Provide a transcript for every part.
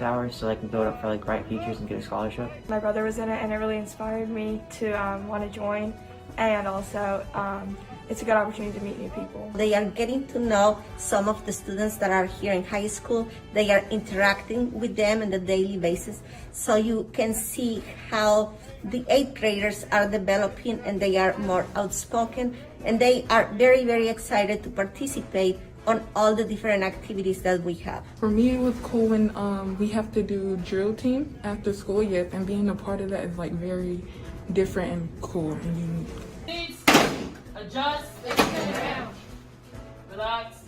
hours so they can build up for like bright futures and get a scholarship. My brother was in it and it really inspired me to want to join, and also it's a good opportunity to meet new people. They are getting to know some of the students that are here in high school. They are interacting with them on a daily basis, so you can see how the 8th graders are developing, and they are more outspoken, and they are very, very excited to participate on all the different activities that we have. For me, it was cool when we have to do drill team after school, yes, and being a part of that is like very different and cool and unique. Seats, adjust, relax.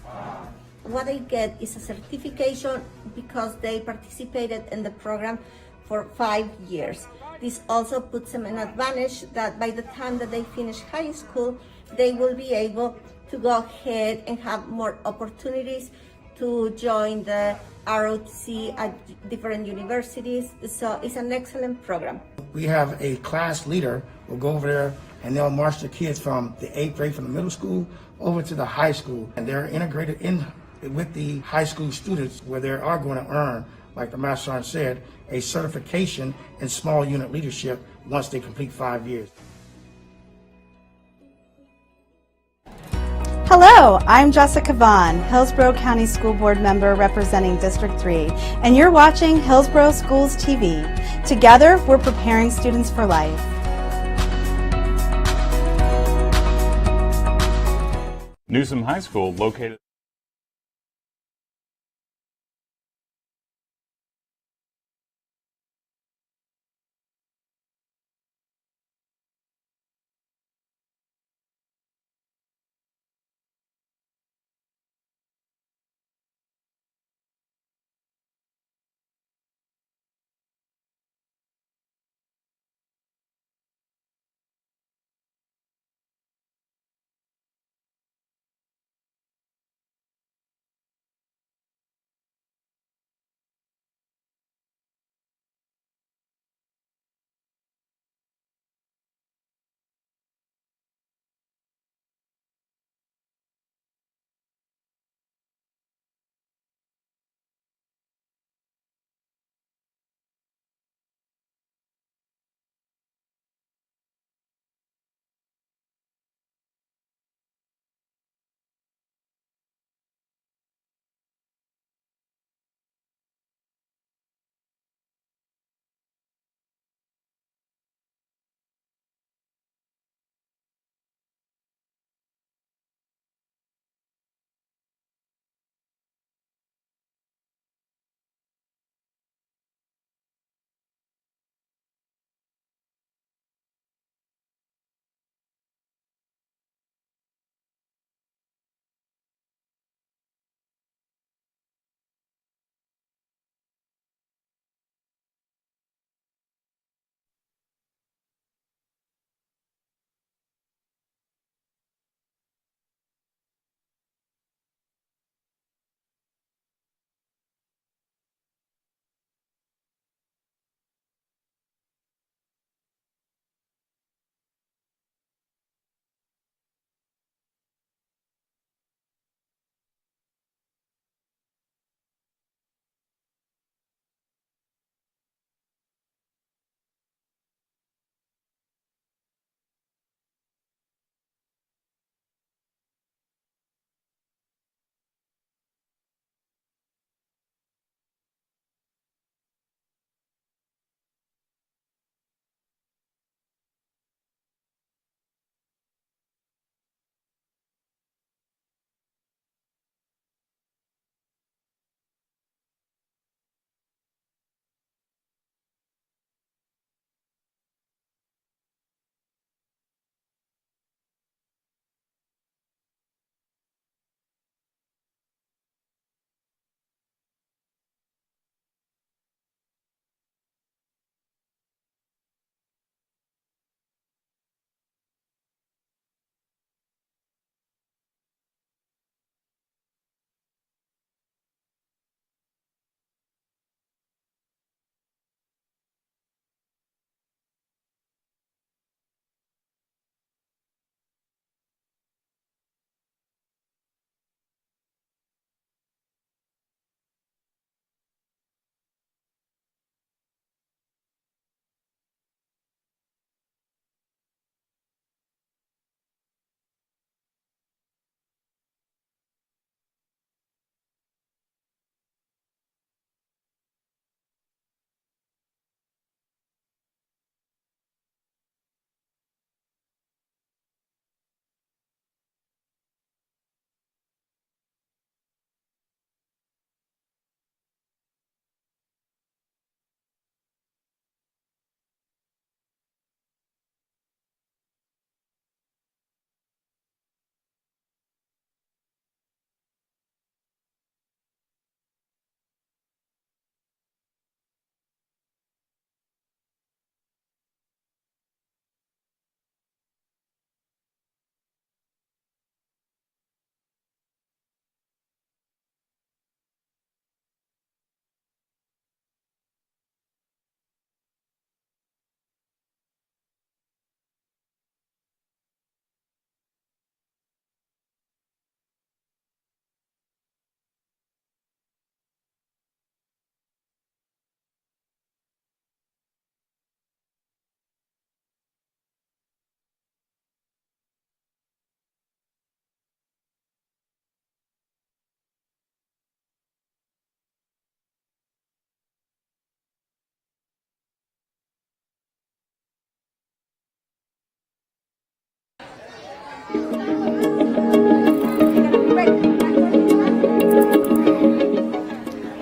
What they get is a certification because they participated in the program for 5 years. This also puts them in advantage that by the time that they finish high school, they will be able to go ahead and have more opportunities to join the ROTC at different universities. So it's an excellent program. We have a class leader who will go over there and they'll march the kids from the 8th grade from the middle school over to the high school. And they're integrated in with the high school students where they are going to earn, like the Master Sergeant said, a certification in small unit leadership once they complete 5 years. Hello, I'm Jessica Vaughn, Hillsborough County School Board member representing District 3, and you're watching Hillsborough Schools TV. Together, we're preparing students for life. Newsom High School, located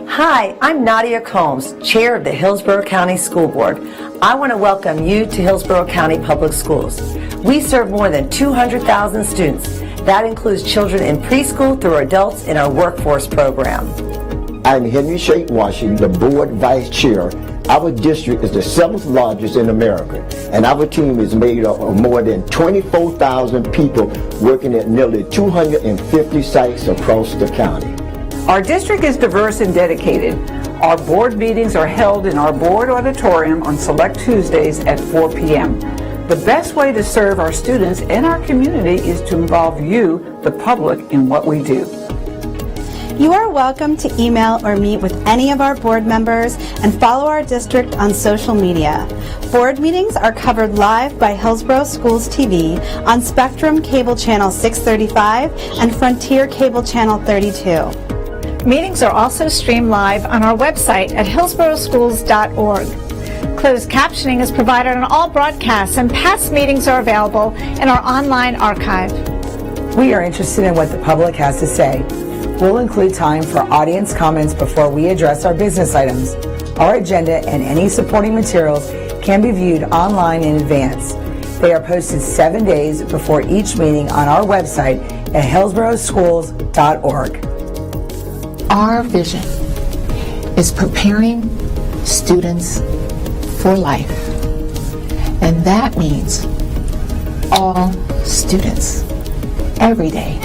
Hi, I'm Nadia Combs, Chair of the Hillsborough County School Board. I want to welcome you to Hillsborough County Public Schools. We serve more than 200,000 students. That includes children in preschool through adults in our workforce program. I'm Henry Shake Washington, the Board Vice Chair. Our district is the 7th largest in America, and our team is made up of more than 24,000 people working at nearly 250 sites across the county. Our district is diverse and dedicated. Our board meetings are held in our board auditorium on select Tuesdays at 4 p.m. The best way to serve our students and our community is to involve you, the public, in what we do. You are welcome to email or meet with any of our board members and follow our district on social media. Board meetings are covered live by Hillsborough Schools TV on Spectrum Cable Channel 635 and Frontier Cable Channel 32. Meetings are also streamed live on our website at hillsboroughschools.org. Closed captioning is provided on all broadcasts, and past meetings are available in our online archive. We are interested in what the public has to say. We'll include time for audience comments before we address our business items. Our agenda and any supporting materials can be viewed online in advance. They are posted 7 days before each meeting on our website at hillsboroughschools.org. Our vision is preparing students for life, and that means all students, every day.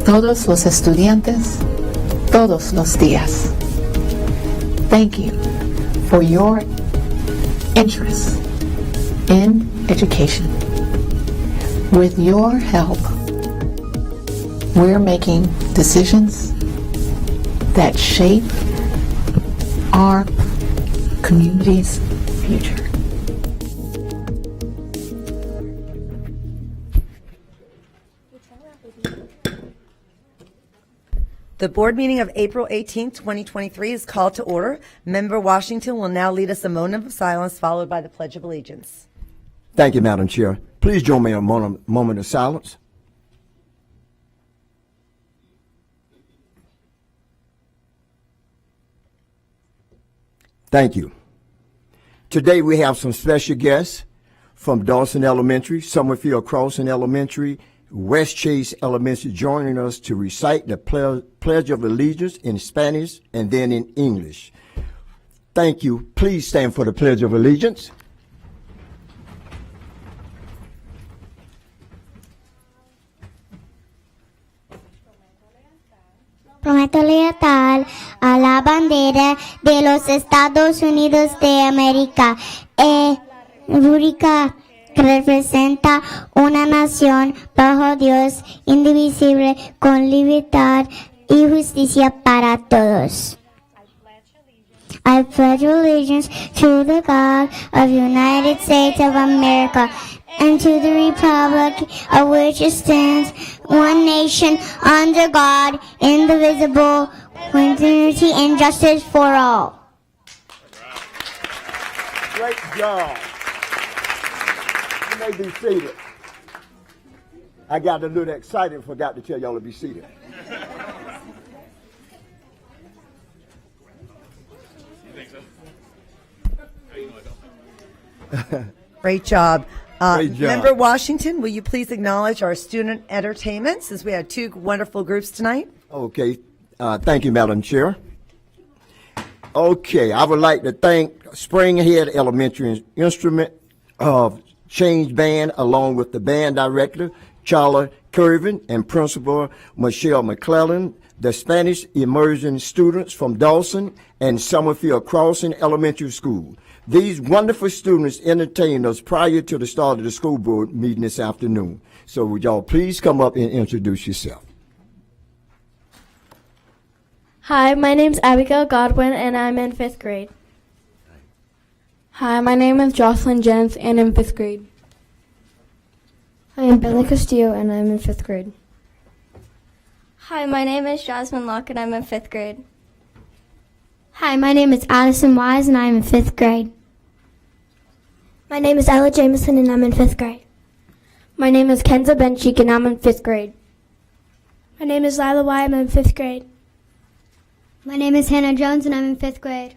Todos los estudiantes, todos los días. Thank you for your interest in education. With your help, we're making decisions that shape our community's future. The board meeting of April 18, 2023 is called to order. Member Washington will now lead us a moment of silence followed by the Pledge of Allegiance. Thank you, Madam Chair. Please join me in a moment of silence. Thank you. Today we have some special guests from Dawson Elementary, Summerfield Crossing Elementary, West Chase Elementary joining us to recite the Pledge of Allegiance in Spanish and then in English. Thank you. Please stand for the Pledge of Allegiance. Prometo lealtad a la bandera de los Estados Unidos de América y República que representa una nación bajo Dios, indivisible, con libertad y justicia para todos. I pledge allegiance to the God of the United States of America and to the republic of which it stands, one nation, under God, indivisible, with liberty and justice for all. Great job. You may be seated. I got a little excited and forgot to tell y'all to be seated. Great job. Great job. Member Washington, will you please acknowledge our student entertainment since we had two wonderful groups tonight? Okay. Thank you, Madam Chair. Okay, I would like to thank Springhead Elementary Instrument Change Band along with the band director, Charlie Curvin, and Principal Michelle McClellan, the Spanish immersion students from Dawson and Summerfield Crossing Elementary School. These wonderful students entertained us prior to the start of the school board meeting this afternoon. So would y'all please come up and introduce yourself. Hi, my name's Abigail Godwin, and I'm in 5th grade. Hi, my name is Jocelyn Jens, and I'm in 5th grade. I am Billy Castillo, and I'm in 5th grade. Hi, my name is Jasmine Locke, and I'm in 5th grade. Hi, my name is Addison Wise, and I'm in 5th grade. My name is Ella Jameson, and I'm in 5th grade. My name is Kenza Benchik and I'm in 5th grade. My name is Lila White. I'm in 5th grade. My name is Hannah Jones and I'm in 5th grade.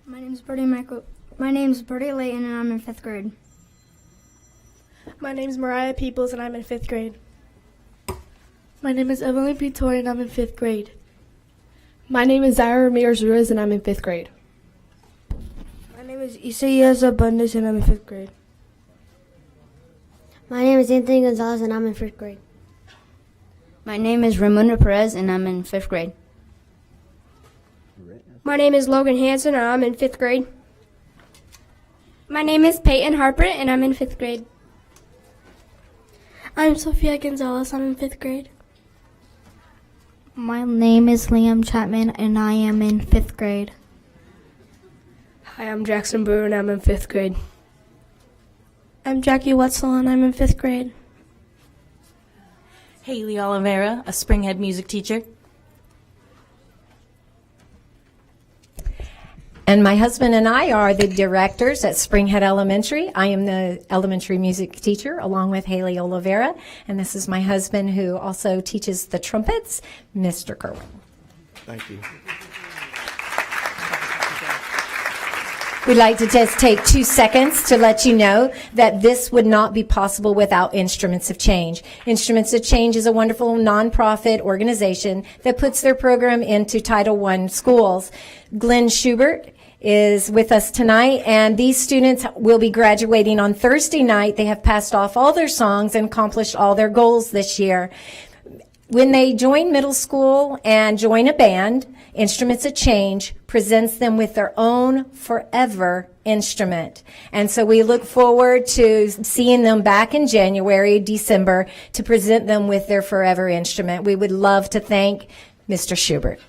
My name is Birdie Layton and I'm in 5th grade. My name is Mariah Peoples and I'm in 5th grade. My name is Evelyn Pitor and I'm in 5th grade. My name is Zaira Ramirez Ruiz and I'm in 5th grade. My name is Isaias Abundis and I'm in 5th grade. My name is Anthony Gonzalez and I'm in 5th grade. My name is Ramona Perez and I'm in 5th grade. My name is Logan Hansen and I'm in 5th grade. My name is Peyton Harper and I'm in 5th grade. I'm Sophia Gonzalez. I'm in 5th grade. My name is Liam Chapman and I am in 5th grade. Hi, I'm Jackson Brewer and I'm in 5th grade. I'm Jackie Wetzel and I'm in 5th grade. Haley Oliveira, a Springhead music teacher. And my husband and I are the directors at Springhead Elementary. I am the elementary music teacher along with Haley Oliveira. And this is my husband who also teaches the trumpets, Mr. Kerwin. Thank you. We'd like to just take 2 seconds to let you know that this would not be possible without Instruments of Change. Instruments of Change is a wonderful nonprofit organization that puts their program into Title I schools. Glenn Schubert is with us tonight, and these students will be graduating on Thursday night. They have passed off all their songs and accomplished all their goals this year. When they join middle school and join a band, Instruments of Change presents them with their own forever instrument. And so we look forward to seeing them back in January, December, to present them with their forever instrument. We would love to thank Mr. Schubert.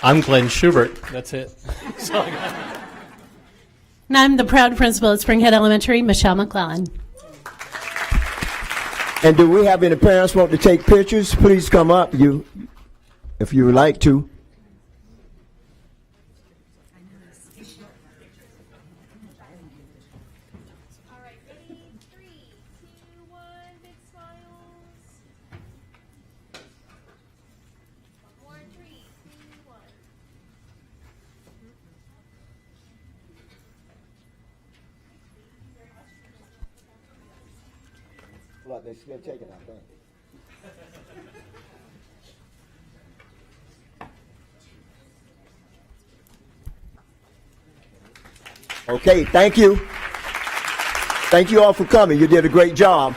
I'm Glenn Schubert. That's it. And I'm the proud principal at Springhead Elementary, Michelle McClellan. And do we have any parents want to take pictures? Please come up, if you would like to. Well, they're still taking, I think. Okay, thank you. Thank you all for coming. You did a great job.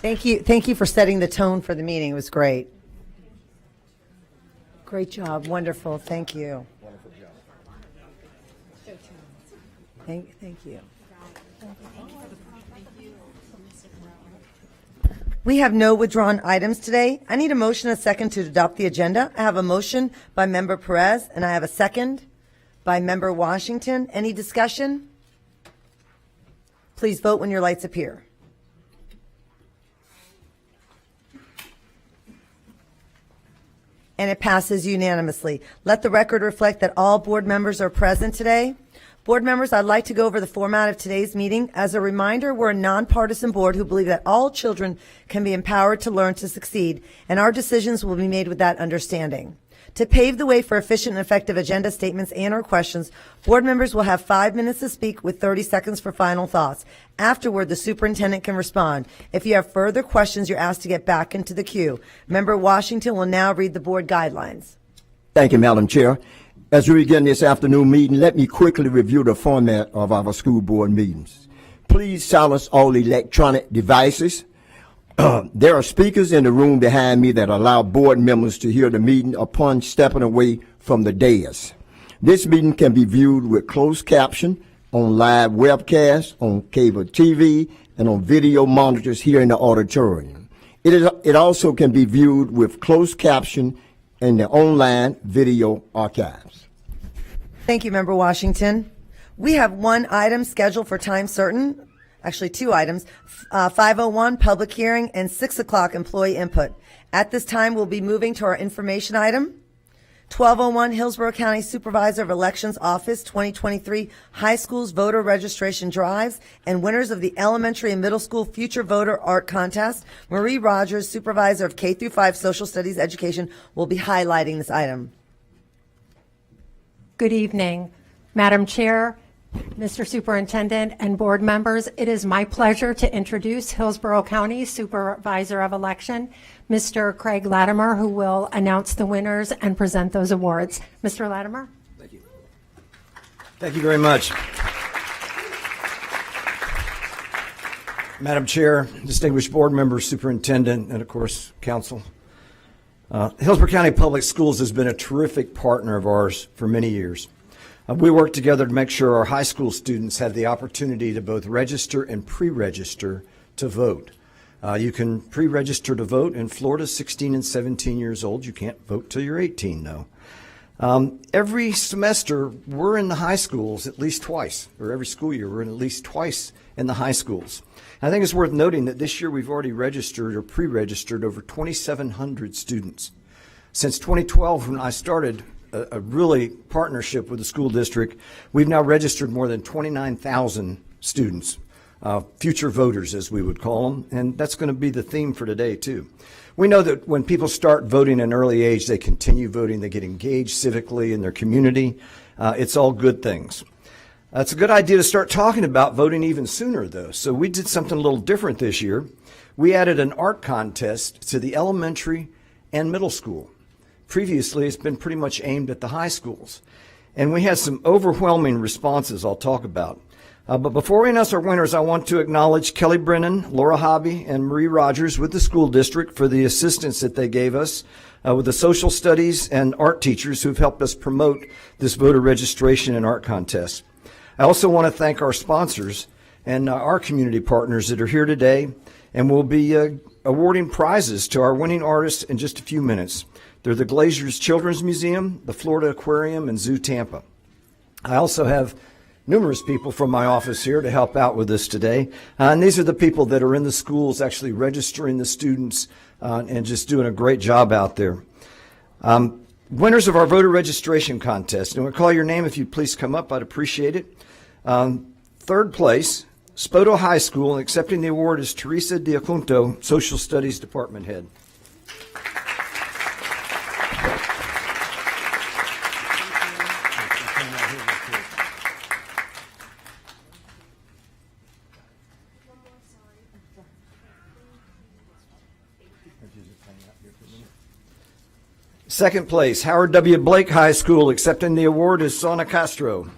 Thank you for setting the tone for the meeting. It was great. Great job. Wonderful. Thank you. Thank you. We have no withdrawn items today. I need a motion and a second to adopt the agenda. I have a motion by Member Perez, and I have a second by Member Washington. Any discussion? Please vote when your lights appear. And it passes unanimously. Let the record reflect that all board members are present today. Board members, I'd like to go over the format of today's meeting. As a reminder, we're a nonpartisan board who believe that all children can be empowered to learn to succeed, and our decisions will be made with that understanding. To pave the way for efficient and effective agenda statements and/or questions, board members will have 5 minutes to speak with 30 seconds for final thoughts. Afterward, the superintendent can respond. If you have further questions, you're asked to get back into the queue. Member Washington will now read the board guidelines. Thank you, Madam Chair. As we begin this afternoon meeting, let me quickly review the format of our school board meetings. Please silence all electronic devices. There are speakers in the room behind me that allow board members to hear the meeting upon stepping away from the dais. This meeting can be viewed with closed caption on live webcast, on cable TV, and on video monitors here in the auditorium. It also can be viewed with closed caption in the online video archives. Thank you, Member Washington. We have one item scheduled for time certain, actually 2 items, 5:01 public hearing and 6 o'clock employee input. At this time, we'll be moving to our information item. 1201 Hillsborough County Supervisor of Elections Office 2023 High Schools Voter Registration Drives and winners of the Elementary and Middle School Future Voter Art Contest. Marie Rogers, Supervisor of K-5 Social Studies Education, will be highlighting this item. Good evening, Madam Chair, Mr. Superintendent, and board members. It is my pleasure to introduce Hillsborough County Supervisor of Election, Mr. Craig Latimer, who will announce the winners and present those awards. Mr. Latimer? Thank you. Thank you very much. Madam Chair, distinguished board members, superintendent, and of course, council. Hillsborough County Public Schools has been a terrific partner of ours for many years. We work together to make sure our high school students have the opportunity to both register and pre-register to vote. You can pre-register to vote in Florida, 16 and 17 years old. You can't vote till you're 18, though. Every semester, we're in the high schools at least twice, or every school year, we're in at least twice in the high schools. I think it's worth noting that this year we've already registered or pre-registered over 2,700 students. Since 2012, when I started a really partnership with the school district, we've now registered more than 29,000 students, future voters as we would call them, and that's going to be the theme for today too. We know that when people start voting at an early age, they continue voting, they get engaged civically in their community. It's all good things. It's a good idea to start talking about voting even sooner though, so we did something a little different this year. We added an art contest to the elementary and middle school. Previously, it's been pretty much aimed at the high schools. And we had some overwhelming responses I'll talk about. But before we announce our winners, I want to acknowledge Kelly Brennan, Laura Hobby, and Marie Rogers with the school district for the assistance that they gave us with the social studies and art teachers who've helped us promote this voter registration and art contest. I also want to thank our sponsors and our community partners that are here today, and we'll be awarding prizes to our winning artists in just a few minutes. They're the Glazers Children's Museum, the Florida Aquarium, and Zoo Tampa. I also have numerous people from my office here to help out with this today. And these are the people that are in the schools actually registering the students and just doing a great job out there. Winners of our voter registration contest. And we'll call your name if you'd please come up. I'd appreciate it. Third place, Spoto High School, and accepting the award is Teresa Diacunto, Social Studies Department Head. Second place, Howard W. Blake High School, accepting the award is Sana Castro.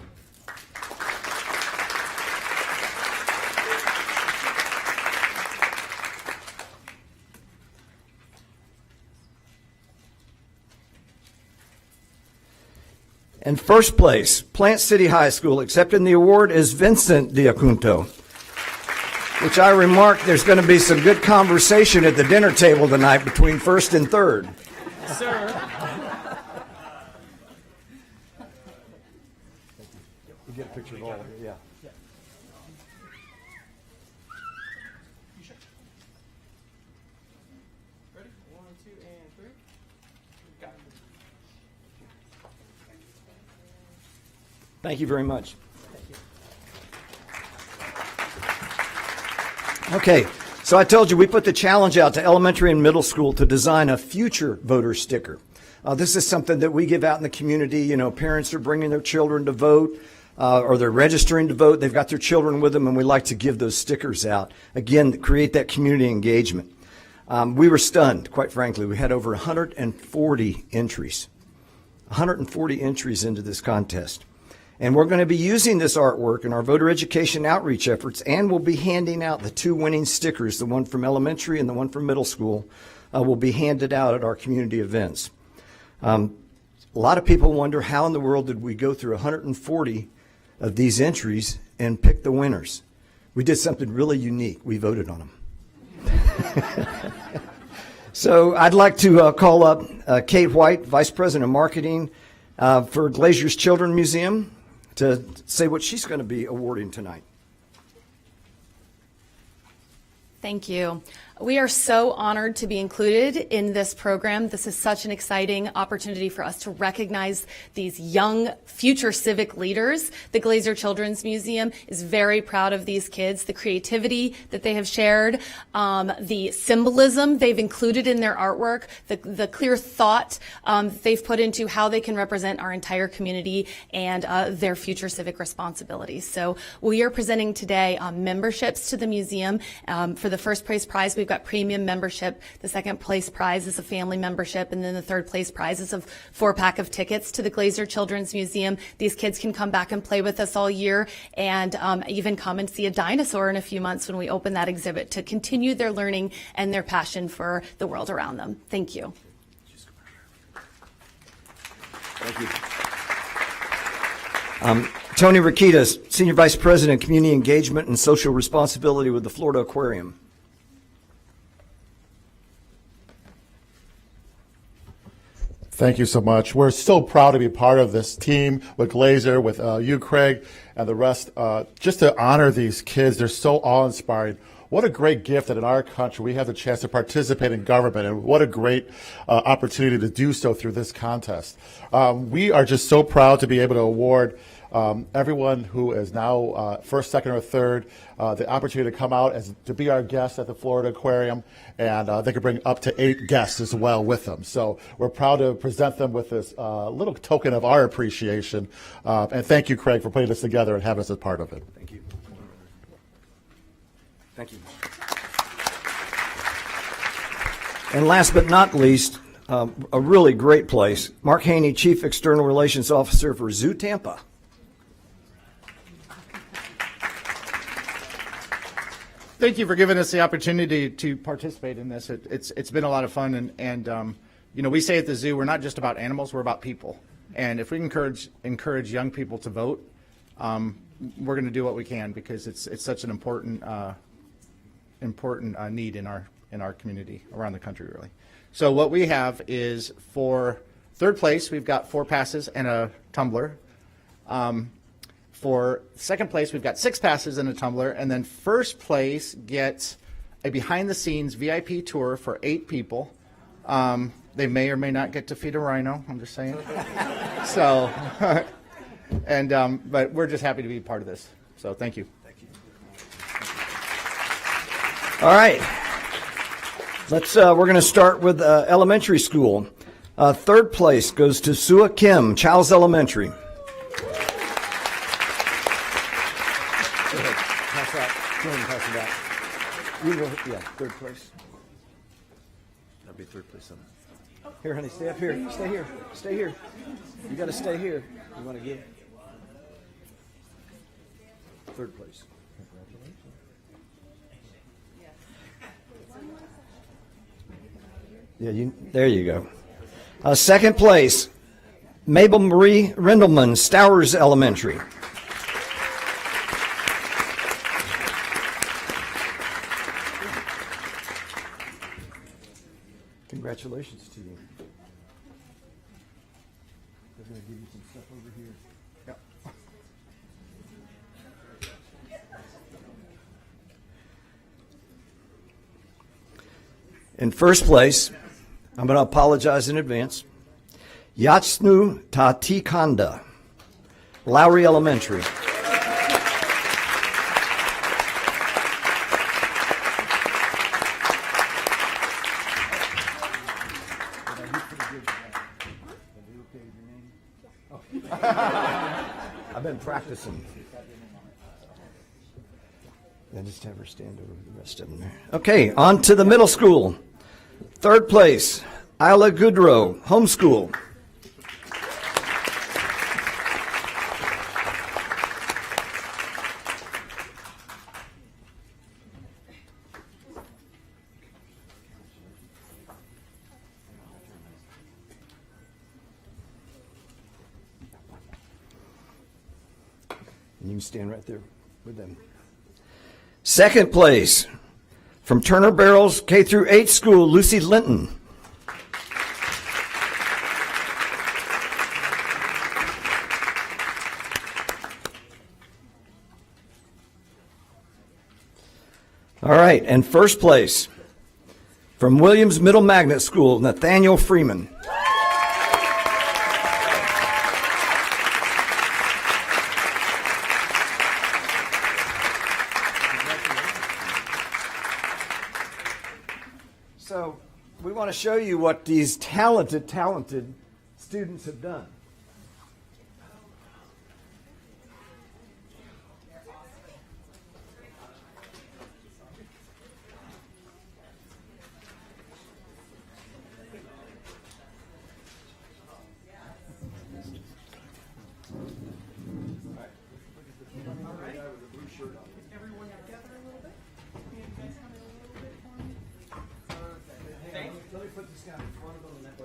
And first place, Plant City High School, accepting the award is Vincent Diacunto, which I remarked there's going to be some good conversation at the dinner table tonight between first and third. Sir. You get a picture of all of it, yeah. Ready? 1, 2, and 3. Got it. Thank you very much. Okay, so I told you we put the challenge out to elementary and middle school to design a future voter sticker. This is something that we give out in the community. You know, parents are bringing their children to vote or they're registering to vote. They've got their children with them, and we like to give those stickers out. Again, create that community engagement. We were stunned, quite frankly. We had over 140 entries. 140 entries into this contest. And we're going to be using this artwork in our voter education outreach efforts, and we'll be handing out the two winning stickers, the one from elementary and the one from middle school, will be handed out at our community events. A lot of people wonder how in the world did we go through 140 of these entries and pick the winners. We did something really unique. We voted on them. So I'd like to call up Kate White, Vice President of Marketing for Glazers Children's Museum, to say what she's going to be awarding tonight. Thank you. We are so honored to be included in this program. This is such an exciting opportunity for us to recognize these young future civic leaders. The Glazer Children's Museum is very proud of these kids, the creativity that they have shared, the symbolism they've included in their artwork, the clear thought that they've put into how they can represent our entire community and their future civic responsibilities. So we are presenting today memberships to the museum. For the first place prize, we've got premium membership. The second place prize is a family membership, and then the third place prize is a 4-pack of tickets to the Glazer Children's Museum. These kids can come back and play with us all year, and even come and see a dinosaur in a few months when we open that exhibit to continue their learning and their passion for the world around them. Thank you. Thank you. Tony Rakitas, Senior Vice President, Community Engagement and Social Responsibility with the Florida Aquarium. Thank you so much. We're so proud to be part of this team with Glazer, with you, Craig, and the rest. Just to honor these kids, they're so awe-inspiring. What a great gift that in our country we have the chance to participate in government, and what a great opportunity to do so through this contest. We are just so proud to be able to award everyone who is now first, second, or third the opportunity to come out to be our guests at the Florida Aquarium, and they could bring up to 8 guests as well with them. So we're proud to present them with this little token of our appreciation. And thank you, Craig, for putting this together and having us as part of it. Thank you. Thank you. And last but not least, a really great place, Mark Haney, Chief External Relations Officer for Zoo Tampa. Thank you for giving us the opportunity to participate in this. It's been a lot of fun, and you know, we say at the zoo, we're not just about animals, we're about people. And if we encourage young people to vote, we're going to do what we can, because it's such an important need in our community around the country, really. So what we have is, for third place, we've got 4 passes and a tumbler. For second place, we've got 6 passes and a tumbler, and then first place gets a behind-the-scenes VIP tour for 8 people. They may or may not get to feed a rhino. I'm just saying. So, and but we're just happy to be part of this. So, thank you. Thank you. All right. We're going to start with elementary school. Third place goes to Sua Kim, Childs Elementary. Third place. That'd be third place. Here, honey, stay up here. Stay here. Stay here. You got to stay here. You want to give? Third place. Yeah, there you go. Second place, Mabel Marie Rendelman, Stowers Elementary. Congratulations to you. They're going to give you some stuff over here. Yeah. In first place, I'm going to apologize in advance, Yatsnu Tatikanda, Lowry Elementary. I've been practicing. I just have her stand over the rest of them there. Okay, on to the middle school. Third place, Isla Goodrow, homeschool. You can stand right there with them. Second place, from Turner Barrels K through 8 school, Lucy Linton. All right, and first place, From Williams Middle Magnet School, Nathaniel Freeman. So we want to show you what these talented students have done.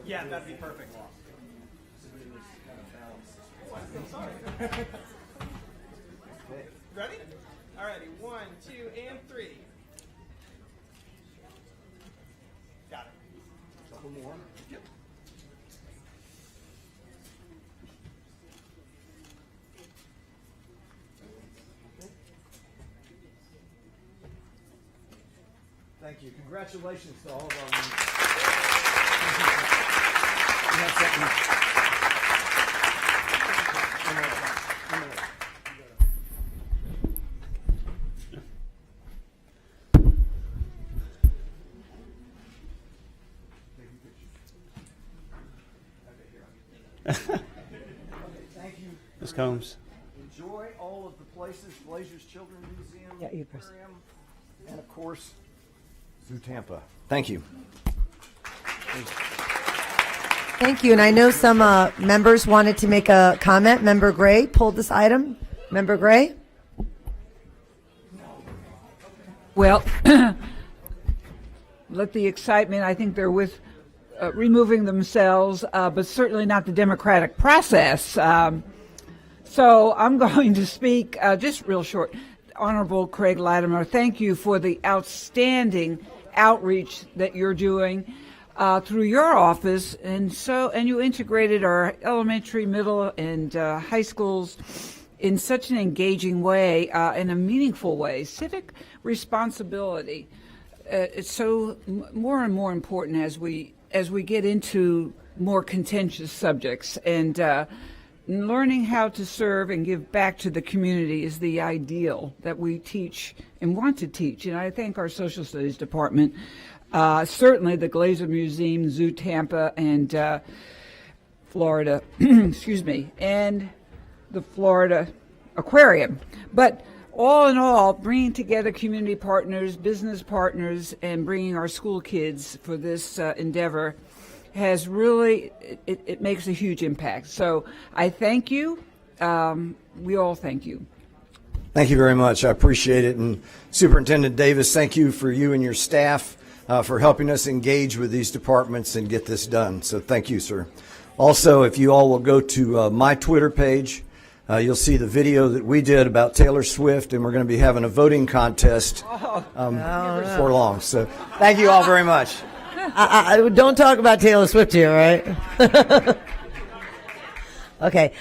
Yeah, that'd be perfect. Ready? All righty. 1, 2, and 3. Got it. A couple more. Yep. Thank you. Congratulations to all of our Thank you. Ms. Combs. Enjoy all of the places, Glazer's Children's Museum, Aquarium, and of course, Zoo Tampa. Thank you. Thank you. And I know some members wanted to make a comment. Member Gray pulled this item. Member Gray? Well, let the excitement, I think they're with removing themselves, but certainly not the democratic process. So I'm going to speak just real short. Honorable Craig Latimer, thank you for the outstanding outreach that you're doing through your office, and you integrated our elementary, middle, and high schools in such an engaging way, in a meaningful way. Civic responsibility, it's so more and more important as we get into more contentious subjects, and learning how to serve and give back to the community is the ideal that we teach and want to teach. And I thank our social studies department, certainly the Glazer Museum, Zoo Tampa, and Florida, excuse me, and the Florida Aquarium. But all in all, bringing together community partners, business partners, and bringing our school kids for this endeavor has really, it makes a huge impact. So I thank you. We all thank you. Thank you very much. I appreciate it. And Superintendent Davis, thank you for you and your staff for helping us engage with these departments and get this done. So thank you, sir. Also, if you all will go to my Twitter page, you'll see the video that we did about Taylor Swift, and we're going to be having a voting contest before long. So thank you all very much. Don't talk about Taylor Swift here, right? Okay.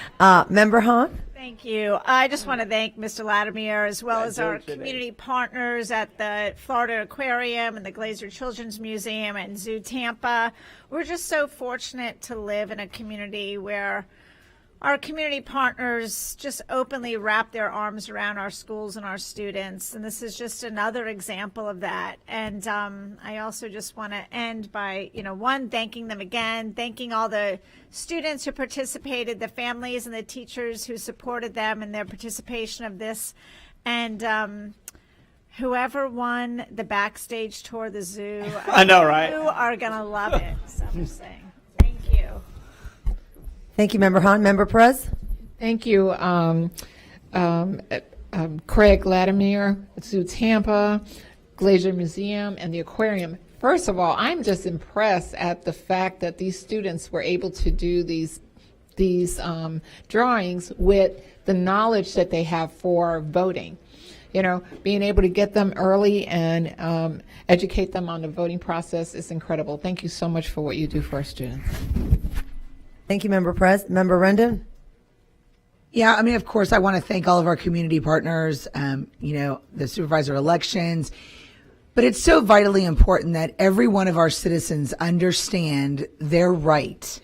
Member Hahn? Thank you. I just want to thank Mr. Latimer as well as our community partners at the Florida Aquarium and the Glazer Children's Museum and Zoo Tampa. We're just so fortunate to live in a community where our community partners just openly wrap their arms around our schools and our students, and this is just another example of that. And I also just want to end by, one, thanking them again, thanking all the students who participated, the families and the teachers who supported them in their participation of this, and whoever won the backstage tour of the zoo. I know, right? You are going to love it, so I'm saying. Thank you. Thank you, Member Hahn. Member Perez? Thank you, Craig Latimer, Zoo Tampa, Glazer Museum, and the Aquarium. First of all, I'm just impressed at the fact that these students were able to do these drawings with the knowledge that they have for voting. Being able to get them early and educate them on the voting process is incredible. Thank you so much for what you do for our students. Thank you, Member Perez. Member Rendon? Yeah, of course, I want to thank all of our community partners, the supervisor elections. But it's so vitally important that every one of our citizens understand their right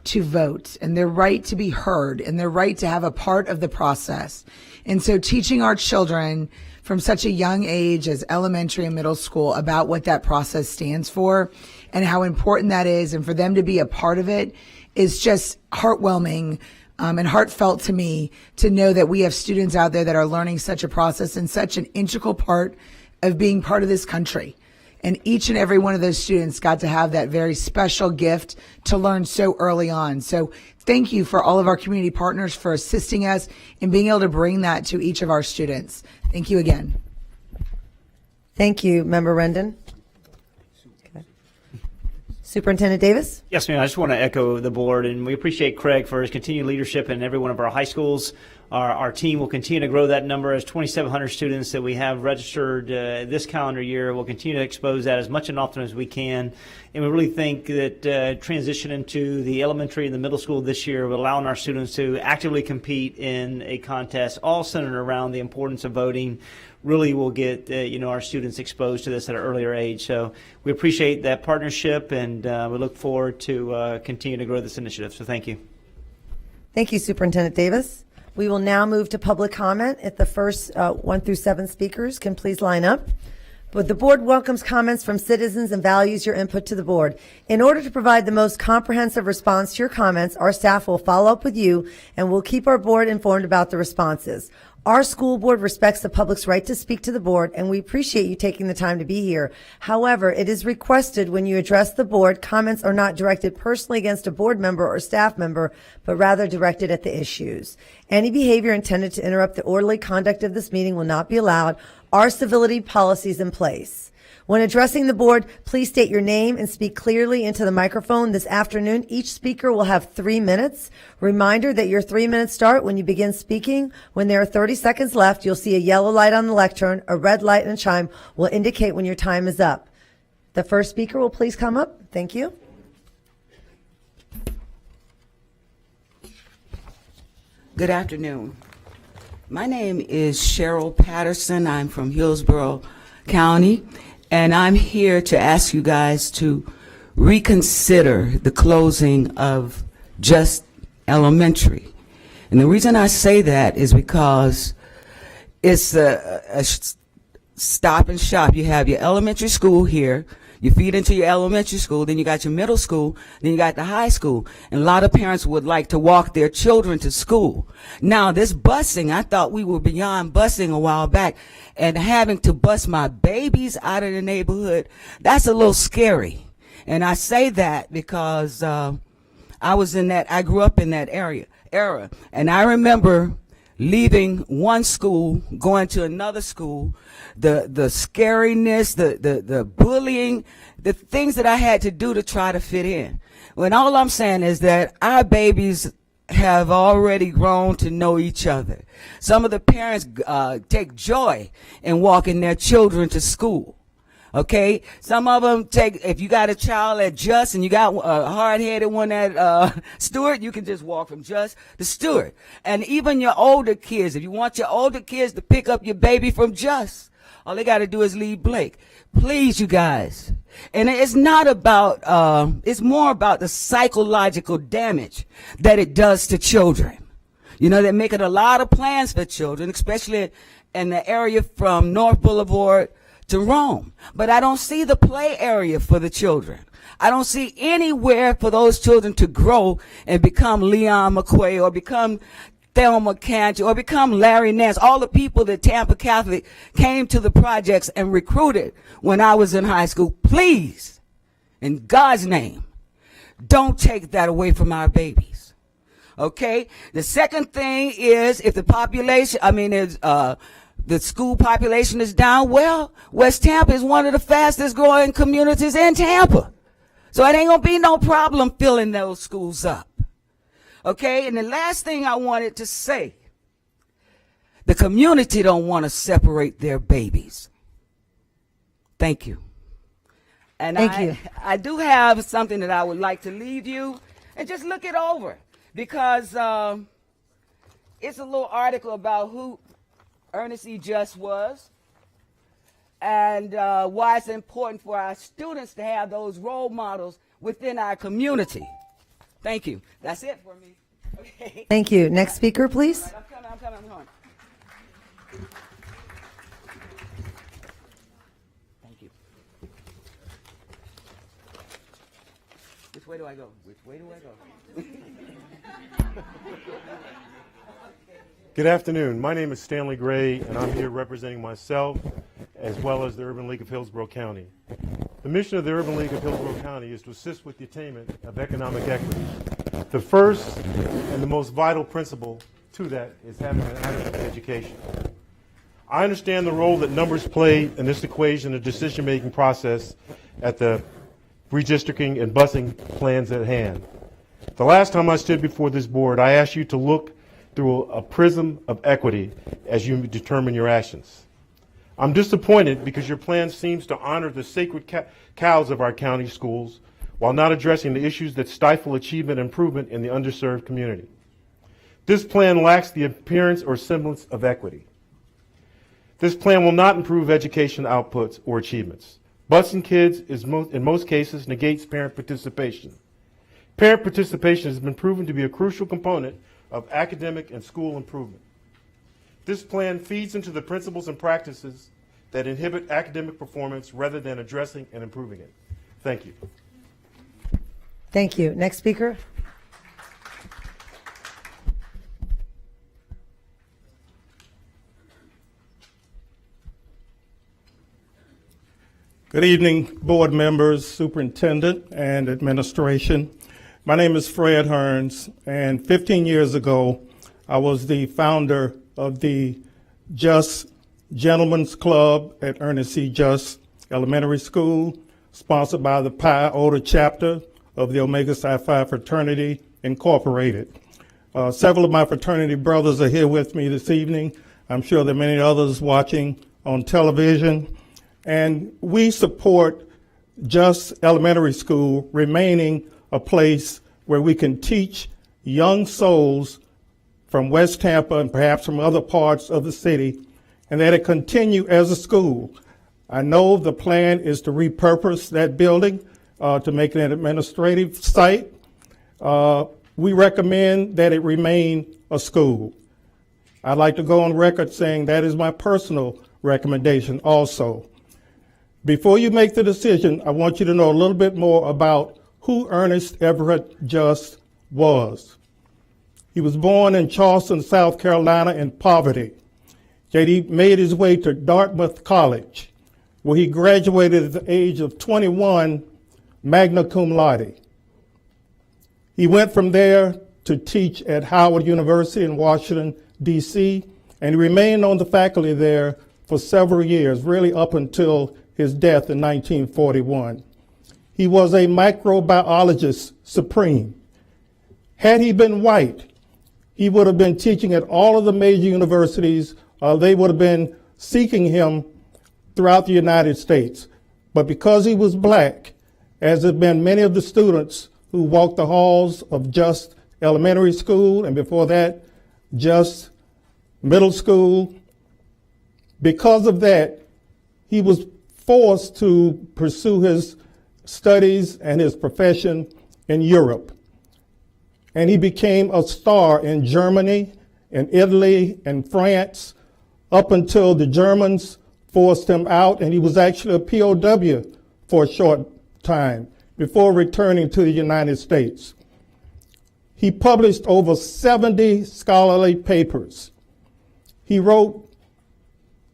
to vote and their right to be heard and their right to have a part of the process. And so teaching our children from such a young age as elementary and middle school about what that process stands for and how important that is, and for them to be a part of it, is just heartwarming and heartfelt to me, to know that we have students out there that are learning such a process and such an integral part of being part of this country. And each and every one of those students got to have that very special gift to learn so early on. So thank you for all of our community partners for assisting us in being able to bring that to each of our students. Thank you again. Thank you, Member Rendon. Okay. Superintendent Davis? Yes, ma'am. I just want to echo the board, and we appreciate Craig for his continued leadership in every one of our high schools. Our team will continue to grow that number as 2,700 students that we have registered this calendar year. We'll continue to expose that as much and often as we can. And we really think that transition into the elementary and the middle school this year will allow our students to actively compete in a contest all centered around the importance of voting. Really will get our students exposed to this at an earlier age. So we appreciate that partnership, and we look forward to continue to grow this initiative. So thank you. Thank you, Superintendent Davis. We will now move to public comment. If the first 1 through 7 speakers can please line up. But the board welcomes comments from citizens and values your input to the board. In order to provide the most comprehensive response to your comments, our staff will follow up with you and will keep our board informed about the responses. Our school board respects the public's right to speak to the board, and we appreciate you taking the time to be here. However, it is requested when you address the board, comments are not directed personally against a board member or staff member, but rather directed at the issues. Any behavior intended to interrupt the orderly conduct of this meeting will not be allowed. Our civility policies in place. When addressing the board, please state your name and speak clearly into the microphone. This afternoon, each speaker will have 3 minutes. Reminder that your 3 minutes start when you begin speaking. When there are 30 seconds left, you'll see a yellow light on the lectern. A red light and a chime will indicate when your time is up. The first speaker will please come up. Thank you. Good afternoon. My name is Cheryl Patterson. I'm from Hillsborough County, and I'm here to ask you guys to reconsider the closing of Just Elementary. And the reason I say that is because it's a stop and shop. You have your elementary school here, you feed into your elementary school, then you got your middle school, then you got the high school. And a lot of parents would like to walk their children to school. Now, this busing, I thought we were beyond busing a while back. And having to bus my babies out of the neighborhood, that's a little scary. And I say that because I grew up in that era. And I remember leaving one school, going to another school, the scariness, the bullying, the things that I had to do to try to fit in. When all I'm saying is that our babies have already grown to know each other. Some of the parents take joy in walking their children to school. Okay, some of them if you got a child at Just and you got a hard-headed one at Stewart, you can just walk from Just to Stewart. And even your older kids, if you want your older kids to pick up your baby from Just, all they got to do is leave Blake. Please, you guys. And it's not about, it's more about the psychological damage that it does to children. You know, they're making a lot of plans for children, especially in the area from North Boulevard to Rome. But I don't see the play area for the children. I don't see anywhere for those children to grow and become Leon McQuay or become Thelma Canty or become Larry Nance, all the people that Tampa Catholic came to the projects and recruited when I was in high school. Please, in God's name, don't take that away from our babies. Okay? The second thing is if the population, the school population is down, well, West Tampa is one of the fastest growing communities in Tampa. So it ain't gonna be no problem filling those schools up. Okay, and the last thing I wanted to say, the community don't want to separate their babies. Thank you. And Thank you. I do have something that I would like to leave you and just look it over because it's a little article about who Ernest E. Just was. and why it's important for our students to have those role models within our community. Thank you. That's it for me. Okay. Thank you. Next speaker, please. I'm coming. Thank you. Which way do I go? Good afternoon. My name is Stanley Gray, and I'm here representing myself as well as the Urban League of Hillsborough County. The mission of the Urban League of Hillsborough County is to assist with the attainment of economic equity. The first and the most vital principle to that is having an adequate education. I understand the role that numbers play in this equation of decision-making process at the redistricting and busing plans at hand. The last time I stood before this board, I asked you to look through a prism of equity as you determine your actions. I'm disappointed because your plan seems to honor the sacred cows of our county schools while not addressing the issues that stifle achievement and improvement in the underserved community. This plan lacks the appearance or semblance of equity. This plan will not improve education outputs or achievements. Busing kids in most cases negates parent participation. Parent participation has been proven to be a crucial component of academic and school improvement. This plan feeds into the principles and practices that inhibit academic performance rather than addressing and improving it. Thank you. Thank you. Next speaker. Good evening, board members, superintendent, and administration. My name is Fred Hearns, and 15 years ago, I was the founder of the Just Gentlemen's Club at Ernest C. Just Elementary School, sponsored by the Pi Iota chapter of the Omega Psi Phi Fraternity Incorporated. Several of my fraternity brothers are here with me this evening. I'm sure there are many others watching on television. And we support Just Elementary School remaining a place where we can teach young souls from West Tampa and perhaps from other parts of the city, and that it continue as a school. I know the plan is to repurpose that building to make it an administrative site. We recommend that it remain a school. I'd like to go on record saying that is my personal recommendation also. Before you make the decision, I want you to know a little bit more about who Ernest Everett Just was. He was born in Charleston, South Carolina in poverty. Yet he made his way to Dartmouth College, where he graduated at the age of 21, magna cum laude. He went from there to teach at Howard University in Washington, D.C., and he remained on the faculty there for several years, really up until his death in 1941. He was a microbiologist supreme. Had he been white, he would have been teaching at all of the major universities. They would have been seeking him throughout the United States. But because he was black, as have been many of the students who walked the halls of Just Elementary School, and before that, Just Middle School, because of that, he was forced to pursue his studies and his profession in Europe. And he became a star in Germany, in Italy, and France, up until the Germans forced him out, and he was actually a POW for a short time before returning to the United States. He published over 70 scholarly papers. He wrote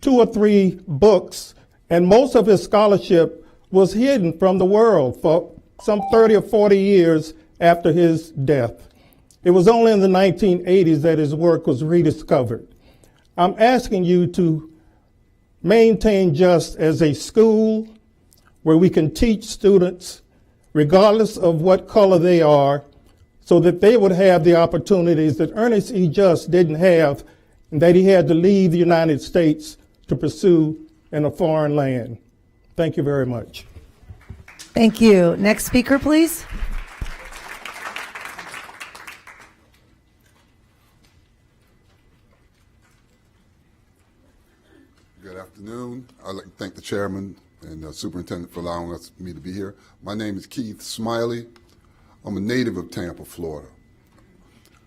2 or 3 books, and most of his scholarship was hidden from the world for some 30 or 40 years after his death. It was only in the 1980s that his work was rediscovered. I'm asking you to maintain Just as a school where we can teach students, regardless of what color they are, so that they would have the opportunities that Ernest E. Just didn't have, and that he had to leave the United States to pursue in a foreign land. Thank you very much. Thank you. Next speaker, please. Good afternoon. afternoon. I'd like to thank the chairman and superintendent for allowing me to be here. My name is Keith Smiley. I'm a native of Tampa, Florida.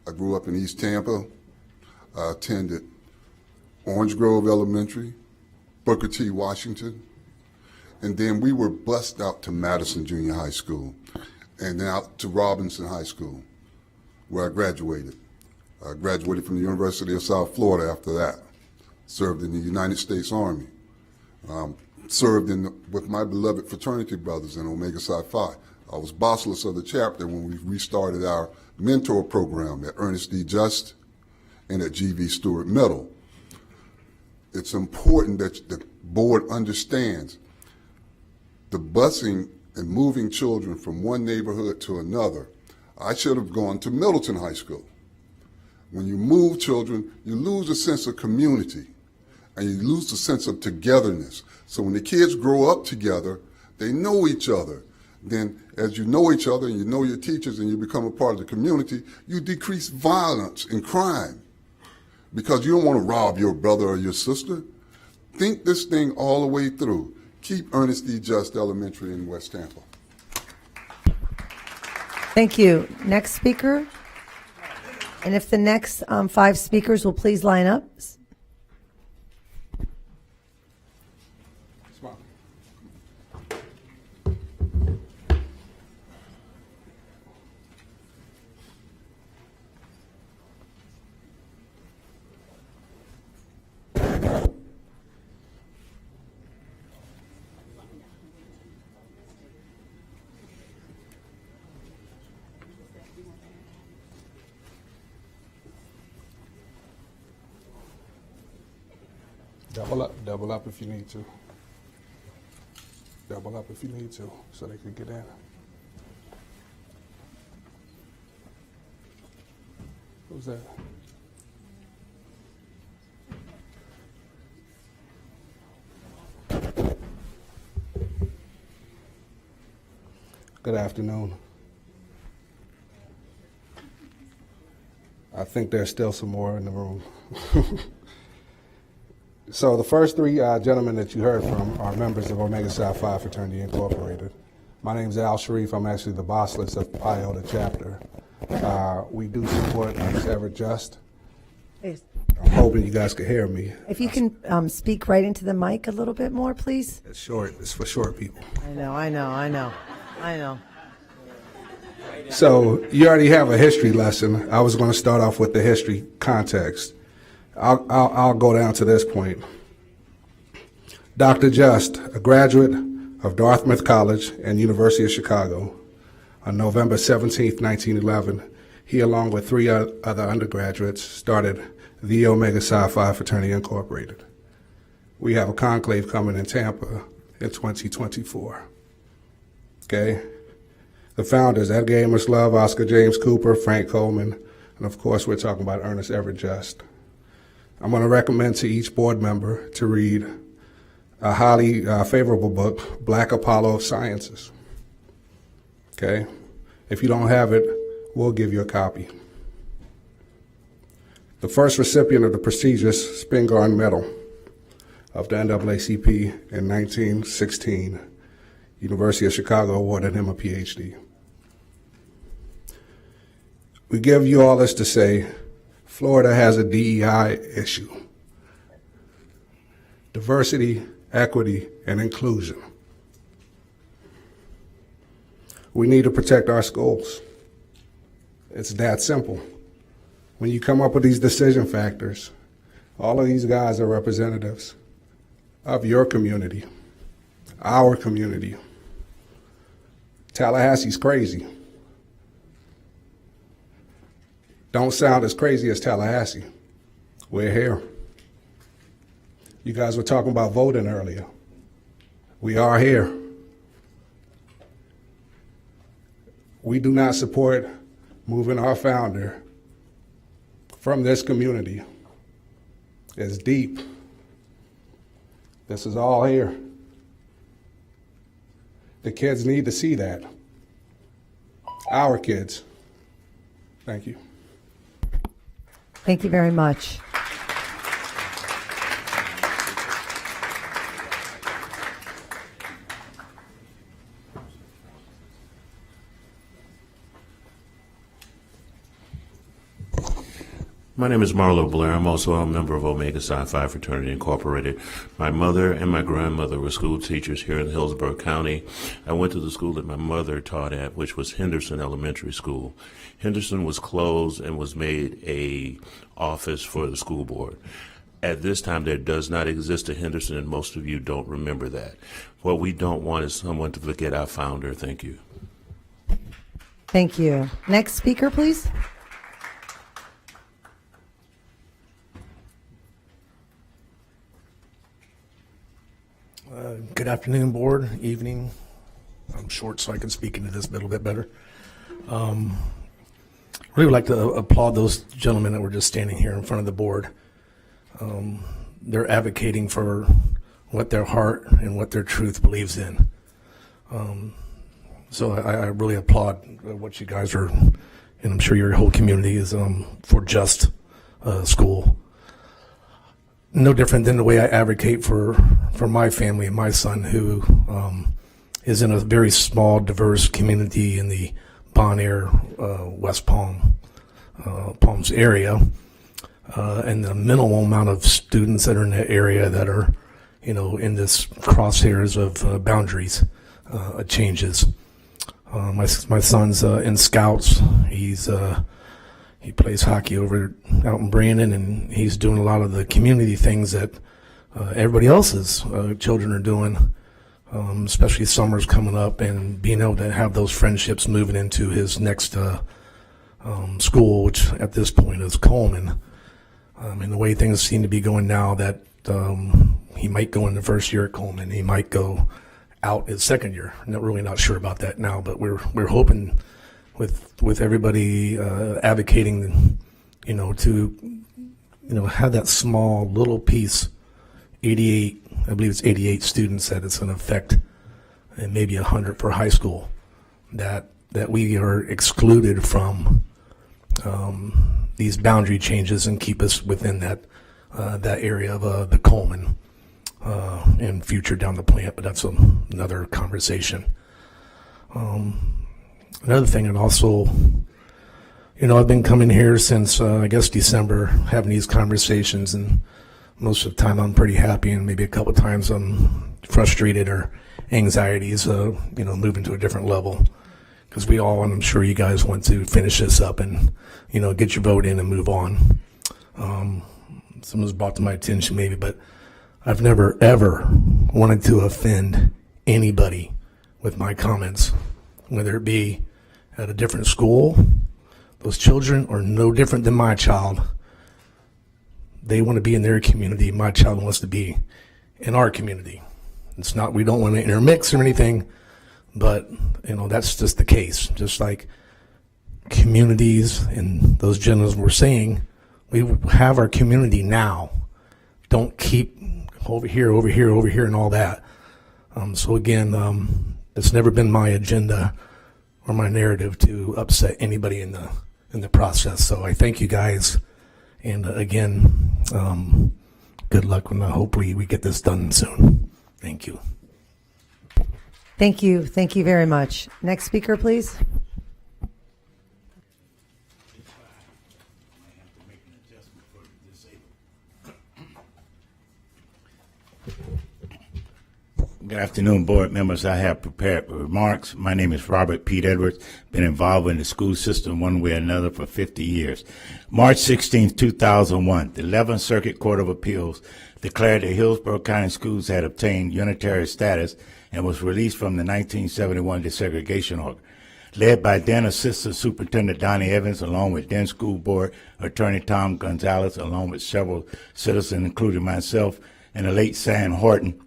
I grew up in East Tampa. I attended Orange Grove Elementary, Booker T. Washington, and then we were bused out to Madison Junior High School and then out to Robinson High School, where I graduated. I graduated from the University of South Florida after that. Served in the United States Army. Served with my beloved fraternity brothers in Omega Psi Phi. I was bossless of the chapter when we restarted our mentor program at Ernest D. Just and at G.V. Stewart Middle. It's important that the board understands the busing and moving children from one neighborhood to another. I should have gone to Middleton High School. When you move children, you lose a sense of community and you lose a sense of togetherness. So when the kids grow up together, they know each other. Then as you know each other and you know your teachers and you become a part of the community, you decrease violence and crime because you don't want to rob your brother or your sister. Think this thing all the way through. Keep Ernest D. Just Elementary in West Tampa. Thank you. Next speaker. And if the next 5 speakers will please line up. Double up if you need to. Double up if you need to, so they can get in. Who's that? Good afternoon. I think there's still some more in the room. So the first 3 gentlemen that you heard from are members of Omega Psi Phi Fraternity Incorporated. My name is Al Sharif. I'm actually the boss list of Pi Iota chapter. We do support Ernest Everett Just. I'm hoping you guys can hear me. If you can speak right into the mic a little bit more, please. It's short. It's for short people. I know. So you already have a history lesson. I was going to start off with the history context. I'll go down to this point. Dr. Just, a graduate of Dartmouth College and University of Chicago, on November 17, 1911, he, along with 3 other undergraduates, started the Omega Psi Phi Fraternity Incorporated. We have a conclave coming in Tampa in 2024. Okay? The founders, Edgar Amos Love, Oscar James Cooper, Frank Coleman, and of course we're talking about Ernest Everett Just. I'm going to recommend to each board member to read a highly favorable book, Black Apollo of Sciences. Okay? If you don't have it, we'll give you a copy. The first recipient of the prestigious Spingarn Medal of the NAACP in 1916, University of Chicago awarded him a PhD. We give you all this to say, Florida has a DEI issue. Diversity, equity, and inclusion. We need to protect our schools. It's that simple. When you come up with these decision factors, all of these guys are representatives of your community, our community. Tallahassee's crazy. Don't sound as crazy as Tallahassee. We're here. You guys were talking about voting earlier. We are here. We do not support moving our founder from this community. It's deep. This is all here. The kids need to see that. Our kids. Thank you. Thank you very much. My name is Marlo Blair. I'm also a member of Omega Psi Phi Fraternity Incorporated. My mother and my grandmother were school teachers here in Hillsborough County. I went to the school that my mother taught at, which was Henderson Elementary School. Henderson was closed and was made a office for the school board. At this time, there does not exist a Henderson, and most of you don't remember that. What we don't want is someone to forget our founder. Thank you. Thank you. Next speaker, please. Good afternoon, board, evening. I'm short, so I can speak into this a little bit better. Really would like to applaud those gentlemen that were just standing here in front of the board. They're advocating for what their heart and what their truth believes in. So I really applaud what you guys are, and I'm sure your whole community is for just school. No different than the way I advocate for my family and my son, who is in a very small, diverse community in the Bon Air, West Palms area, and the minimal amount of students that are in that area that are, in this crosshairs of boundaries changes. My son's in Scouts. He plays hockey out in Brandon, and he's doing a lot of the community things that everybody else's children are doing, especially summer's coming up, and being able to have those friendships moving into his next school, which at this point is Coleman. And the way things seem to be going now, that he might go in the first year at Coleman, he might go out his second year. Really not sure about that now, but we're hoping with everybody advocating, to have that small little piece, 88, I believe it's 88 students that it's going to affect, and maybe 100 for high school, that we are excluded from these boundary changes and keep us within that area of the Coleman and future down the plant, but that's another conversation. Another thing, and also, I've been coming here since, I guess, December, having these conversations, and most of the time I'm pretty happy, and maybe a couple of times I'm frustrated or anxieties, moving to a different level. Because we all, and I'm sure you guys want to finish this up and, get your vote in and move on. Someone's brought to my attention maybe, but I've never, ever wanted to offend anybody with my comments, whether it be at a different school. Those children are no different than my child. They want to be in their community. My child wants to be in our community. It's not, we don't want to intermix or anything, but that's just the case. Just like communities and those gentlemen were saying, we have our community now. Don't keep over here, and all that. So again, it's never been my agenda or my narrative to upset anybody in the process. So I thank you guys, and again, good luck, and hopefully we get this done soon. Thank you. Thank you. Thank you very much. Next speaker, please. Good afternoon, board members. I have prepared remarks. My name is Robert Pete Edwards. Been involved in the school system one way or another for 50 years. March 16, 2001, the 11th Circuit Court of Appeals declared that Hillsborough County Schools had obtained unitary status and was released from the 1971 desegregation order. Led by then Assistant Superintendent Donnie Evans, along with then School Board Attorney Tom Gonzalez, along with several citizens, including myself and the late Sam Horton,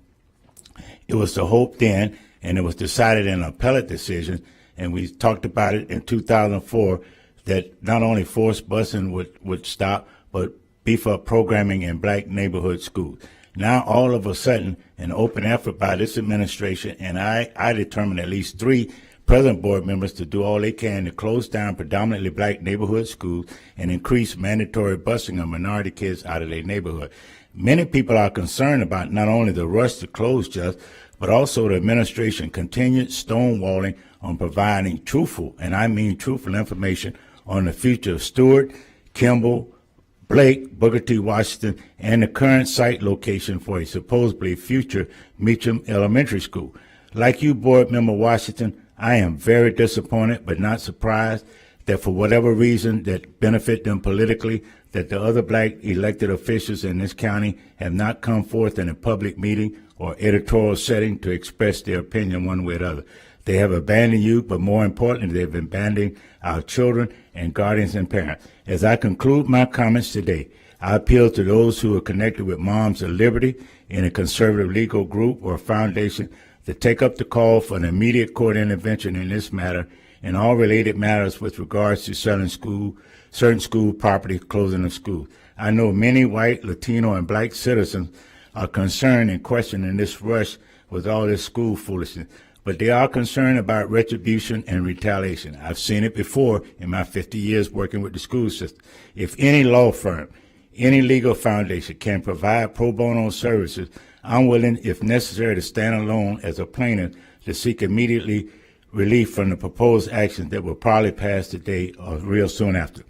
it was the hope then, and it was decided in an appellate decision, and we talked about it in 2004, that not only forced busing would stop, but beef up programming in black neighborhood schools. Now, all of a sudden, an open effort by this administration, and I determined at least 3 present board members to do all they can to close down predominantly black neighborhood schools and increase mandatory busing of minority kids out of their neighborhood. Many people are concerned about not only the rush to close just, but also the administration continued stonewalling on providing truthful, and I mean truthful information on the future of Stewart, Kimball, Blake, Booker T. Washington, and the current site location for a supposedly future Meacham Elementary School. Like you, Board Member Washington, I am very disappointed but not surprised that for whatever reason that benefit them politically, that the other black elected officials in this county have not come forth in a public meeting or editorial setting to express their opinion one way or the other. They have abandoned you, but more importantly, they've abandoned our children and guardians and parents. As I conclude my comments today, I appeal to those who are connected with Moms of Liberty in a conservative legal group or foundation to take up the call for an immediate court intervention in this matter and all related matters with regards to certain school property, closing of schools. I know many white, Latino, and black citizens are concerned and questioning this rush with all this school foolishness, but they are concerned about retribution and retaliation. I've seen it before in my 50 years working with the school system. If any law firm, any legal foundation can provide pro bono services, I'm willing, if necessary, to stand alone as a plaintiff to seek immediately relief from the proposed actions that will probably pass today or real soon after.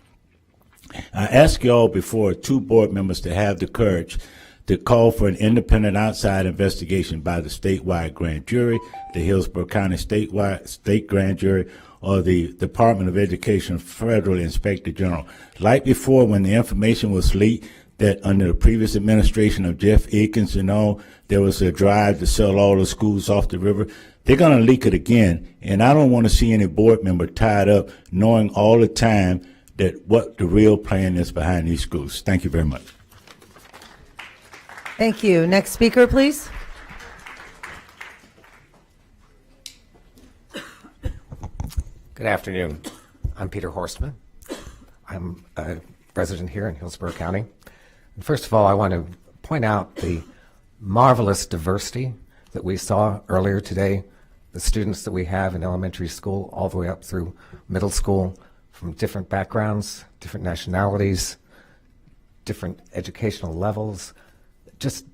I ask you all before 2 board members to have the courage to call for an independent outside investigation by the statewide grand jury, the Hillsborough County state grand jury, or the Department of Education Federal Inspector General. Like before, when the information was leaked that under the previous administration of Jeff Eakins and all, there was a drive to sell all the schools off the river, they're going to leak it again. And I don't want to see any board member tied up knowing all the time that what the real plan is behind these schools. Thank you very much. Thank you. Next speaker, please. Good afternoon. I'm Peter Horstman. I'm a resident here in Hillsborough County. And first of all, I want to point out the marvelous diversity that we saw earlier today, the students that we have in elementary school all the way up through middle school from different backgrounds, different nationalities, different educational levels, just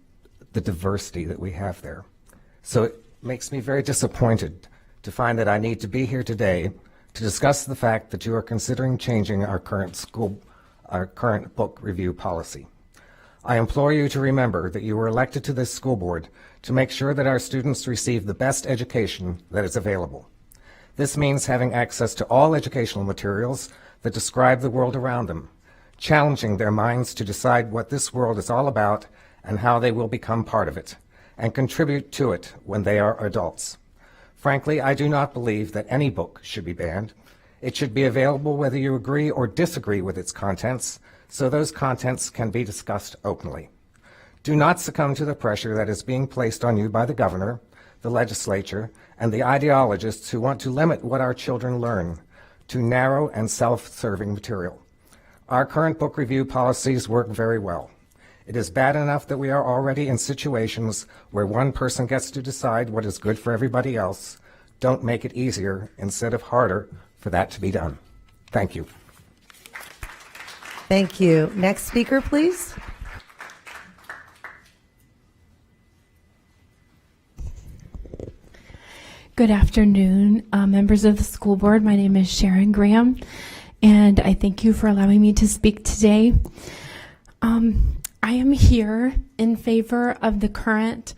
the diversity that we have there. So it makes me very disappointed to find that I need to be here today to discuss the fact that you are considering changing our current book review policy. I implore you to remember that you were elected to this school board to make sure that our students receive the best education that is available. This means having access to all educational materials that describe the world around them, challenging their minds to decide what this world is all about and how they will become part of it, and contribute to it when they are adults. Frankly, I do not believe that any book should be banned. It should be available whether you agree or disagree with its contents, so those contents can be discussed openly. Do not succumb to the pressure that is being placed on you by the governor, the legislature, and the ideologists who want to limit what our children learn to narrow and self-serving material. Our current book review policies work very well. It is bad enough that we are already in situations where one person gets to decide what is good for everybody else. Don't make it easier instead of harder for that to be done. Thank you. Thank you. Next speaker, please. Good afternoon, members of the school board. My name is Sharon Graham, and I thank you for allowing me to speak today. I am here in favor of the current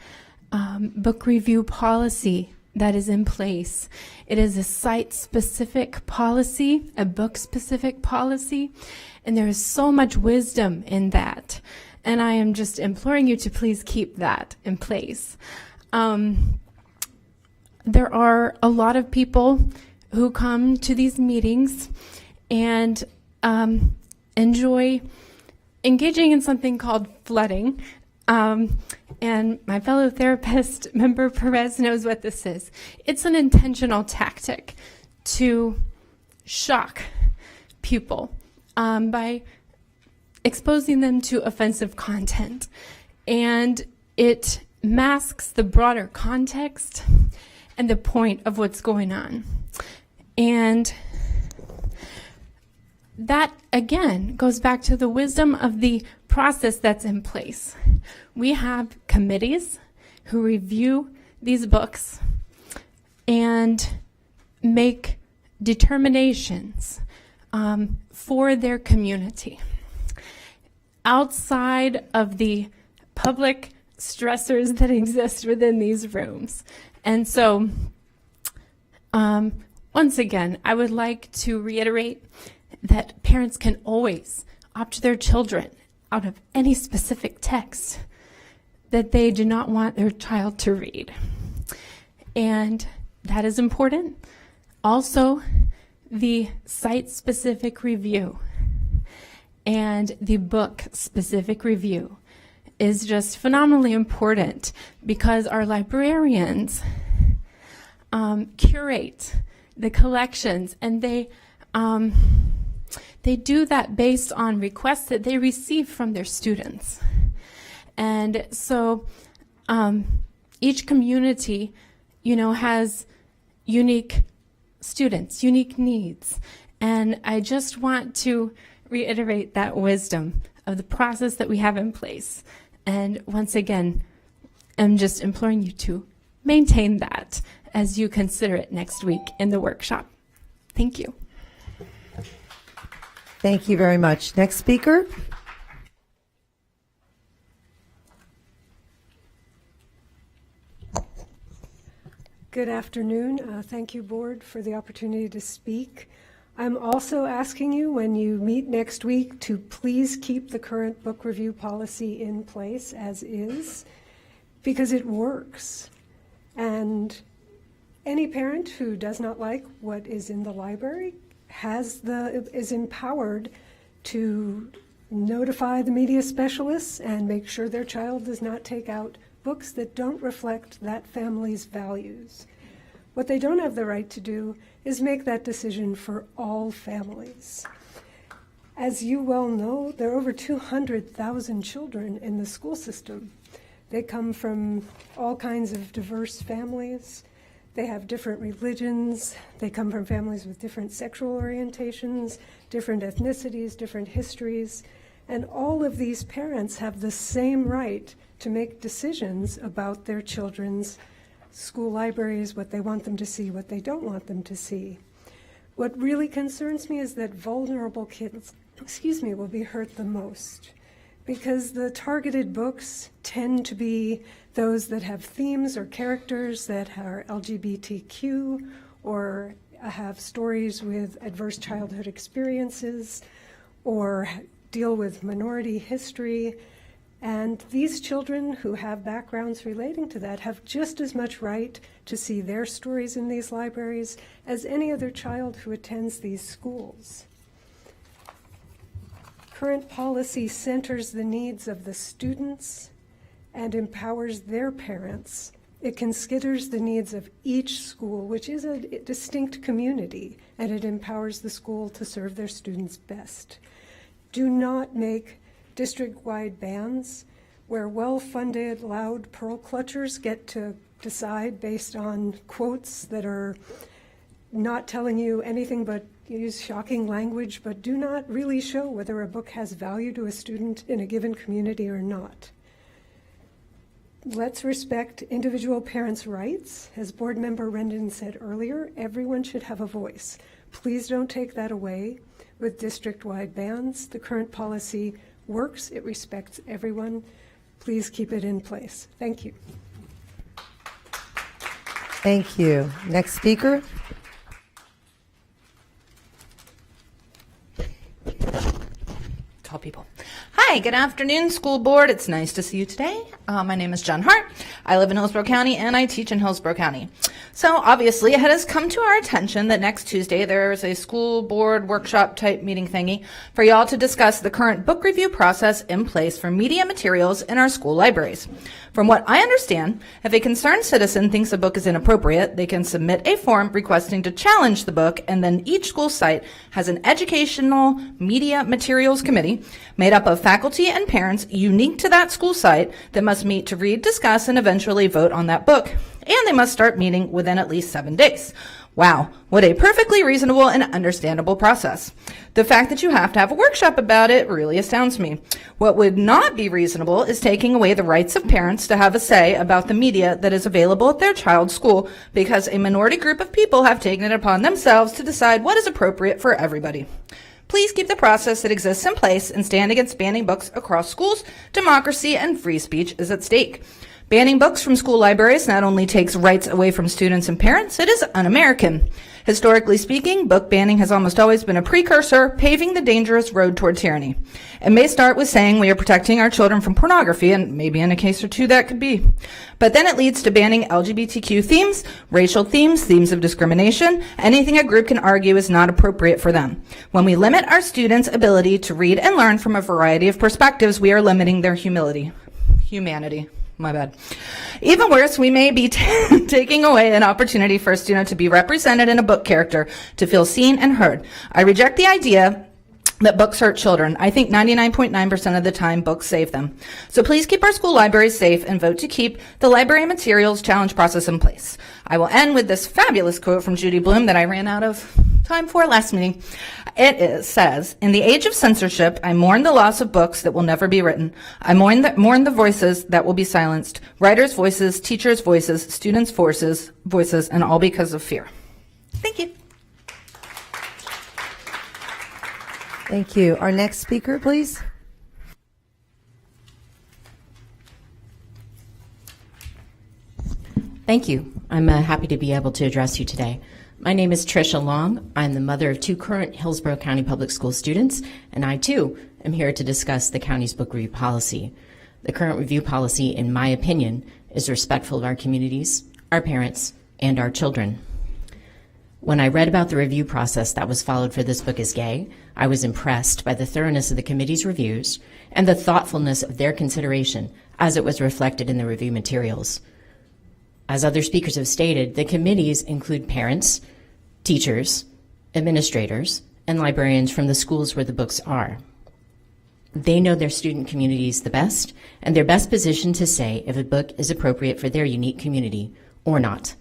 book review policy that is in place. It is a site-specific policy, a book-specific policy, and there is so much wisdom in that. And I am just imploring you to please keep that in place. There are a lot of people who come to these meetings and enjoy engaging in something called flooding. And my fellow therapist, Member Perez, knows what this is. It's an intentional tactic to shock people by exposing them to offensive content. And it masks the broader context and the point of what's going on. And that, again, goes back to the wisdom of the process that's in place. We have committees who review these books and make determinations for their community. outside of the public stressors that exist within these rooms. And so, once again, I would like to reiterate that parents can always opt their children out of any specific text that they do not want their child to read. And that is important. Also, the site-specific review and the book-specific review is just phenomenally important because our librarians curate the collections, and they do that based on requests that they receive from their students. And so each community, has unique students, unique needs. And I just want to reiterate that wisdom of the process that we have in place. And once again, I'm just imploring you to maintain that as you consider it next week in the workshop. Thank you. Thank you very much. Next speaker. Good afternoon. Thank you, Board, for the opportunity to speak. I'm also asking you, when you meet next week, to please keep the current book review policy in place as is, because it works. And any parent who does not like what is in the library is empowered to notify the media specialists and make sure their child does not take out books that don't reflect that family's values. What they don't have the right to do is make that decision for all families. As you well know, there are over 200,000 children in the school system. They come from all kinds of diverse families. They have different religions. They come from families with different sexual orientations, different ethnicities, different histories. And all of these parents have the same right to make decisions about their children's school libraries, what they want them to see, what they don't want them to see. What really concerns me is that vulnerable kids, will be hurt the most, because the targeted books tend to be those that have themes or characters that are LGBTQ or have stories with adverse childhood experiences or deal with minority history. And these children who have backgrounds relating to that have just as much right to see their stories in these libraries as any other child who attends these schools. Current policy centers the needs of the students and empowers their parents. It considers the needs of each school, which is a distinct community, and it empowers the school to serve their students best. Do not make district-wide bans where well-funded, loud pearl clutchers get to decide based on quotes that are not telling you anything but use shocking language, but do not really show whether a book has value to a student in a given community or not. Let's respect individual parents' rights. As Board Member Rendon said earlier, everyone should have a voice. Please don't take that away with district-wide bans. The current policy works. It respects everyone. Please keep it in place. Thank you. Thank you. Next speaker. Tall people. Hi, good afternoon, school board. It's nice to see you today. My name is Jen Hart. I live in Hillsborough County and I teach in Hillsborough County. So obviously it has come to our attention that next Tuesday there's a school board workshop type meeting thingy for y'all to discuss the current book review process in place for media materials in our school libraries. From what I understand, if a concerned citizen thinks a book is inappropriate, they can submit a form requesting to challenge the book, and then each school site has an educational media materials committee made up of faculty and parents unique to that school site that must meet to read, discuss, and eventually vote on that book. And they must start meeting within at least 7 days. Wow, what a perfectly reasonable and understandable process. The fact that you have to have a workshop about it really astounds me. What would not be reasonable is taking away the rights of parents to have a say about the media that is available at their child's school because a minority group of people have taken it upon themselves to decide what is appropriate for everybody. Please keep the process that exists in place and stand against banning books across schools. Democracy and free speech is at stake. Banning books from school libraries not only takes rights away from students and parents, it is un-American. Historically speaking, book banning has almost always been a precursor, paving the dangerous road toward tyranny. It may start with saying we are protecting our children from pornography, and maybe in a case or two that could be. But then it leads to banning LGBTQ themes, racial themes, themes of discrimination, anything a group can argue is not appropriate for them. When we limit our students' ability to read and learn from a variety of perspectives, we are limiting their humanity. My bad. Even worse, we may be taking away an opportunity for a student to be represented in a book character, to feel seen and heard. I reject the idea that books hurt children. I think 99.9% of the time books save them. So please keep our school libraries safe and vote to keep the library materials challenge process in place. I will end with this fabulous quote from Judy Blume that I ran out of time for last meeting. Says, in the age of censorship, I mourn the loss of books that will never be written. I mourn the voices that will be silenced. Writers' voices, teachers' voices, students' voices, and all because of fear. Thank you. Thank you. Our next speaker, please. Thank you. I'm happy to be able to address you today. My name is Tricia Long. I'm the mother of 2 current Hillsborough County Public School students, and I, too, am here to discuss the county's book review policy. The current review policy, in my opinion, is respectful of our communities, our parents, and our children. When I read about the review process that was followed for This Book is Gay, I was impressed by the thoroughness of the committee's reviews and the thoughtfulness of their consideration as it was reflected in the review materials. As other speakers have stated, the committees include parents, teachers, administrators, and librarians from the schools where the books are. They know their student communities the best, and they're best positioned to say if a book is appropriate for their unique community or not.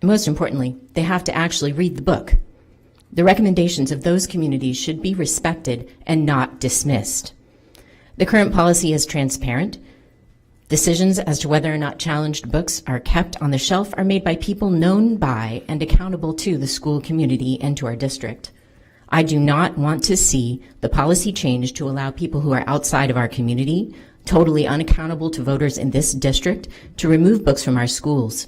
Most importantly, they have to actually read the book. The recommendations of those communities should be respected and not dismissed. The current policy is transparent. Decisions as to whether or not challenged books are kept on the shelf are made by people known by and accountable to the school community and to our district. I do not want to see the policy change to allow people who are outside of our community, totally unaccountable to voters in this district, to remove books from our schools.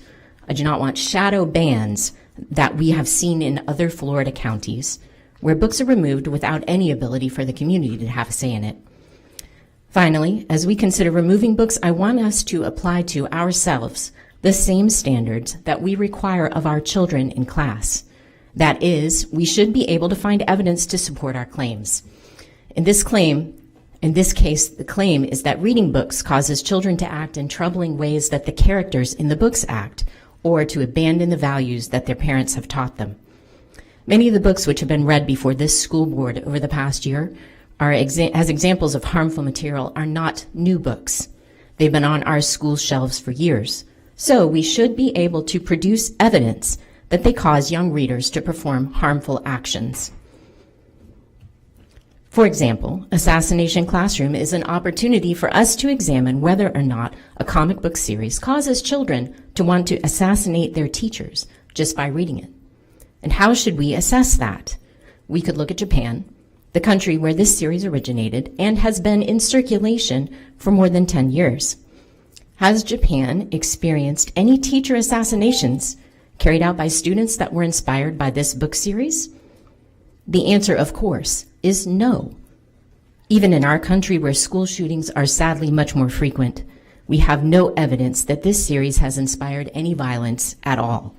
I do not want shadow bans that we have seen in other Florida counties, where books are removed without any ability for the community to have a say in it. Finally, as we consider removing books, I want us to apply to ourselves the same standards that we require of our children in class. That is, we should be able to find evidence to support our claims. In this case, the claim is that reading books causes children to act in troubling ways that the characters in the books act, or to abandon the values that their parents have taught them. Many of the books which have been read before this school board over the past year as examples of harmful material are not new books. They've been on our school shelves for years. So we should be able to produce evidence that they cause young readers to perform harmful actions. For example, Assassination Classroom is an opportunity for us to examine whether or not a comic book series causes children to want to assassinate their teachers just by reading it. And how should we assess that? We could look at Japan, the country where this series originated and has been in circulation for more than 10 years. Has Japan experienced any teacher assassinations carried out by students that were inspired by this book series? The answer, of course, is no. Even in our country, where school shootings are sadly much more frequent, we have no evidence that this series has inspired any violence at all.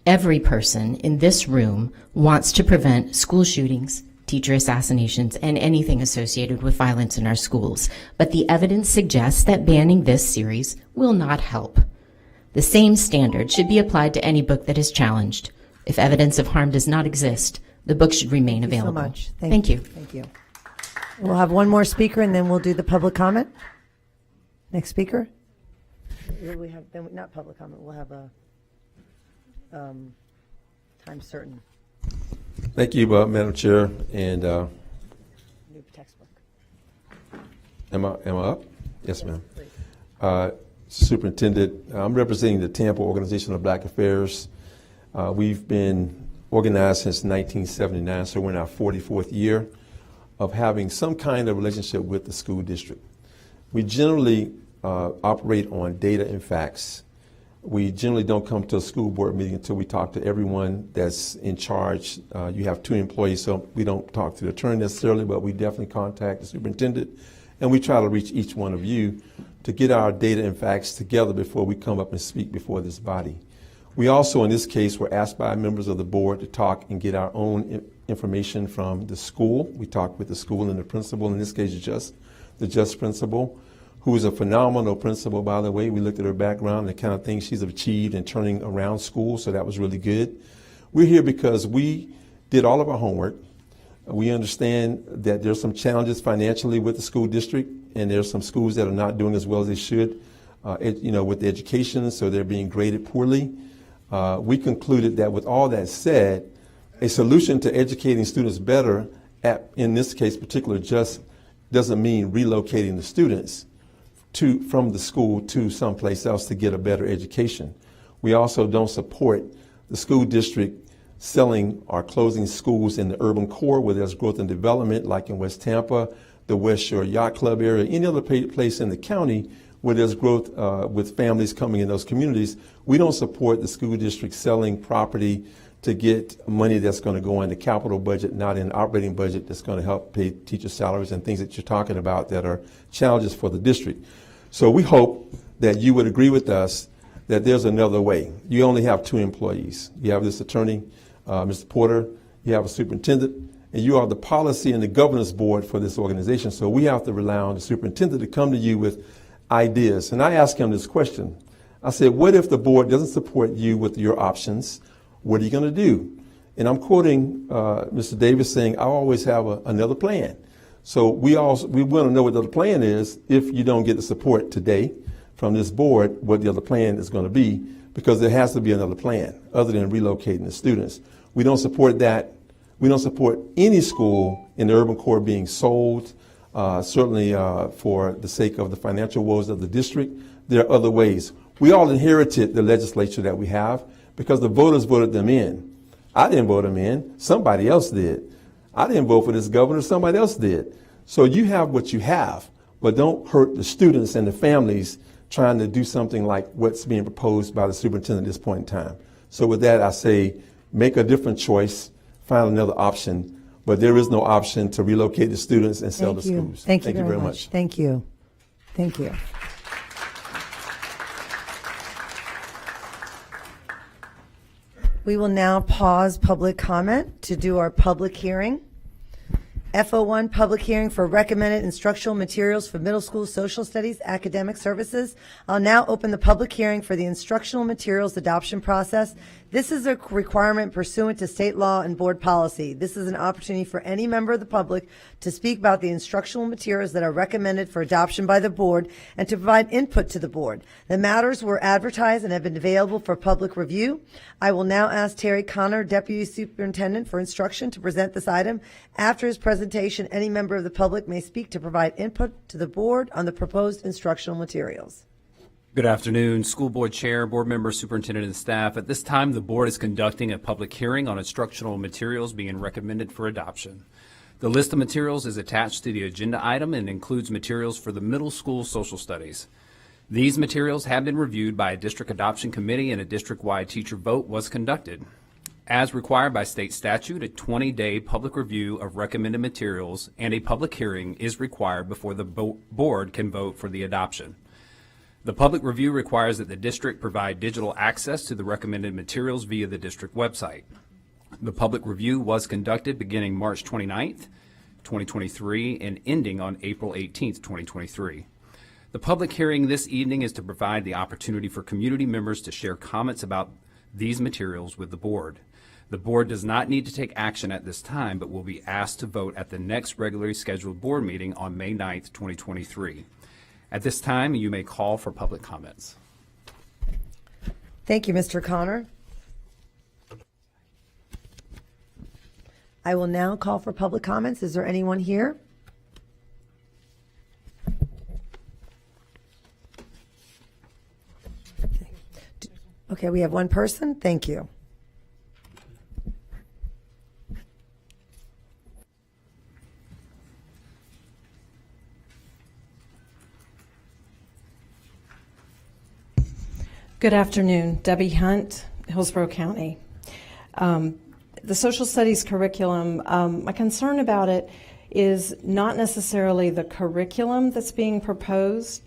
Every person in this room wants to prevent school shootings, teacher assassinations, and anything associated with violence in our schools. But the evidence suggests that banning this series will not help. The same standard should be applied to any book that is challenged. If evidence of harm does not exist, the book should remain available. Thank you so much. Thank you. Thank you. We'll have one more speaker, and then we'll do the public comment. Next speaker. We have not public comment. We'll have a time certain. Thank you, Madam Chair. And New textbook. am I up? Yes, ma'am. Superintendent, I'm representing the Tampa Organization of Black Affairs. We've been organized since 1979, so we're in our 44th year of having some kind of relationship with the school district. We generally operate on data and facts. We generally don't come to a school board meeting until we talk to everyone that's in charge. You have 2 employees, so we don't talk to the attorney necessarily, but we definitely contact the superintendent, and we try to reach each one of you to get our data and facts together before we come up and speak before this body. We also, in this case, were asked by members of the board to talk and get our own information from the school. We talked with the school and the principal, in this case, the Just principal, who is a phenomenal principal, by the way. We looked at her background, the kind of things she's achieved in turning around schools, so that was really good. We're here because we did all of our homework. We understand that there's some challenges financially with the school district, and there's some schools that are not doing as well as they should, with the education, so they're being graded poorly. We concluded that with all that said, a solution to educating students better, in this case particular, just doesn't mean relocating the students from the school to someplace else to get a better education. We also don't support the school district selling or closing schools in the urban core where there's growth and development, like in West Tampa, the West Shore Yacht Club area, any other place in the county where there's growth with families coming in those communities. We don't support the school district selling property to get money that's going to go in the capital budget, not in the operating budget that's going to help pay teacher salaries and things that you're talking about that are challenges for the district. So we hope that you would agree with us that there's another way. You only have 2 employees. You have this attorney, Mr. Porter, you have a superintendent, and you are the policy and the governance board for this organization. So we have to rely on the superintendent to come to you with ideas. And I asked him this question. I said, what if the board doesn't support you with your options? What are you going to do? And I'm quoting Mr. Davis saying, I always have another plan. So we want to know what the other plan is if you don't get the support today from this board, what the other plan is going to be, because there has to be another plan other than relocating the students. We don't support that. We don't support any school in the urban core being sold, certainly for the sake of the financial woes of the district. There are other ways. We all inherited the legislature that we have because the voters voted them in. I didn't vote them in. Somebody else did. I didn't vote for this governor. Somebody else did. So you have what you have, but don't hurt the students and the families trying to do something like what's being proposed by the superintendent at this point in time. So with that, I say make a different choice, find another option, but there is no option to relocate the students and sell the schools. Thank you very much. Thank you. Thank you. We will now pause public comment to do our public hearing. FO1, public hearing for recommended instructional materials for middle school social studies academic services. I'll now open the public hearing for the instructional materials adoption process. This is a requirement pursuant to state law and board policy. This is an opportunity for any member of the public to speak about the instructional materials that are recommended for adoption by the board and to provide input to the board. The matters were advertised and have been available for public review. I will now ask Terry Connor, Deputy Superintendent for Instruction, to present this item. After his presentation, any member of the public may speak to provide input to the board on the proposed instructional materials. Good afternoon, School Board Chair, Board Members, Superintendent, and staff. At this time, the Board is conducting a public hearing on instructional materials being recommended for adoption. The list of materials is attached to the agenda item and includes materials for the middle school social studies. These materials have been reviewed by a district adoption committee and a district-wide teacher vote was conducted. As required by state statute, a 20-day public review of recommended materials and a public hearing is required before the board can vote for the adoption. The public review requires that the district provide digital access to the recommended materials via the district website. The public review was conducted beginning March 29th, 2023 and ending on April 18th, 2023. The public hearing this evening is to provide the opportunity for community members to share comments about these materials with the board. The board does not need to take action at this time, but will be asked to vote at the next regularly scheduled board meeting on May 9th, 2023. At this time, you may call for public comments. Thank you, Mr. Connor. I will now call for public comments. Is there anyone here? Okay, we have one person. Thank you. Good afternoon. Debbie Hunt, Hillsborough County. The social studies curriculum, my concern about it is not necessarily the curriculum that's being proposed,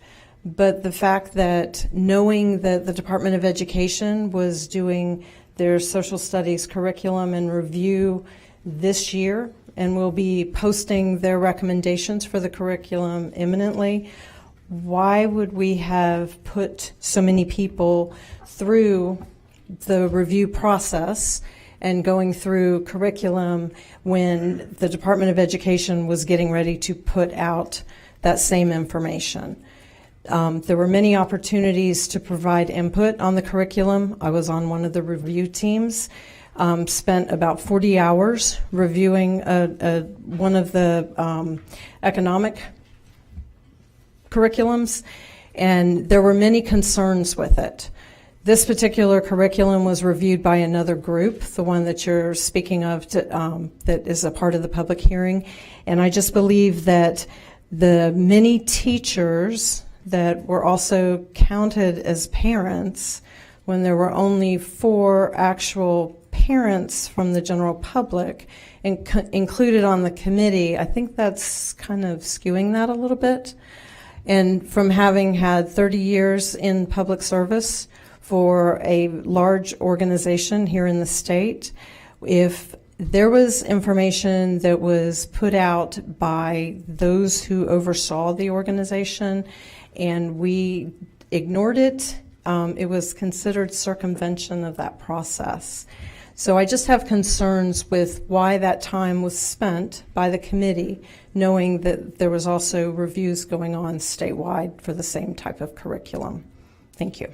but the fact that knowing that the Department of Education was doing their social studies curriculum and review this year and will be posting their recommendations for the curriculum imminently, why would we have put so many people through the review process and going through curriculum when the Department of Education was getting ready to put out that same information? There were many opportunities to provide input on the curriculum. I was on one of the review teams, spent about 40 hours reviewing one of the economic curriculums, and there were many concerns with it. This particular curriculum was reviewed by another group, the one that you're speaking of, that is a part of the public hearing. And I just believe that the many teachers that were also counted as parents, when there were only 4 actual parents from the general public included on the committee, I think that's kind of skewing that a little bit. And from having had 30 years in public service for a large organization here in the state, if there was information that was put out by those who oversaw the organization and we ignored it, it was considered circumvention of that process. So I just have concerns with why that time was spent by the committee, knowing that there was also reviews going on statewide for the same type of curriculum. Thank you.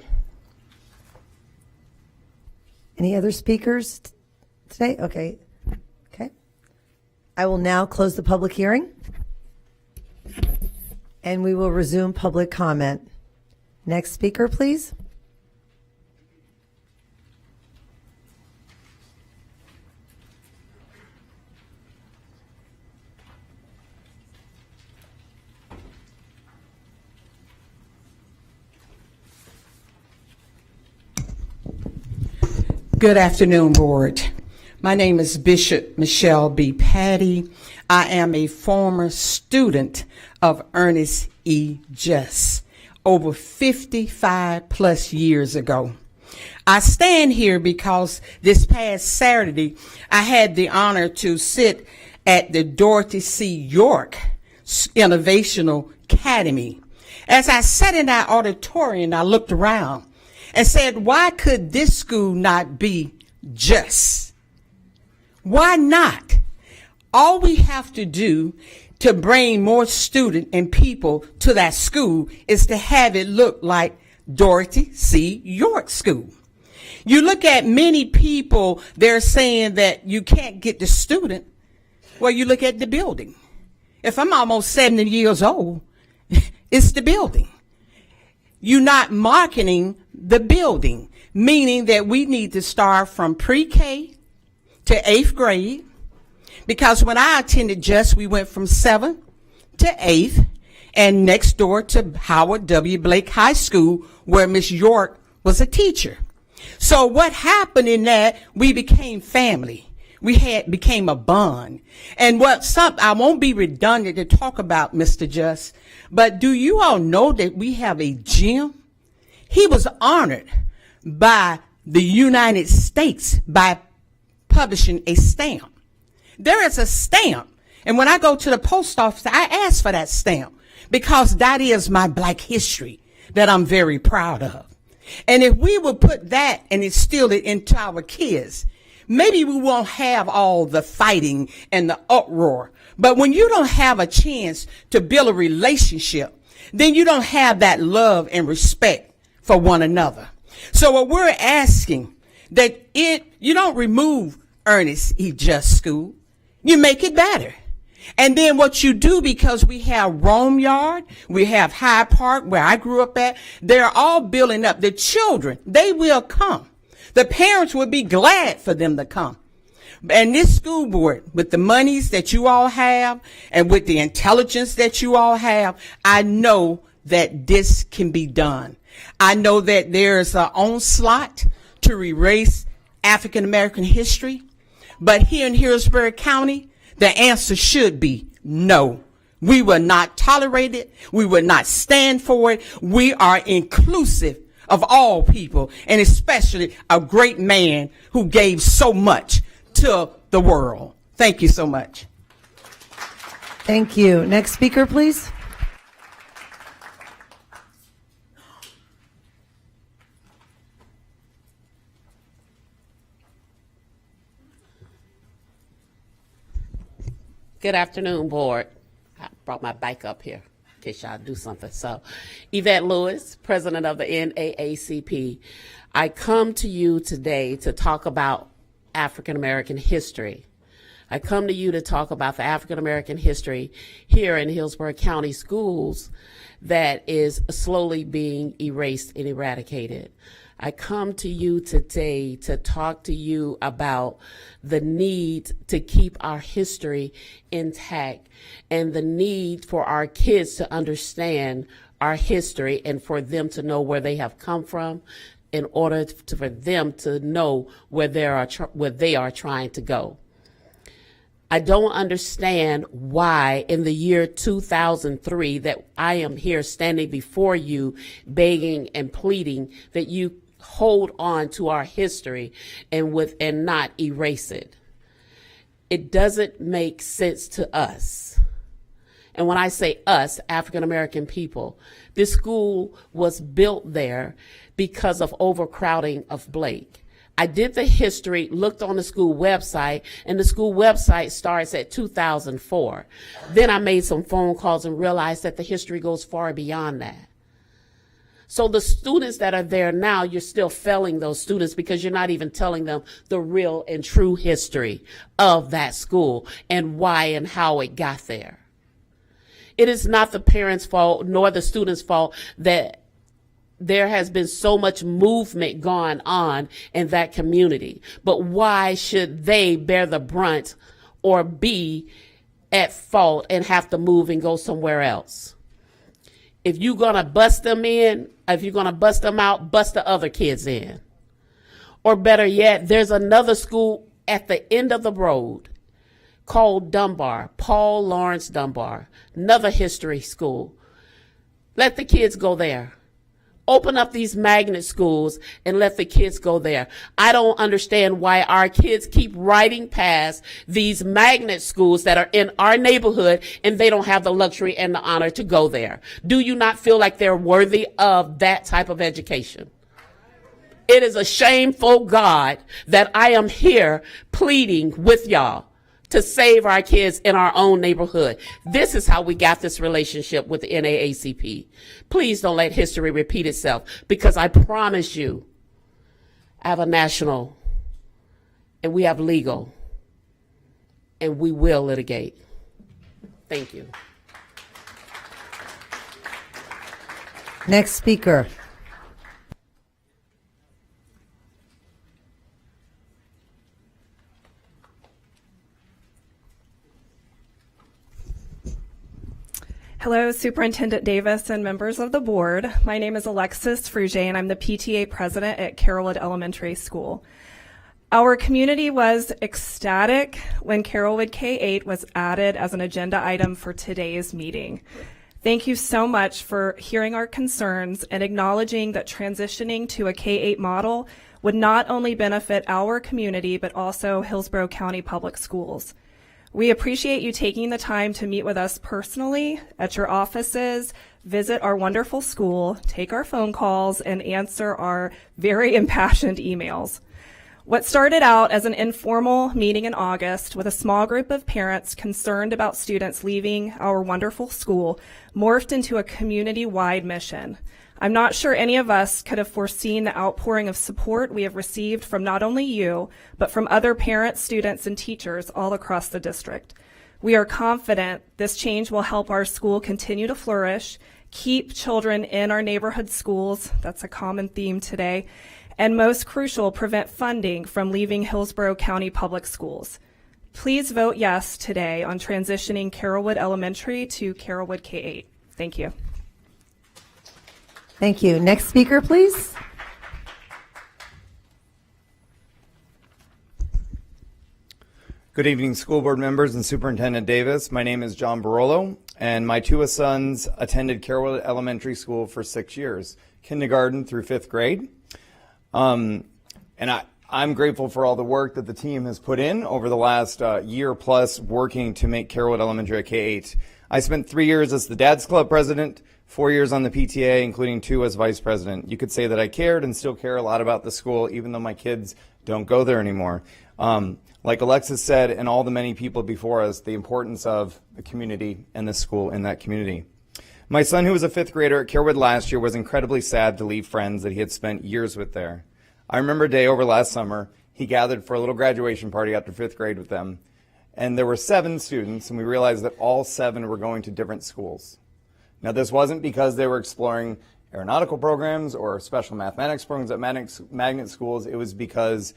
Any other speakers today? Okay. I will now close the public hearing, and we will resume public comment. Next speaker, please. Good afternoon, Board. My name is Bishop Michelle B. Patty. I am a former student of Ernest E. Just over 55 plus years ago. I stand here because this past Saturday, I had the honor to sit at the Dorothy C. York Innovational Academy. As I sat in that auditorium, I looked around and said, why could this school not be just? Why not? All we have to do to bring more students and people to that school is to have it look like Dorothy C. York School. You look at many people, they're saying that you can't get the student. Well, you look at the building. If I'm almost 70 years old, it's the building. You're not marketing the building, meaning that we need to start from pre-K to 8th grade, because when I attended Just, we went from 7th to 8th and next door to Howard W. Blake High School, where Miss York was a teacher. So what happened in that, we became family. We became a bond. And I won't be redundant to talk about Mr. Just, but do you all know that we have a gym? He was honored by the United States by publishing a stamp. There is a stamp. And when I go to the post office, I ask for that stamp because that is my Black history that I'm very proud of. And if we would put that and instill it into our kids, maybe we won't have all the fighting and the uproar. But when you don't have a chance to build a relationship, then you don't have that love and respect for one another. So what we're asking, that you don't remove Ernest E. Just School, you make it better. And then what you do, because we have Rome Yard, we have Hyde Park, where I grew up at, they're all building up. The children, they will come. The parents would be glad for them to come. And this school board, with the monies that you all have and with the intelligence that you all have, I know that this can be done. I know that there's an onslaught to erase African American history, but here in Hillsborough County, the answer should be no. We will not tolerate it. We will not stand for it. We are inclusive of all people, and especially a great man who gave so much to the world. Thank you so much. Thank you. Next speaker, please. Good afternoon, board. I brought my bike up here in case y'all do something. So, Yvette Lewis, president of the NAACP. I come to you today to talk about African American history. I come to you to talk about the African American history here in Hillsborough County schools that is slowly being erased and eradicated. I come to you today to talk to you about the need to keep our history intact and the need for our kids to understand our history and for them to know where they have come from in order for them to know where they are trying to go. I don't understand why in the year 2003 that I am here standing before you begging and pleading that you hold on to our history and not erase it. It doesn't make sense to us. And when I say us, African American people, this school was built there because of overcrowding of Blake. I did the history, looked on the school website, and the school website starts at 2004. Then I made some phone calls and realized that the history goes far beyond that. So the students that are there now, you're still failing those students because you're not even telling them the real and true history of that school and why and how it got there. It is not the parents' fault nor the students' fault that there has been so much movement going on in that community. But why should they bear the brunt or be at fault and have to move and go somewhere else? If you're going to bust them in, if you're going to bust them out, bust the other kids in. Or better yet, there's another school at the end of the road called Dunbar, Paul Lawrence Dunbar, another history school. Let the kids go there. Open up these magnet schools and let the kids go there. I don't understand why our kids keep riding past these magnet schools that are in our neighborhood and they don't have the luxury and the honor to go there. Do you not feel like they're worthy of that type of education? It is a shameful, God, that I am here pleading with y'all to save our kids in our own neighborhood. This is how we got this relationship with the NAACP. Please don't let history repeat itself, because I promise you, I have a national, and we have legal, and we will litigate. Thank you. Next speaker. Hello, Superintendent Davis and members of the board. My name is Alexis Fruge, and I'm the PTA president at Carrollwood Elementary School. Our community was ecstatic when Carrollwood K-8 was added as an agenda item for today's meeting. Thank you so much for hearing our concerns and acknowledging that transitioning to a K-8 model would not only benefit our community, but also Hillsborough County Public Schools. We appreciate you taking the time to meet with us personally at your offices, visit our wonderful school, take our phone calls, and answer our very impassioned emails. What started out as an informal meeting in August with a small group of parents concerned about students leaving our wonderful school morphed into a community-wide mission. I'm not sure any of us could have foreseen the outpouring of support we have received from not only you, but from other parents, students, and teachers all across the district. We are confident this change will help our school continue to flourish, keep children in our neighborhood schools, that's a common theme today, and most crucial, prevent funding from leaving Hillsborough County Public Schools. Please vote yes today on transitioning Carrollwood Elementary to Carrollwood K-8. Thank you. Thank you. Next speaker, please. Good evening, school board members and Superintendent Davis. My name is John Barolo, and my two sons attended Carrollwood Elementary School for 6 years, kindergarten through 5th grade. And I'm grateful for all the work that the team has put in over the last year plus working to make Carrollwood Elementary a K-8. I spent 3 years as the Dad's Club president, 4 years on the PTA, including 2 as vice president. You could say that I cared and still care a lot about the school, even though my kids don't go there anymore. Like Alexis said, and all the many people before us, the importance of the community and the school in that community. My son, who was a 5th grader at Carrollwood last year, was incredibly sad to leave friends that he had spent years with there. I remember a day over last summer, he gathered for a little graduation party after 5th grade with them, and there were 7 students, and we realized that all 7 were going to different schools. Now, this wasn't because they were exploring aeronautical programs or special mathematics programs at magnet schools. It was because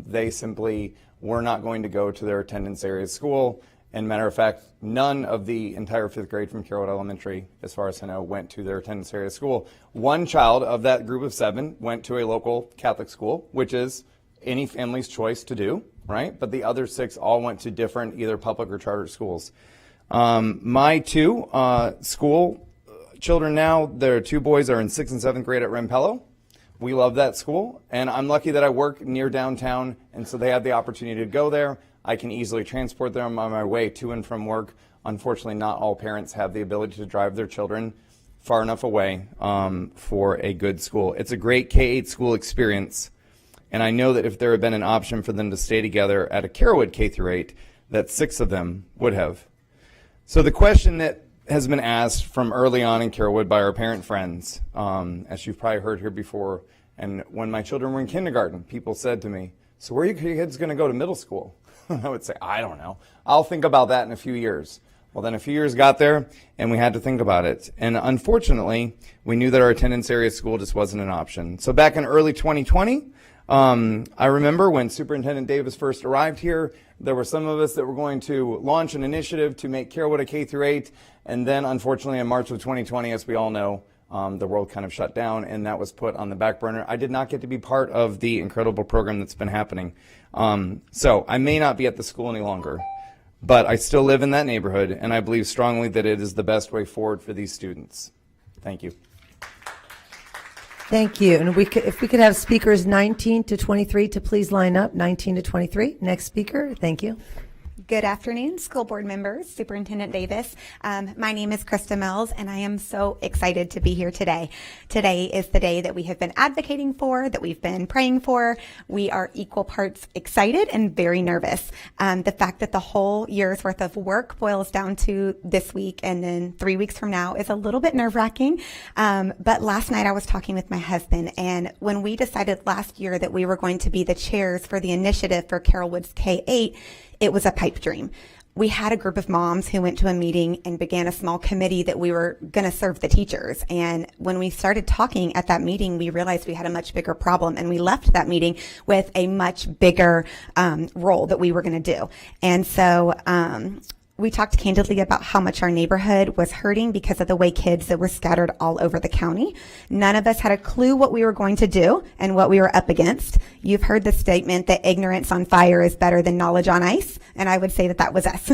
they simply were not going to go to their attendance area school. And matter of fact, none of the entire 5th grade from Carrollwood Elementary, as far as I know, went to their attendance area school. One child of that group of 7 went to a local Catholic school, which is any family's choice to do, right? But the other 6 all went to different either public or charter schools. My 2 school children now, their 2 boys are in 6th and 7th grade at Rempello. We love that school, and I'm lucky that I work near downtown, and so they have the opportunity to go there. I can easily transport them on my way to and from work. Unfortunately, not all parents have the ability to drive their children far enough away for a good school. It's a great K-8 school experience, and I know that if there had been an option for them to stay together at a Carrollwood K-8, that 6 of them would have. So the question that has been asked from early on in Carrollwood by our parent friends, as you've probably heard here before, and when my children were in kindergarten, people said to me, so where are your kids going to go to middle school? I would say, I don't know. I'll think about that in a few years. Well, then a few years got there, and we had to think about it. And unfortunately, we knew that our attendance area school just wasn't an option. So back in early 2020, I remember when Superintendent Davis first arrived here, there were some of us that were going to launch an initiative to make Carrollwood a K-8. And then, unfortunately, in March of 2020, as we all know, the world kind of shut down, and that was put on the back burner. I did not get to be part of the incredible program that's been happening. So I may not be at the school any longer, but I still live in that neighborhood, and I believe strongly that it is the best way forward for these students. Thank you. Thank you. And if we could have speakers 19 to 23 to please line up, 19 to 23. Next speaker. Thank you. Good afternoon, school board members, Superintendent Davis. My name is Krista Mills, and I am so excited to be here today. Today is the day that we have been advocating for, that we've been praying for. We are equal parts excited and very nervous. The fact that the whole year's worth of work boils down to this week and then 3 weeks from now is a little bit nerve-wracking. But last night I was talking with my husband, and when we decided last year that we were going to be the chairs for the initiative for Carrollwood's K-8, it was a pipe dream. We had a group of moms who went to a meeting and began a small committee that we were going to serve the teachers. And when we started talking at that meeting, we realized we had a much bigger problem, and we left that meeting with a much bigger role that we were going to do. And so we talked candidly about how much our neighborhood was hurting because of the way kids that were scattered all over the county. None of us had a clue what we were going to do and what we were up against. You've heard the statement that ignorance on fire is better than knowledge on ice, and I would say that that was us.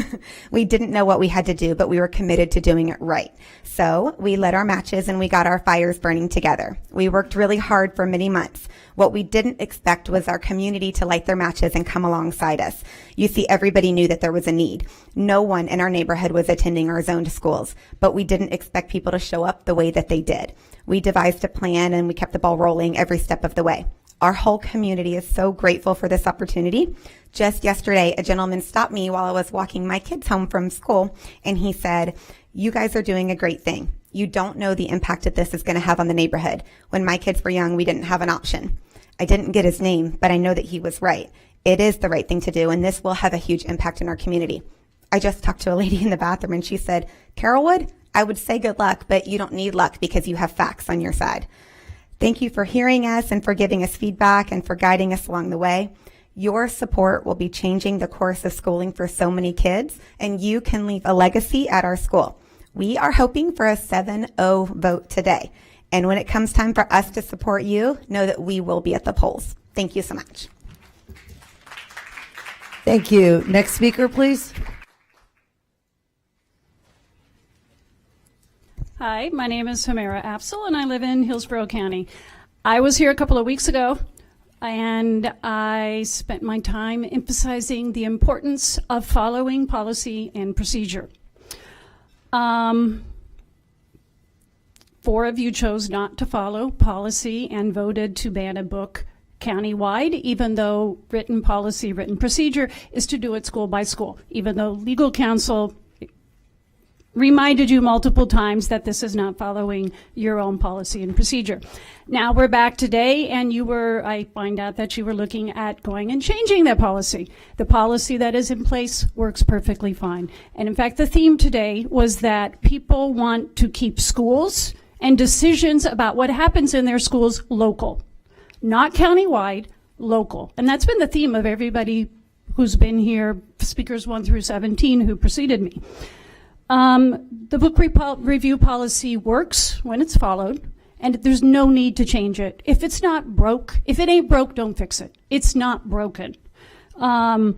We didn't know what we had to do, but we were committed to doing it right. So we lit our matches and we got our fires burning together. We worked really hard for many months. What we didn't expect was our community to light their matches and come alongside us. You see, everybody knew that there was a need. No one in our neighborhood was attending our zoned schools, but we didn't expect people to show up the way that they did. We devised a plan and we kept the ball rolling every step of the way. Our whole community is so grateful for this opportunity. Just yesterday, a gentleman stopped me while I was walking my kids home from school, and he said, "You guys are doing a great thing. You don't know the impact that this is going to have on the neighborhood. When my kids were young, we didn't have an option." I didn't get his name, but I know that he was right. It is the right thing to do, and this will have a huge impact in our community. I just talked to a lady in the bathroom, and she said, "Carrollwood, I would say good luck, but you don't need luck because you have facts on your side." Thank you for hearing us and for giving us feedback and for guiding us along the way. Your support will be changing the course of schooling for so many kids, and you can leave a legacy at our school. We are hoping for a 7-0 vote today. And when it comes time for us to support you, know that we will be at the polls. Thank you so much. Thank you. Next speaker, please. Hi, my name is Humera Afzal, and I live in Hillsborough County. I was here a couple of weeks ago, and I spent my time emphasizing the importance of following policy and procedure. 4 of you chose not to follow policy and voted to ban a book countywide, even though written policy, written procedure is to do it school by school, even though legal counsel reminded you multiple times that this is not following your own policy and procedure. Now we're back today, and I find out that you were looking at going and changing that policy. The policy that is in place works perfectly fine. And in fact, the theme today was that people want to keep schools and decisions about what happens in their schools local, not countywide, local. And that's been the theme of everybody who's been here, speakers 1 through 17 who preceded me. The book review policy works when it's followed, and there's no need to change it. If it's not broke, if it ain't broke, don't fix it. It's not broken. So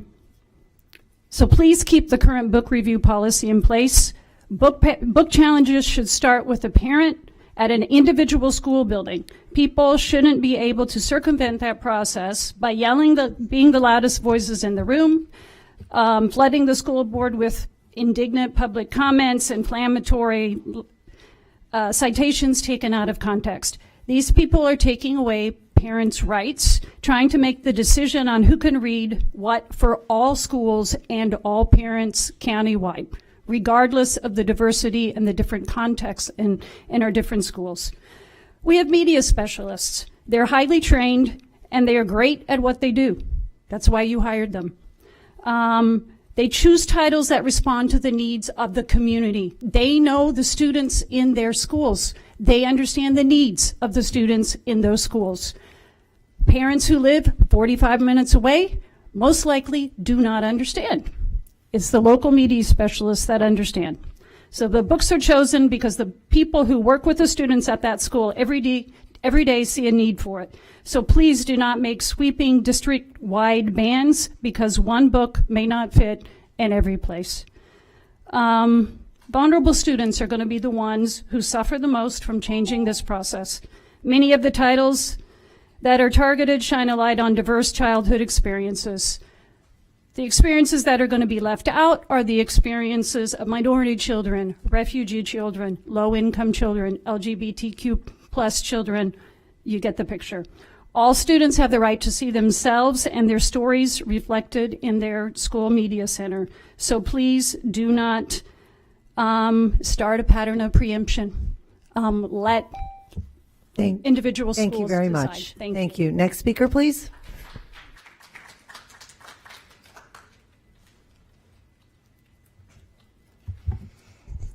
please keep the current book review policy in place. Book challenges should start with a parent at an individual school building. People shouldn't be able to circumvent that process by being the loudest voices in the room, flooding the school board with indignant public comments, inflammatory citations taken out of context. These people are taking away parents' rights, trying to make the decision on who can read what for all schools and all parents countywide, regardless of the diversity and the different contexts in our different schools. We have media specialists. They're highly trained, and they are great at what they do. That's why you hired them. They choose titles that respond to the needs of the community. They know the students in their schools. They understand the needs of the students in those schools. Parents who live 45 minutes away most likely do not understand. It's the local media specialists that understand. So the books are chosen because the people who work with the students at that school every day see a need for it. So please do not make sweeping district-wide bans because one book may not fit in every place. Vulnerable students are going to be the ones who suffer the most from changing this process. Many of the titles that are targeted shine a light on diverse childhood experiences. The experiences that are going to be left out are the experiences of minority children, refugee children, low-income children, LGBTQ plus children. You get the picture. All students have the right to see themselves and their stories reflected in their school media center. So please do not start a pattern of preemption. Let individual schools Thank you very decide. much. Thank you. Next speaker, please.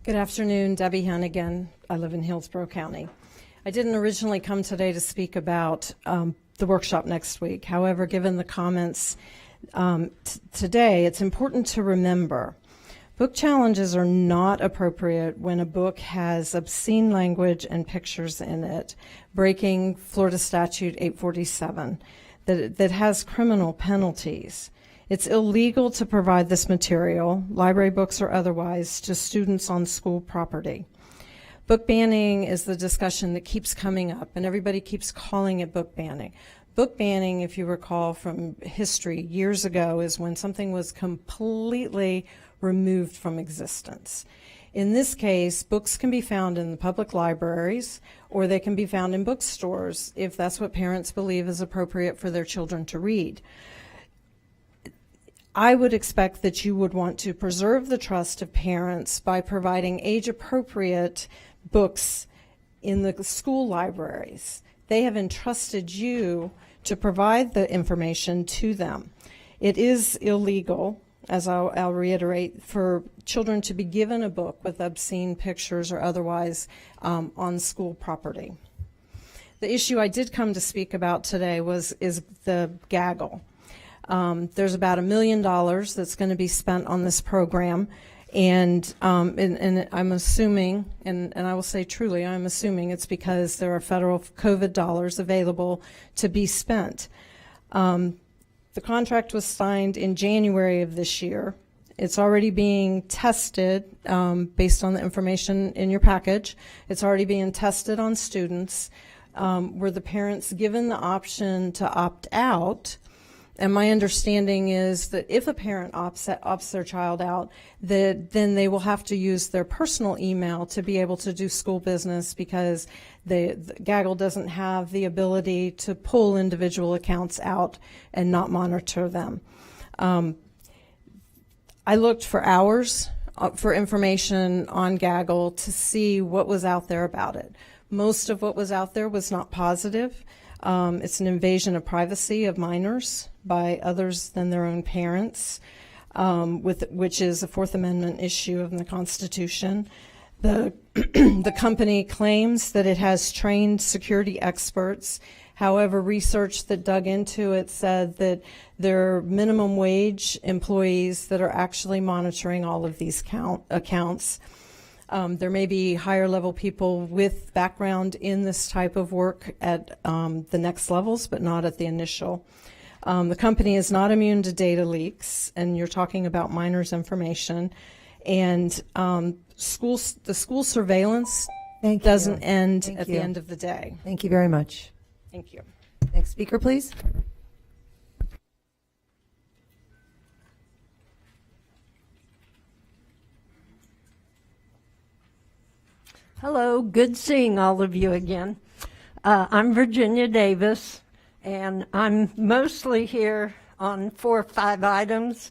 Good afternoon, Debbie Hannigan. I live in Hillsborough County. I didn't originally come today to speak about the workshop next week. However, given the comments today, it's important to remember book challenges are not appropriate when a book has obscene language and pictures in it, breaking Florida Statute 847, that has criminal penalties. It's illegal to provide this material, library books or otherwise, to students on school property. Book banning is the discussion that keeps coming up, and everybody keeps calling it book banning. Book banning, if you recall from history years ago, is when something was completely removed from existence. In this case, books can be found in the public libraries, or they can be found in bookstores if that's what parents believe is appropriate for their children to read. I would expect that you would want to preserve the trust of parents by providing age-appropriate books in the school libraries. They have entrusted you to provide the information to them. It is illegal, as I'll reiterate, for children to be given a book with obscene pictures or otherwise on school property. The issue I did come to speak about today is the gaggle. There's about $1 million that's going to be spent on this program, And I'm assuming, and I will say truly, I'm assuming it's because there are federal COVID dollars available to be spent. The contract was signed in January of this year. It's already being tested based on the information in your package. It's already being tested on students. Were the parents given the option to opt out? And my understanding is that if a parent opts their child out, that then they will have to use their personal email to be able to do school business, because the Gaggle doesn't have the ability to pull individual accounts out and not monitor them. I looked for hours for information on Gaggle to see what was out there about it. Most of what was out there was not positive. It's an invasion of privacy of minors by others than their own parents, which is a Fourth Amendment issue of the Constitution. The company claims that it has trained security experts. However, research that dug into it said that there are minimum wage employees that are actually monitoring all of these accounts. There may be higher level people with background in this type of work at the next levels, but not at the initial. The company is not immune to data leaks, and you're talking about minors' information. And the school surveillance doesn't end at the end of the day. Thank you very much. Thank you. Next speaker, please. Hello, good seeing all of you again. I'm Virginia Davis, and I'm mostly here on 4 or 5 items.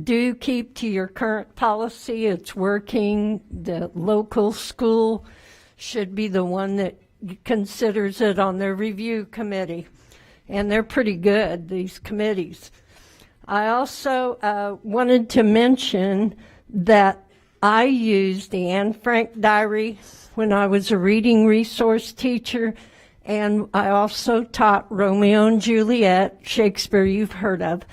Do keep to your current policy. It's working. The local school should be the one that considers it on their review committee, and they're pretty good, these committees. I also wanted to mention that I used the Anne Frank diary when I was a reading resource teacher, and I also taught Romeo and Juliet, Shakespeare you've heard of.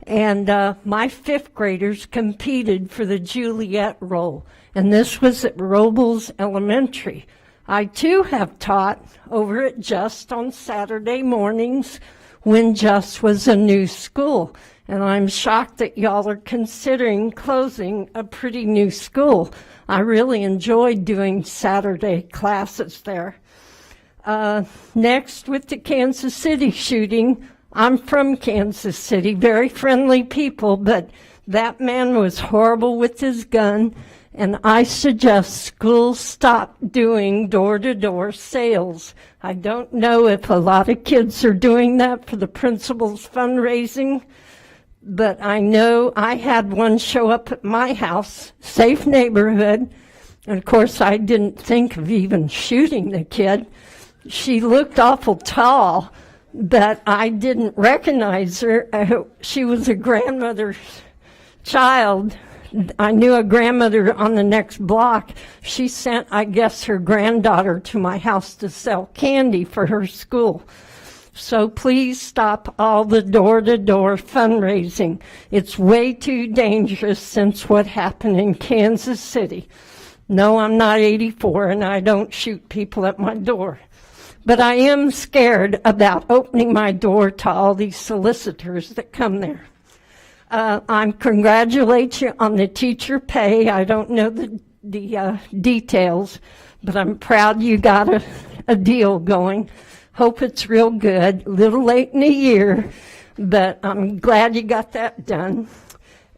And my 5th graders competed for the Juliet role, and this was at Robles Elementary. I too have taught over at Just on Saturday mornings when Just was a new school. And I'm shocked that y'all are considering closing a pretty new school. I really enjoyed doing Saturday classes there. Next, with the Kansas City shooting, I'm from Kansas City, very friendly people, but that man was horrible with his gun, and I suggest schools stop doing door-to-door sales. I don't know if a lot of kids are doing that for the principal's fundraising, but I know I had one show up at my house, safe neighborhood, and of course I didn't think of even shooting the kid. She looked awful tall, but I didn't recognize her. She was a grandmother's child. I knew a grandmother on the next block. She sent, I guess, her granddaughter to my house to sell candy for her school. So please stop all the door-to-door fundraising. It's way too dangerous since what happened in Kansas City. No, I'm not 84 and I don't shoot people at my door. But I am scared about opening my door to all these solicitors that come there. I congratulate you on the teacher pay. I don't know the details, but I'm proud you got a deal going. Hope it's real good. A little late in the year, but I'm glad you got that done.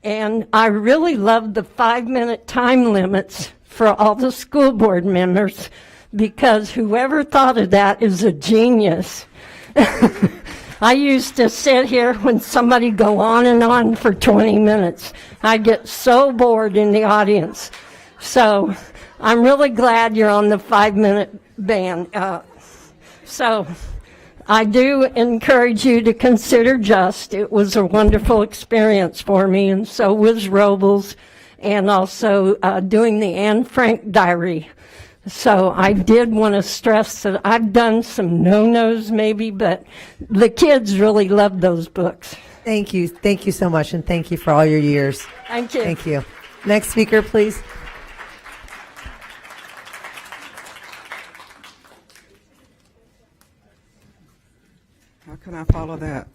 And I really love the 5-minute time limits for all the school board members, because whoever thought of that is a genius. I used to sit here when somebody go on and on for 20 minutes. I get so bored in the audience. So I'm really glad you're on the 5-minute ban. So I do encourage you to consider Just. It was a wonderful experience for me, and so was Robles, and also doing the Anne Frank diary. So I did want to stress that I've done some no-nos maybe, but the kids really loved those books. Thank you. Thank you so much, and thank you for all your years. Thank you. Thank you. Next speaker, please. How can I follow that?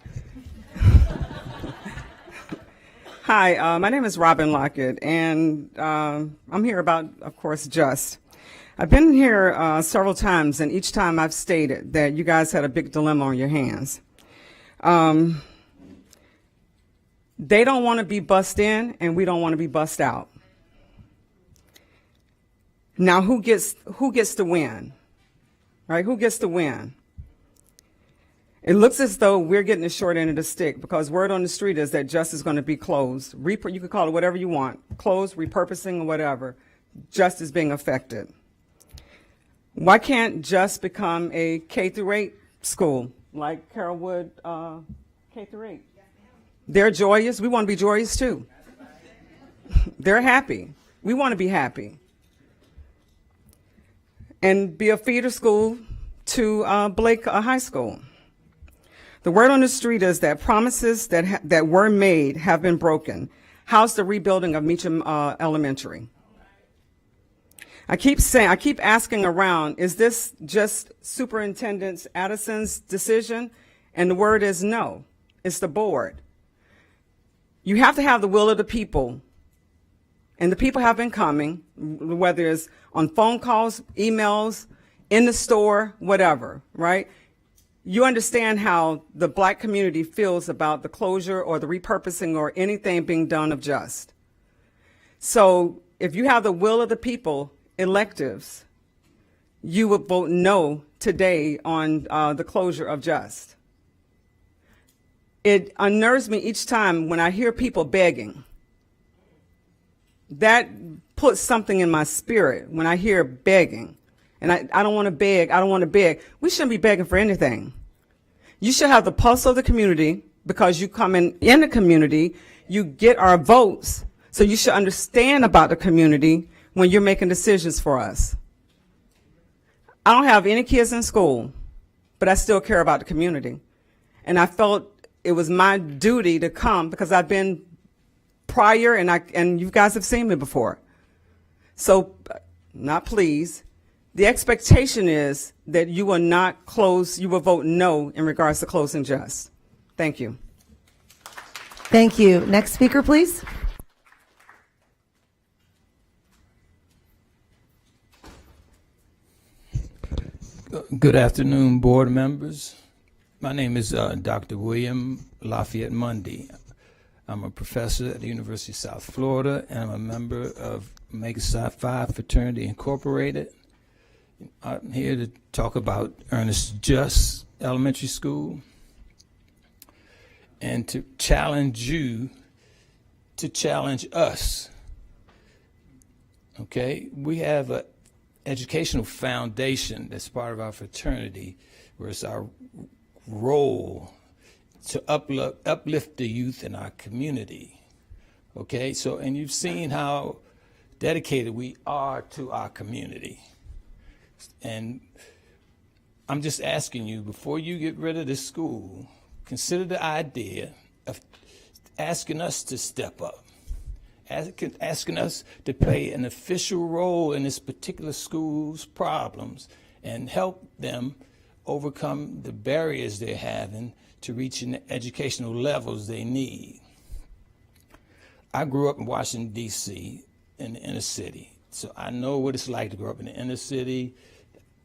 Hi, my name is Robin Lockett, and I'm here about, of course, JUST. I've been here several times, and each time I've stated that you guys had a big dilemma on your hands. They don't want to be bussed in, and we don't want to be bussed out. Now, who gets to win? Right? Who gets to win? It looks as though we're getting the short end of the stick because word on the street is that JUST is going to be closed. You can call it whatever you want, closed, repurposing, or whatever. JUST is being affected. Why can't JUST become a K-8 school like Carrollwood K-8? They're joyous. We want to be joyous too. They're happy. We want to be happy. And be a feeder school to Blake High School. The word on the street is that promises that were made have been broken. How's the rebuilding of Meacham Elementary? I keep asking around, is this just Superintendent Addison's decision? And the word is no, it's the board. You have to have the will of the people. And the people have been coming, whether it's on phone calls, emails, in the store, whatever, right? You understand how the black community feels about the closure or the repurposing or anything being done of JUST. So if you have the will of the people, electives, you would vote no today on the closure of JUST. It unnerves me each time when I hear people begging. That puts something in my spirit when I hear begging. And I don't want to beg. I don't want to beg. We shouldn't be begging for anything. You should have the pulse of the community because you come in the community. You get our votes. So you should understand about the community when you're making decisions for us. I don't have any kids in school, but I still care about the community. And I felt it was my duty to come because I've been prior and you guys have seen me before. So, not please. The expectation is that you will not close, you will vote no in regards to closing JUST. Thank you. Thank you. Next speaker, please. Good afternoon, board members. My name is Dr. William Lafayette Mundy. I'm a professor at the University of South Florida, and I'm a member of Omega Psi Phi Fraternity Incorporated. I'm here to talk about Ernest Just Elementary School and to challenge you to challenge us. Okay? We have an educational foundation that's part of our fraternity where it's our role to uplift the youth in our community. Okay? So, and you've seen how dedicated we are to our community. And I'm just asking you, before you get rid of this school, consider the idea of asking us to step up, asking us to play an official role in this particular school's problems and help them overcome the barriers they're having to reaching the educational levels they need. I grew up in Washington, D.C., in the inner city, so I know what it's like to grow up in the inner city.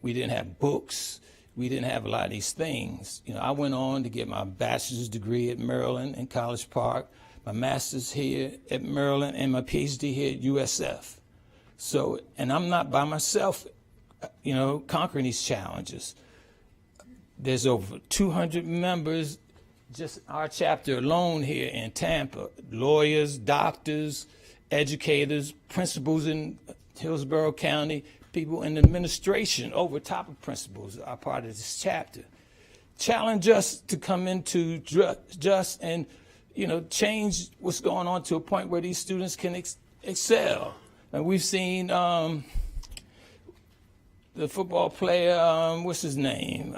We didn't have books. We didn't have a lot of these things. You know, I went on to get my bachelor's degree at Maryland in College Park, my master's here at Maryland, and my PhD here at USF. So, and I'm not by myself, you know, conquering these challenges. There's over 200 members, just our chapter alone here in Tampa, lawyers, doctors, educators, principals in Hillsborough County, people in administration over top of principals are part of this chapter. Challenge us to come into JUST and, you know, change what's going on to a point where these students can excel. And we've seen the football player, what's his name?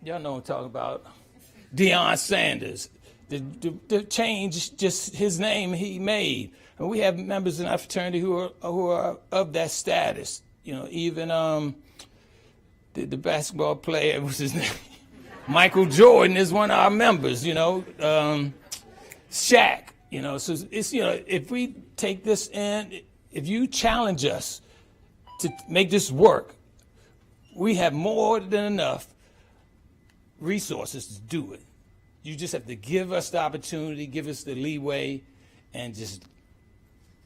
Y'all know what I'm talking about. Deion Sanders. to change just his name he made. And we have members in our fraternity who are of that status. You know, even the basketball player, what's his name? Michael Jordan is one of our members. You know, Shaq. You know, so it's, you know, if we take this in, if you challenge us to make this work, we have more than enough resources to do it. You just have to give us the opportunity, give us the leeway, and just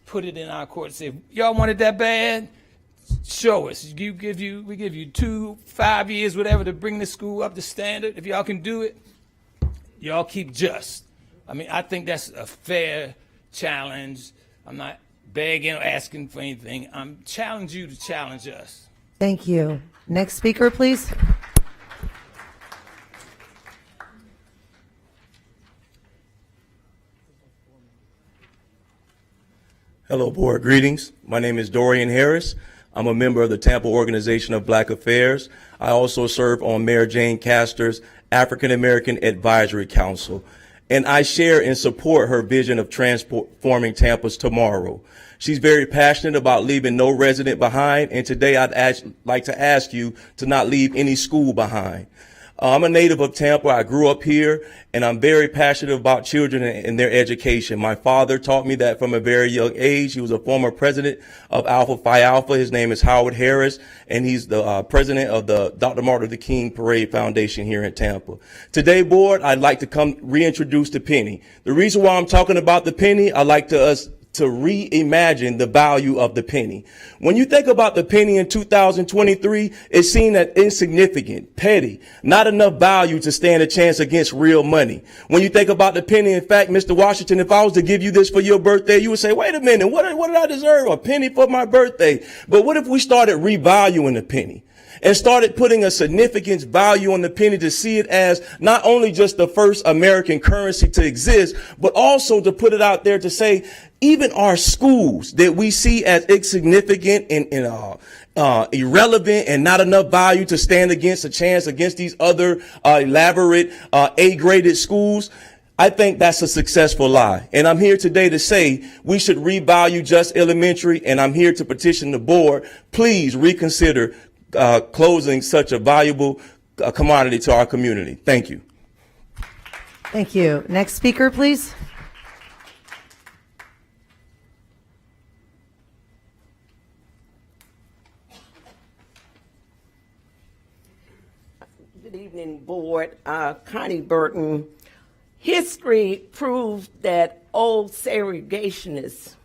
put it in our court. Say, y'all want it that bad? Show us. We give you 2, 5 years, whatever, to bring the school up to standard. If y'all can do it, y'all keep just. I mean, I think that's a fair challenge. I'm not begging or asking for anything. I'm challenging you to challenge us. Thank you. Next speaker, please. Hello, board. Greetings. My name is Dorian Harris. I'm a member of the Tampa Organization of Black Affairs. I also serve on Mayor Jane Castor's African American Advisory Council, and I share and support her vision of transforming Tampa's tomorrow. She's very passionate about leaving no resident behind, and today I'd like to ask you to not leave any school behind. I'm a native of Tampa. I grew up here, and I'm very passionate about children and their education. My father taught me that from a very young age. He was a former president of Alpha Phi Alpha. His name is Howard Harris, and he's the president of the Dr. Martin Luther King Parade Foundation here in Tampa. Today, board, I'd like to reintroduce the penny. The reason why I'm talking about the penny, I'd like us to reimagine the value of the penny. When you think about the penny in 2023, it's seen as insignificant, petty, not enough value to stand a chance against real money. When you think about the penny, in fact, Mr. Washington, if I was to give you this for your birthday, you would say, wait a minute, what did I deserve? A penny for my birthday. But what if we started revaluing the penny and started putting a significance value on the penny to see it as not only just the first American currency to exist, but also to put it out there to say, even our schools that we see as insignificant and irrelevant and not enough value to stand against a chance against these other elaborate A-graded schools, I think that's a successful lie. And I'm here today to say we should revalue Just Elementary, and I'm here to petition the board, please reconsider closing such a valuable commodity to our community. Thank you. Thank you. Next speaker, please. Good evening, board. Connie Burton. History proves that old segregationists,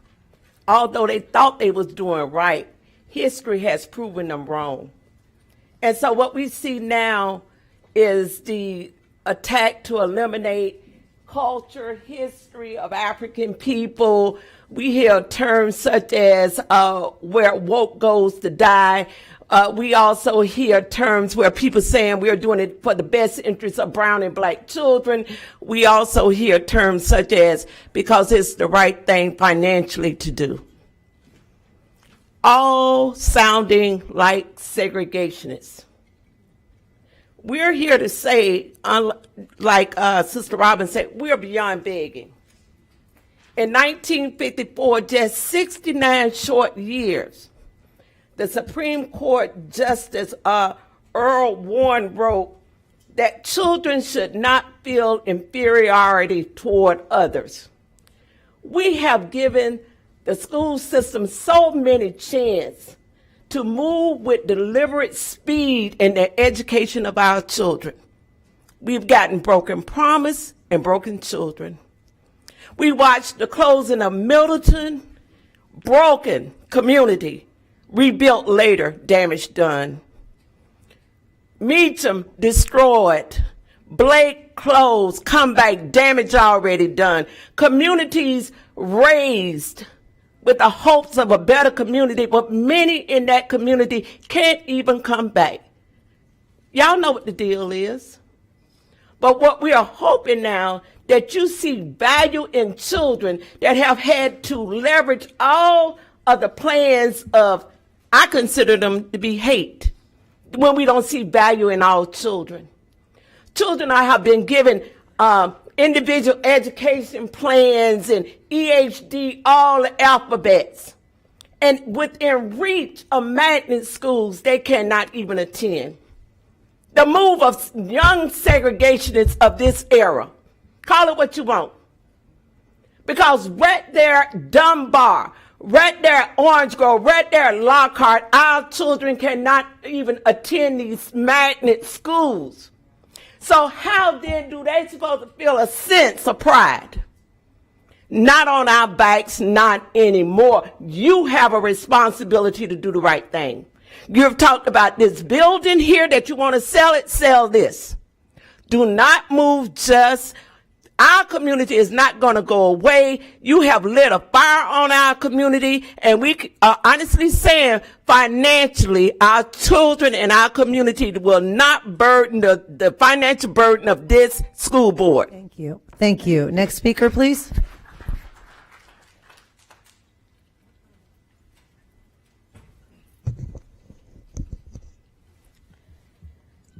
although they thought they was doing right, history has proven them wrong. And so what we see now is the attack to eliminate culture, history of African people. We hear terms such as where woke goes to die. We also hear terms where people saying we're doing it for the best interests of brown and black children. We also hear terms such as because it's the right thing financially to do. All sounding like segregationists. We're here to say, like Sister Robin said, we're beyond begging. In 1954, just 69 short years, the Supreme Court Justice Earl Warren wrote that children should not feel inferiority toward others. We have given the school system so many chances to move with deliberate speed in the education of our children. We've gotten broken promise and broken children. We watched the closing of Middleton, broken community, rebuilt later, damage done. Meacham destroyed, Blake closed, comeback, damage already done. Communities raised with the hopes of a better community, but many in that community can't even come back. Y'all know what the deal is. But what we are hoping now, that you see value in children that have had to leverage all of the plans of, I consider them to be hate, when we don't see value in all children. Children have been given individual education plans and EHD, all the alphabets. And within reach of magnet schools, they cannot even attend. The move of young segregationists of this era, call it what you want. Because right there, Dunbar, right there, Orange Grove, right there, Lockhart, our children cannot even attend these magnet schools. So how then do they supposed to feel a sense of pride? Not on our backs, not anymore. You have a responsibility to do the right thing. You've talked about this building here that you want to sell it, sell this. Do not move just. Our community is not going to go away. You have lit a fire on our community, and we are honestly saying financially, our children and our community will not burden the financial burden of this school board. Thank you. Thank you. Next speaker, please.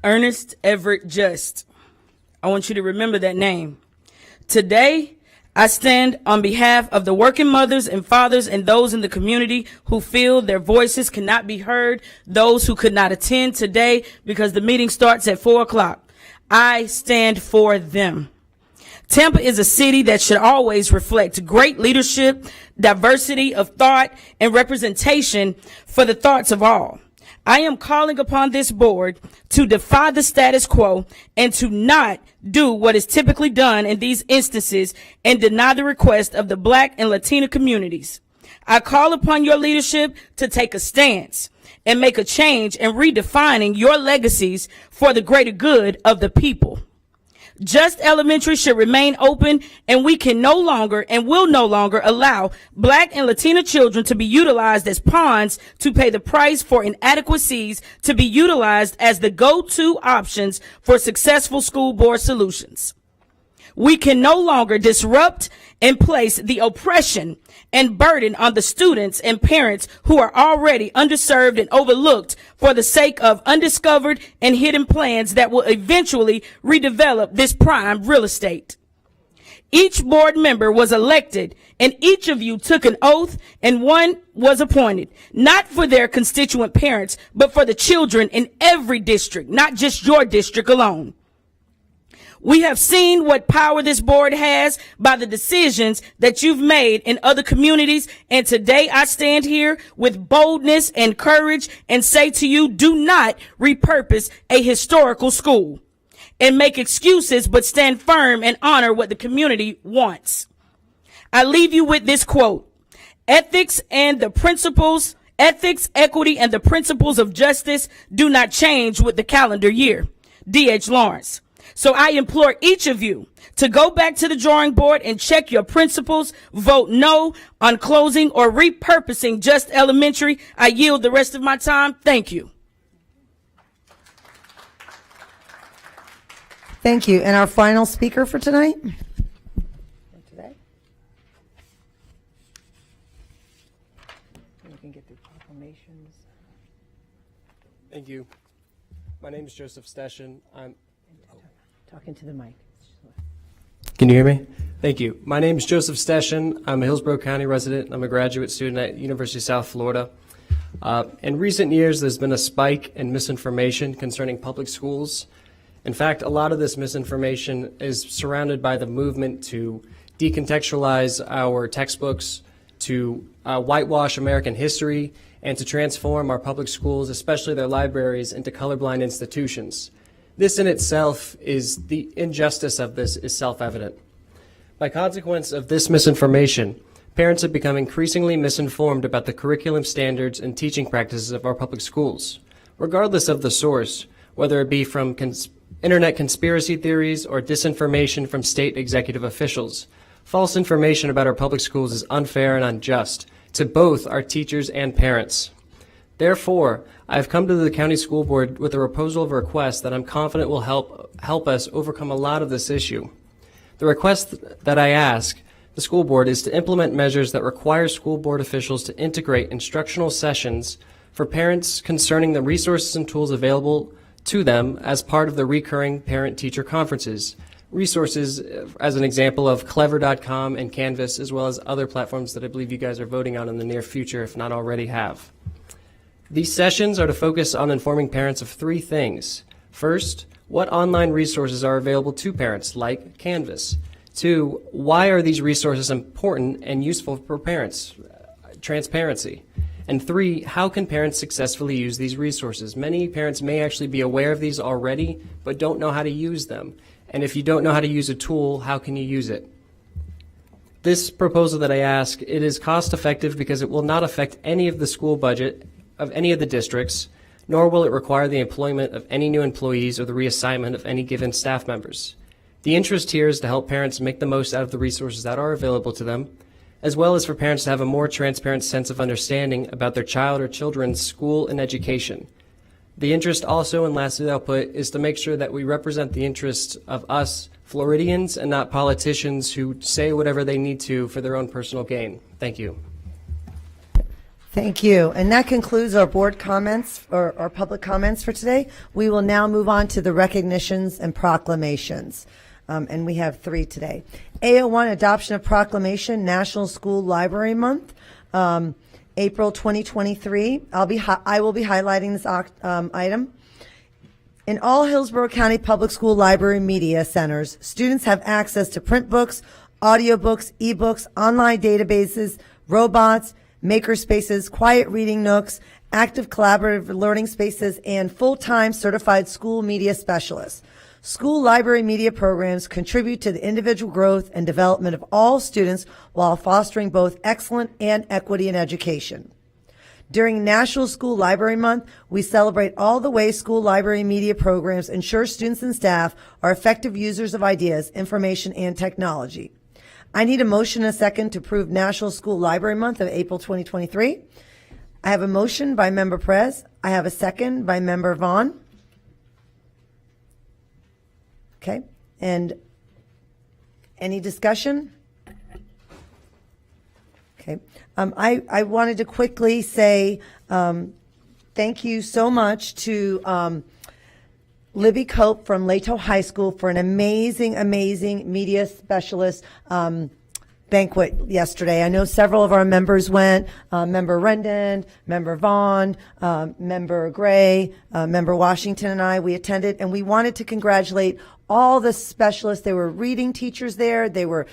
Ernest Everett Just. I want you to remember that name. Today, I stand on behalf of the working mothers and fathers and those in the community who feel their voices cannot be heard, those who could not attend today because the meeting starts at 4 o'clock. I stand for them. Tampa is a city that should always reflect great leadership, diversity of thought, and representation for the thoughts of all. I am calling upon this board to defy the status quo and to not do what is typically done in these instances and deny the request of the Black and Latina communities. I call upon your leadership to take a stance and make a change in redefining your legacies for the greater good of the people. Just Elementary should remain open, and we can no longer and will no longer allow Black and Latina children to be utilized as pawns to pay the price for inadequacies to be utilized as the go-to options for successful school board solutions. We can no longer disrupt and place the oppression and burden on the students and parents who are already underserved and overlooked for the sake of undiscovered and hidden plans that will eventually redevelop this prime real estate. Each board member was elected, and each of you took an oath, and one was appointed, not for their constituent parents, but for the children in every district, not just your district alone. We have seen what power this board has by the decisions that you've made in other communities. And today I stand here with boldness and courage and say to you, do not repurpose a historical school and make excuses, but stand firm and honor what the community wants. I leave you with this quote: ethics, equity, and the principles of justice do not change with the calendar year. D.H. Lawrence. So I implore each of you to go back to the drawing board and check your principles. Vote no on closing or repurposing Just Elementary. I yield the rest of my time. Thank you. Thank you. And our final speaker for tonight? Thank you. My name is Joseph Stashen. I'm talking to the mic. Can you hear me? Thank you. My name is Joseph Stashen. I'm a Hillsborough County resident. I'm a graduate student at University of South Florida. In recent years, there's been a spike in misinformation concerning public schools. In fact, a lot of this misinformation is surrounded by the movement to decontextualize our textbooks, to whitewash American history, and to transform our public schools, especially their libraries, into colorblind institutions. This in itself is the injustice of this is self-evident. By consequence of this misinformation, parents have become increasingly misinformed about the curriculum standards and teaching practices of our public schools, regardless of the source, whether it be from internet conspiracy theories or disinformation from state executive officials. False information about our public schools is unfair and unjust to both our teachers and parents. Therefore, I have come to the county school board with a proposal of a request that I'm confident will help us overcome a lot of this issue. The request that I ask the school board is to implement measures that require school board officials to integrate instructional sessions for parents concerning the resources and tools available to them as part of the recurring parent-teacher conferences, resources, as an example of Clever.com and Canvas, as well as other platforms that I believe you guys are voting on in the near future, if not already have. These sessions are to focus on informing parents of three things. First, what online resources are available to parents, like Canvas? Two, why are these resources important and useful for parents? Transparency. And three, how can parents successfully use these resources? Many parents may actually be aware of these already, but don't know how to use them. And if you don't know how to use a tool, how can you use it? This proposal that I ask, it is cost effective because it will not affect any of the school budget of any of the districts, nor will it require the employment of any new employees or the reassignment of any given staff members. The interest here is to help parents make the most out of the resources that are available to them, as well as for parents to have a more transparent sense of understanding about their child or children's school and education. The interest also, and lastly I'll put, is to make sure that we represent the interests of us Floridians and not politicians who say whatever they need to for their own personal gain. Thank you. Thank you. And that concludes our board comments, or our public comments for today. We will now move on to the recognitions and proclamations. And we have three today. A01, adoption of proclamation, National School Library Month, April 2023. I will be highlighting this item. In all Hillsborough County Public School Library Media Centers, students have access to print books, audiobooks, ebooks, online databases, robots, maker spaces, quiet reading nooks, active collaborative learning spaces, and full-time certified school media specialists. School library media programs contribute to the individual growth and development of all students while fostering both excellence and equity in education. During National School Library Month, we celebrate all the ways school library media programs ensure students and staff are effective users of ideas, information, and technology. I need a motion and a second to approve National School Library Month of April 2023. I have a motion by Member Perez. I have a second by Member Vaughn. Okay, and any discussion? Okay, I wanted to quickly say thank you so much to Libby Cope from Lato High School for an amazing media specialist banquet yesterday. I know several of our members went, Member Rendon, Member Vaughn, Member Gray, Member Washington and I, we attended, and we wanted to congratulate all the specialists. There were reading teachers there. They were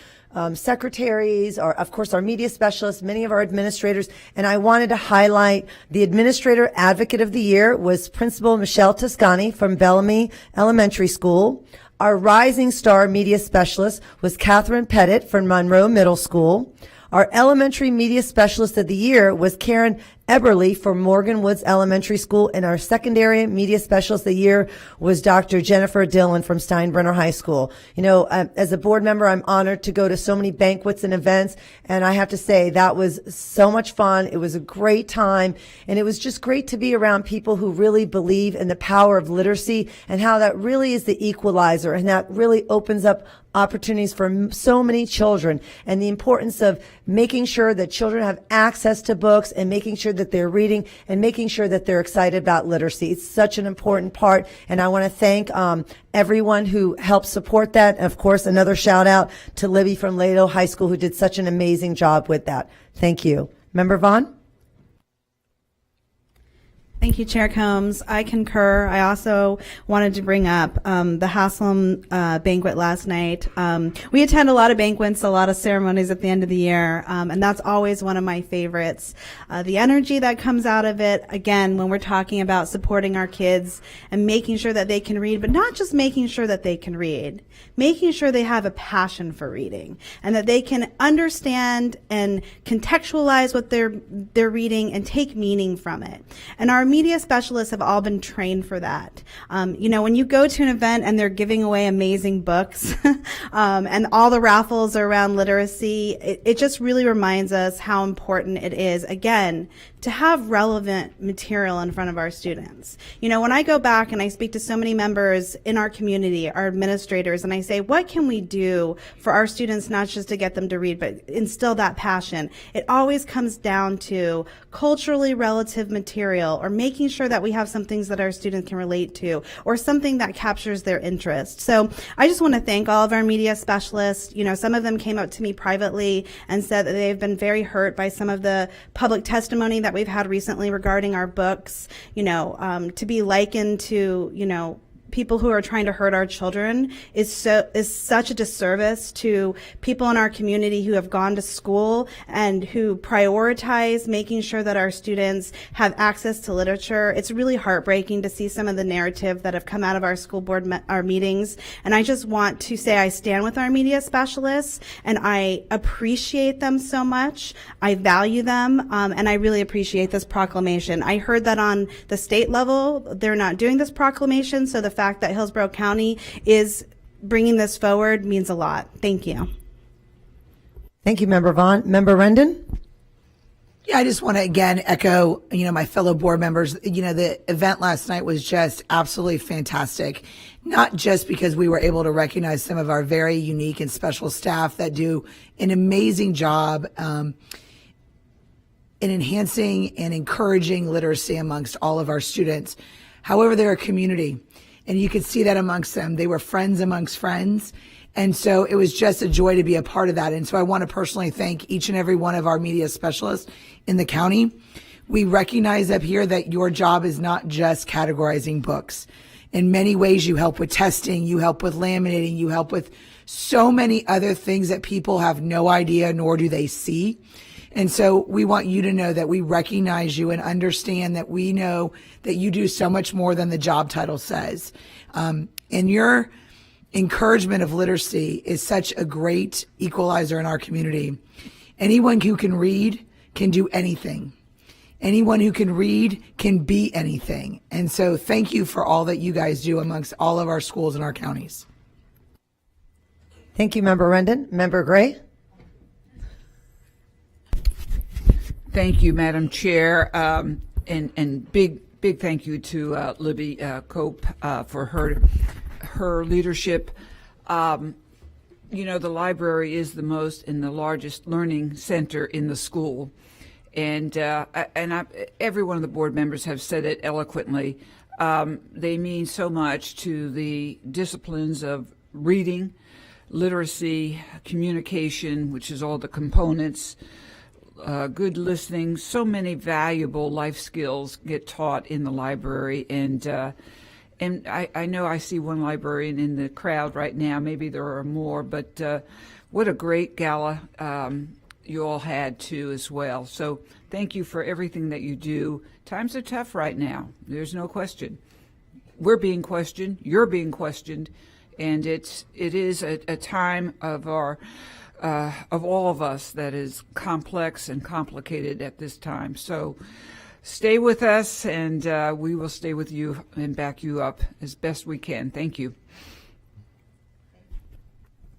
secretaries, of course, our media specialists, many of our administrators, and I wanted to highlight the Administrator Advocate of the Year was Principal Michelle Toscani from Bellamy Elementary School. Our Rising Star Media Specialist was Catherine Pettit from Monroe Middle School. Our Elementary Media Specialist of the Year was Karen Eberly from Morgan Woods Elementary School, and our Secondary Media Specialist of the Year was Dr. Jennifer Dillon from Steinbrenner High School. You know, as a board member, I'm honored to go to so many banquets and events, and I have to say that was so much fun. It was a great time, and it was just great to be around people who really believe in the power of literacy and how that really is the equalizer, and that really opens up opportunities for so many children, and the importance of making sure that children have access to books and making sure that they're reading and making sure that they're excited about literacy. It's such an important part, and I want to thank everyone who helped support that. And of course, another shout out to Libby from Lato High School who did such an amazing job with that. Thank you. Member Vaughn? Thank you, Chair Combs. I concur. I also wanted to bring up the Haslam banquet last night. We attend a lot of banquets, a lot of ceremonies at the end of the year, and that's always one of my favorites. The energy that comes out of it, again, when we're talking about supporting our kids and making sure that they can read, but not just making sure that they can read, making sure they have a passion for reading and that they can understand and contextualize what they're reading and take meaning from it. And our media specialists have all been trained for that. You know, when you go to an event and they're giving away amazing books and all the raffles are around literacy, it just really reminds us how important it is, again, to have relevant material in front of our students. You know, when I go back and I speak to so many members in our community, our administrators, and I say, what can we do for our students, not just to get them to read, but instill that passion? It always comes down to culturally relative material or making sure that we have some things that our students can relate to or something that captures their interest. So I just want to thank all of our media specialists. You know, some of them came up to me privately and said that they've been very hurt by some of the public testimony that we've had recently regarding our books. You know, to be likened to, you know, people who are trying to hurt our children is such a disservice to people in our community who have gone to school and who prioritize making sure that our students have access to literature. It's really heartbreaking to see some of the narrative that have come out of our school board our meetings. And I just want to say I stand with our media specialists and I appreciate them so much. I value them, and I really appreciate this proclamation. I heard that on the state level, they're not doing this proclamation, so the fact that Hillsborough County is bringing this forward means a lot. Thank you. Thank you, Member Vaughn. Member Rendon? Yeah, I just want to again echo, my fellow board members. The event last night was just absolutely fantastic. Not just because we were able to recognize some of our very unique and special staff that do an amazing job in enhancing and encouraging literacy amongst all of our students. However, they're a community. And you could see that amongst them. They were friends amongst friends. And so it was just a joy to be a part of that. And so I want to personally thank each and every one of our media specialists in the county. We recognize up here that your job is not just categorizing books. In many ways, you help with testing, you help with laminating, you help with so many other things that people have no idea, nor do they see. And so we want you to know that we recognize you and understand that we know that you do so much more than the job title says. And your encouragement of literacy is such a great equalizer in our community. Anyone who can read can do anything. Anyone who can read can be anything. And so thank you for all that you guys do amongst all of our schools in our counties. Thank you, Member Rendon. Member Gray? Thank you, Madam Chair, and big thank you to Libby Cope for her leadership. The library is the most and the largest learning center in the school, and every one of the board members have said it eloquently. They mean so much to the disciplines of reading, literacy, communication, which is all the components. Good listening. So many valuable life skills get taught in the library, and I know I see one librarian in the crowd right now. Maybe there are more, but what a great gala you all had too as well. So thank you for everything that you do. Times are tough right now. There's no question. We're being questioned. You're being questioned, and it is a time of our. Of all of us that is complex and complicated at this time. So stay with us, and we will stay with you and back you up as best we can. Thank you.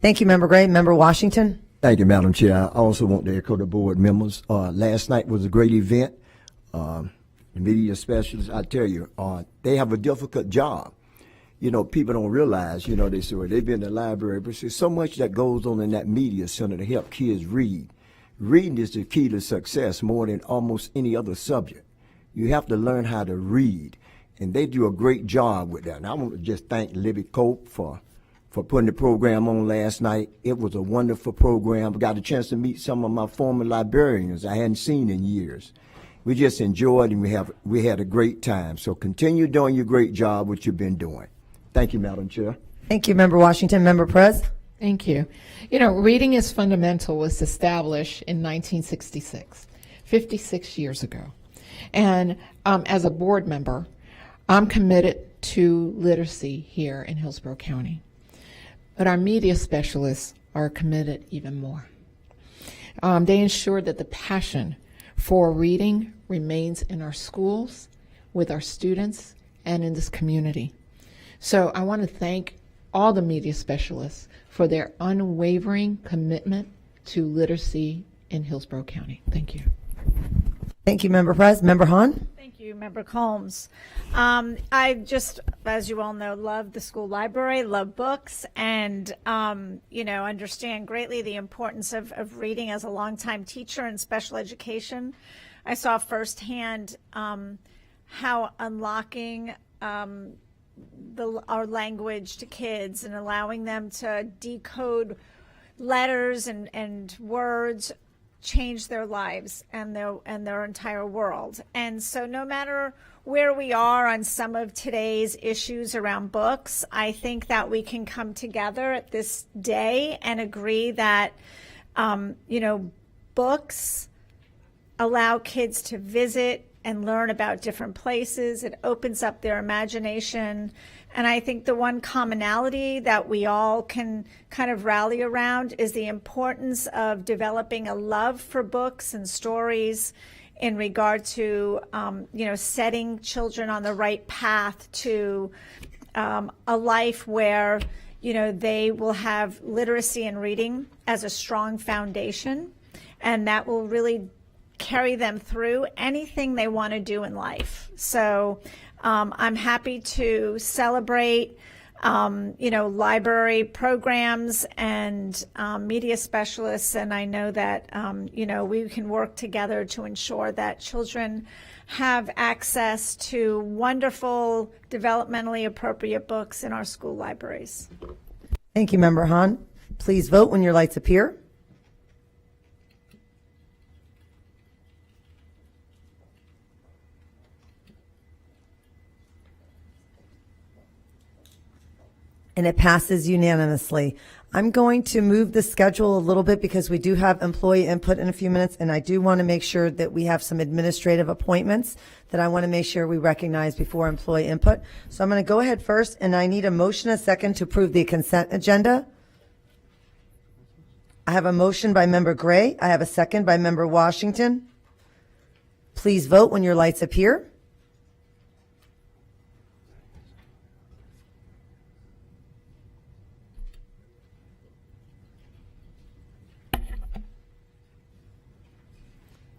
Thank you, Member Gray. Member Washington? Thank you, Madam Chair. I also want to echo the board members. Last night was a great event. The media specialists, I tell you, they have a difficult job. People don't realize, they say, well, they've been in the library, but there's so much that goes on in that media center to help kids read. Reading is the key to success more than almost any other subject. You have to learn how to read, and they do a great job with that. And I want to just thank Libby Cope for putting the program on last night. It was a wonderful program. I got a chance to meet some of my former librarians I hadn't seen in years. We just enjoyed, and we had a great time. So continue doing your great job, what you've been doing. Thank you, Madam Chair. Thank you, Member Washington. Member Perez? Thank you. Reading is Fundamental was established in 1966, 56 years ago. And as a board member, I'm committed to literacy here in Hillsborough County. But our media specialists are committed even more. They ensure that the passion for reading remains in our schools, with our students, and in this community. So I want to thank all the media specialists for their unwavering commitment to literacy in Hillsborough County. Thank you. Thank you, Member Perez. Member Hahn? Thank you, Member Combs. I just, as you all know, love the school library, love books, and, understand greatly the importance of reading as a longtime teacher in special education. I saw firsthand how unlocking our language to kids and allowing them to decode letters and words change their lives and their entire world. And so no matter where we are on some of today's issues around books, I think that we can come together at this day and agree that, books allow kids to visit and learn about different places. It opens up their imagination. And I think the one commonality that we all can kind of rally around is the importance of developing a love for books and stories in regard to, setting children on the right path to a life where, they will have literacy and reading as a strong foundation, and that will really carry them through anything they want to do in life. So I'm happy to celebrate, library programs and media specialists. And I know that, we can work together to ensure that children have access to wonderful, developmentally appropriate books in our school libraries. Thank you, Member Hahn. Please vote when your lights appear. And it passes unanimously. I'm going to move the schedule a little bit because we do have employee input in a few minutes, and I do want to make sure that we have some administrative appointments that I want to make sure we recognize before employee input. So I'm going to go ahead first, and I need a motion, a second, to approve the consent agenda. I have a motion by Member Gray. I have a second by Member Washington. Please vote when your lights appear.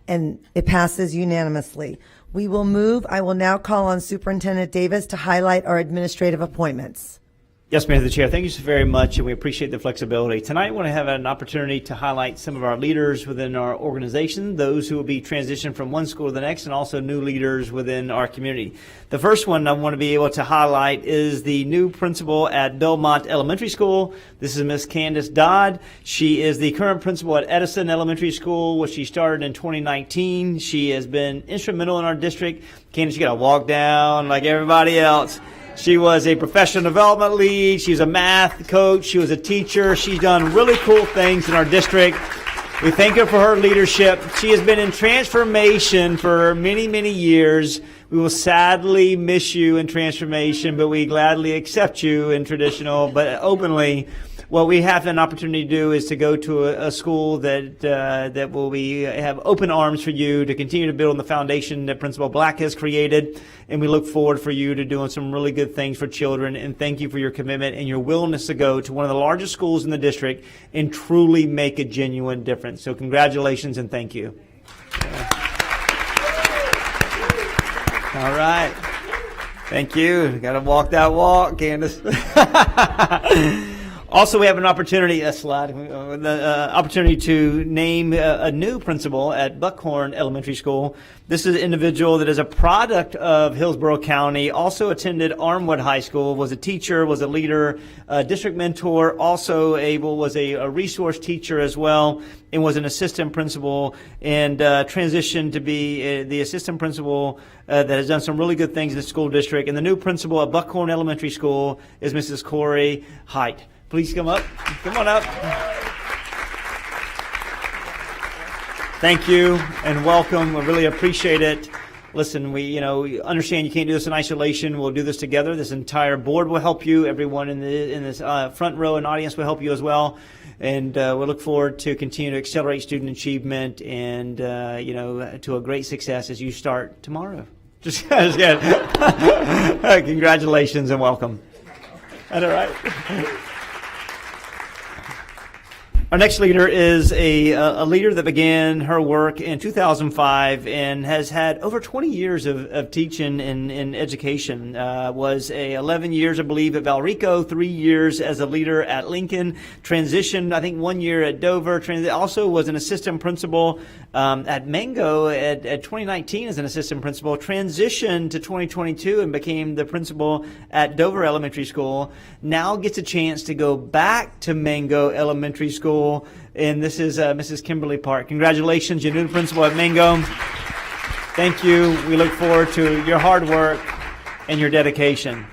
And it passes unanimously. We will move. I will now call on Superintendent Davis to highlight our administrative appointments. Yes, Mr. Chair. Thank you so very much, and we appreciate the flexibility. Tonight, I want to have an opportunity to highlight some of our leaders within our organization, those who will be transitioned from one school to the next, and also new leaders within our community. The first one I want to be able to highlight is the new principal at Belmont Elementary School. This is Miss Candace Dodd. She is the current principal at Edison Elementary School, which she started in 2019. She has been instrumental in our district. Candace, you got to walk down like everybody else. She was a professional development lead. She was a math coach. She was a teacher. She's done really cool things in our district. We thank her for her leadership. She has been in transformation for many, many years. We will sadly miss you in transformation, but we gladly accept you in traditional, but openly. What we have an opportunity to do is to go to a school that will have open arms for you to continue to build on the foundation that Principal Black has created, and we look forward for you to doing some really good things for children. And thank you for your commitment and your willingness to go to one of the largest schools in the district and truly make a genuine difference. So congratulations and thank you. All right. Thank you. Got to walk that walk, Candace. Also, we have an opportunity, the opportunity to name a new principal at Buckhorn Elementary School. This is an individual that is a product of Hillsborough County, also attended Armwood High School, was a teacher, was a leader, a district mentor, also was a resource teacher as well, and was an assistant principal, and transitioned to be the assistant principal that has done some really good things in the school district. And the new principal at Buckhorn Elementary School is Mrs. Corey Height. Please come up. Come on up. Thank you and welcome. We really appreciate it. Listen, we understand you can't do this in isolation. We'll do this together. This entire board will help you. Everyone in this front row and audience will help you as well. And we look forward to continue to accelerate student achievement and to a great success as you start tomorrow. Just kidding. Congratulations and welcome. All right. Our next leader is a leader that began her work in 2005 and has had over 20 years of teaching in education. Was 11 years, I believe, at Valrico, 3 years as a leader at Lincoln, transitioned, I think, 1 year at Dover, also was an assistant principal at Mango at 2019 as an assistant principal, transitioned to 2022 and became the principal at Dover Elementary School, now gets a chance to go back to Mango Elementary School. And this is Mrs. Kimberly Park. Congratulations, you're new principal at Mango. Thank you. We look forward to your hard work and your dedication.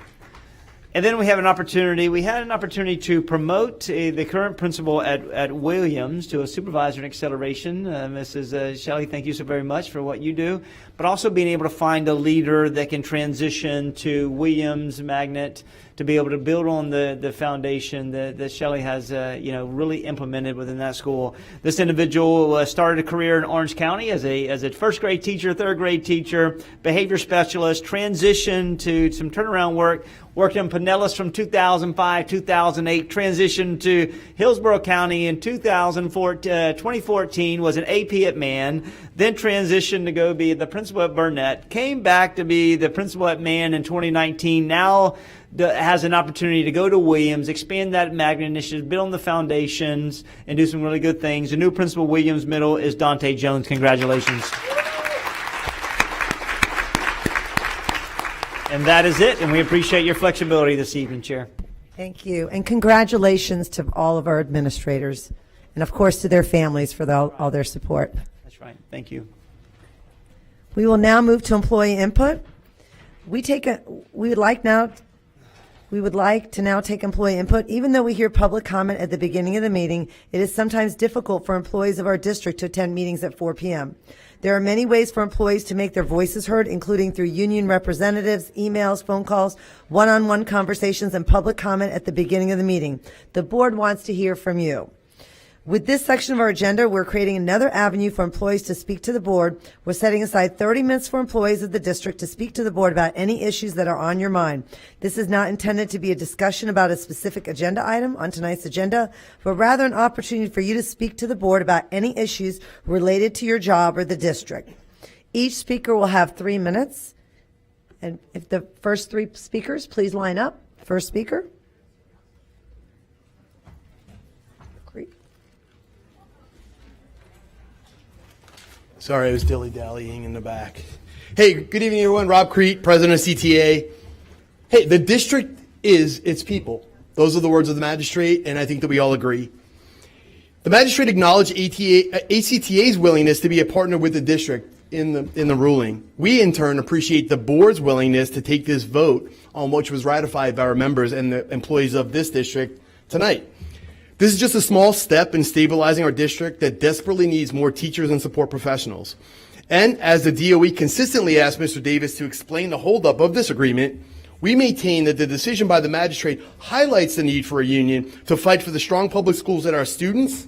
And then we had an opportunity to promote the current principal at Williams to a supervisor in acceleration. Mrs. Shelley, thank you so very much for what you do, but also being able to find a leader that can transition to Williams Magnet to be able to build on the foundation that Shelley has really implemented within that school. This individual started a career in Orange County as a first grade teacher, third grade teacher, behavior specialist, transitioned to some turnaround work, worked in Pinellas from 2005, 2008, transitioned to Hillsborough County in 2014, was an AP at Mann, then transitioned to go be the principal at Burnett, came back to be the principal at Mann in 2019, now has an opportunity to go to Williams, expand that Magnet initiative, build on the foundations, and do some really good things. The new principal, Williams Middle, is Dante Jones. Congratulations. And that is it, and we appreciate your flexibility this evening, Chair. Thank you. And congratulations to all of our administrators, and of course to their families for all their support. That's right. Thank you. We will now move to employee input. We would like to now take employee input. Even though we hear public comment at the beginning of the meeting, it is sometimes difficult for employees of our district to attend meetings at 4 p.m. There are many ways for employees to make their voices heard, including through union representatives, emails, phone calls, one-on-one conversations, and public comment at the beginning of the meeting. The board wants to hear from you. With this section of our agenda, we're creating another avenue for employees to speak to the board. We're setting aside 30 minutes for employees of the district to speak to the board about any issues that are on your mind. This is not intended to be a discussion about a specific agenda item on tonight's agenda, but rather an opportunity for you to speak to the board about any issues related to your job or the district. Each speaker will have 3 minutes. And if the first 3 speakers, please line up. First speaker. Sorry, I was dilly-dallying in the back. Hey, good evening, everyone. Rob Crete, president of CTA. Hey, the district is its people. Those are the words of the magistrate, and I think that we all agree. The magistrate acknowledged ACTA's willingness to be a partner with the district in the ruling. We, in turn, appreciate the board's willingness to take this vote on which was ratified by our members and the employees of this district tonight. This is just a small step in stabilizing our district that desperately needs more teachers and support professionals. And as the DOE consistently asked Mr. Davis to explain the holdup of this agreement, we maintain that the decision by the magistrate highlights the need for a union to fight for the strong public schools that our students,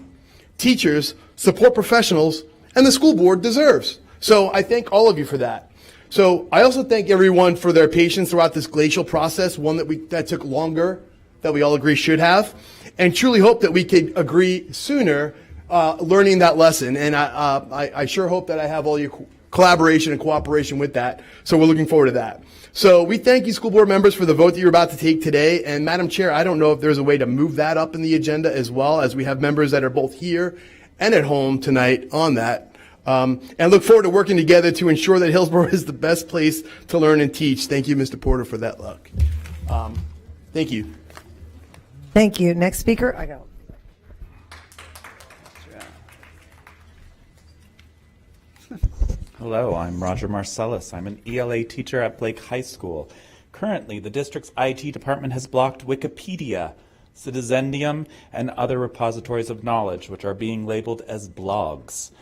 teachers, support professionals, and the school board deserves. So I thank all of you for that. So I also thank everyone for their patience throughout this glacial process, one that took longer that we all agree should have, and truly hope that we could agree sooner learning that lesson. And I sure hope that I have all your collaboration and cooperation with that. So we're looking forward to that. So we thank you, school board members, for the vote that you're about to take today. And Madam Chair, I don't know if there's a way to move that up in the agenda as well, as we have members that are both here and at home tonight on that. And look forward to working together to ensure that Hillsborough is the best place to learn and teach. Thank you, Mr. Porter, for that luck. Thank you. Thank you. Next speaker. I go. Hello, I'm Roger Marcellus. I'm an ELA teacher at Blake High School. Currently, the district's IT department has blocked Wikipedia, Citizendium, and other repositories of knowledge, which are being labeled as blogs.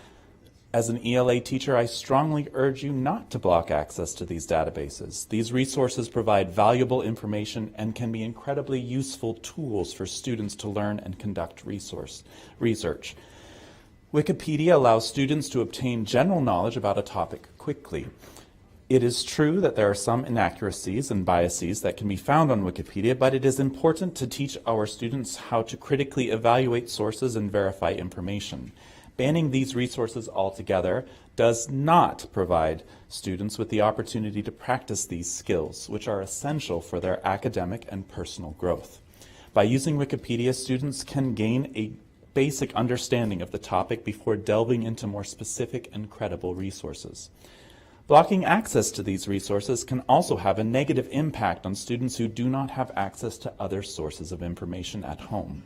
As an ELA teacher, I strongly urge you not to block access to these databases. These resources provide valuable information and can be incredibly useful tools for students to learn and conduct research. Wikipedia allows students to obtain general knowledge about a topic quickly. It is true that there are some inaccuracies and biases that can be found on Wikipedia, but it is important to teach our students how to critically evaluate sources and verify information. Banning these resources altogether does not provide students with the opportunity to practice these skills, which are essential for their academic and personal growth. By using Wikipedia, students can gain a basic understanding of the topic before delving into more specific and credible resources. Blocking access to these resources can also have a negative impact on students who do not have access to other sources of information at home.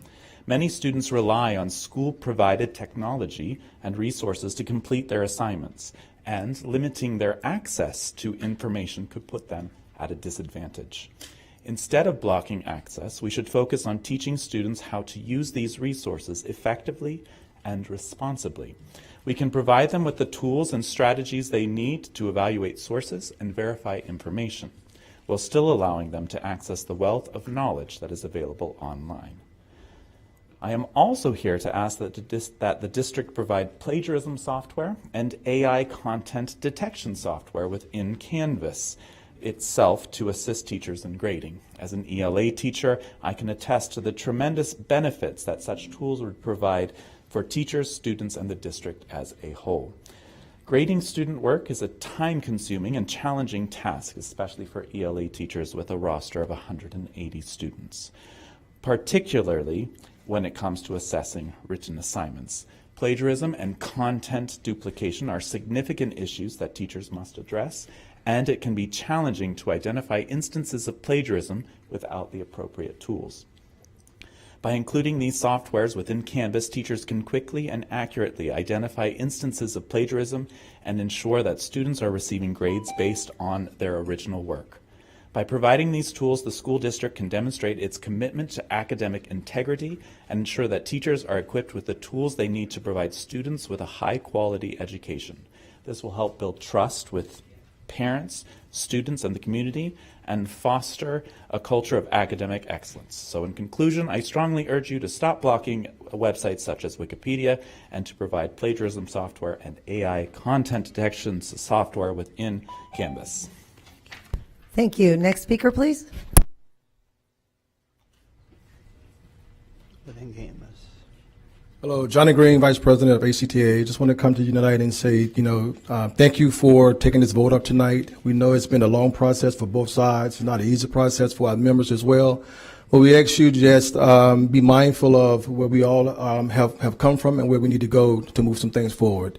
Many students rely on school-provided technology and resources to complete their assignments, and limiting their access to information could put them at a disadvantage. Instead of blocking access, we should focus on teaching students how to use these resources effectively and responsibly. We can provide them with the tools and strategies they need to evaluate sources and verify information, while still allowing them to access the wealth of knowledge that is available online. I am also here to ask that the district provide plagiarism software and AI content detection software within Canvas itself to assist teachers in grading. As an ELA teacher, I can attest to the tremendous benefits that such tools would provide for teachers, students, and the district as a whole. Grading student work is a time-consuming and challenging task, especially for ELA teachers with a roster of 180 students, particularly when it comes to assessing written assignments. Plagiarism and content duplication are significant issues that teachers must address, and it can be challenging to identify instances of plagiarism without the appropriate tools. By including these softwares within Canvas, teachers can quickly and accurately identify instances of plagiarism and ensure that students are receiving grades based on their original work. By providing these tools, the school district can demonstrate its commitment to academic integrity and ensure that teachers are equipped with the tools they need to provide students with a high-quality education. This will help build trust with parents, students, and the community, and foster a culture of academic excellence. So in conclusion, I strongly urge you to stop blocking websites such as Wikipedia and to provide plagiarism software and AI content detection software within Canvas. Thank you. Next speaker, please. Within Canvas. Hello, Johnny Green, Vice President of ACTA. Just want to come to you tonight and say, thank you for taking this vote up tonight. We know it's been a long process for both sides. It's not an easy process for our members as well. But we ask you to just be mindful of where we all have come from and where we need to go to move some things forward.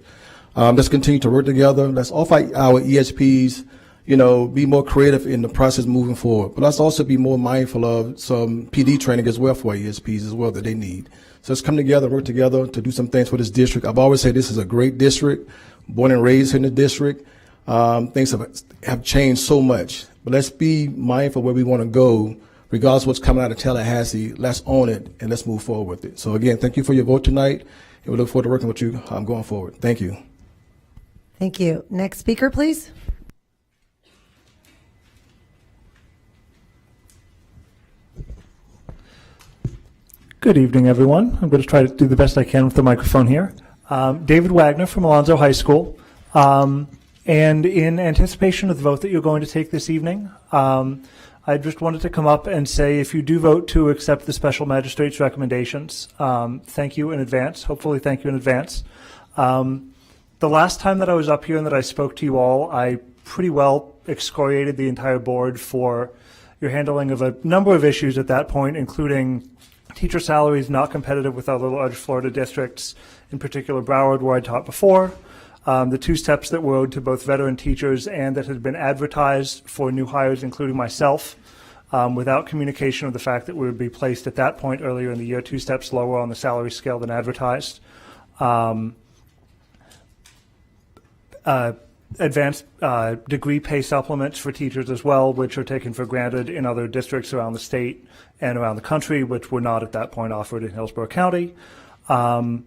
Let's continue to work together. Let's offer our ESPs, be more creative in the process moving forward. But let's also be more mindful of some PD training as well for our ESPs as well that they need. So let's come together, work together to do some things for this district. I've always said this is a great district, born and raised in the district. Things have changed so much. But let's be mindful where we want to go, regardless of what's coming out of Tallahassee. Let's own it and let's move forward with it. So again, thank you for your vote tonight, and we look forward to working with you going forward. Thank you. Thank you. Next speaker, please. Good evening, everyone. I'm going to try to do the best I can with the microphone here. David Wagner from Alonzo High School. And in anticipation of the vote that you're going to take this evening, I just wanted to come up and say if you do vote to accept the special magistrate's recommendations, thank you in advance. Hopefully, thank you in advance. The last time that I was up here and that I spoke to you all, I pretty well excoriated the entire board for your handling of a number of issues at that point, including teacher salaries not competitive with other large Florida districts, in particular Broward, where I taught before, the 2 steps that were owed to both veteran teachers and that had been advertised for new hires, including myself, without communication of the fact that we would be placed at that point earlier in the year 2 steps lower on the salary scale than advertised. Advanced degree pay supplements for teachers as well, which are taken for granted in other districts around the state and around the country, which were not at that point offered in Hillsborough County. And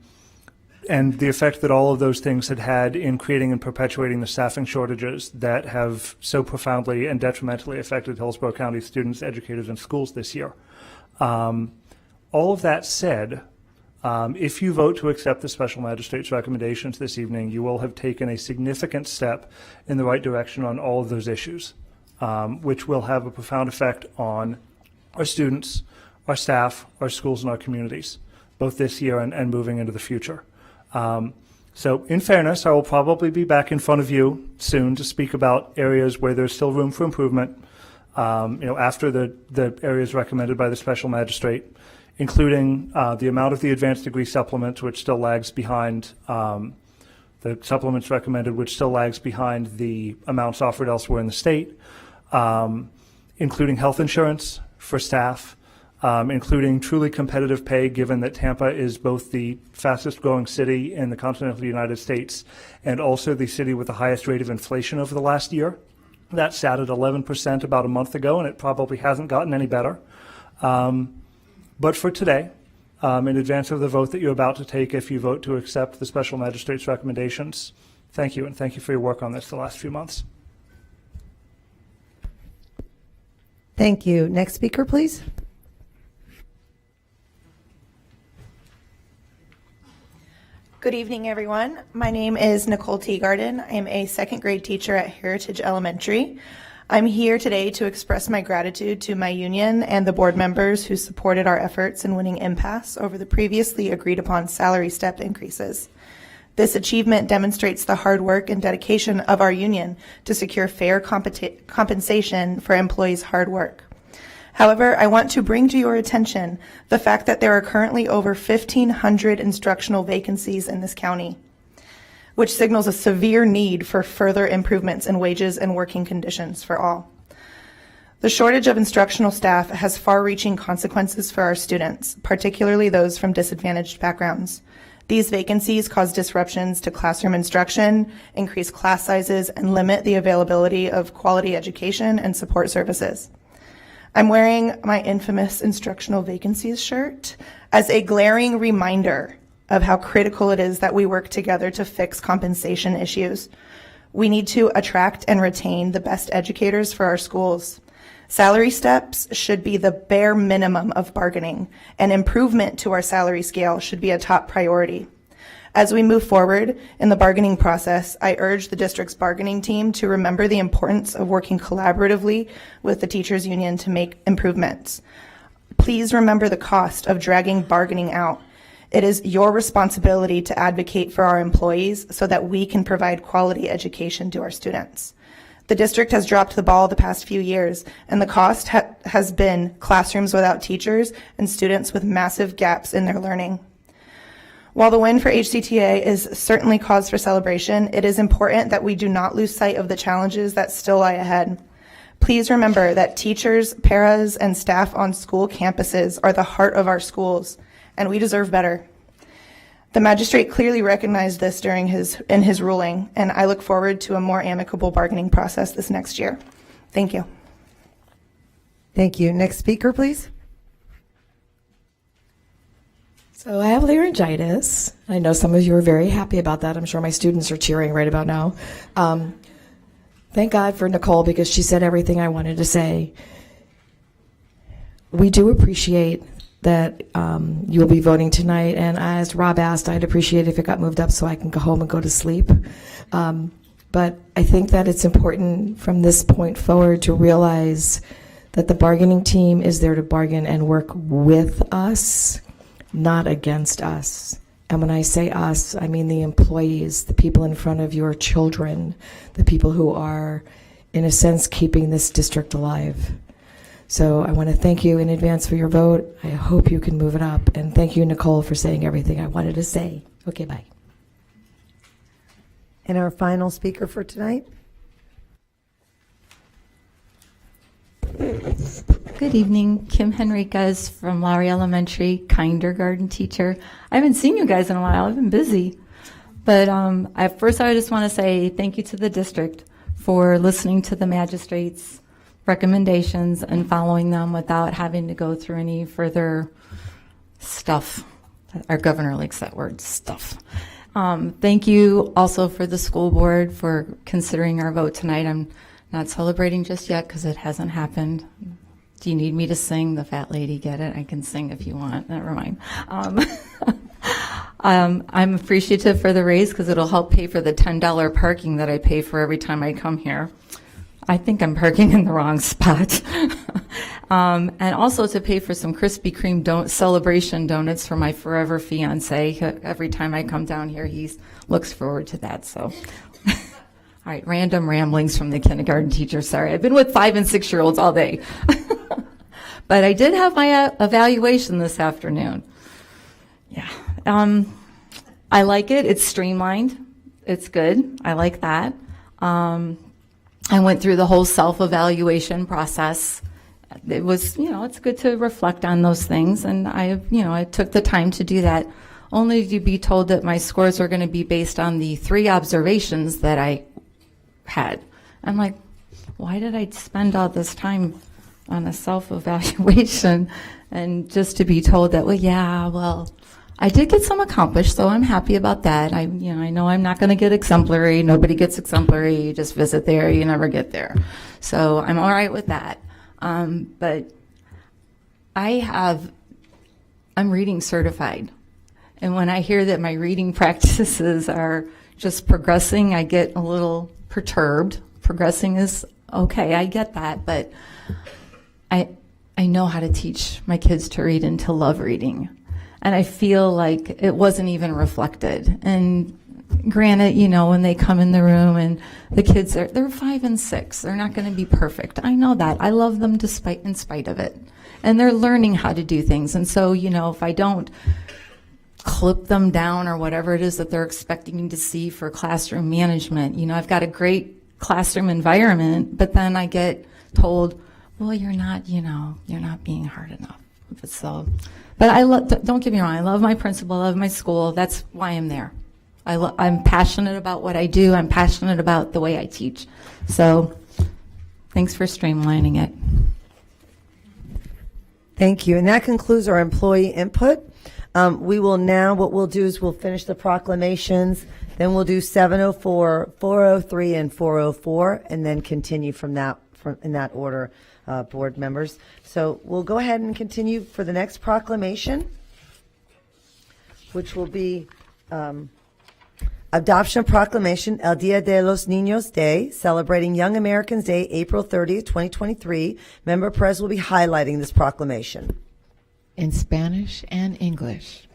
the effect that all of those things had in creating and perpetuating the staffing shortages that have so profoundly and detrimentally affected Hillsborough County students, educators, and schools this year. All of that said, If you vote to accept the special magistrate's recommendations this evening, you will have taken a significant step in the right direction on all of those issues, which will have a profound effect on our students, our staff, our schools, and our communities, both this year and moving into the future. So in fairness, I will probably be back in front of you soon to speak about areas where there's still room for improvement, after the areas recommended by the special magistrate, including the amount of the advanced degree supplement, which still lags behind the supplements recommended, which still lags behind the amounts offered elsewhere in the state, including health insurance for staff, including truly competitive pay, given that Tampa is both the fastest growing city in the continental United States and also the city with the highest rate of inflation over the last year. That sat at 11% about a month ago, and it probably hasn't gotten any better. But for today, in advance of the vote that you're about to take, if you vote to accept the special magistrate's recommendations, thank you, and thank you for your work on this the last few months. Thank you. Next speaker, please. Good evening, everyone. My name is Nicole Teagarden. I am a second grade teacher at Heritage Elementary. I'm here today to express my gratitude to my union and the board members who supported our efforts in winning impasse over the previously agreed upon salary step increases. This achievement demonstrates the hard work and dedication of our union to secure fair compensation for employees' hard work. However, I want to bring to your attention the fact that there are currently over 1,500 instructional vacancies in this county, which signals a severe need for further improvements in wages and working conditions for all. The shortage of instructional staff has far-reaching consequences for our students, particularly those from disadvantaged backgrounds. These vacancies cause disruptions to classroom instruction, increase class sizes, and limit the availability of quality education and support services. I'm wearing my infamous instructional vacancies shirt as a glaring reminder of how critical it is that we work together to fix compensation issues. We need to attract and retain the best educators for our schools. Salary steps should be the bare minimum of bargaining, and improvement to our salary scale should be a top priority. As we move forward in the bargaining process, I urge the district's bargaining team to remember the importance of working collaboratively with the teachers union to make improvements. Please remember the cost of dragging bargaining out. It is your responsibility to advocate for our employees so that we can provide quality education to our students. The district has dropped the ball the past few years, and the cost has been classrooms without teachers and students with massive gaps in their learning. While the win for HCTA is certainly cause for celebration, it is important that we do not lose sight of the challenges that still lie ahead. Please remember that teachers, paras, and staff on school campuses are the heart of our schools, and we deserve better. The magistrate clearly recognized this in his ruling, and I look forward to a more amicable bargaining process this next year. Thank you. Thank you. Next speaker, please. So I have laryngitis. I know some of you are very happy about that. I'm sure my students are cheering right about now. Thank God for Nicole, because she said everything I wanted to say. We do appreciate that you'll be voting tonight, and as Rob asked, I'd appreciate if it got moved up so I can go home and go to sleep. But I think that it's important from this point forward to realize that the bargaining team is there to bargain and work with us, not against us. And when I say us, I mean the employees, the people in front of your children, the people who are, in a sense, keeping this district alive. So I want to thank you in advance for your vote. I hope you can move it up. And thank you, Nicole, for saying everything I wanted to say. Okay, bye. And our final speaker for tonight. Good evening. Kim Henriquez from Lowry Elementary, kindergarten teacher. I haven't seen you guys in a while. I've been busy. But first, I just want to say thank you to the district for listening to the magistrate's recommendations and following them without having to go through any further stuff. Our governor likes that word, stuff. Thank you also for the school board for considering our vote tonight. I'm not celebrating just yet because it hasn't happened. Do you need me to sing? The fat lady, get it? I can sing if you want. Never mind. I'm appreciative for the raise because it'll help pay for the $10 parking that I pay for every time I come here. I think I'm parking in the wrong spot. And also to pay for some Krispy Kreme celebration donuts for my forever fiance. Every time I come down here, he looks forward to that. So, all right, random ramblings from the kindergarten teacher. Sorry, I've been with 5 and 6 year olds all day. But I did have my evaluation this afternoon. Yeah, I like it. It's streamlined. It's good. I like that. I went through the whole self-evaluation process. It was, it's good to reflect on those things, and I took the time to do that, only to be told that my scores are going to be based on the 3 observations that I had. I'm like, why did I spend all this time on a self-evaluation, and just to be told that, I did get some accomplished, so I'm happy about that. I know I'm not going to get exemplary. Nobody gets exemplary. You just visit there, you never get there. So I'm all right with that. But I'm reading certified. And when I hear that my reading practices are just progressing, I get a little perturbed. Progressing is okay, I get that, but I know how to teach my kids to read and to love reading. And I feel like it wasn't even reflected. And granted, when they come in the room and the kids they're 5 and 6, they're not going to be perfect. I know that. I love them in spite of it. And they're learning how to do things. And so, if I don't clip them down or whatever it is that they're expecting to see for classroom management, I've got a great classroom environment, but then I get told, well, you're not being hard enough. So, but don't get me wrong, I love my principal, I love my school. That's why I'm there. I'm passionate about what I do. I'm passionate about the way I teach. So thanks for streamlining it. Thank you. And that concludes our employee input. What we'll do is we'll finish the proclamations, then we'll do 704, 403, and 404, and then continue in that order, board members. So we'll go ahead and continue for the next proclamation, which will be Adoption Proclamation, El Dia de los Niños Day, celebrating Young Americans Day, April 30th, 2023. Member Perez will be highlighting this proclamation. In Spanish and English.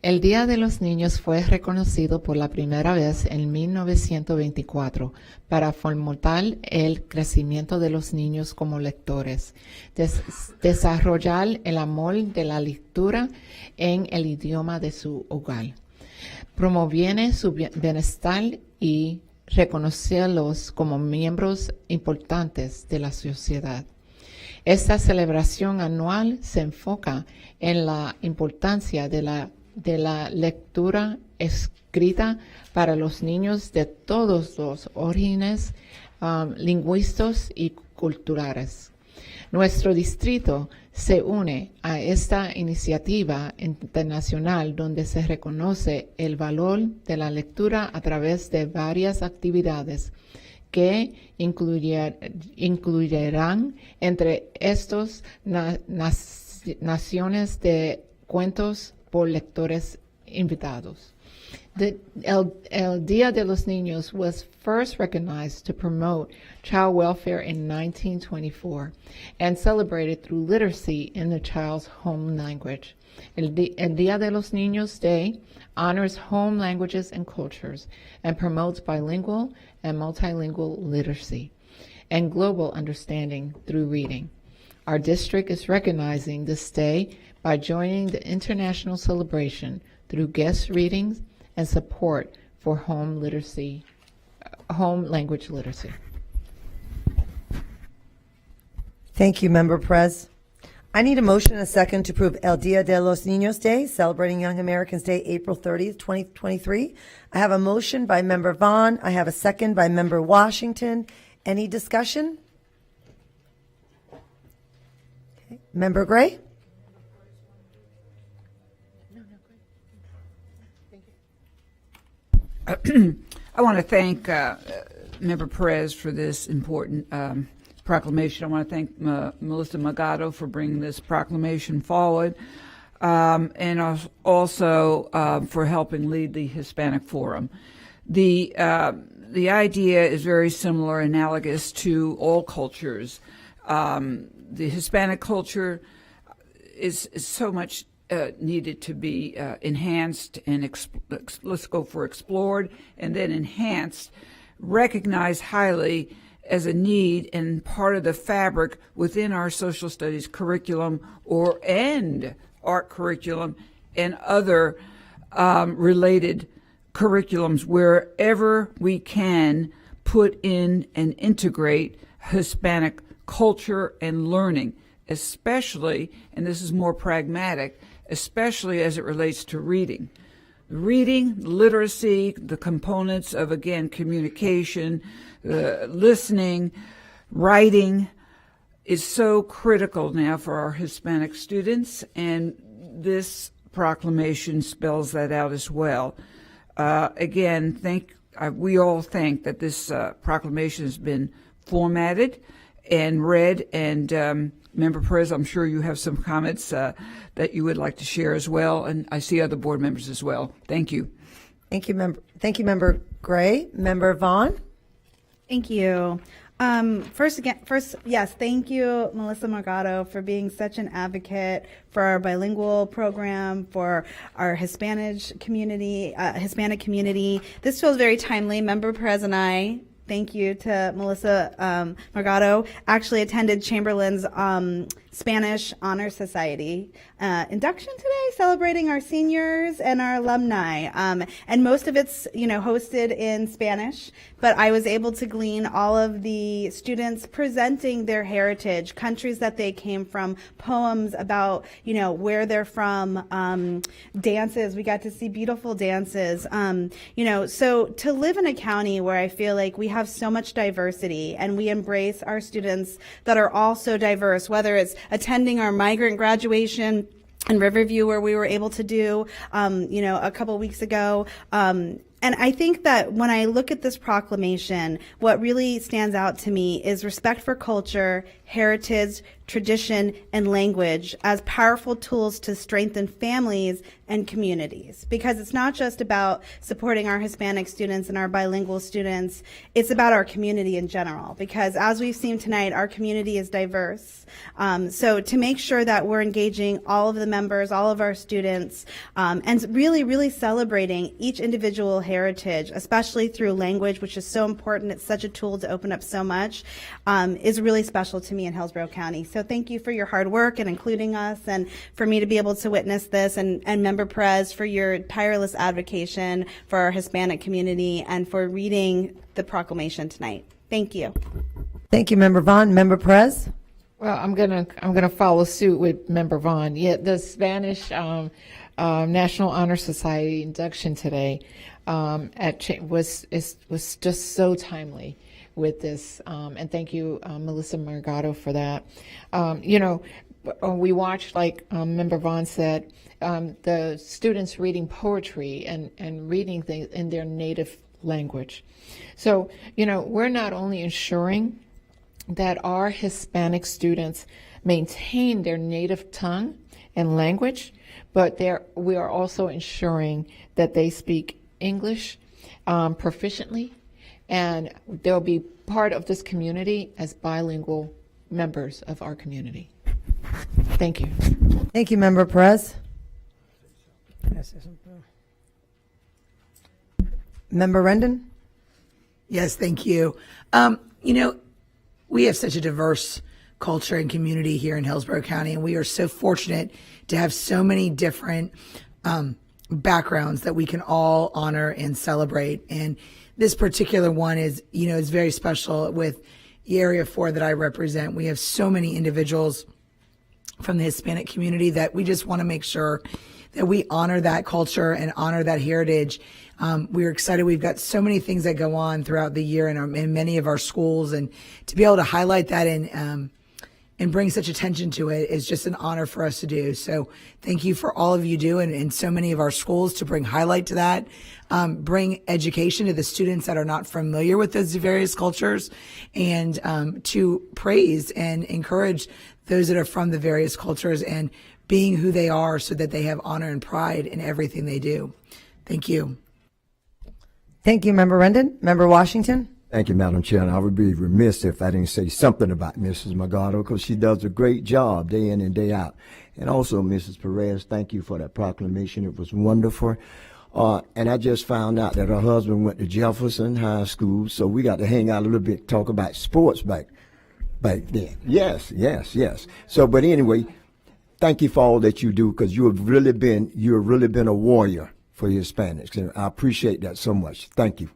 El Día de los Niños fue reconocido por la primera vez en 1924 para fomentar el crecimiento de los niños como lectores, desarrollar el amor de la lectura en el idioma de su hogar, promoviene su bienestar y reconocerlos como miembros importantes de la sociedad. Esta celebración anual se enfoca en la importancia de la lectura escrita para los niños de todos los orígenes lingüísticos y culturales. Nuestro distrito se une a esta iniciativa internacional donde se reconoce el valor de la lectura a través de varias actividades que incluirán entre estos naciones de cuentos por lectores invitados. El Día de los Niños was first recognized to promote child welfare in 1924 and celebrated through literacy in the child's home language. El Día de los Niños Day honors home languages and cultures and promotes bilingual and multilingual literacy and global understanding through reading. Our district is recognizing this day by joining the international celebration through guest readings and support for home language literacy. Thank you, Member Perez. I need a motion and a second to approve El Dia de los Niños Day, celebrating Young Americans Day, April 30th, 2023. I have a motion by Member Vaughn. I have a second by Member Washington. Any discussion? Okay. Member Gray? I want to thank Member Perez for this important proclamation. I want to thank Melissa Magado for bringing this proclamation forward. and also for helping lead the Hispanic Forum. The idea is very similar, analogous to all cultures. The Hispanic culture is so much needed to be enhanced and let's go for explored and then enhanced, recognized highly as a need and part of the fabric within our social studies curriculum and art curriculum and other related curriculums wherever we can put in and integrate Hispanic culture and learning, especially, and this is more pragmatic, especially as it relates to reading. Reading, literacy, the components of, again, communication, listening, writing is so critical now for our Hispanic students, and this proclamation spells that out as well. Again, we all think that this proclamation has been formatted and read, and Member Perez, I'm sure you have some comments that you would like to share as well, and I see other board members as well. Thank you. Thank you, Member Gray. Member Vaughn. Thank you. First, yes, thank you, Melissa Morgado, for being such an advocate for our bilingual program, for our Hispanic community. This feels very timely. Member Perez and I, thank you to Melissa Morgado, actually attended Chamberlain's Spanish Honor Society induction today, celebrating our seniors and our alumni. And most of it's, hosted in Spanish, but I was able to glean all of the students presenting their heritage, countries that they came from, poems about, where they're from, dances. We got to see beautiful dances. So to live in a county where I feel like we have so much diversity and we embrace our students that are all so diverse, whether it's attending our migrant graduation in Riverview, where we were able to do, a couple weeks ago. And I think that when I look at this proclamation, what really stands out to me is respect for culture, heritage, tradition, and language as powerful tools to strengthen families and communities. Because it's not just about supporting our Hispanic students and our bilingual students, it's about our community in general. Because as we've seen tonight, our community is diverse. So to make sure that we're engaging all of the members, all of our students, and really, really celebrating each individual heritage, especially through language, which is so important. It's such a tool to open up so much, is really special to me in Hillsborough County. So thank you for your hard work and including us, and for me to be able to witness this, and Member Perez for your tireless advocacy for our Hispanic community and for reading the proclamation tonight. Thank you. Thank you, Member Vaughn. Member Perez. Well, I'm gonna follow suit with Member Vaughn. Yeah, the Spanish National Honor Society induction today was just so timely with this, and thank you, Melissa Morgado, for that. We watched, like Member Vaughn said, the students reading poetry and reading things in their native language. So, we're not only ensuring that our Hispanic students maintain their native tongue and language, but we are also ensuring that they speak English proficiently, and they'll be part of this community as bilingual members of our community. Thank you. Thank you, Member Perez. Member Rendon. Yes, thank you. We have such a diverse culture and community here in Hillsborough County, and we are so fortunate to have so many different backgrounds that we can all honor and celebrate. And this particular one is very special with the Area 4 that I represent. We have so many individuals from the Hispanic community that we just want to make sure that we honor that culture and honor that heritage. We're excited. We've got so many things that go on throughout the year in many of our schools, and to be able to highlight that and bring such attention to it is just an honor for us to do. So thank you for all of you do in so many of our schools to bring highlight to that, bring education to the students that are not familiar with those various cultures, and to praise and encourage those that are from the various cultures, and being who they are so that they have honor and pride in everything they do. Thank you. Thank you, Member Rendon. Member Washington? Thank you, Madam Chair. And I would be remiss if I didn't say something about Mrs. Magado, because she does a great job day in and day out. And also, Mrs. Perez, thank you for that proclamation. It was wonderful. And I just found out that her husband went to Jefferson High School, so we got to hang out a little bit, talk about sports back then. Yes. So, but anyway, thank you for all that you do, because you've really been a warrior for Hispanics, and I appreciate that so much. Thank you.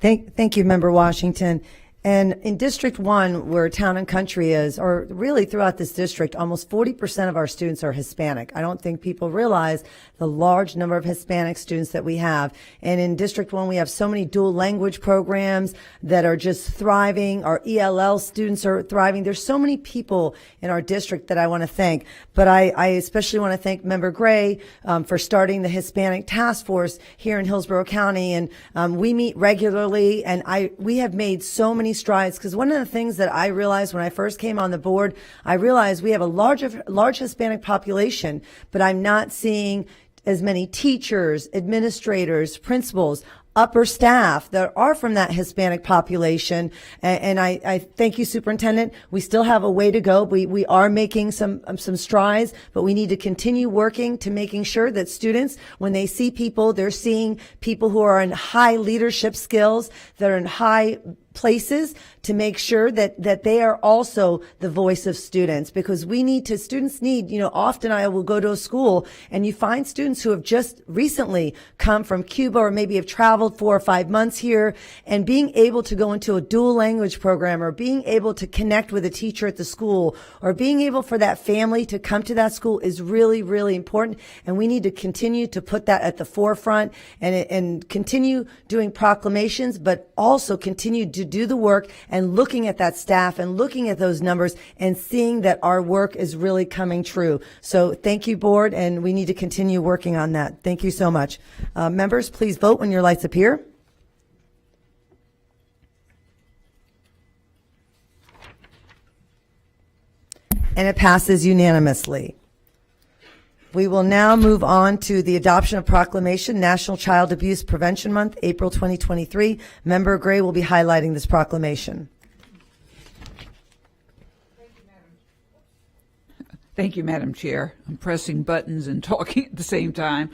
Thank you, Member Washington. And in District 1, where Town and Country is, or really throughout this district, almost 40% of our students are Hispanic. I don't think people realize the large number of Hispanic students that we have. And in District 1, we have so many dual language programs that are just thriving. Our ELL students are thriving. There's so many people in our district that I want to thank. But I especially want to thank Member Gray for starting the Hispanic Task Force here in Hillsborough County. And we meet regularly, and we have made so many strides, because one of the things that I realized when I first came on the board, I realized we have a large Hispanic population, but I'm not seeing as many teachers, administrators, principals, upper staff that are from that Hispanic population. And I thank you, Superintendent. We still have a way to go. We are making some strides, but we need to continue working to making sure that students, when they see people, they're seeing people who are in high leadership skills, that are in high places, to make sure that they are also the voice of students, because students need, often I will go to a school and you find students who have just recently come from Cuba or maybe have traveled 4 or 5 months here, and being able to go into a dual language program, or being able to connect with a teacher at the school, or being able for that family to come to that school is really, really important. And we need to continue to put that at the forefront and continue doing proclamations, but also continue to do the work and looking at that staff and looking at those numbers and seeing that our work is really coming true. So thank you, board, and we need to continue working on that. Thank you so much. Members, please vote when your lights appear. And it passes unanimously. We will now move on to the adoption of proclamation, National Child Abuse Prevention Month, April 2023. Member Gray will be highlighting this proclamation. Thank you, Madam Chair. I'm pressing buttons and talking at the same time.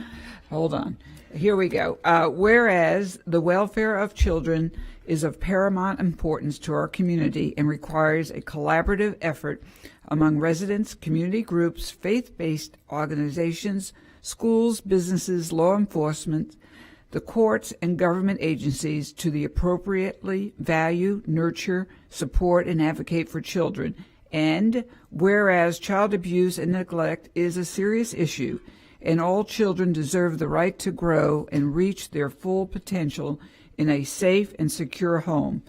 Hold on. Here we go. Whereas the welfare of children is of paramount importance to our community and requires a collaborative effort among residents, community groups, faith-based organizations, schools, businesses, law enforcement, the courts, and government agencies to the appropriately value, nurture, support, and advocate for children. And whereas child abuse and neglect is a serious issue, and all children deserve the right to grow and reach their full potential in a safe and secure home.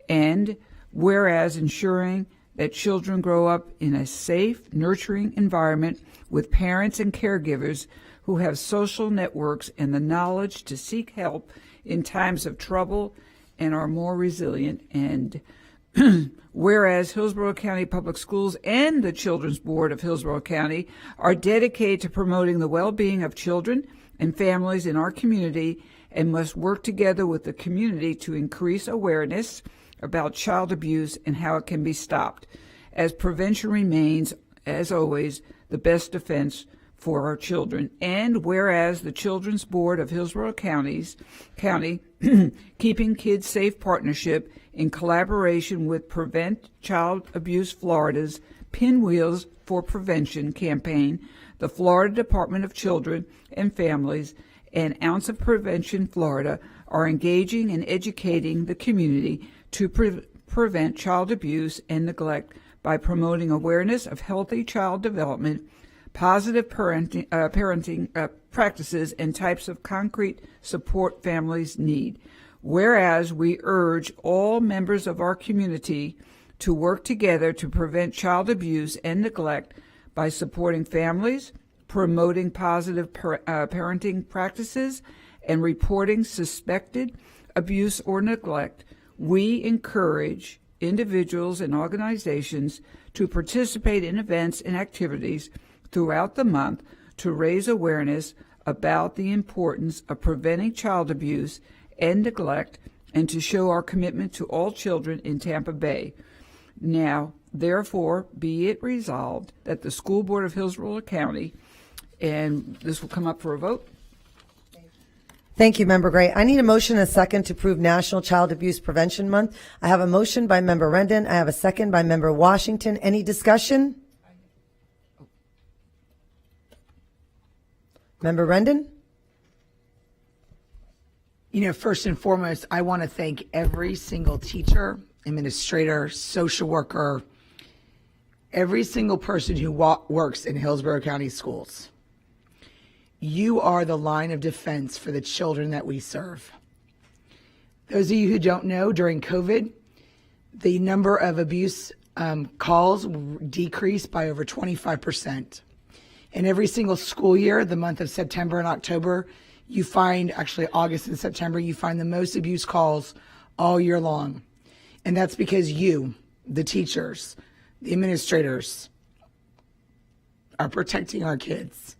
And whereas ensuring that children grow up in a safe, nurturing environment with parents and caregivers who have social networks and the knowledge to seek help in times of trouble and are more resilient. And whereas Hillsborough County Public Schools and the Children's Board of Hillsborough County are dedicated to promoting the well-being of children and families in our community, and must work together with the community to increase awareness about child abuse and how it can be stopped, as prevention remains, as always, the best defense for our children. And whereas the Children's Board of Hillsborough County Keeping Kids Safe Partnership, in collaboration with Prevent Child Abuse Florida's Pinwheels for Prevention campaign, the Florida Department of Children and Families, and Ounce of Prevention Florida are engaging and educating the community to prevent child abuse and neglect by promoting awareness of healthy child development, positive parenting practices, and types of concrete support families need. Whereas we urge all members of our community to work together to prevent child abuse and neglect by supporting families, promoting positive parenting practices, and reporting suspected abuse or neglect, we encourage individuals and organizations to participate in events and activities throughout the month to raise awareness about the importance of preventing child abuse and neglect, and to show our commitment to all children in Tampa Bay. Now, therefore, be it resolved that the School Board of Hillsborough County, and this will come up for a vote. Thank you, Member Gray. I need a motion and a second to approve National Child Abuse Prevention Month. I have a motion by Member Rendon. I have a second by Member Washington. Any discussion? Member Rendon? You know, first and foremost, I want to thank every single teacher, administrator, social worker, every single person who works in Hillsborough County Schools. You are the line of defense for the children that we serve. Those of you who don't know, during COVID, the number of abuse calls decreased by over 25%. And every single school year, the month of September and October, you find, actually August and September, you find the most abuse calls all year long. And that's because you, the teachers, the administrators, are protecting our kids.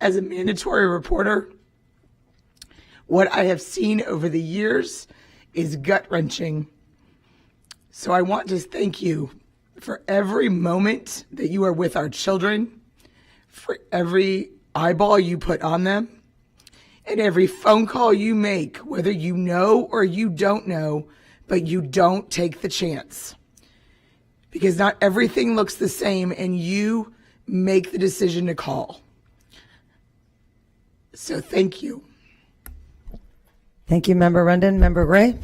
As a mandatory reporter, what I have seen over the years is gut-wrenching. So I want to thank you for every moment that you are with our children, for every eyeball you put on them, and every phone call you make, whether you know or you don't know, but you don't take the chance. Because not everything looks the same, and you make the decision to call. So thank you. Thank you, Member Rendon. Member Gray?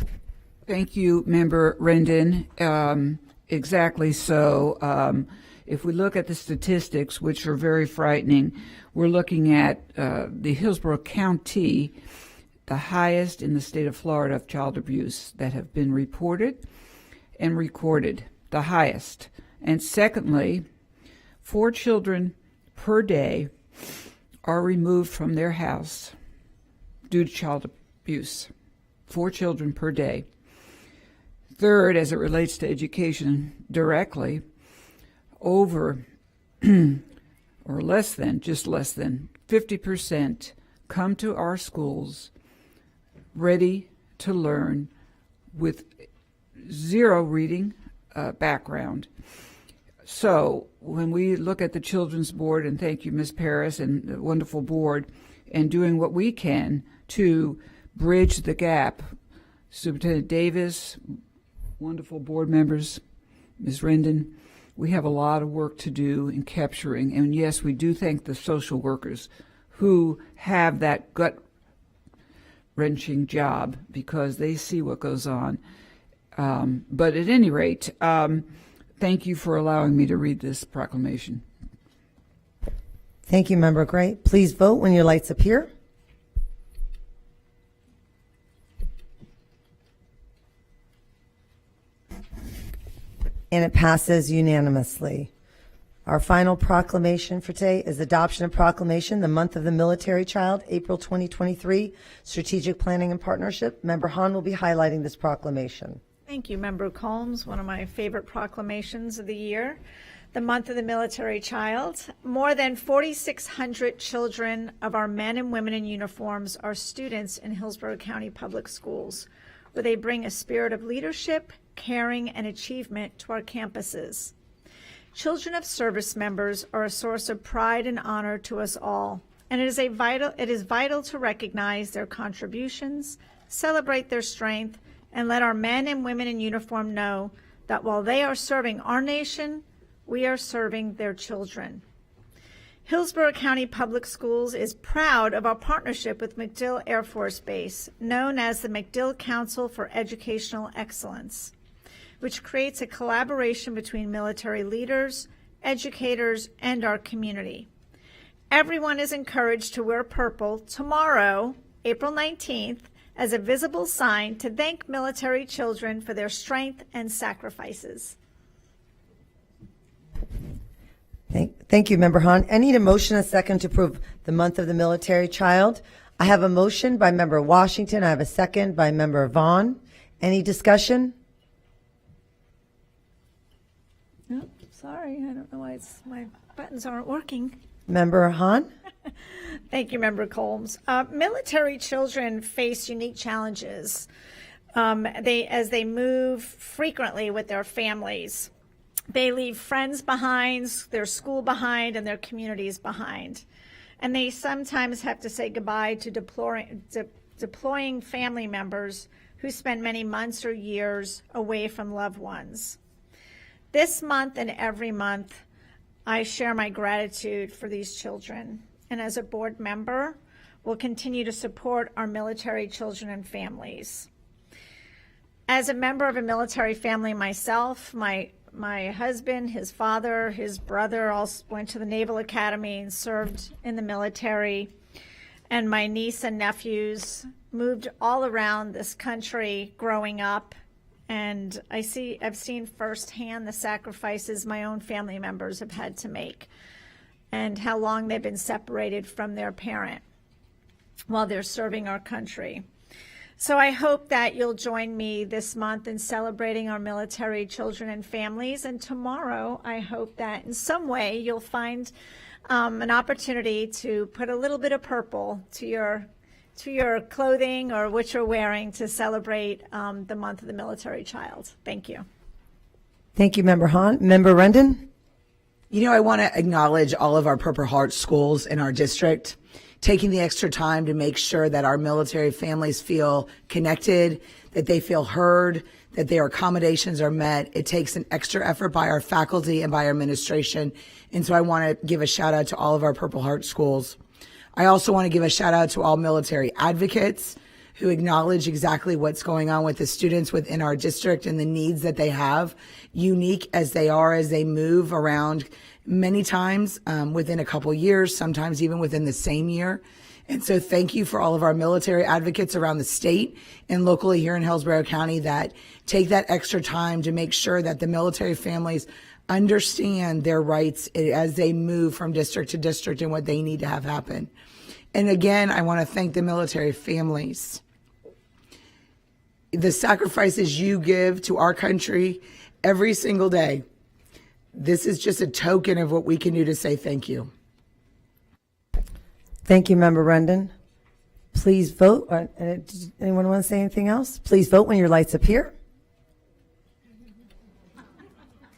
Thank you, Member Rendon. Exactly so. If we look at the statistics, which are very frightening, we're looking at the Hillsborough County, the highest in the state of Florida of child abuse that have been reported and recorded, the highest. And secondly, 4 children per day are removed from their house due to child abuse. 4 children per day. Third, as it relates to education directly, over or less than 50% come to our schools ready to learn with 0 reading background. So when we look at the Children's Board, and thank you, Ms. Paris, and the wonderful board, and doing what we can to bridge the gap, Superintendent Davis, wonderful board members, Ms. Rendon, we have a lot of work to do in capturing, and yes, we do thank the social workers who have that gut-wrenching job because they see what goes on. But at any rate, thank you for allowing me to read this proclamation. Thank you, Member Gray. Please vote when your lights appear. And it passes unanimously. Our final proclamation for today is adoption of proclamation, the month of the military child, April 2023, strategic planning and partnership. Member Hahn will be highlighting this proclamation. Thank you, Member Combs. One of my favorite proclamations of the year. The month of the military child. More than 4,600 children of our men and women in uniforms are students in Hillsborough County Public Schools, where they bring a spirit of leadership, caring, and achievement to our campuses. Children of service members are a source of pride and honor to us all, and it is vital to recognize their contributions, celebrate their strength, and let our men and women in uniform know that while they are serving our nation, we are serving their children. Hillsborough County Public Schools is proud of our partnership with MacDill Air Force Base, known as the MacDill Council for Educational Excellence, which creates a collaboration between military leaders, educators, and our community. Everyone is encouraged to wear purple tomorrow, April 19th, as a visible sign to thank military children for their strength and sacrifices. Thank you, Member Hahn. I need a motion and a second to approve the month of the military child. I have a motion by Member Washington. I have a second by Member Vaughn. Any discussion? Oh, sorry, I don't know why my buttons aren't working. Member Hahn? Thank you, Member Combs. Military children face unique challenges as they move frequently with their families. They leave friends behind, their school behind, and their communities behind. And they sometimes have to say goodbye to deploying family members who spent many months or years away from loved ones. This month and every month, I share my gratitude for these children. And as a board member, will continue to support our military children and families. As a member of a military family myself, my husband, his father, his brother all went to the Naval Academy and served in the military. And my niece and nephews moved all around this country growing up. And I've seen firsthand the sacrifices my own family members have had to make and how long they've been separated from their parent while they're serving our country. So I hope that you'll join me this month in celebrating our military children and families. And tomorrow, I hope that in some way you'll find an opportunity to put a little bit of purple to your clothing or what you're wearing to celebrate the month of the military child. Thank you. Thank you, Member Hahn. Member Rendon? You know, I want to acknowledge all of our Purple Heart schools in our district, taking the extra time to make sure that our military families feel connected, that they feel heard, that their accommodations are met. It takes an extra effort by our faculty and by our administration. And so I want to give a shout out to all of our Purple Heart schools. I also want to give a shout out to all military advocates who acknowledge exactly what's going on with the students within our district and the needs that they have, unique as they are as they move around many times within a couple years, sometimes even within the same year. And so thank you for all of our military advocates around the state and locally here in Hillsborough County that take that extra time to make sure that the military families understand their rights as they move from district to district and what they need to have happen. And again, I want to thank the military families. The sacrifices you give to our country every single day. This is just a token of what we can do to say thank you. Thank you, Member Rendon. Please vote. Does anyone want to say anything else? Please vote when your lights appear.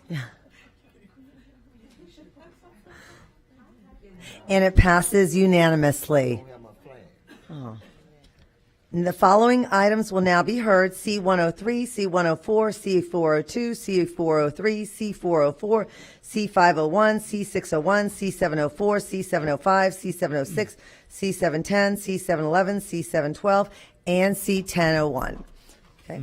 Yeah. And it passes unanimously. Oh. And the following items will now be heard: C103, C104, C402, C403, C404, C501, C601, C704, C705, C706, C710, C711, C712, and C1001. Okay.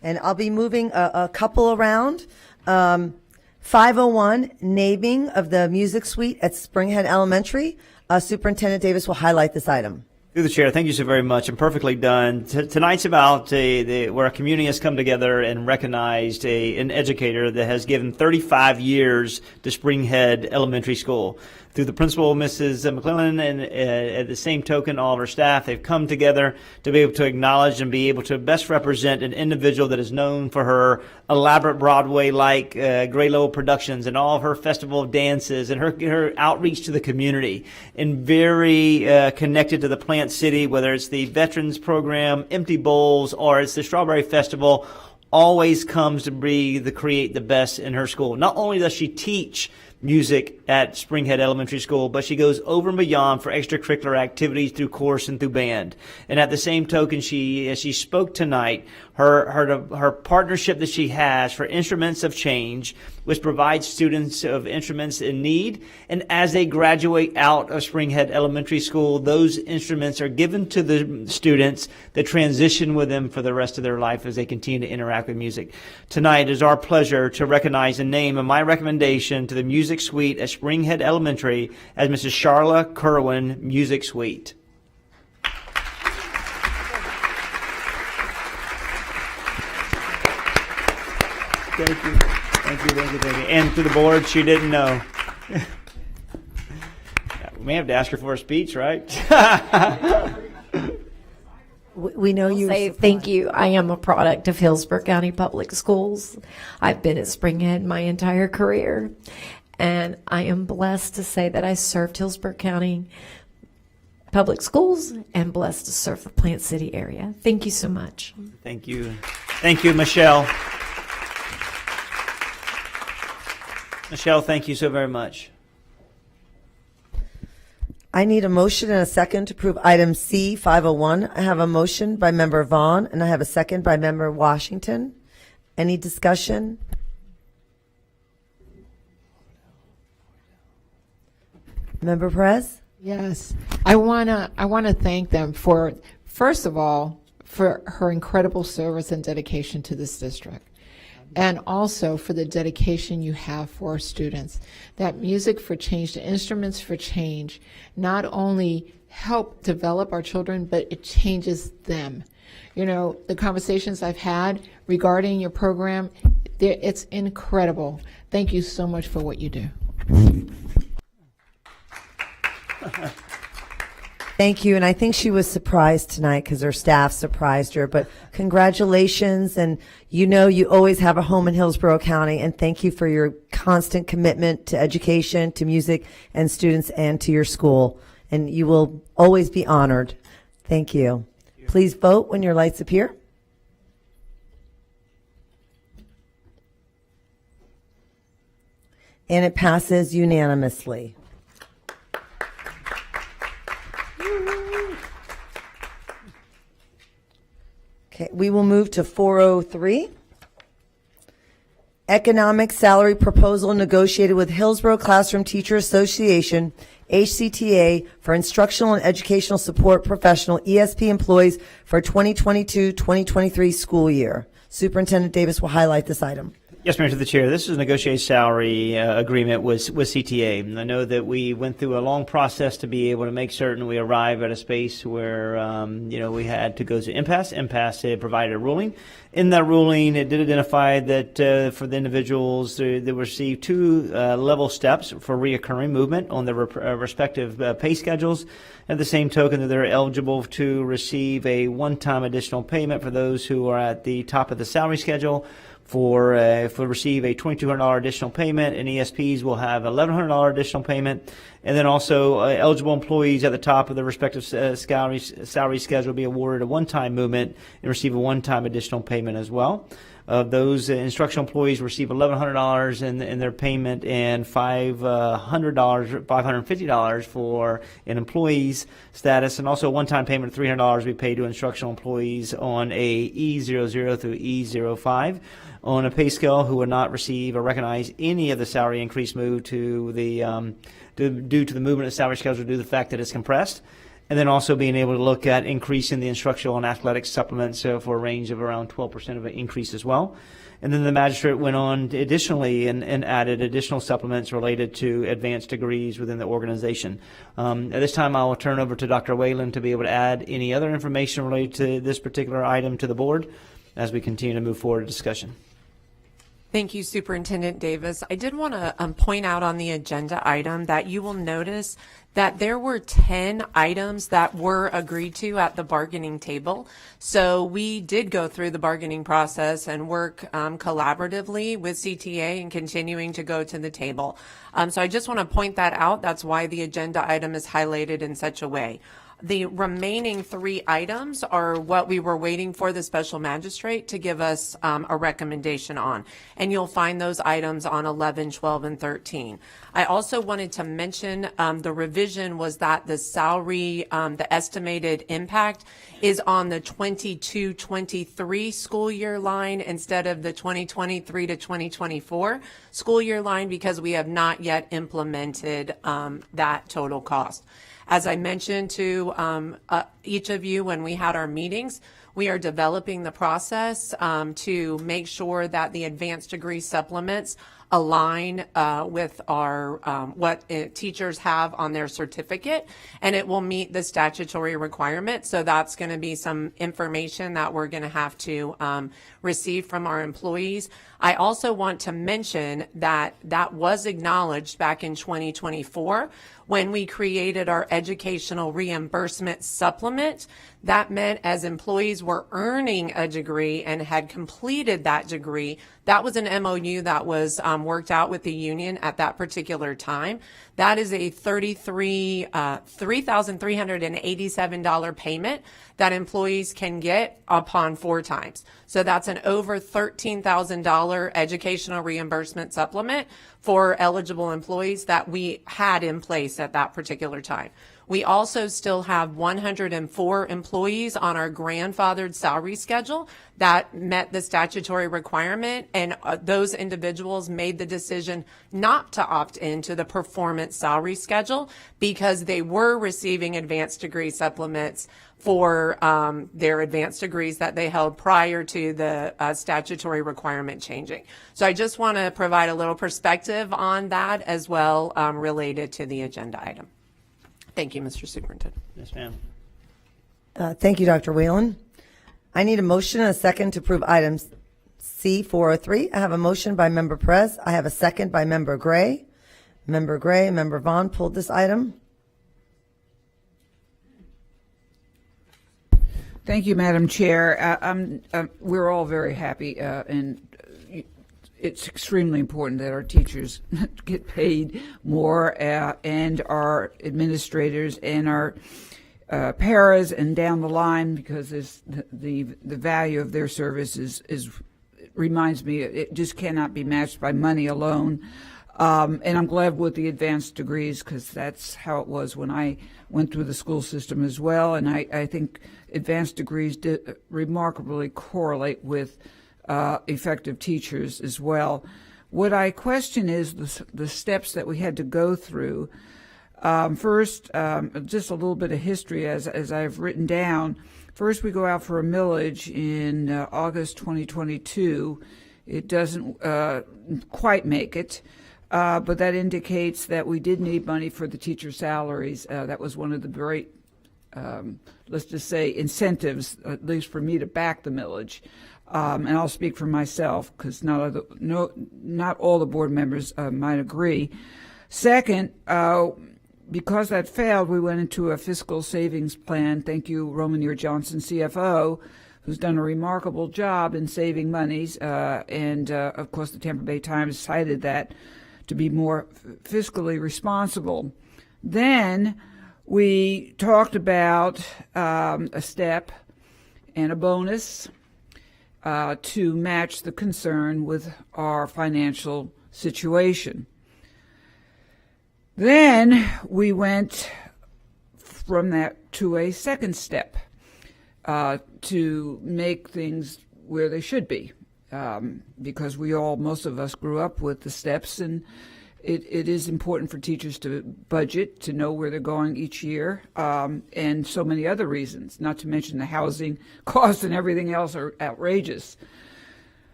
And I'll be moving a couple around. 501, naming of the music suite at Springhead Elementary. Superintendent Davis will highlight this item. Through the chair, thank you so very much, and perfectly done. Tonight's about where a community has come together and recognized an educator that has given 35 years to Springhead Elementary School. Through the principal, Mrs. McClellan, and at the same token, all of our staff, they've come together to be able to acknowledge and be able to best represent an individual that is known for her elaborate Broadway-like Gray Lowell productions and all of her festival of dances and her outreach to the community, and very connected to the Plant City, whether it's the Veterans Program, Empty Bowls, or it's the Strawberry Festival, always comes to create the best in her school. Not only does she teach music at Springhead Elementary School, but she goes over and beyond for extracurricular activities through chorus and through band. And at the same token, as she spoke tonight, her partnership that she has for Instruments of Change, which provides students of instruments in need. And as they graduate out of Springhead Elementary School, those instruments are given to the students that transition with them for the rest of their life as they continue to interact with music. Tonight, it is our pleasure to recognize the name of my recommendation to the Music Suite at Springhead Elementary as Mrs. Charla Kerwin Music Suite. Thank you. Thank you, thank you, thank you. And to the board, she didn't know. We may have to ask her for a speech, right? We know you. Say thank you. I am a product of Hillsborough County Public Schools. I've been at Spring Head my entire career, and I am blessed to say that I served Hillsborough County Public Schools and blessed to serve the Plant City area. Thank you so much. Thank you. Thank you, Michelle. Michelle, thank you so very much. I need a motion and a second to approve item C 501. I have a motion by member Vaughn and I have a second by member Washington. Any discussion? Member Perez? Yes. I wanna thank them for, first of all, for her incredible service and dedication to this district. And also for the dedication you have for our students. That Music for Change, the Instruments for Change, not only help develop our children, but it changes them. You know, the conversations I've had regarding your program, it's incredible. Thank you so much for what you do. Thank you. And I think she was surprised tonight because her staff surprised her. But congratulations. And you know you always have a home in Hillsborough County. And thank you for your constant commitment to education, to music and students, and to your school. And you will always be honored. Thank you. Please vote when your lights appear. And it passes unanimously. Okay, we will move to 403. Economic salary proposal negotiated with Hillsborough Classroom Teacher Association, HCTA, for instructional and educational support professional ESP employees for 2022-2023 school year. Superintendent Davis will highlight this item. Yes, Mayor, to the Chair. This is a negotiated salary agreement with CTA. And I know that we went through a long process to be able to make certain we arrive at a space where, we had to go to impasse. Impasse had provided a ruling. In that ruling, it did identify that for the individuals, they received two level steps for reoccurring movement on their respective pay schedules. At the same token, that they're eligible to receive a one-time additional payment for those who are at the top of the salary schedule. For receive a $2,200 additional payment, and ESPs will have $1,100 additional payment, and then also eligible employees at the top of the respective salary schedule will be awarded a one-time movement and receive a one-time additional payment as well. Those instructional employees receive $1,100 in their payment and $550 for an employee's status, and also a one-time payment of $300 will be paid to instructional employees on a E00 through E05 on a pay scale who would not receive or recognize any of the salary increase moved to the due to the movement of the salary schedule due to the fact that it's compressed. And then also being able to look at increasing the instructional and athletic supplements for a range of around 12% of an increase as well. And then the magistrate went on additionally and added additional supplements related to advanced degrees within the organization. At this time, I will turn over to Dr. Whalen to be able to add any other information related to this particular item to the board as we continue to move forward in discussion. Thank you, Superintendent Davis. I did want to point out on the agenda item that you will notice that there were 10 items that were agreed to at the bargaining table. So we did go through the bargaining process and work collaboratively with CTA and continuing to go to the table. So I just want to point that out. That's why the agenda item is highlighted in such a way. The remaining 3 items are what we were waiting for the special magistrate to give us a recommendation on. And you'll find those items on 11, 12, and 13. I also wanted to mention the revision was that the salary, the estimated impact is on the 22-23 school year line instead of the 2023 to 2024 school year line because we have not yet implemented that total cost. As I mentioned to each of you when we had our meetings, we are developing the process to make sure that the advanced degree supplements align with our what teachers have on their certificate, and it will meet the statutory requirement. So that's going to be some information that we're going to have to receive from our employees. I also want to mention that that was acknowledged back in 2024 when we created our educational reimbursement supplement. That meant as employees were earning a degree and had completed that degree, that was an MOU that was worked out with the union at that particular time. That is a $3,387 payment that employees can get upon 4 times. So that's an over $13,000 educational reimbursement supplement for eligible employees that we had in place at that particular time. We also still have 104 employees on our grandfathered salary schedule that met the statutory requirement, and those individuals made the decision not to opt into the performance salary schedule because they were receiving advanced degree supplements for their advanced degrees that they held prior to the statutory requirement changing. So I just want to provide a little perspective on that as well related to the agenda item. Thank you, Mr. Superintendent. Yes, ma'am. Thank you, Dr. Whalen. I need a motion and a second to approve items C403. I have a motion by Member Perez. I have a second by Member Gray. Member Gray and Member Vaughn pulled this item. Thank you, Madam Chair. We're all very happy, and it's extremely important that our teachers get paid more, and our administrators and our paras and down the line, because the value of their service is reminds me it just cannot be matched by money alone. And I'm glad with the advanced degrees, because that's how it was when I went through the school system as well. And I think advanced degrees remarkably correlate with effective teachers as well. What I question is the steps that we had to go through. First, just a little bit of history as I've written down. First, we go out for a millage in August 2022. It doesn't quite make it. But that indicates that we did need money for the teacher salaries. That was one of the great, let's just say, incentives, at least for me, to back the millage. And I'll speak for myself, because not all the board members might agree. Second, because that failed, we went into a fiscal savings plan. Thank you, Roman Year Johnson, CFO, who's done a remarkable job in saving monies. And of course, the Tampa Bay Times cited that to be more fiscally responsible. Then we talked about a step and a bonus to match the concern with our financial situation. Then we went from that to a second step to make things where they should be. Because most of us grew up with the steps, and it is important for teachers to budget, to know where they're going each year, and so many other reasons, not to mention the housing costs and everything else are outrageous.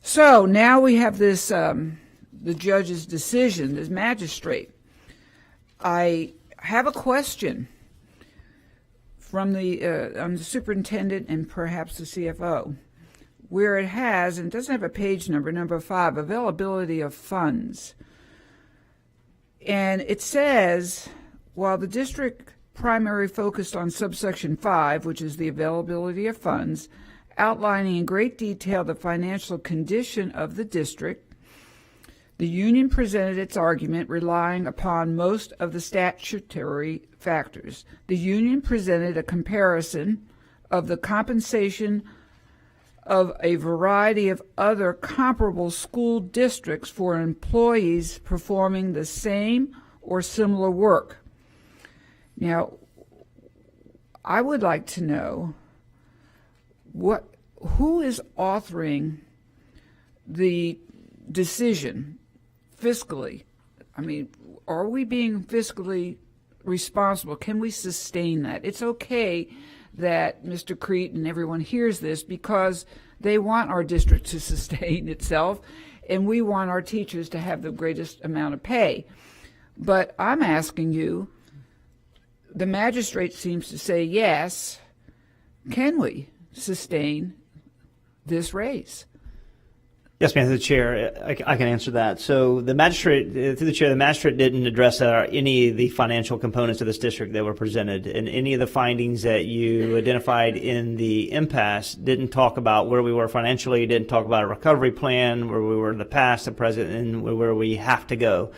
So now we have this, the judge's decision, this magistrate. I have a question from the superintendent and perhaps the CFO, where it has, and it doesn't have a page number, number 5, availability of funds. And it says, while the district primary focused on subsection 5, which is the availability of funds, outlining in great detail the financial condition of the district, the union presented its argument relying upon most of the statutory factors. The union presented a comparison of the compensation of a variety of other comparable school districts for employees performing the same or similar work. Now, I would like to know who is authoring the decision fiscally. I mean, are we being fiscally responsible? Can we sustain that? It's okay that Mr. Crete and everyone hears this, because they want our district to sustain itself, and we want our teachers to have the greatest amount of pay. But I'm asking you, the magistrate seems to say yes. Can we sustain this raise? Yes, ma'am, through the chair, I can answer that. So the magistrate, through the chair, the magistrate didn't address any of the financial components of this district that were presented, and any of the findings that you identified in the impasse didn't talk about where we were financially, didn't talk about a recovery plan, where we were in the past, the present, and where we have to go.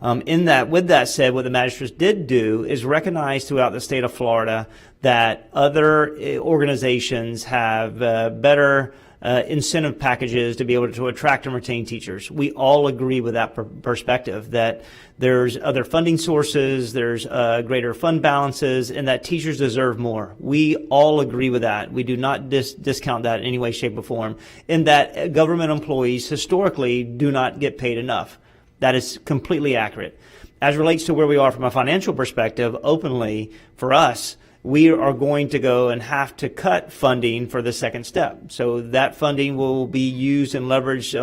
With that said, what the magistrates did do is recognize throughout the state of Florida that other organizations have better incentive packages to be able to attract and retain teachers. We all agree with that perspective, that there's other funding sources, there's greater fund balances, and that teachers deserve more. We all agree with that. We do not discount that in any way, shape, or form, in that government employees historically do not get paid enough. That is completely accurate. As relates to where we are from a financial perspective, openly, for us, we are going to go and have to cut funding for the second step. So that funding will be used and leveraged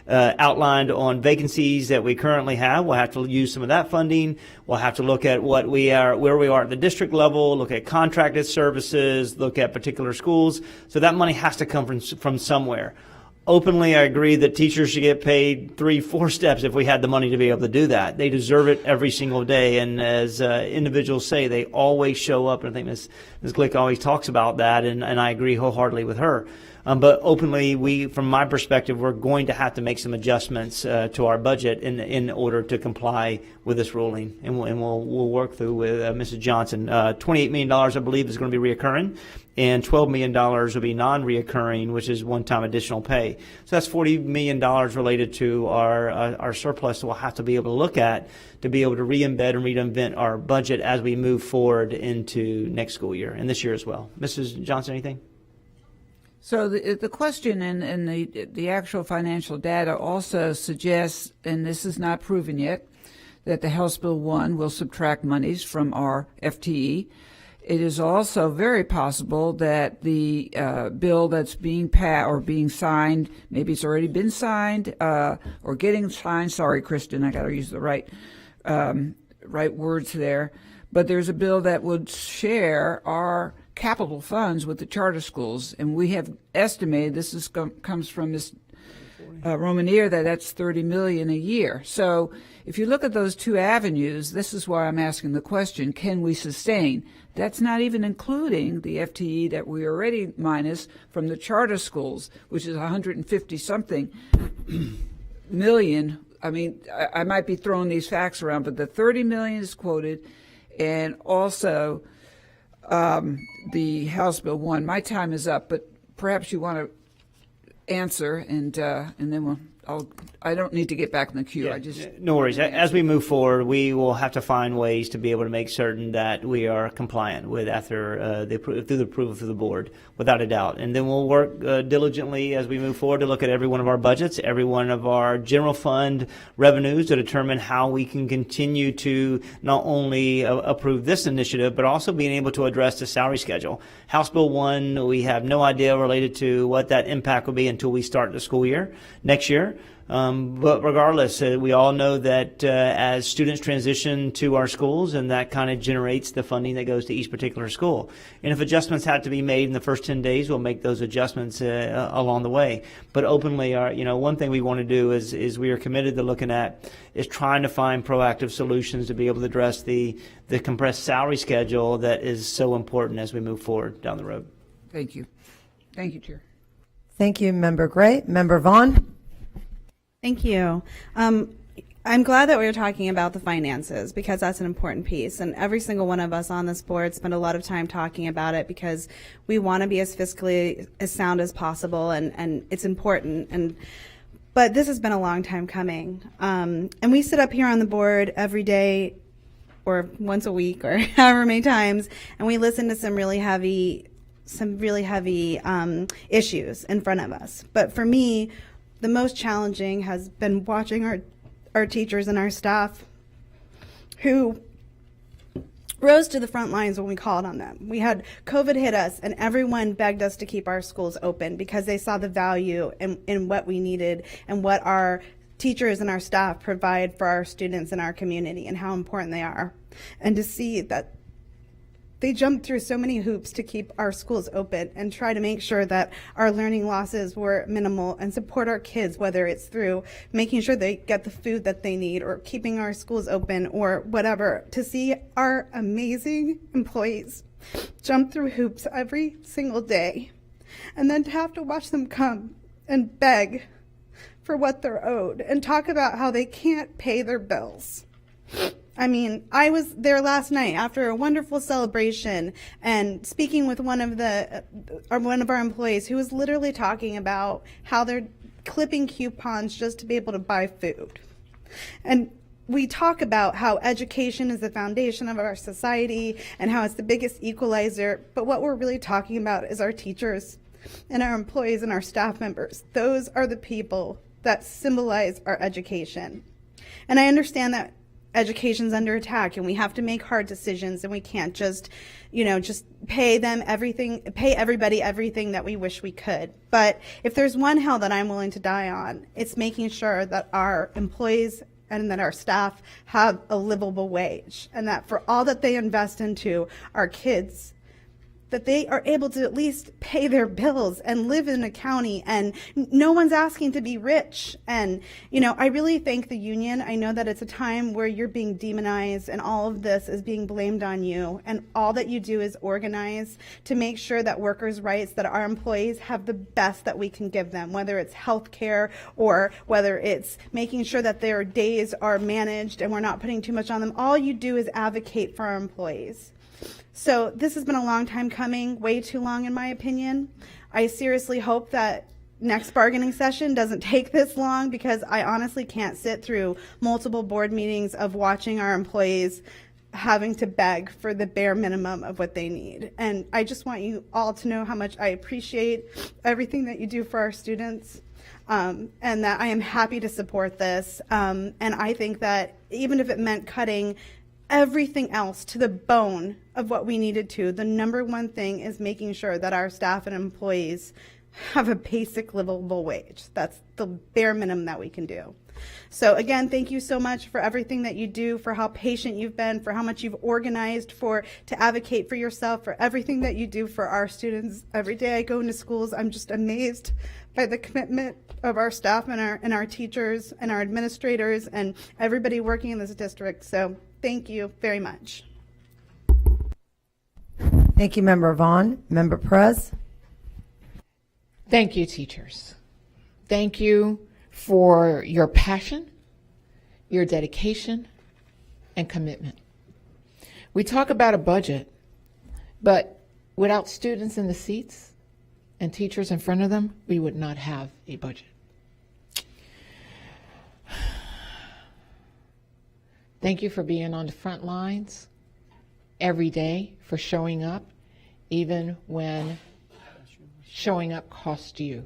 outlined on vacancies that we currently have. We'll have to use some of that funding. We'll have to look at where we are at the district level, look at contracted services, look at particular schools. So that money has to come from somewhere. Openly, I agree that teachers should get paid 3-4 steps if we had the money to be able to do that. They deserve it every single day. And as individuals say, they always show up. And I think Ms. Glick always talks about that, and I agree wholeheartedly with her. But openly, from my perspective, we're going to have to make some adjustments to our budget in order to comply with this ruling. And we'll work through with Mrs. Johnson. $28 million, I believe, is going to be reoccurring, and $12 million will be non-reoccurring, which is one-time additional pay. So that's $40 million related to our surplus that we'll have to be able to look at to be able to re-embed and reinvent our budget as we move forward into next school year and this year as well. Mrs. Johnson, anything? So the question and the actual financial data also suggests, and this is not proven yet, that the House Bill 1 will subtract monies from our FTE. It is also very possible that the bill that's being passed or being signed, maybe it's already been signed or getting signed. Sorry, Kristen, I got to use the right words there. But there's a bill that would share our capital funds with the charter schools, and we have estimated, this comes from Ms. Romanier, that's $30 million a year. So if you look at those two avenues, this is why I'm asking the question, can we sustain? That's not even including the FTE that we already minus from the charter schools, which is 150-something million. I mean, I might be throwing these facts around, but the 30 million is quoted, and also the House Bill 1. My time is up, but perhaps you want to answer, and then I don't need to get back in the queue. Yeah, no worries. As we move forward, we will have to find ways to be able to make certain that we are compliant with through the approval through the board, without a doubt. And then we'll work diligently as we move forward to look at every one of our budgets, every one of our general fund revenues, to determine how we can continue to not only approve this initiative, but also being able to address the salary schedule. House Bill 1, we have no idea related to what that impact will be until we start the school year next year. But regardless, we all know that as students transition to our schools, and that kind of generates the funding that goes to each particular school. And if adjustments have to be made in the first 10 days, we'll make those adjustments along the way. But openly, one thing we want to do is we are committed to looking at is trying to find proactive solutions to be able to address the compressed salary schedule that is so important as we move forward down the road. Thank you. Thank you, Chair. Thank you, Member Gray. Member Vaughn? Thank you. I'm glad that we're talking about the finances, because that's an important piece. And every single one of us on this board spend a lot of time talking about it, because we want to be as fiscally as sound as possible, and it's important. But this has been a long time coming. And we sit up here on the board every day or once a week or however many times, and we listen to some really heavy issues in front of us. But for me, the most challenging has been watching our teachers and our staff who rose to the front lines when we called on them. We had COVID hit us, and everyone begged us to keep our schools open because they saw the value in what we needed and what our teachers and our staff provide for our students in our community and how important they are. And to see that they jumped through so many hoops to keep our schools open and try to make sure that our learning losses were minimal and support our kids, whether it's through making sure they get the food that they need or keeping our schools open or whatever. To see our amazing employees jump through hoops every single day and then to have to watch them come and beg for what they're owed and talk about how they can't pay their bills. I mean, I was there last night after a wonderful celebration and speaking with one of our employees who was literally talking about how they're clipping coupons just to be able to buy food. And we talk about how education is the foundation of our society and how it's the biggest equalizer, but what we're really talking about is our teachers and our employees and our staff members. Those are the people that symbolize our education. And I understand that education's under attack and we have to make hard decisions and we can't just pay everybody everything that we wish we could. But if there's one hill that I'm willing to die on, it's making sure that our employees and that our staff have a livable wage and that for all that they invest into our kids, that they are able to at least pay their bills and live in a county, and no one's asking to be rich. And, I really thank the union. I know that it's a time where you're being demonized and all of this is being blamed on you. And all that you do is organize to make sure that workers' rights, that our employees have the best that we can give them, whether it's health care or whether it's making sure that their days are managed and we're not putting too much on them. All you do is advocate for our employees. So this has been a long time coming, way too long in my opinion. I seriously hope that next bargaining session doesn't take this long because I honestly can't sit through multiple board meetings of watching our employees having to beg for the bare minimum of what they need. And I just want you all to know how much I appreciate everything that you do for our students. And that I am happy to support this. And I think that even if it meant cutting everything else to the bone of what we needed to, the number one thing is making sure that our staff and employees have a basic livable wage. That's the bare minimum that we can do. So again, thank you so much for everything that you do, for how patient you've been, for how much you've organized to advocate for yourself, for everything that you do for our students. Every day I go into schools, I'm just amazed by the commitment of our staff and our teachers and our administrators and everybody working in this district. So thank you very much. Thank you, Member Vaughn. Member Perez. Thank you, teachers. Thank you for your passion, your dedication, and commitment. We talk about a budget, but without students in the seats and teachers in front of them, we would not have a budget. Thank you for being on the front lines every day, for showing up, even when showing up cost you.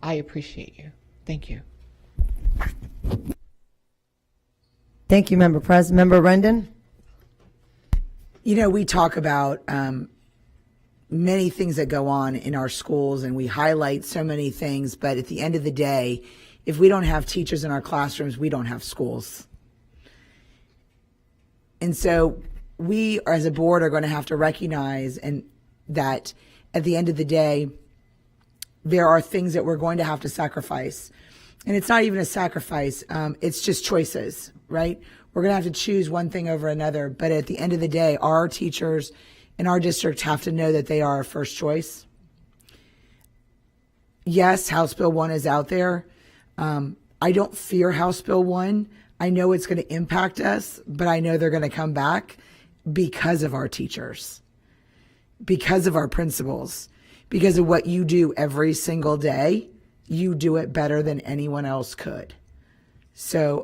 I appreciate you. Thank you. Thank you, Member Perez. Member Rendon. We talk about many things that go on in our schools and we highlight so many things, but at the end of the day, if we don't have teachers in our classrooms, we don't have schools. And so we, as a board, are going to have to recognize that at the end of the day, there are things that we're going to have to sacrifice. And it's not even a sacrifice. It's just choices, right? We're going to have to choose one thing over another. But at the end of the day, our teachers in our district have to know that they are our first choice. Yes, House Bill 1 is out there. I don't fear House Bill 1. I know it's going to impact us, but I know they're going to come back because of our teachers, because of our principals, because of what you do every single day. You do it better than anyone else could. So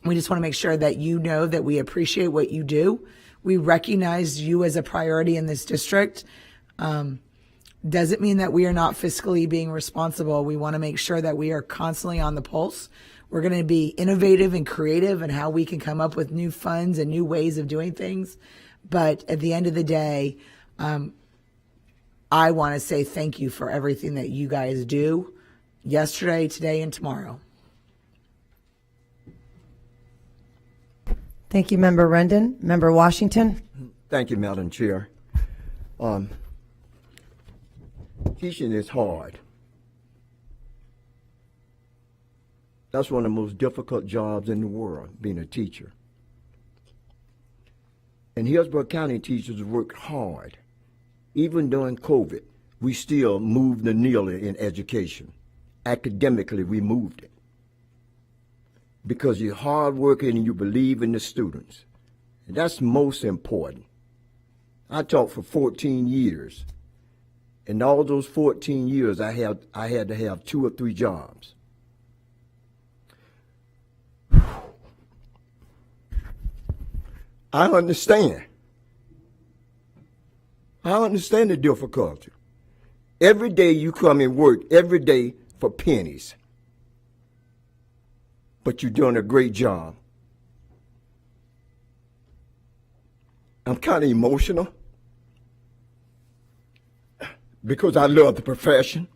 we just want to make sure that you know that we appreciate what you do. We recognize you as a priority in this district. Doesn't mean that we are not fiscally being responsible. We want to make sure that we are constantly on the pulse. We're going to be innovative and creative in how we can come up with new funds and new ways of doing things. But at the end of the day, I want to say thank you for everything that you guys do yesterday, today, and tomorrow. Thank you, Member Rendon. Member Washington. Thank you, Madam Chair. Teaching is hard. That's one of the most difficult jobs in the world, being a teacher. And Hillsborough County teachers work hard. Even during COVID, we still moved the needle in education. Academically, we moved it. Because you're hardworking and you believe in the students. And that's most important. I taught for 14 years. In all those 14 years, I had to have 2 or 3 jobs. I understand. I understand the difficulty. Every day you come and work, every day for pennies. But you're doing a great job. I'm kind of emotional because I love the profession.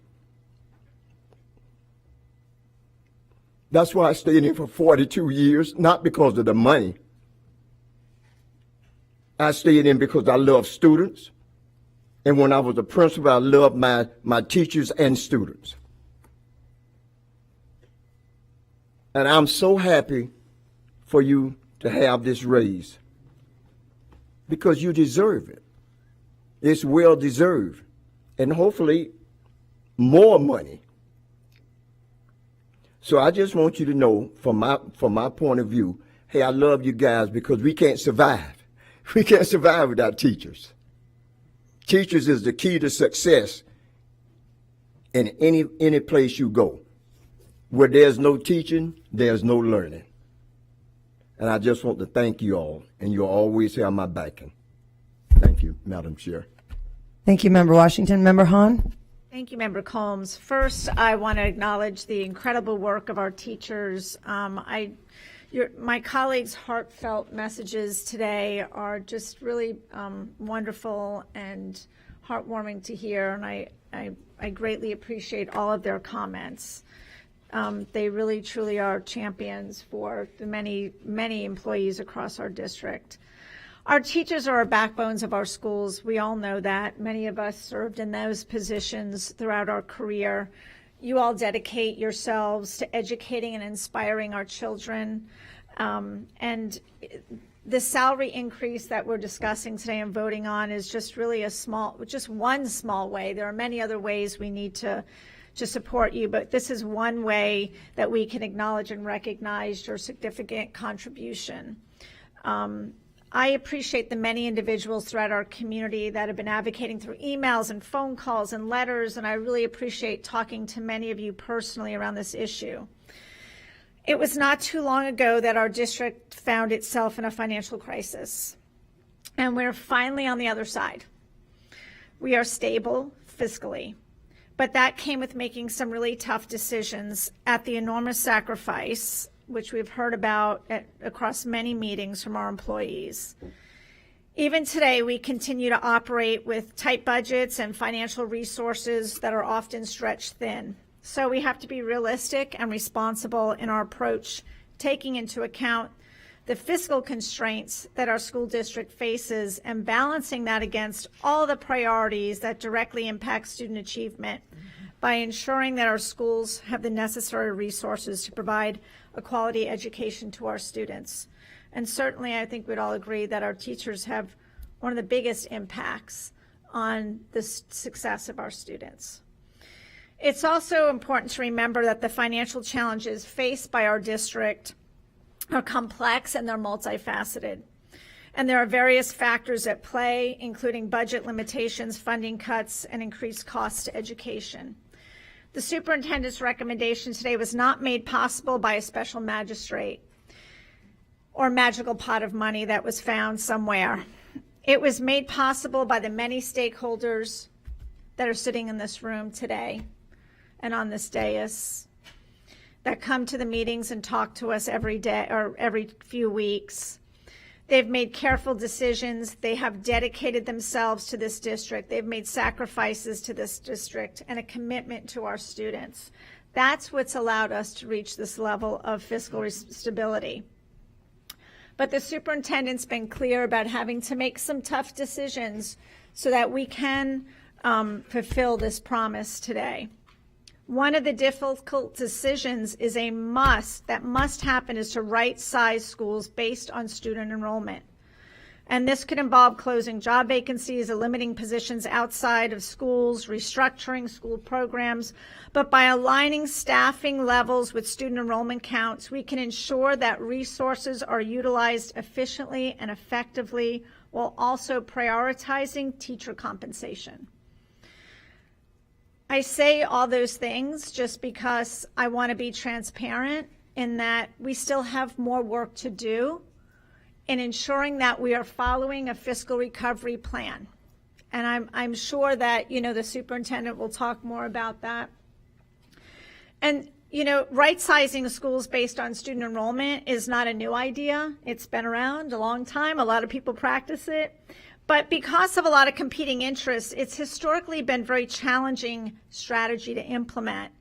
That's why I stayed in for 42 years, not because of the money. I stayed in because I love students. And when I was a principal, I loved my teachers and students. And I'm so happy for you to have this raise because you deserve it. It's well deserved. And hopefully more money. So I just want you to know from my point of view, hey, I love you guys because we can't survive. We can't survive without teachers. Teachers is the key to success in any place you go. Where there's no teaching, there's no learning. And I just want to thank you all, and you'll always have my backing. Thank you, Madam Chair. Thank you, Member Washington. Member Hahn. Thank you, Member Combs. First, I want to acknowledge the incredible work of our teachers. My colleagues' heartfelt messages today are just really wonderful and heartwarming to hear, and I greatly appreciate all of their comments. They really, truly are champions for the many, many employees across our district. Our teachers are our backbones of our schools. We all know that. Many of us served in those positions throughout our career. You all dedicate yourselves to educating and inspiring our children. And the salary increase that we're discussing today and voting on is just really just one small way. There are many other ways we need to support you, but this is one way that we can acknowledge and recognize your significant contribution. I appreciate the many individuals throughout our community that have been advocating through emails and phone calls and letters, and I really appreciate talking to many of you personally around this issue. It was not too long ago that our district found itself in a financial crisis, and we're finally on the other side. We are stable fiscally, but that came with making some really tough decisions at the enormous sacrifice, which we've heard about across many meetings from our employees. Even today, we continue to operate with tight budgets and financial resources that are often stretched thin. So we have to be realistic and responsible in our approach, taking into account the fiscal constraints that our school district faces and balancing that against all the priorities that directly impact student achievement by ensuring that our schools have the necessary resources to provide a quality education to our students. And certainly, I think we'd all agree that our teachers have one of the biggest impacts on the success of our students. It's also important to remember that the financial challenges faced by our district are complex and they're multifaceted. And there are various factors at play, including budget limitations, funding cuts, and increased costs to education. The superintendent's recommendation today was not made possible by a special magistrate or magical pot of money that was found somewhere. It was made possible by the many stakeholders that are sitting in this room today and on this dais. that come to the meetings and talk to us every day or every few weeks. They've made careful decisions. They have dedicated themselves to this district. They've made sacrifices to this district and a commitment to our students. That's what's allowed us to reach this level of fiscal stability. But the superintendent's been clear about having to make some tough decisions so that we can fulfill this promise today. One of the difficult decisions is that must happen is to right-size schools based on student enrollment. And this could involve closing job vacancies, limiting positions outside of schools, restructuring school programs. But by aligning staffing levels with student enrollment counts, we can ensure that resources are utilized efficiently and effectively while also prioritizing teacher compensation. I say all those things just because I want to be transparent in that we still have more work to do in ensuring that we are following a fiscal recovery plan. And I'm sure that, the superintendent will talk more about that. And, right-sizing schools based on student enrollment is not a new idea. It's been around a long time. A lot of people practice it. But because of a lot of competing interests, it's historically been a very challenging strategy to implement.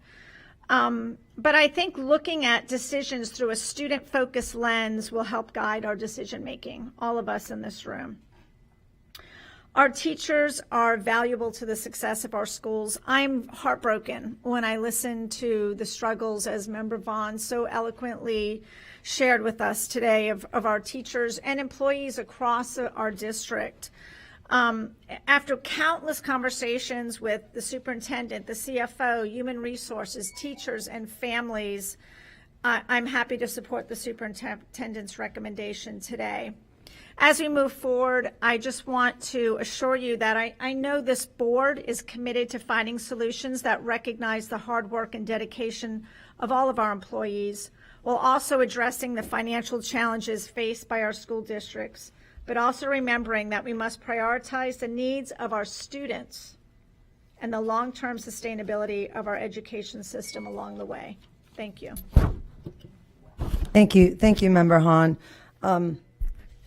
But I think looking at decisions through a student-focused lens will help guide our decision-making, all of us in this room. Our teachers are valuable to the success of our schools. I'm heartbroken when I listen to the struggles, as Member Vaughn so eloquently shared with us today, of our teachers and employees across our district. After countless conversations with the superintendent, the CFO, human resources, teachers, and families, I'm happy to support the superintendent's recommendation today. As we move forward, I just want to assure you that I know this board is committed to finding solutions that recognize the hard work and dedication of all of our employees, while also addressing the financial challenges faced by our school districts, but also remembering that we must prioritize the needs of our students and the long-term sustainability of our education system along the way. Thank you. Thank you. Thank you, Member Hahn.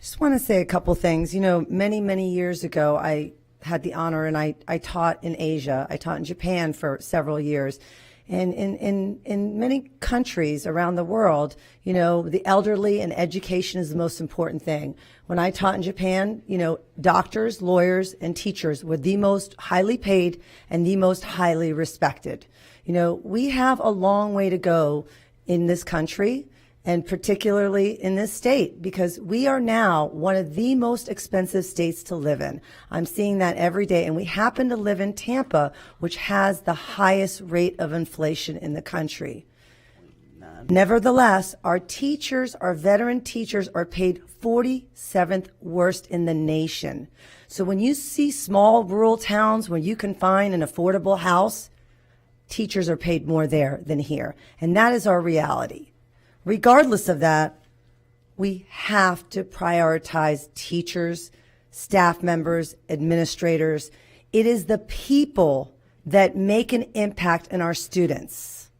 Just want to say a couple things. Many, many years ago, I had the honor and I taught in Asia. I taught in Japan for several years. And in many countries around the world, the elderly and education is the most important thing. When I taught in Japan, doctors, lawyers, and teachers were the most highly paid and the most highly respected. We have a long way to go in this country, and particularly in this state, because we are now one of the most expensive states to live in. I'm seeing that every day, and we happen to live in Tampa, which has the highest rate of inflation in the country. Nevertheless, our teachers, our veteran teachers, are paid 47th worst in the nation. So when you see small rural towns where you can find an affordable house, teachers are paid more there than here. And that is our reality. Regardless of that, we have to prioritize teachers, staff members, administrators. It is the people that make an impact in our students.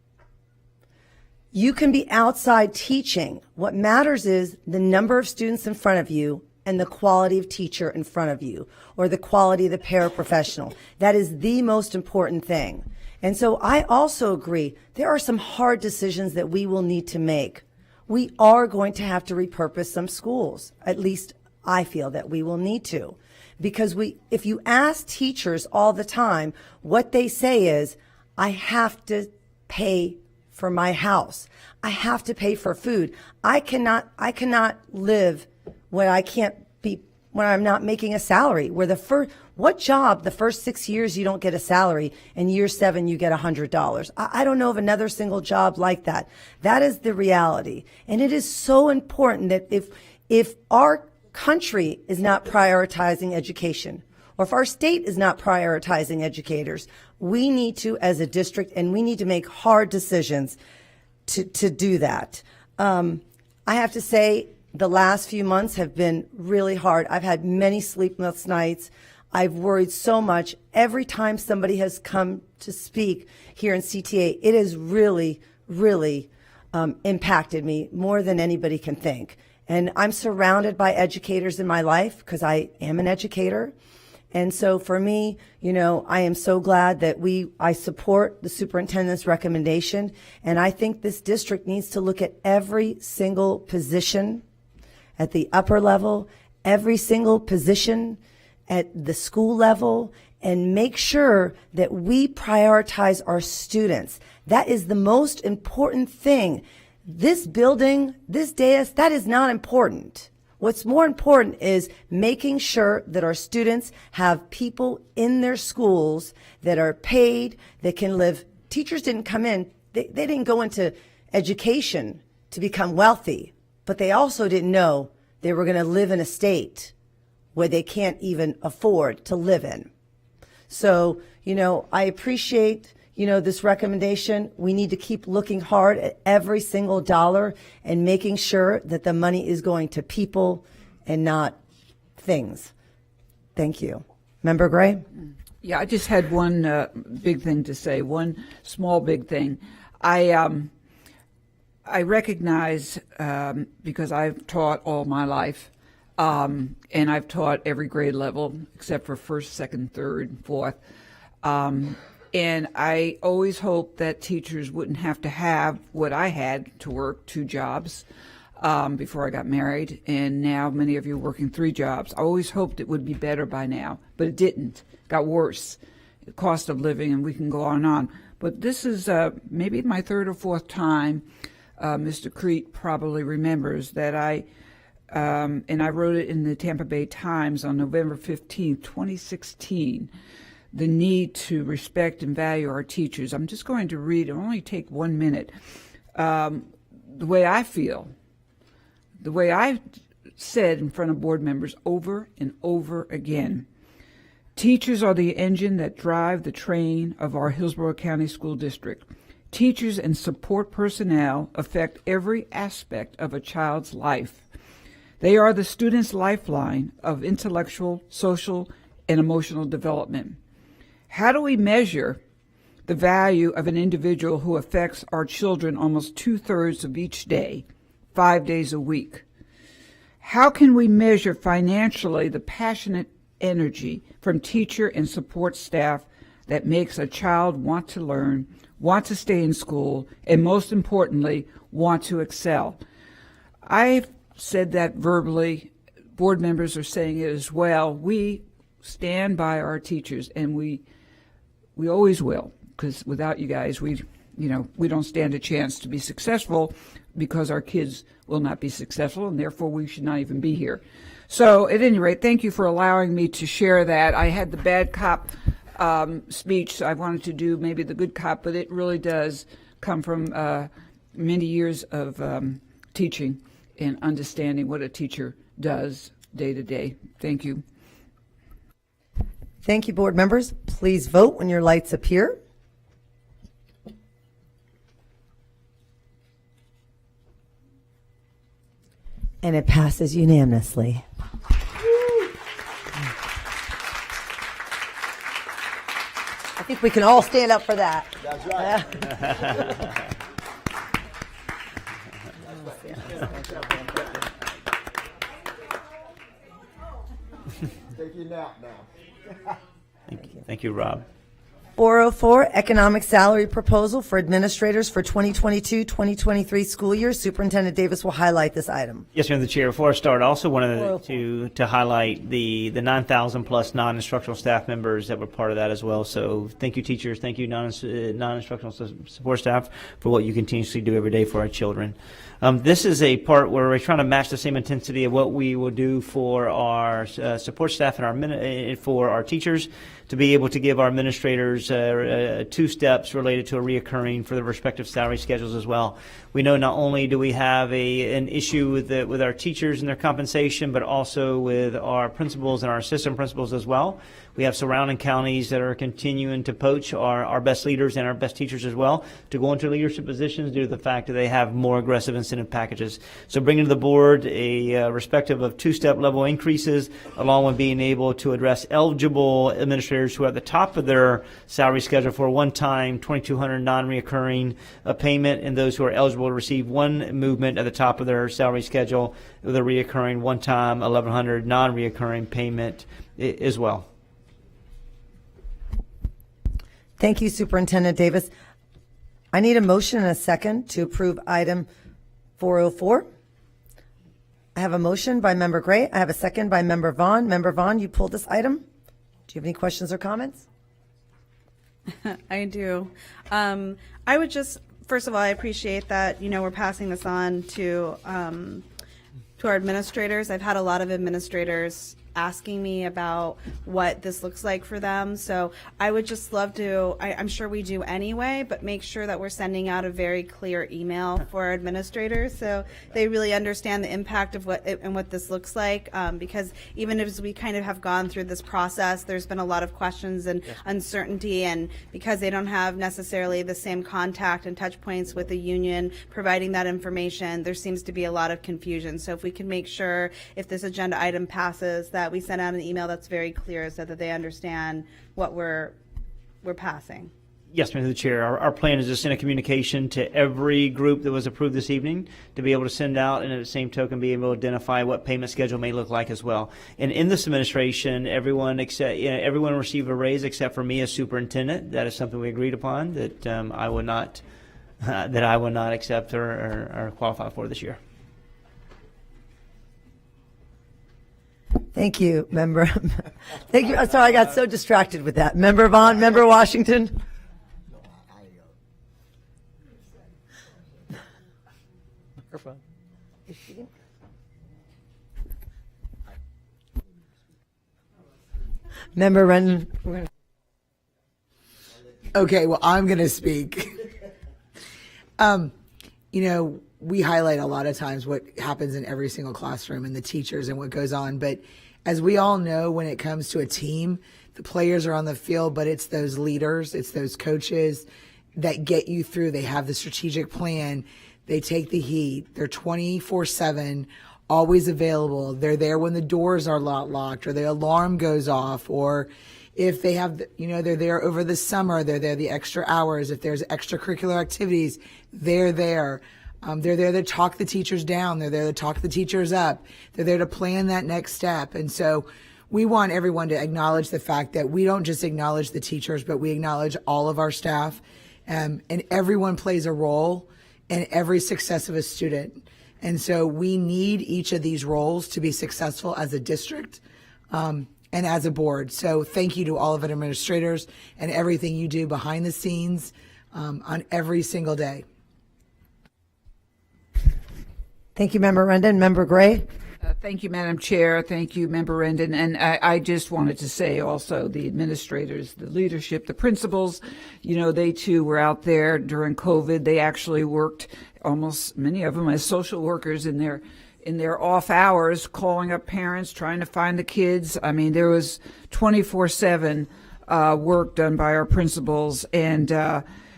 You can be outside teaching. What matters is the number of students in front of you and the quality of teacher in front of you, or the quality of the paraprofessional. That is the most important thing. And so I also agree, there are some hard decisions that we will need to make. We are going to have to repurpose some schools. At least I feel that we will need to. Because if you ask teachers all the time, what they say is, I have to pay for my house. I have to pay for food. I cannot live when I'm not making a salary. What job the first 6 years you don't get a salary, and year 7 you get $100? I don't know of another single job like that. That is the reality. And it is so important that if our country is not prioritizing education, or if our state is not prioritizing educators, we need to, as a district, and we need to make hard decisions to do that. I have to say, the last few months have been really hard. I've had many sleepless nights. I've worried so much. Every time somebody has come to speak here in CTA, it has really, really impacted me more than anybody can think. And I'm surrounded by educators in my life because I am an educator. And so for me, you know, I am so glad that I support the superintendent's recommendation. And I think this district needs to look at every single position at the upper level, every single position at the school level, and make sure that we prioritize our students. That is the most important thing. This building, this dais, that is not important. What's more important is making sure that our students have people in their schools that are paid, that can live. Teachers didn't come in, they didn't go into education to become wealthy, but they also didn't know they were going to live in a state where they can't even afford to live in. So, you know, I appreciate, you know, this recommendation. We need to keep looking hard at every single dollar and making sure that the money is going to people and not things. Thank you. Member Gray? Yeah, I just had one big thing to say, one small big thing. I recognize, because I've taught all my life, and I've taught every grade level except for first, second, third, fourth. And I always hoped that teachers wouldn't have to have what I had to work 2 jobs before I got married. And now many of you are working 3 jobs. I always hoped it would be better by now, but it didn't. It got worse. The cost of living, and we can go on and on. But this is maybe my 3rd or 4th time. Mr. Crete probably remembers that and I wrote it in the Tampa Bay Times on November 15th, 2016, the need to respect and value our teachers. I'm just going to read, it'll only take 1 minute. The way I feel, the way I've said in front of board members over and over again, teachers are the engine that drive the train of our Hillsborough County School District. Teachers and support personnel affect every aspect of a child's life. They are the student's lifeline of intellectual, social, and emotional development. How do we measure the value of an individual who affects our children almost 2/3 of each day, 5 days a week? How can we measure financially the passionate energy from teacher and support staff that makes a child want to learn, want to stay in school, and most importantly, want to excel? I've said that verbally. Board members are saying it as well. We stand by our teachers, and we always will, because without you guys, we don't stand a chance to be successful, because our kids will not be successful, and therefore we should not even be here. So at any rate, thank you for allowing me to share that. I had the bad cop speech, so I wanted to do maybe the good cop, but it really does come from many years of teaching and understanding what a teacher does day to day. Thank you. Thank you, board members. Please vote when your lights appear. And it passes unanimously. I think we can all stand up for that. That's right. Take your nap now. Thank you, Rob. 404, economic salary proposal for administrators for 2022-2023 school year. Superintendent Davis will highlight this item. Yes, Madam Chair. Before I start, I also wanted to highlight the 9,000 plus non-instructional staff members that were part of that as well. So thank you, teachers. Thank you, non-instructional support staff, for what you continuously do every day for our children. This is a part where we're trying to match the same intensity of what we will do for our support staff and for our teachers, to be able to give our administrators 2 steps related to a reoccurring for the respective salary schedules as well. We know not only do we have an issue with our teachers and their compensation, but also with our principals and our assistant principals as well. We have surrounding counties that are continuing to poach our best leaders and our best teachers as well to go into leadership positions due to the fact that they have more aggressive incentive packages. So bringing to the board a respective of 2-step level increases, along with being able to address eligible administrators who are at the top of their salary salary schedule for a one-time $2,200 non-reoccurring payment, and those who are eligible to receive one movement at the top of their salary schedule with a reoccurring one-time $1,100 non-reoccurring payment as well. Thank you, Superintendent Davis. I need a motion and a second to approve item 404. I have a motion by Member Gray. I have a second by Member Vaughn. Member Vaughn, you pulled this item. Do you have any questions or comments? I do. I would just, first of all, I appreciate that, we're passing this on to our administrators. I've had a lot of administrators asking me about what this looks like for them. So I would just love to, I'm sure we do anyway, but make sure that we're sending out a very clear email for our administrators so they really understand the impact of what this looks like. Because even as we kind of have gone through this process, there's been a lot of questions and uncertainty, and because they don't have necessarily the same contact and touch points with the union providing that information, there seems to be a lot of confusion. So if we can make sure, if this agenda item passes, that we send out an email that's very clear so that they understand what we're passing. Yes, Mr. Chair. Our plan is to send a communication to every group that was approved this evening to be able to send out, and at the same token be able to identify what payment schedule may look like as well. And in this administration, everyone received a raise except for me as superintendent. That is something we agreed upon that I would not accept or qualify for this year. Thank you, Member. Thank you. I'm sorry, I got so distracted with that. Member Vaughn, Member Washington. Member Rendon. Okay, well, I'm going to speak. We highlight a lot of times what happens in every single classroom and the teachers and what goes on. But as we all know, when it comes to a team, the players are on the field, but it's those leaders, it's those coaches that get you through. They have the strategic plan. They take the heat. They're 24/7, always available. They're there when the doors are locked or the alarm goes off, or if they have, they're there over the summer, they're there the extra hours. If there's extracurricular activities, they're there. They're there to talk the teachers down. They're there to talk the teachers up. They're there to plan that next step. And so we want everyone to acknowledge the fact that we don't just acknowledge the teachers, but we acknowledge all of our staff. And everyone plays a role in every success of a student. And so we need each of these roles to be successful as a district and as a board. So thank you to all of our administrators and everything you do behind the scenes on every single day. Thank you, Member Rendon. Member Gray. Thank you, Madam Chair. Thank you, Member Rendon. And I just wanted to say also the administrators, the leadership, the principals, they too were out there during COVID. They actually worked, almost many of them, as social workers in their off hours, calling up parents, trying to find the kids. I mean, there was 24/7 work done by our principals, and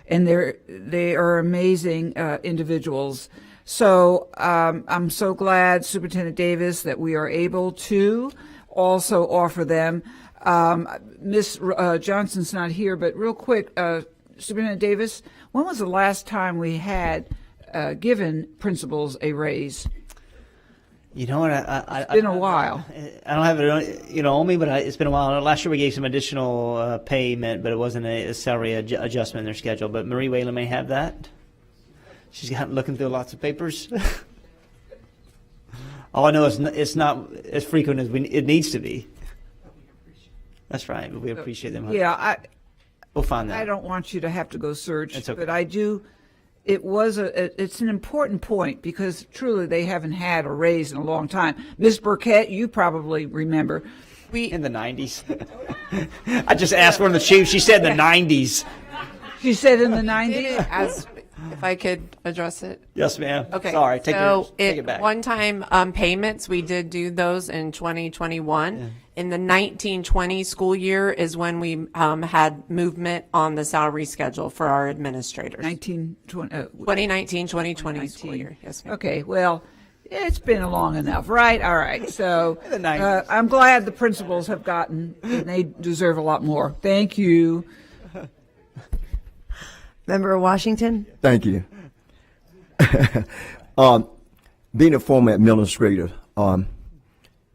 they are amazing individuals. So I'm so glad, Superintendent Davis, that we are able to also offer them. Ms. Johnson's not here, but real quick, Superintendent Davis, when was the last time we had given principals a raise? You know what? It's been a while. I don't have it, on me, but it's been a while. Last year we gave some additional payment, but it wasn't a salary adjustment in their schedule. But Marie Whalen may have that. She's looking through lots of papers. All I know is it's not as frequent as it needs to be. That's right. But we appreciate them. Yeah, we'll find that. I don't want you to have to go search, okay. But I do. It's an important point because truly they haven't had a raise in a long time. Ms. Burkett, you probably remember. In the 90s. I just asked one of the chiefs. She said in the 90s. She said in the 90s? If I could address it. Yes, ma'am. Okay. Sorry. Take it back. One-time payments, we did do those in 2021. Yeah. In the 1920 school year is when we had movement on the salary schedule for our administrators. 2019-2020 school year. Yes, ma'am. Okay. Well, it's been long enough, right? All right. So I'm glad the principals have gotten, and they deserve a lot more. Thank you. Member Washington? Thank you. Being a former administrator,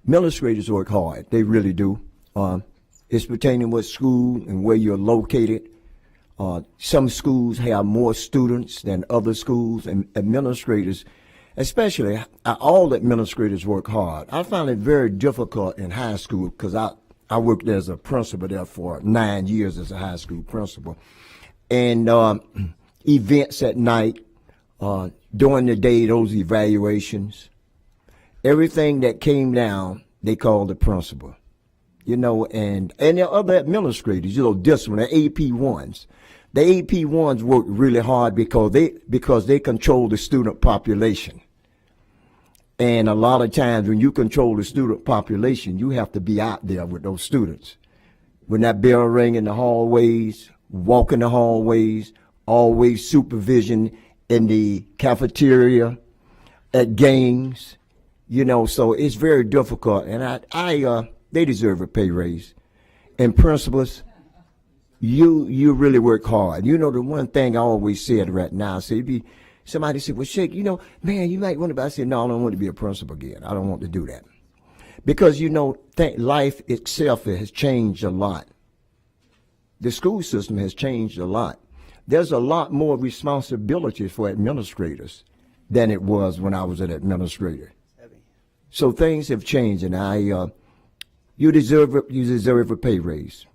administrators work hard. They really do. It's pertaining what school and where you're located. Some schools have more students than other schools, and administrators, especially, all administrators work hard. I found it very difficult in high school because I worked as a principal there for 9 years as a high school principal. And events at night, during the day, those evaluations, everything that came down, they called the principal. And the other administrators, discipline, the AP ones. The AP ones work really hard because they control the student population. And a lot of times when you control the student population, you have to be out there with those students. When that bell ring in the hallways, walk in the hallways, always supervision in the cafeteria, at games, so it's very difficult. And they deserve a pay raise. And principals, you really work hard. The one thing I always said right now, somebody said, well, Shake, man, you might want to, I said, no, I don't want to be a principal again. I don't want to do that. Because, life itself has changed a lot. The school system has changed a lot. There's a lot more responsibility for administrators than it was when I was an administrator. So things have changed, and you deserve a pay raise.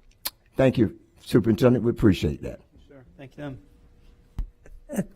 Thank you, Superintendent. We appreciate that. Sure. Thank you.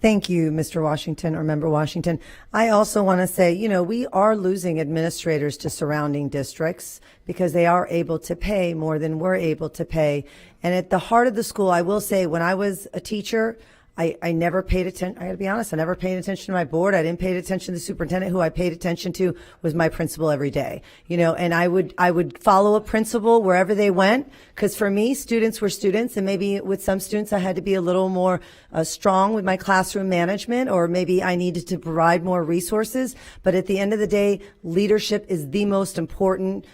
Thank you, Mr. Washington or Member Washington. I also want to say, we are losing administrators to surrounding districts because they are able to pay more than we're able to pay. And at the heart of the school, I will say, when I was a teacher, I never paid attention. I got to be honest. I never paid attention to my board. I didn't pay attention to the superintendent. Who I paid attention to was my principal every day, and I would follow a principal wherever they went. Cause for me, students were students, and maybe with some students, I had to be a little more strong with my classroom management, or maybe I needed to provide more resources. But at the end of the day, leadership is the most important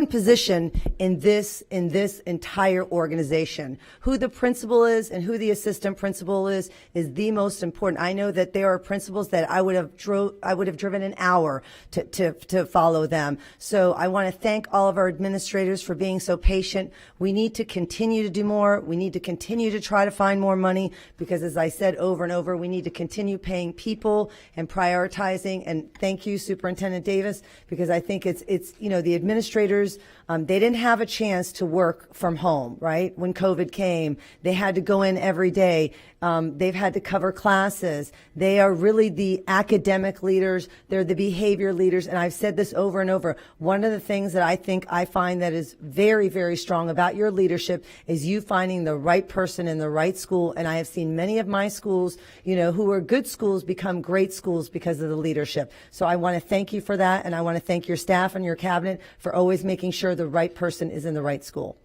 position in this entire organization. Who the principal is and who the assistant principal is the most important. I know that there are principals that I would have driven an hour to follow them. So I want to thank all of our administrators for being so patient. We need to continue to do more. We need to continue to try to find more money because, as I said over and over, we need to continue paying people and prioritizing. And thank you, Superintendent Davis, because I think it's the administrators, they didn't have a chance to work from home, right? When COVID came, they had to go in every day. They've had to cover classes. They are really the academic leaders. They're the behavior leaders. And I've said this over and over. One of the things that I find that is very, very strong about your leadership is you finding the right person in the right school. And I have seen many of my schools, who are good schools become great schools because of the leadership. So I want to thank you for that. And I want to thank your staff and your cabinet for always making sure the right person is in the right school.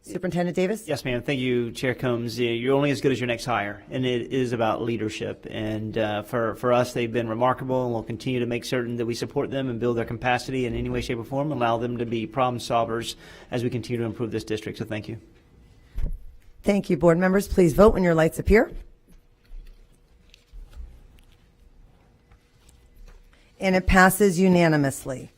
Superintendent Davis? Yes, ma'am. Thank you, Chair Combs. You're only as good as your next hire, and it is about leadership. And for us, they've been remarkable, and we'll continue to make certain that we support them and build their capacity in any way, shape, or form, allow them to be problem solvers as we continue to improve this district. So thank you. Thank you, board members. Please vote when your lights appear. And it passes unanimously.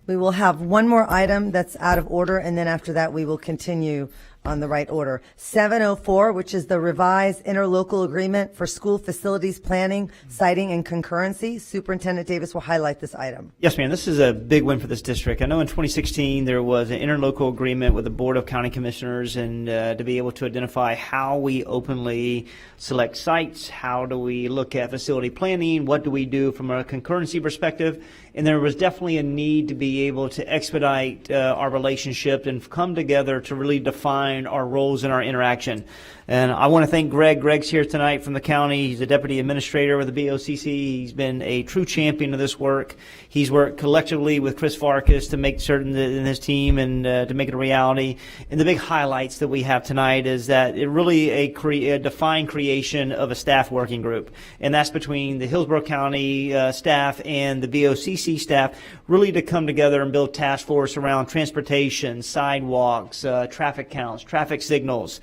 We will have one more item that's out of order, and then after that, we will continue on the right order. 704, which is the revised interlocal agreement for school facilities planning, siting, and concurrency. Superintendent Davis will highlight this item. Yes, ma'am. This is a big win for this district. I know in 2016 there was an interlocal agreement with the Board of County Commissioners, and to be able to identify how we openly select sites, how do we look at facility planning, what do we do from a concurrency perspective. And there was definitely a need to be able to expedite our relationship and come together to really define our roles and our interaction. And I want to thank Greg. Greg's here tonight from the county. He's a deputy administrator with the BOCC. He's been a true champion of this work. He's worked collectively with Chris Farkas to make certain that in his team and to make it a reality. And the big highlights that we have tonight is that it really a defined creation of a staff working group. And that's between the Hillsborough County staff and the BOCC staff, really to come together and build task force around transportation, sidewalks, traffic counts, traffic signals,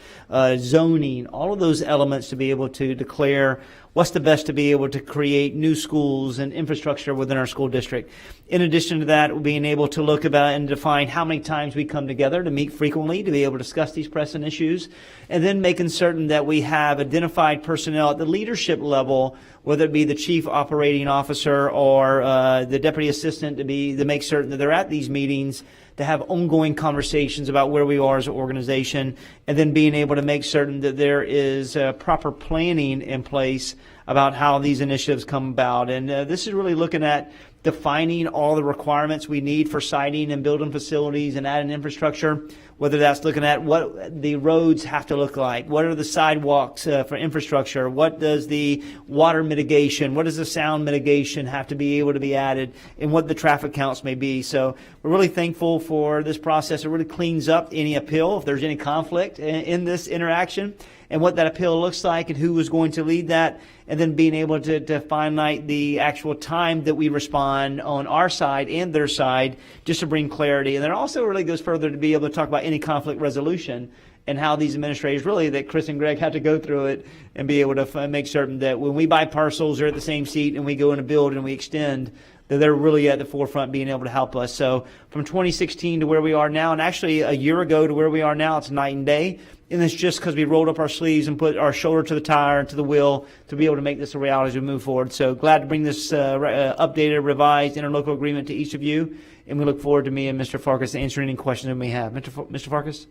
zoning, all of those elements to be able to declare what's the best to be able to create new schools and infrastructure within our school district. In addition to that, being able to look about and define how many times we come together to meet frequently to be able to discuss these pressing issues, and then making certain that we have identified personnel at the leadership level, whether it be the chief operating officer or the deputy assistant, to make certain that they're at these meetings, to have ongoing conversations about where we are as an organization, and then being able to make certain that there is proper planning in place about how these initiatives come about. And this is really looking at defining all the requirements we need for siting and building facilities and adding infrastructure, whether that's looking at what the roads have to look like, what are the sidewalks for infrastructure, what does the water mitigation, what does the sound mitigation have to be able to be added, and what the traffic counts may be. So we're really thankful for this process. It really cleans up any appeal if there's any conflict in this interaction, and what that appeal looks like and who is going to lead that, and then being able to finalize the actual time that we respond on our side and their side, just to bring clarity. And then it also really goes further to be able to talk about any conflict resolution and how these administrators really, that Chris and Greg have to go through it and be able to make certain that when we buy parcels, they're at the same seat, and we go in a build and we extend, that they're really at the forefront being able to help us. So from 2016 to where we are now, and actually a year ago to where we are now, it's night and day. And it's just because we rolled up our sleeves and put our shoulder to the tire and to the wheel to be able to make this a reality as we move forward. So glad to bring this updated, revised interlocal agreement to each of you. And we look forward to me and Mr. Farkas answering any questions that we have. Mr. Farkas?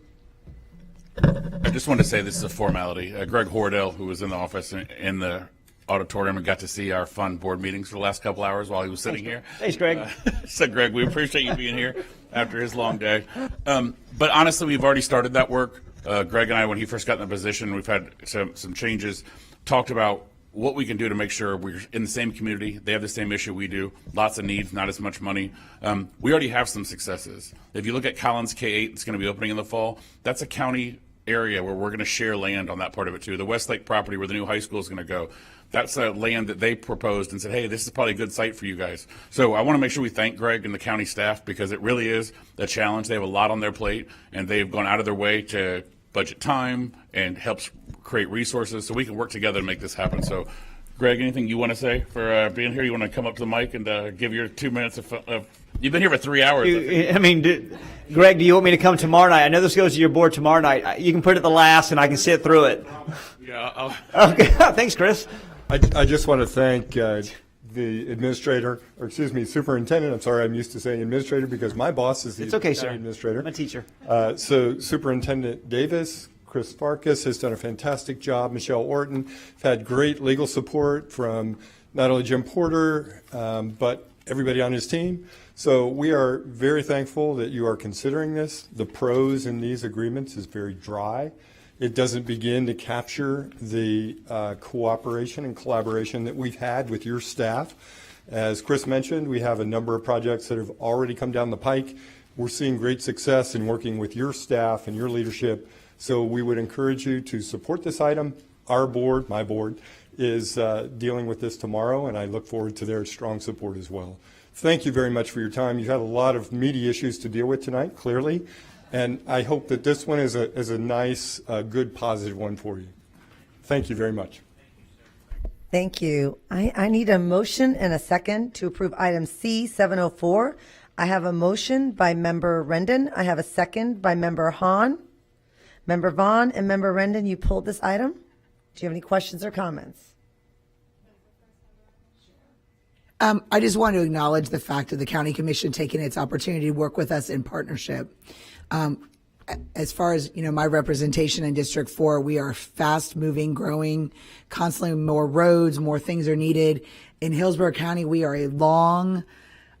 I just want to say this is a formality. Greg Hordell, who was in the office in the auditorium and got to see our fun board meetings for the last couple hours while he was sitting here. Thanks, Greg. So, Greg, we appreciate you being here after his long day. But honestly, we've already started that work. Greg and I, when he first got in the position, we've had some changes, talked about what we can do to make sure we're in the same community. They have the same issue we do. Lots of needs, not as much money. We already have some successes. If you look at Collins K-8, it's going to be opening in the fall. That's a county area where we're going to share land on that part of it too. The Westlake property where the new high school is going to go, that's a land that they proposed and said, hey, this is probably a good site for you guys. So I want to make sure we thank Greg and the county staff, because it really is a challenge. They have a lot on their plate, and they've gone out of their way to budget time and helps create resources so we can work together to make this happen. So, Greg, anything you want to say for being here? You want to come up to the mic and give your 2 minutes of you've been here for 3 hours. Greg, do you want me to come tomorrow night? I know this goes to your board tomorrow night. You can put it at the last, and I can sit through it. Yeah. Okay. Thanks, Chris. I just want to thank the administrator, or excuse me, superintendent. I'm sorry, I'm used to saying administrator because my boss is the administrator. I'm a teacher. So Superintendent Davis, Chris Farkas has done a fantastic job. Michelle Orton, had great legal support from not only Jim Porter, but everybody on his team. So we are very thankful that you are considering this. The prose in these agreements is very dry. It doesn't begin to capture the cooperation and collaboration that we've had with your staff. As Chris mentioned, we have a number of projects that have already come down the pike. We're seeing great success in working with your staff and your leadership. So we would encourage you to support this item. Our board, my board, is dealing with this tomorrow, and I look forward to their strong support as well. Thank you very much for your time. You've had a lot of meaty issues to deal with tonight, clearly. And I hope that this one is a nice, good, positive one for you. Thank you very much. Thank you. I need a motion and a second to approve item C704. I have a motion by Member Rendon. I have a second by Member Hahn. Member Vaughn and Member Rendon, you pulled this item. Do you have any questions or comments? I just want to acknowledge the fact of the County Commission taking its opportunity to work with us in partnership. As far as, my representation in District 4, we are fast moving, growing, constantly more roads, more things are needed. In Hillsborough County, we are a long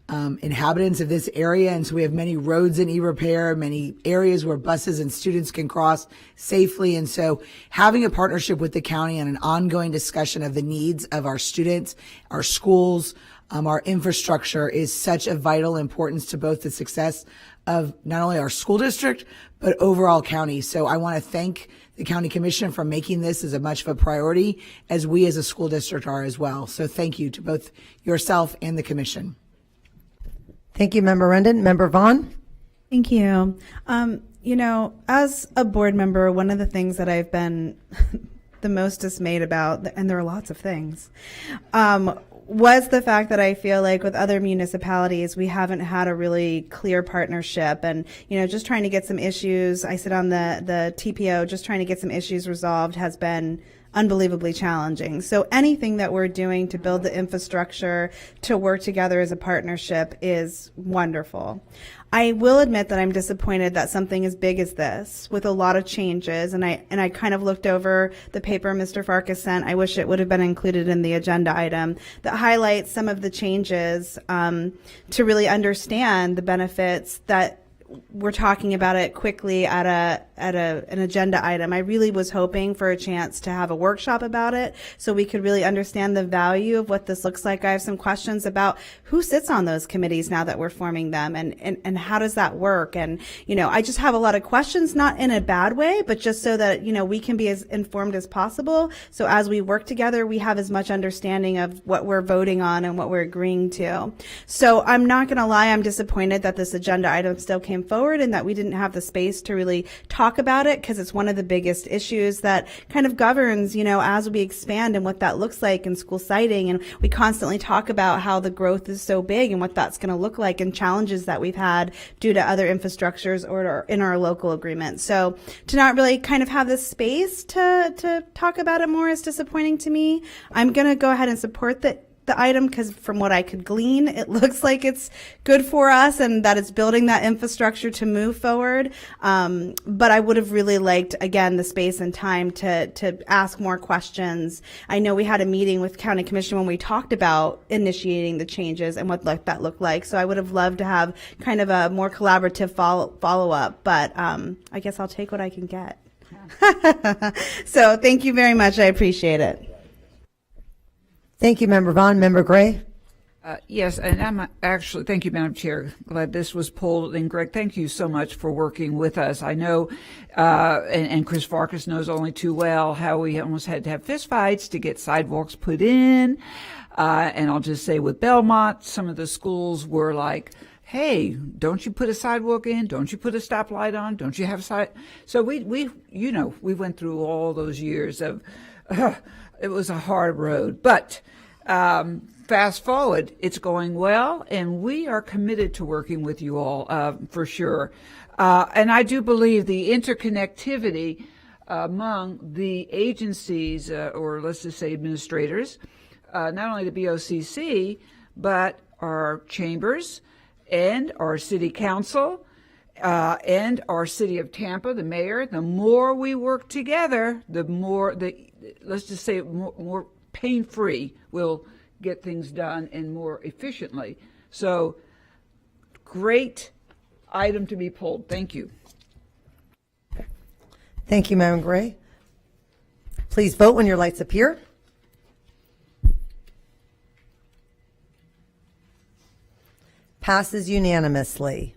inhabitants of this area, and so we have many roads in e-repair, many areas where buses and students can cross safely. And so having a partnership with the county and an ongoing discussion of the needs of our students, our schools, our infrastructure is such a vital importance to both the success of not only our school district, but overall county. So I want to thank the County Commission for making this as much of a priority as we as a school district are as well. So thank you to both yourself and the Commission. Thank you, Member Rendon. Member Vaughn? Thank you. You know, as a board member, one of the things that I've been the most dismayed about, and there are lots of things, was the fact that I feel like with other municipalities, we haven't had a really clear partnership, and, you know, just trying to get some issues. I sit on the TPO, just trying to get some issues resolved has been unbelievably challenging. So anything that we're doing to build the infrastructure to work together as a partnership is wonderful. I will admit that I'm disappointed that something as big as this, with a lot of changes, and I kind of looked over the paper Mr. Farkas sent. I wish it would have been included in the agenda item that highlights some of the changes to really understand the benefits that we're talking about it quickly at an agenda item. I really was hoping for a chance to have a workshop about it so we could really understand the value of what this looks like. I have some questions about who sits on those committees now that we're forming them, and how does that work? And, you know, I just have a lot of questions, not in a bad way, but just so that, you know, we can be as informed as possible. So as we work together, we have as much understanding of what we're voting on and what we're agreeing to. So I'm not going to lie, I'm disappointed that this agenda item still came forward and that we didn't have the space to really talk about it, because it's one of the biggest issues that kind of governs, you know, as we expand and what that looks like in school siting. And we constantly talk about how the growth is so big and what that's going to look like and challenges that we've had due to other infrastructures or in our local agreement. So to not really kind of have the space to talk about it more is disappointing to me. I'm going to go ahead and support the item, because from what I could glean, it looks like it's good for us and that it's building that infrastructure to move forward. But I would have really liked, again, the space and time to ask more questions. I know we had a meeting with County Commission when we talked about initiating the changes and what that looked like. So I would have loved to have kind of a more collaborative follow-up, but I guess I'll take what I can get. So thank you very much. I appreciate it. Thank you, Member Vaughn. Member Gray? Yes, and I'm actually, thank you, Madam Chair. Glad this was pulled. And Greg, thank you so much for working with us. I know, and Chris Farkas knows only too well how we almost had to have fistfights to get sidewalks put in. And I'll just say with Belmont, some of the schools were like, hey, don't you put a sidewalk in? Don't you put a stoplight on? Don't you have a side? So we you know, we went through all those years of, it was a hard road, but fast forward, it's going well, and we are committed to working with you all for sure. And I do believe the interconnectivity among the agencies, or let's just say administrators, not only the BOCC, but our chambers and our city council and our city of Tampa, the mayor, the more we work together, the more let's just say more pain-free we'll get things done and more efficiently. So great item to be pulled. Thank you. Thank you, Madam Gray. Please vote when your lights appear. Passes unanimously.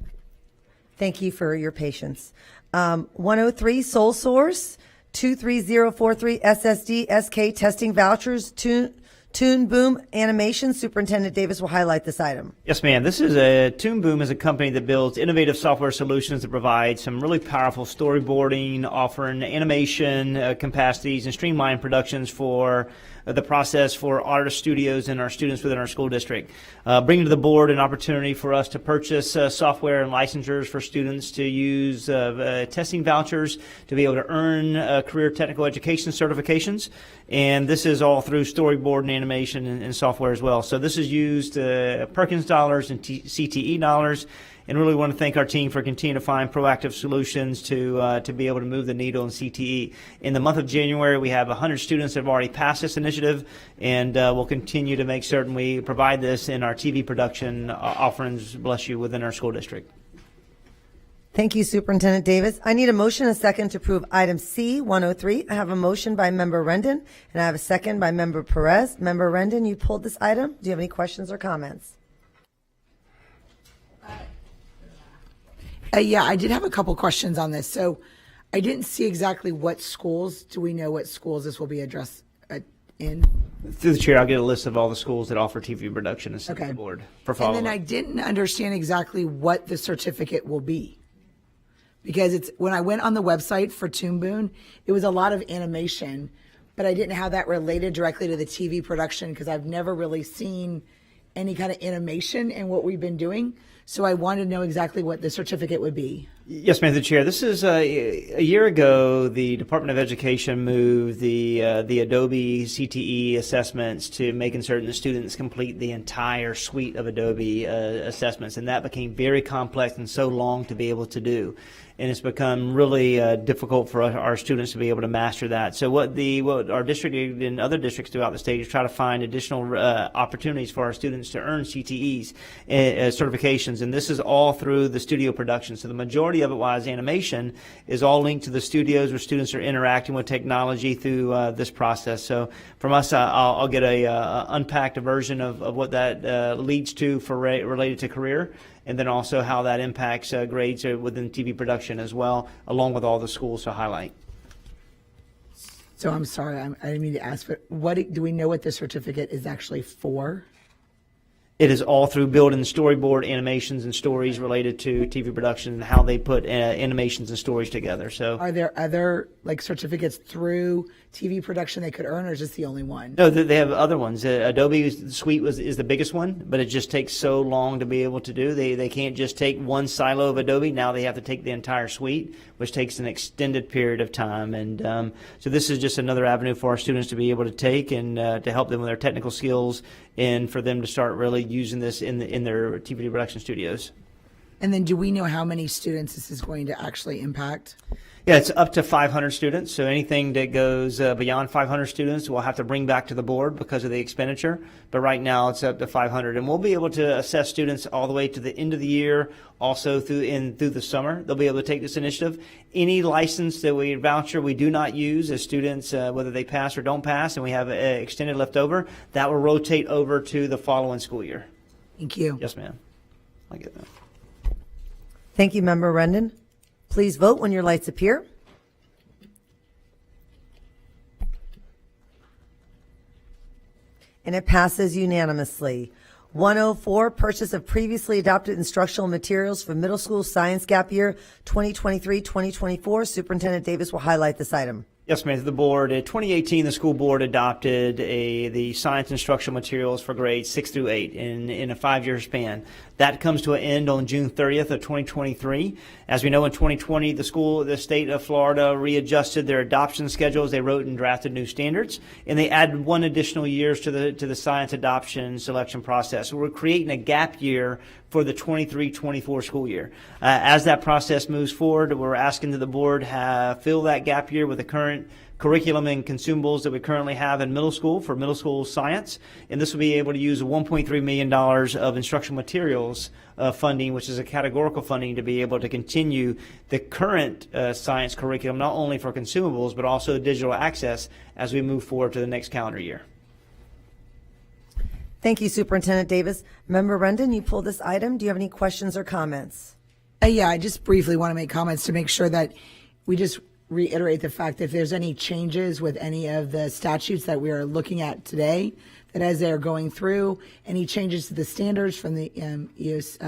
Thank you for your patience. 103, Sole Source, 23043 SSD SK testing vouchers, Toon Boom Animation. Superintendent Davis will highlight this item. Yes, ma'am. This is Toon Boom is a company that builds innovative software solutions that provide some really powerful storyboarding, offering animation capacities and streamlined productions for the process for our studios and our students within our school district. Bringing to the board an opportunity for us to purchase software and licensures for students to use testing vouchers to be able to earn career technical education certifications. And this is all through storyboard and animation and software as well. So this is used Perkins dollars and CTE dollars. And really want to thank our team for continuing to find proactive solutions to be able to move the needle in CTE. In the month of January, we have 100 students that have already passed this initiative, and we'll continue to make certain we provide this in our TV production offerings, bless you, within our school district. Thank you, Superintendent Davis. I need a motion and a second to approve item C-103. I have a motion by Member Rendon, and I have a second by Member Perez. Member Rendon, you pulled this item. Do you have any questions or comments? Yeah, I did have a couple questions on this. So I didn't see exactly what schools. Do we know what schools this will be addressed in? Through the chair, I'll get a list of all the schools that offer TV production and send to the board for follow-up. And then I didn't understand exactly what the certificate will be. because it's when I went on the website for Toon Boom, it was a lot of animation, but I didn't have that related directly to the TV production because I've never really seen any kind of animation in what we've been doing. So I wanted to know exactly what the certificate would be. Yes, ma'am, the chair. This is a year ago. The Department of Education moved the Adobe CTE assessments to making certain the students complete the entire suite of Adobe assessments, and that became very complex and so long to be able to do. And it's become really difficult for our students to be able to master that. So what our district and other districts throughout the state is try to find additional opportunities for our students to earn CTEs certifications, and this is all through the studio production. So the majority of it, was animation, is all linked to the studios where students are interacting with technology through this process. So from us, I'll get a unpacked version of what that leads to for related to career, and then also how that impacts grades within TV production as well, along with all the schools to highlight. So I'm sorry, I didn't mean to ask, but do we know what the certificate is actually for? It is all through building storyboard animations and stories related to TV production and how they put animations and stories together. So, are there other certificates through TV production they could earn, or is this the only one? No, they have other ones. Adobe Suite is the biggest one, but it just takes so long to be able to do. They can't just take one silo of Adobe. Now they have to take the entire suite, which takes an extended period of time. And so this is just another avenue for our students to be able to take and to help them with their technical skills, and for them to start really using this in their TV production studios. And then do we know how many students this is going to actually impact? Yeah, it's up to 500 students. So anything that goes beyond 500 students, we'll have to bring back to the board because of the expenditure. But right now, it's up to 500, and we'll be able to assess students all the way to the end of the year. Also through the summer, they'll be able to take this initiative. Any license that we voucher we do not use as students, whether they pass or don't pass, and we have extended left over, that will rotate over to the following school year. Thank you. Yes, ma'am. I get that. Thank you, Member Rendon. Please vote when your lights appear. And it passes unanimously. 104, purchase of previously adopted instructional materials for middle school science gap year 2023-2024. Superintendent Davis will highlight this item. Yes, ma'am. The board, in 2018, the school board adopted the science instructional materials for grades 6 through 8 in a 5-year span. That comes to an end on June 30th of 2023. As we know, in 2020, the state of Florida readjusted their adoption schedules. They wrote and drafted new standards, and they added 1 additional years to the science adoption selection process. So we're creating a gap year for the 23-24 school year. As that process moves forward, we're asking that the board fill that gap year with the current curriculum and consumables that we currently have in middle school for middle school science, and this will be able to use $1.3 million of instructional materials funding, which is a categorical funding, to be able to continue the current science curriculum, not only for consumables but also digital access as we move forward to the next calendar year. Thank you, Superintendent Davis. Member Rendon, you pulled this item. Do you have any questions or comments? Yeah, I just briefly want to make comments to make sure that we just reiterate the fact that if there's any changes with any of the statutes that we are looking at today, that as they're going through, any changes to the standards from the U.S.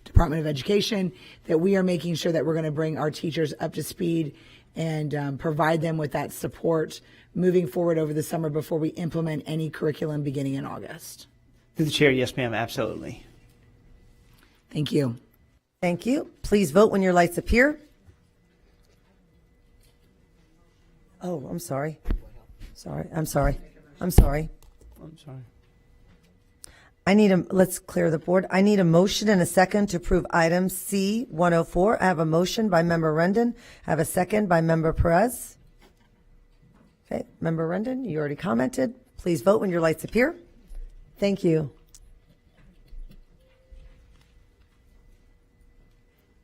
Department of Education, that we are making sure that we're going to bring our teachers up to speed and provide them with that support moving forward over the summer before we implement any curriculum beginning in August. Through the chair, yes, ma'am, absolutely. Thank you. Thank you. Please vote when your lights appear. Oh, I'm sorry. I'm sorry. Let's clear the board. I need a motion and a second to approve item C-104. I have a motion by Member Rendon. I have a second by Member Perez. Okay, Member Rendon, you already commented. Please vote when your lights appear. Thank you.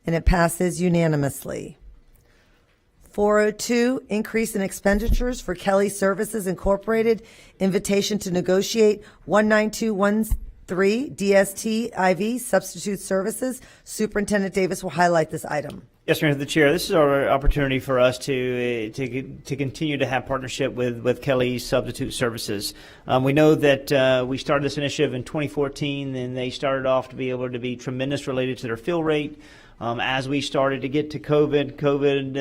And it passes unanimously. 402, increase in expenditures for Kelly Services Incorporated, invitation to negotiate 19213 DST IV substitute services. Superintendent Davis will highlight this item. Yes, Mr. the Chair. This is our opportunity for us to continue to have partnership with Kelly Substitute Services. We know that we started this initiative in 2014, and they started off to be able to be tremendous related to their fill rate. As we started to get to COVID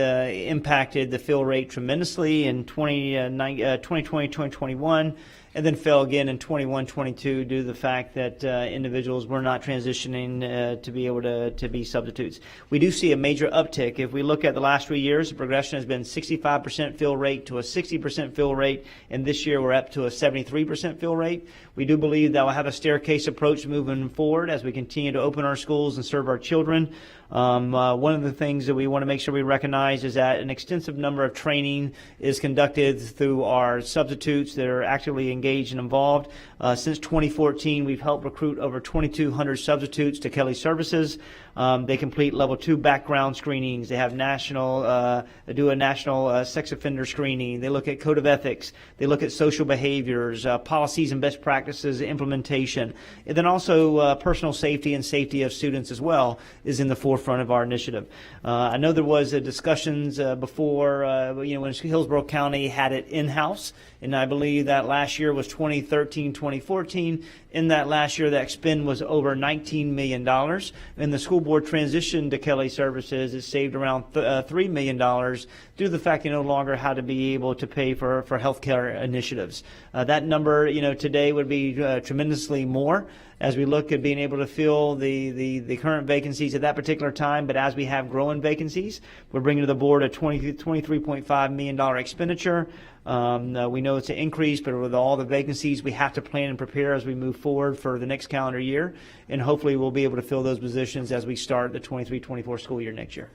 impacted the fill rate tremendously in 2020, 2021. And then fell again in 21-22 due to the fact that individuals were not transitioning to be able to be substitutes. We do see a major uptick. If we look at the last 3 years, the progression has been 65% fill rate to a 60% fill rate, and this year we're up to a 73% fill rate. We do believe that we'll have a staircase approach moving forward as we continue to open our schools and serve our children. One of the things that we want to make sure we recognize is that an extensive number of training is conducted through our substitutes that are actively engaged and involved. Since 2014, we've helped recruit over 2,200 substitutes to Kelly Services. They complete level 2 background screenings. They have they do a national sex offender screening. They look at code of ethics. They look at social behaviors, policies and best practices implementation. And then also personal safety and safety of students as well is in the forefront of our initiative. I know there was discussions before, when Hillsborough County had it in-house, and I believe that last year was 2013, 2014. In that last year, that spend was over $19 million. And the school board transitioned to Kelly Services. It saved around $3 million due to the fact they no longer had to be able to pay for healthcare initiatives. That number, today would be tremendously more as we look at being able to fill the current vacancies at that particular time. But as we have growing vacancies, we're bringing to the board a $23.5 million expenditure. We know it's an increase, but with all the vacancies, we have to plan and prepare as we move forward for the next calendar year. And hopefully we'll be able to fill those positions as we start the 23-24 school year next year.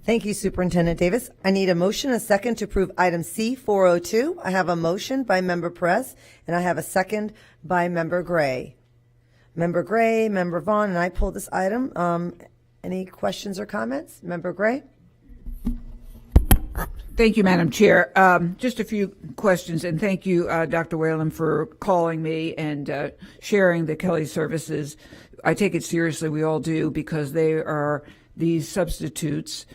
Thank you, Superintendent Davis. I need a motion, a second to approve item C402. I have a motion by Member Perez, and I have a second by Member Gray. Member Gray, Member Vaughn, and I pulled this item. Any questions or comments? Member Gray? Thank you, Madam Chair. Just a few questions, and thank you, Dr. Whalen, for calling me and sharing the Kelly Services. I take it seriously. We all do, because these substitutes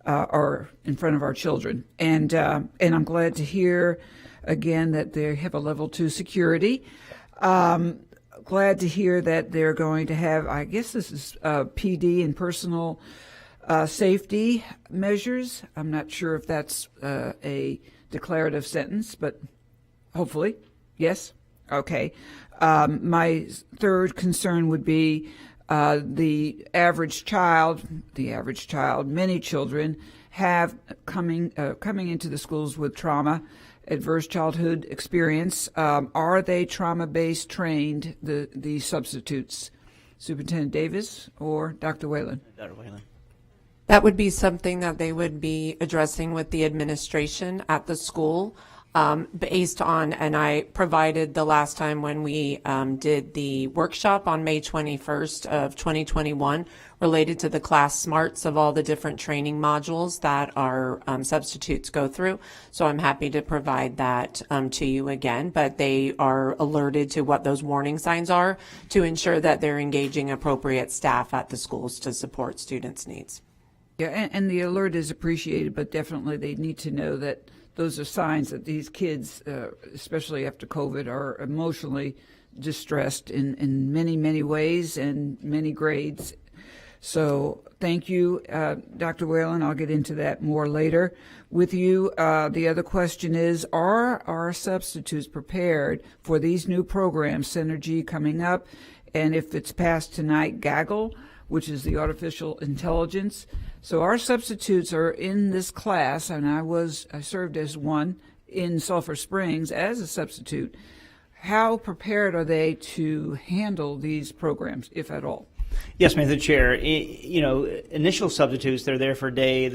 are in front of our children. And I'm glad to hear, again, that they have a level 2 security. Glad to hear that they're going to have, I guess this is PD and personal safety measures. I'm not sure if that's a declarative sentence, but hopefully, yes. Okay. My third concern would be the average child, many children have coming into the schools with trauma, adverse childhood experience. Are they trauma-based trained, the substitutes? Superintendent Davis or Dr. Whalen? Dr. Whalen. That would be something that they would be addressing with the administration at the school, based on, and I provided the last time when we did the workshop on May 21st of 2021 related to the class smarts of all the different training modules that our substitutes go through. So I'm happy to provide that to you again, but they are alerted to what those warning signs are to ensure that they're engaging appropriate staff at the schools to support students' needs. Yeah, and the alert is appreciated, but definitely they need to know that those are signs that these kids, especially after COVID, are emotionally distressed in many, many ways and many grades. So thank you, Dr. Whalen. I'll get into that more later with you. The other question is, are our substitutes prepared for these new programs, Synergy coming up, and if it's passed tonight, Gaggle, which is the artificial intelligence. So our substitutes are in this class, and I served as one in Sulphur Springs as a substitute. How prepared are they to handle these programs, if at all? Yes, Mr. Chair. Initial substitutes, they're there for a day,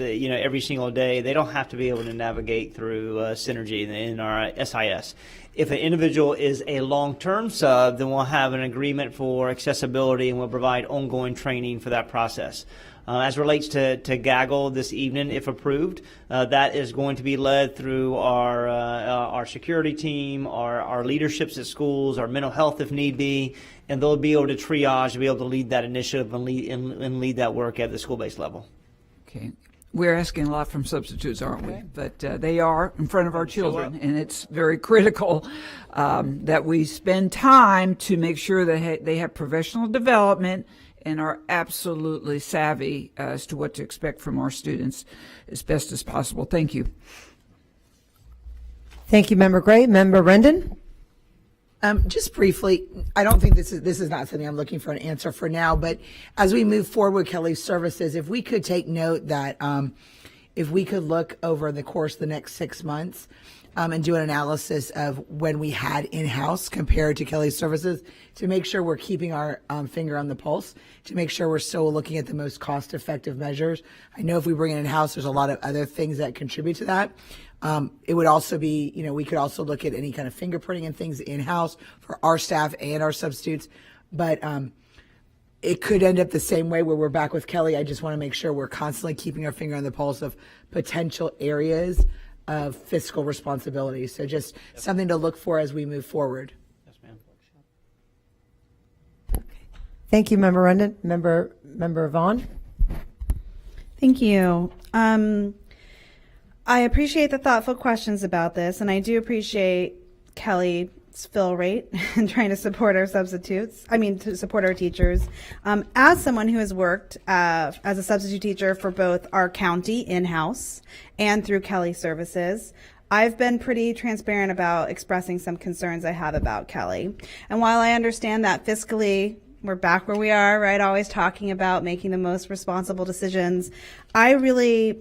every single day. They don't have to be able to navigate through Synergy in our SIS. If an individual is a long-term sub, then we'll have an agreement for accessibility and we'll provide ongoing training for that process. As relates to Gaggle this evening, if approved, that is going to be led through our security team, our leaderships at schools, our mental health if need be, and they'll be able to triage, be able to lead that initiative and lead that work at the school-based level. Okay. We're asking a lot from substitutes, aren't we? But they are in front of our children, and it's very critical that we spend time to make sure that they have professional development and are absolutely savvy as to what to expect from our students as best as possible. Thank you. Thank you, Member Gray. Member Rendon? Just briefly, I don't think this is not something I'm looking for an answer for now, but as we move forward with Kelly's services, if we could take note that if we could look over the course of the next 6 months and do an analysis of when we had in-house compared to Kelly's services to make sure we're keeping our finger on the pulse, to make sure we're still looking at the most cost-effective measures. I know if we bring it in-house, there's a lot of other things that contribute to that. It would also be, we could also look at any kind of fingerprinting and things in-house for our staff and our substitutes. But it could end up the same way where we're back with Kelly. I just want to make sure we're constantly keeping our finger on the pulse of potential areas of fiscal responsibility. So just something to look for as we move forward. Yes, ma'am. Thank you, Member Rendon. Member Vaughn? Thank you. I appreciate the thoughtful questions about this, and I do appreciate Kelly's fill rate and trying to support our substitutes. To support our teachers. As someone who has worked as a substitute teacher for both our county in-house and through Kelly Services, I've been pretty transparent about expressing some concerns I have about Kelly. And while I understand that fiscally we're back where we are, right, always talking about making the most responsible decisions, I really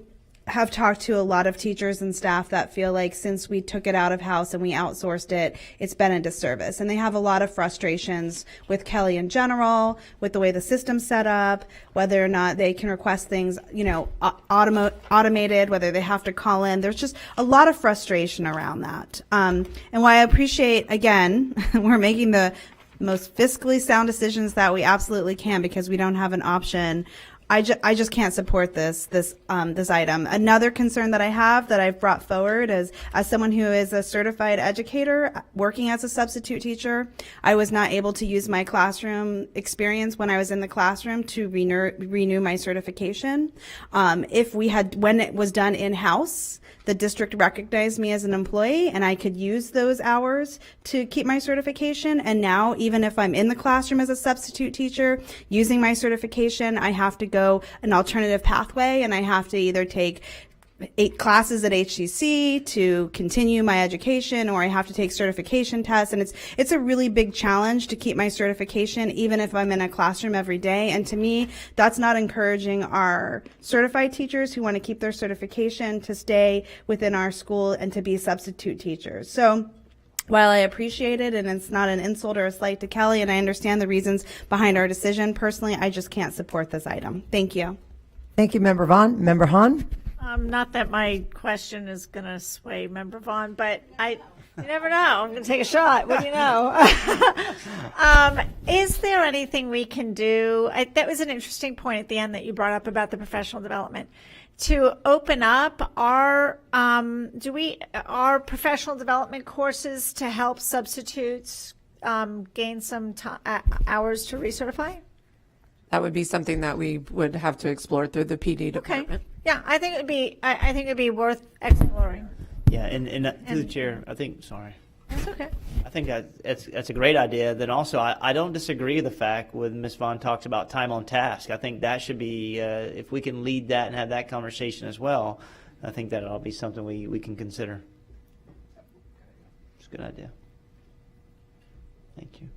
have talked to a lot of teachers and staff that feel like since we took it out of house and we outsourced it, it's been a disservice. And they have a lot of frustrations with Kelly in general, with the way the system's set up, whether or not they can request things, automated, whether they have to call in. There's just a lot of frustration around that. And while I appreciate, again, we're making the most fiscally sound decisions that we absolutely can because we don't have an option, I just can't support this item. Another concern that I have that I've brought forward is, as someone who is a certified educator working as a substitute teacher, I was not able to use my classroom experience when I was in the classroom to renew my certification. When it was done in-house, the district recognized me as an employee and I could use those hours to keep my certification. And now, even if I'm in the classroom as a substitute teacher using my certification, I have to go an alternative pathway and I have to either take 8 classes at HCC to continue my education, or I have to take certification tests. And it's a really big challenge to keep my certification, even if I'm in a classroom every day. And to me, that's not encouraging our certified teachers who want to keep their certification to stay within our school and to be substitute teachers. So while I appreciate it, and it's not an insult or a slight to Kelly, and I understand the reasons behind our decision, personally, I just can't support this item. Thank you. Thank you, Member Vaughn. Member Hahn? Not that my question is going to sway Member Vaughn, but you never know. I'm going to take a shot. What do you know? Is there anything we can do? That was an interesting point at the end that you brought up about the professional development. To open up our professional development courses to help substitutes gain some hours to recertify? That would be something that we would have to explore through the PD department. Okay. Yeah, I think it'd be worth exploring. Yeah, and through the chair, I think. Sorry. That's okay. I think that's a great idea. Then also, I don't disagree with the fact when Ms. Vaughn talks about time on task. I think that should be, if we can lead that and have that conversation as well, I think that'll be something we can consider. It's a good idea. Thank you.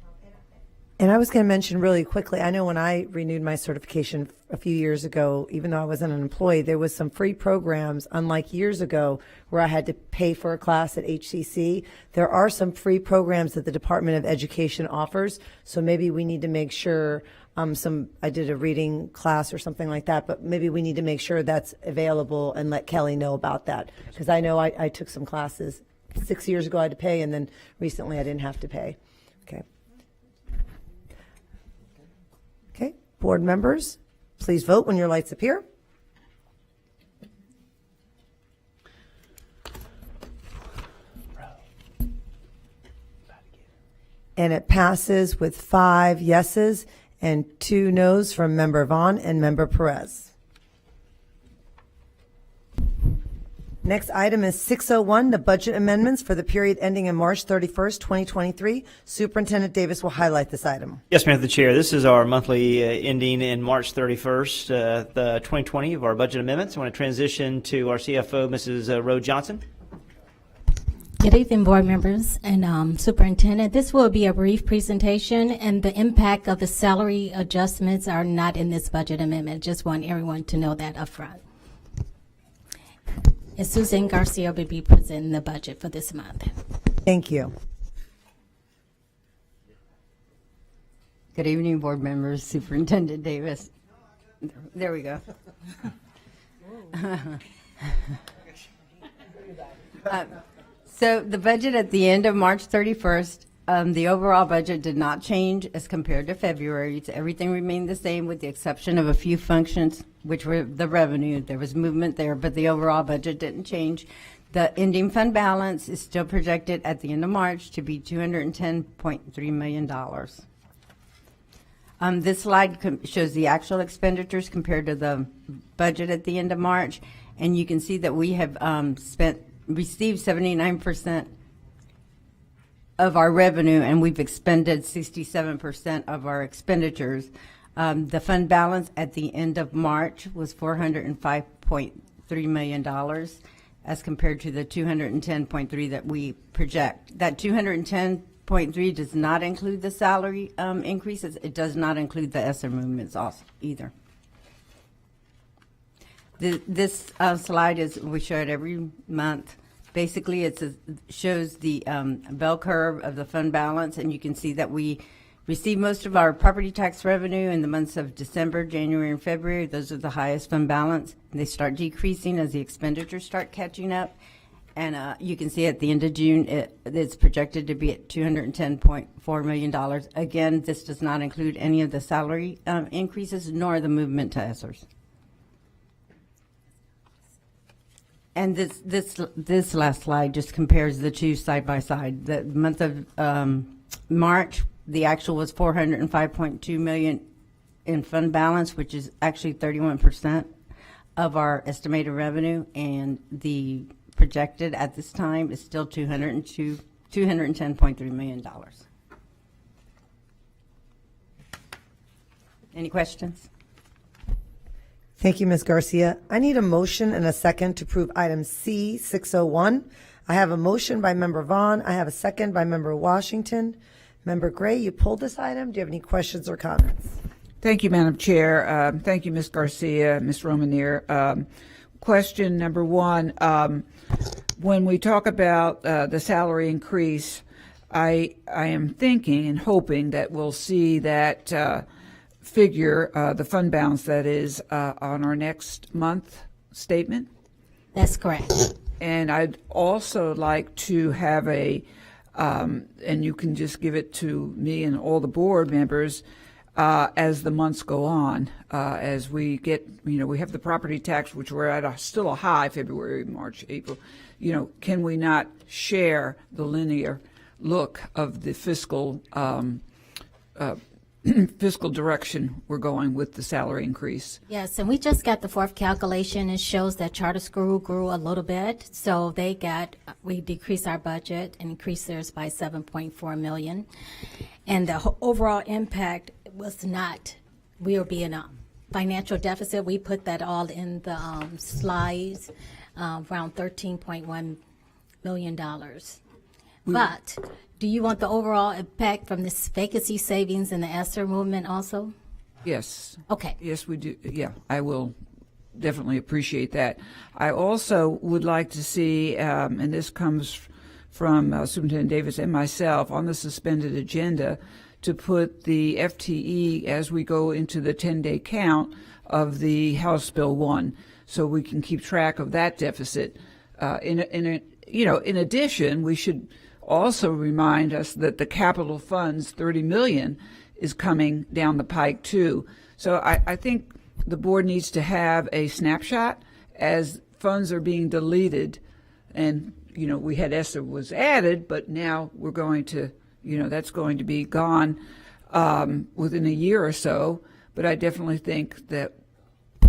And I was going to mention really quickly, I know when I renewed my certification a few years ago, even though I wasn't an employee, there was some free programs, unlike years ago, where I had to pay for a class at HCC. There are some free programs that the Department of Education offers, so maybe we need to make sure I did a reading class or something like that, but maybe we need to make sure that's available and let Kelly know about that, because I know I took some classes 6 years ago I had to pay, and then recently I didn't have to pay. Okay. Okay, board members, please vote when your lights appear. And it passes with 5 yeses and 2 noes from Member Vaughn and Member Perez. Next item is 601, the budget amendments for the period ending in March 31st, 2023. Superintendent Davis will highlight this item. Yes, ma'am, the chair. This is our monthly ending in March 31st, the 2020 of our budget amendments. I want to transition to our CFO, Mrs. Roe Johnson. Good evening, board members and superintendent. This will be a brief presentation, and the impact of the salary adjustments are not in this budget amendment. Just want everyone to know that up front. And Suzanne Garcia will be presenting the budget for this month. Thank you. Good evening, board members, Superintendent Davis. There we go. So the budget at the end of March 31st, the overall budget did not change as compared to February. Everything remained the same with the exception of a few functions, which were the revenue. There was movement there, but the overall budget didn't change. The ending fund balance is still projected at the end of March to be $210.3 million. This slide shows the actual expenditures compared to the budget at the end of March, and you can see that we have received 79% of our revenue, and we've expended 67% of our expenditures. The fund balance at the end of March was $405.3 million as compared to the $210.3 that we project. That $210.3 does not include the salary increases. It does not include the ESSER movements also either. This slide we show it every month. Basically, it shows the bell curve of the fund balance, and you can see that we receive most of our property tax revenue in the months of December, January, and February. Those are the highest fund balance. They start decreasing as the expenditures start catching up. And you can see at the end of June, it's projected to be at $210.4 million. Again, this does not include any of the salary increases nor the movement to ESSERs. And this last slide just compares the two side by side. The month of March, the actual was $405.2 million in fund balance, which is actually 31% of our estimated revenue, and the projected at this time is still $210.3 million. Any questions? Thank you, Ms. Garcia. I need a motion and a second to approve item C601. I have a motion by Member Vaughn. I have a second by Member Washington. Member Gray, you pulled this item. Do you have any questions or comments? Thank you, Madam Chair. Thank you, Ms. Garcia, Ms. Romanier. Question number one, when we talk about the salary increase, I am thinking and hoping that we'll see that figure, the fund balance that is on our next month statement. That's correct. And I'd also like to have and you can just give it to me and all the board members as the months go on, as we get, we have the property tax, which we're at still a high, February, March, April. Can we not share the linear look of the fiscal fiscal direction we're going with the salary increase? Yes, and we just got the fourth calculation. It shows that charter school grew a little bit, so we decreased our budget and increased theirs by $7.4 million. And the overall impact was not, we will be in a financial deficit. We put that all in the slides, around $13.1 million. But do you want the overall impact from this vacancy savings and the ESSER movement also? Yes. Okay. Yes, we do. Yeah, I will definitely appreciate that. I also would like to see, and this comes from Superintendent Davis and myself, on the suspended agenda, to put the FTE as we go into the 10-day count of the House Bill 1, so we can keep track of that deficit. in addition, we should also remind us that the capital funds, 30 million, is coming down the pike too. So I think the board needs to have a snapshot as funds are being deleted. And, we had ESSA was added, but now we're going to, that's going to be gone within a year or so. But I definitely think that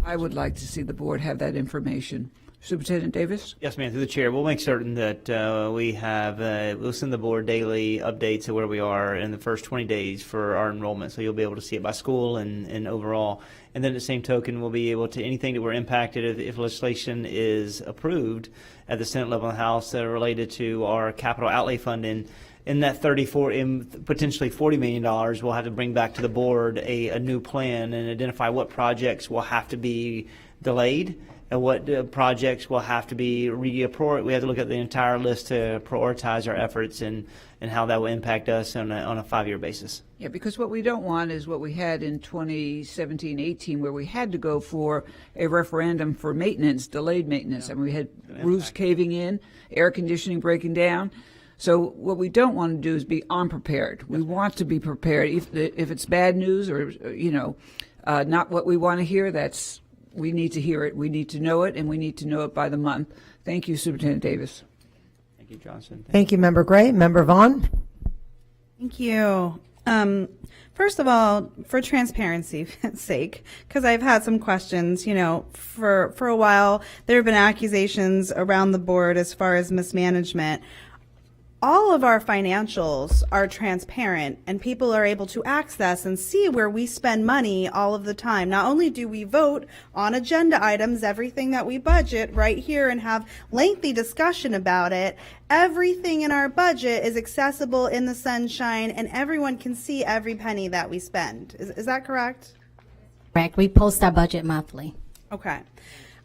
I would like to see the board have that information. Superintendent Davis? Yes, ma'am. Through the chair, we'll make certain that we'll send the board daily updates of where we are in the first 20 days for our enrollment. So you'll be able to see it by school and overall. And then at the same token, we'll be able to, anything that we're impacted if legislation is approved at the Senate level and House related to our capital outlay funding, in that potentially $40 million, we'll have to bring back to the board a new plan and identify what projects will have to be delayed and what projects will have to be reappropriated. We have to look at the entire list to prioritize our efforts and how that will impact us on a 5-year basis. Yeah, because what we don't want is what we had in 2017-18, where we had to go for a referendum for maintenance, delayed maintenance. I mean, we had roofs caving in, air conditioning breaking down. So what we don't want to do is be unprepared. We want to be prepared. If it's bad news or, not what we want to hear, we need to hear it. We need to know it, and we need to know it by the month. Thank you, Superintendent Davis. Thank you, Johnson. Thank you, Member Gray. Member Vaughn? Thank you. First of all, for transparency's sake, because I've had some questions, for a while, there have been accusations around the board as far as mismanagement. All of our financials are transparent and people are able to access and see where we spend money all of the time. Not only do we vote on agenda items, everything that we budget right here and have lengthy discussion about it, everything in our budget is accessible in the sunshine and everyone can see every penny that we spend. Is that correct? Correct. We post our budget monthly. Okay.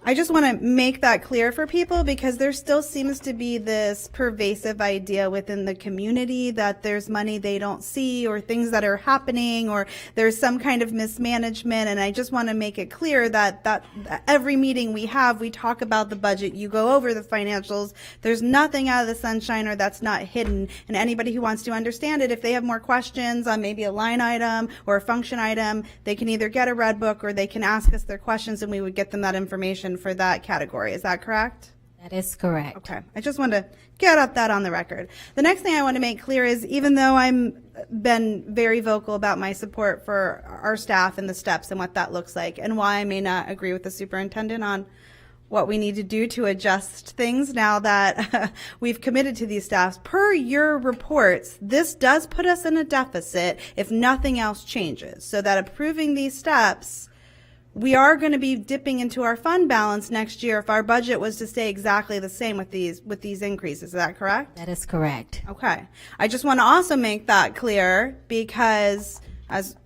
I just want to make that clear for people because there still seems to be this pervasive idea within the community that there's money they don't see or things that are happening or there's some kind of mismanagement. And I just want to make it clear that every meeting we have, we talk about the budget. You go over the financials. There's nothing out of the sunshine or that's not hidden. And anybody who wants to understand it, if they have more questions on maybe a line item or a function item, they can either get a red book or they can ask us their questions and we would get them that information for that category. Is that correct? That is correct. Okay. I just want to get that on the record. The next thing I want to make clear is even though I'm been very vocal about my support for our staff and the steps and what that looks like and why I may not agree with the superintendent on what we need to do to adjust things now that we've committed to these staffs. Per your reports, this does put us in a deficit if nothing else changes. So that approving these steps, we are going to be dipping into our fund balance next year if our budget was to stay exactly the same with these increases. Is that correct? That is correct. Okay. I just want to also make that clear because as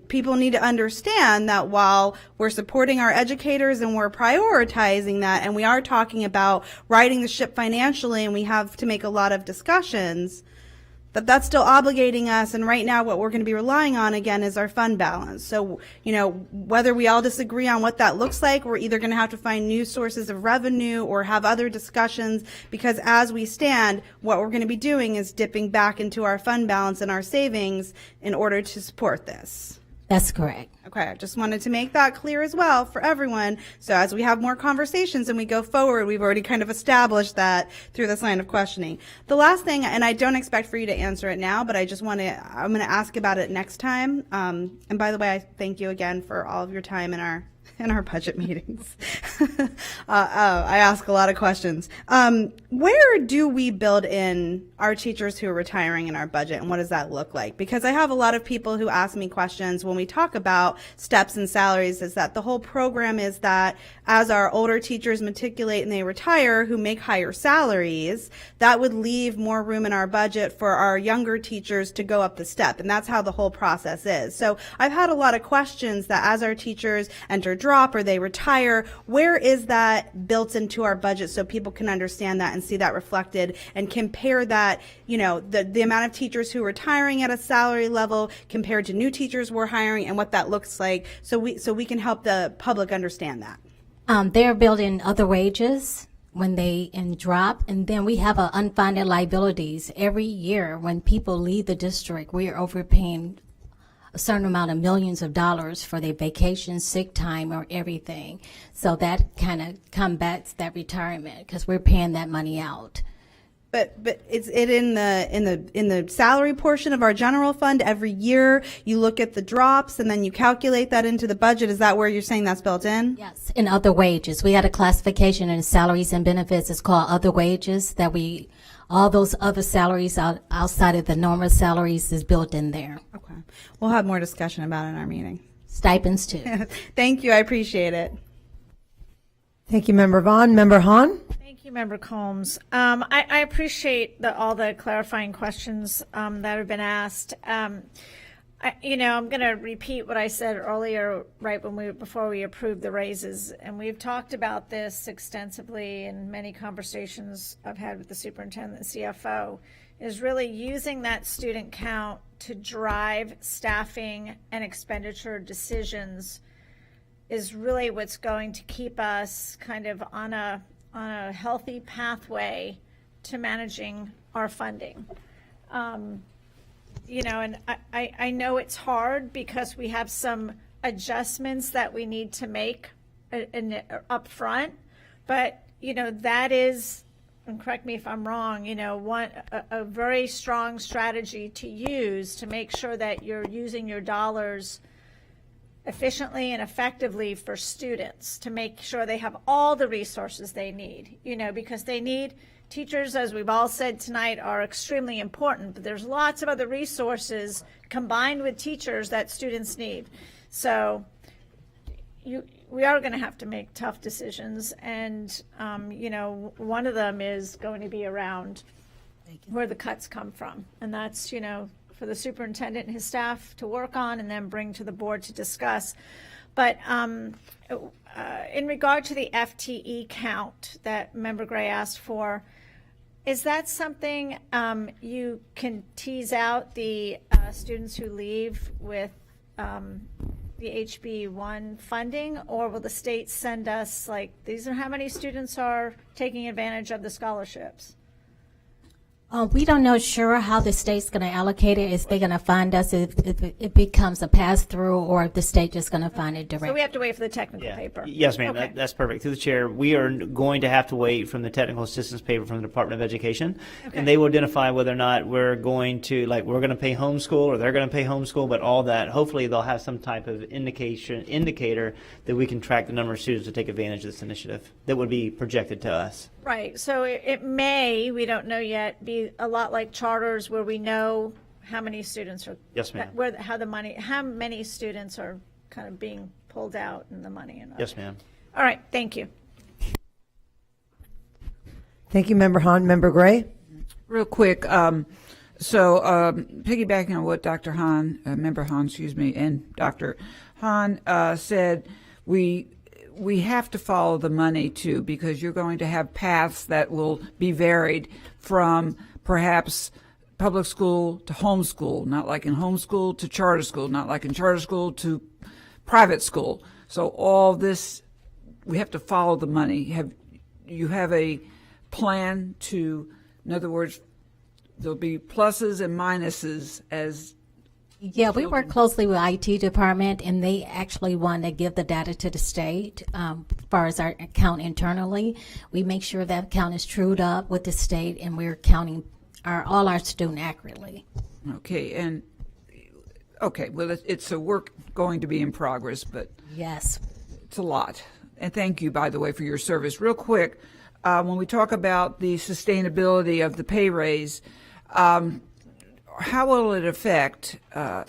people need to understand that while we're supporting our educators and we're prioritizing that and we are talking about righting the ship financially and we have to make a lot of discussions, that's still obligating us, and right now what we're going to be relying on again is our fund balance. So, whether we all disagree on what that looks like, we're either going to have to find new sources of revenue or have other discussions because as we stand, what we're going to be doing is dipping back into our fund balance and our savings in order to support this. That's correct. Okay, I just wanted to make that clear as well for everyone. So as we have more conversations and we go forward, we've already kind of established that through this line of questioning. The last thing, and I don't expect for you to answer it now, but I'm going to ask about it next time. And by the way, I thank you again for all of your time in our budget meetings. I ask a lot of questions. Where do we build in our teachers who are retiring in our budget, and what does that look like? Because I have a lot of people who ask me questions when we talk about steps and salaries, is that the whole program is that as our older teachers matriculate and they retire who make higher salaries, that would leave more room in our budget for our younger teachers to go up the step. And that's how the whole process is. So I've had a lot of questions that as our teachers enter drop or they retire, where is that built into our budget so people can understand that and see that reflected and compare that, the amount of teachers who are retiring at a salary level compared to new teachers we're hiring and what that looks like so we can help the public understand that. They're building other wages when they drop, and then we have unfunded liabilities. Every year when people leave the district, we are overpaying a certain amount of millions of dollars for their vacation, sick time, or everything. So that kind of combats that retirement because we're paying that money out. But it's it in the salary portion of our general fund every year. You look at the drops and then you calculate that into the budget. Is that where you're saying that's built in? Yes, in other wages. We had a classification in salaries and benefits. It's called other wages that all those other salaries outside of the normal salaries is built in there. Okay. We'll have more discussion about it in our meeting. Stipends too. Thank you. I appreciate it. Thank you, Member Vaughn. Member Hahn? Thank you, Member Combs. I appreciate all the clarifying questions that have been asked. I'm going to repeat what I said earlier, right before we approved the raises, and we've talked about this extensively in many conversations I've had with the superintendent and CFO, is really using that student count to drive staffing and expenditure decisions is really what's going to keep us kind of on a healthy pathway to managing our funding. And I know it's hard because we have some adjustments that we need to make up front, but that is, and correct me if I'm wrong, a very strong strategy to use to make sure that you're using your dollars efficiently and effectively for students, to make sure they have all the resources they need, because teachers, as we've all said tonight, are extremely important, but there's lots of other resources combined with teachers that students need. So we are going to have to make tough decisions, and one of them is going to be around where the cuts come from, and that's for the superintendent and his staff to work on and then bring to the board to discuss. But in regard to the FTE count that Member Gray asked for, is that something you can tease out the students who leave with the HB1 funding, or will the state send us, these are how many students are taking advantage of the scholarships? We don't know sure how the state's going to allocate it. Is they going to fund us if it becomes a pass-through, or if the state just going to fund it directly? So we have to wait for the technical paper. Yes, ma'am. Okay. That's perfect. Through the chair, we are going to have to wait from the technical assistance paper from the Department of Education, and they will identify whether or not we're going to pay homeschool or they're going to pay homeschool. But all that, hopefully, they'll have some type of indicator that we can track the number of students to take advantage of this initiative that would be projected to us. Right. So it may, we don't know yet, be a lot like charters where we know how many students are. Yes, ma'am. How many students are kind of being pulled out in the money. Yes, ma'am. All right. Thank you. Thank you, Member Hahn. Member Gray? Real quick, piggybacking on what Dr. Hahn, Member Hahn, and Dr. Hahn said, we have to follow the money too, because you're going to have paths that will be varied from perhaps public school to homeschool, not like in homeschool to charter school, not like in charter school to private school. So all this, we have to follow the money. You have a plan to, in other words, there'll be pluses and minuses as. Yeah, we work closely with IT department, and they actually want to give the data to the state as far as our account internally. We make sure that account is trued up with the state, and we're counting all our students accurately. Okay, well, it's a work going to be in progress, but yes, it's a lot. And thank you, by the way, for your service. Real quick, when we talk about the sustainability of the pay raise, how will it affect,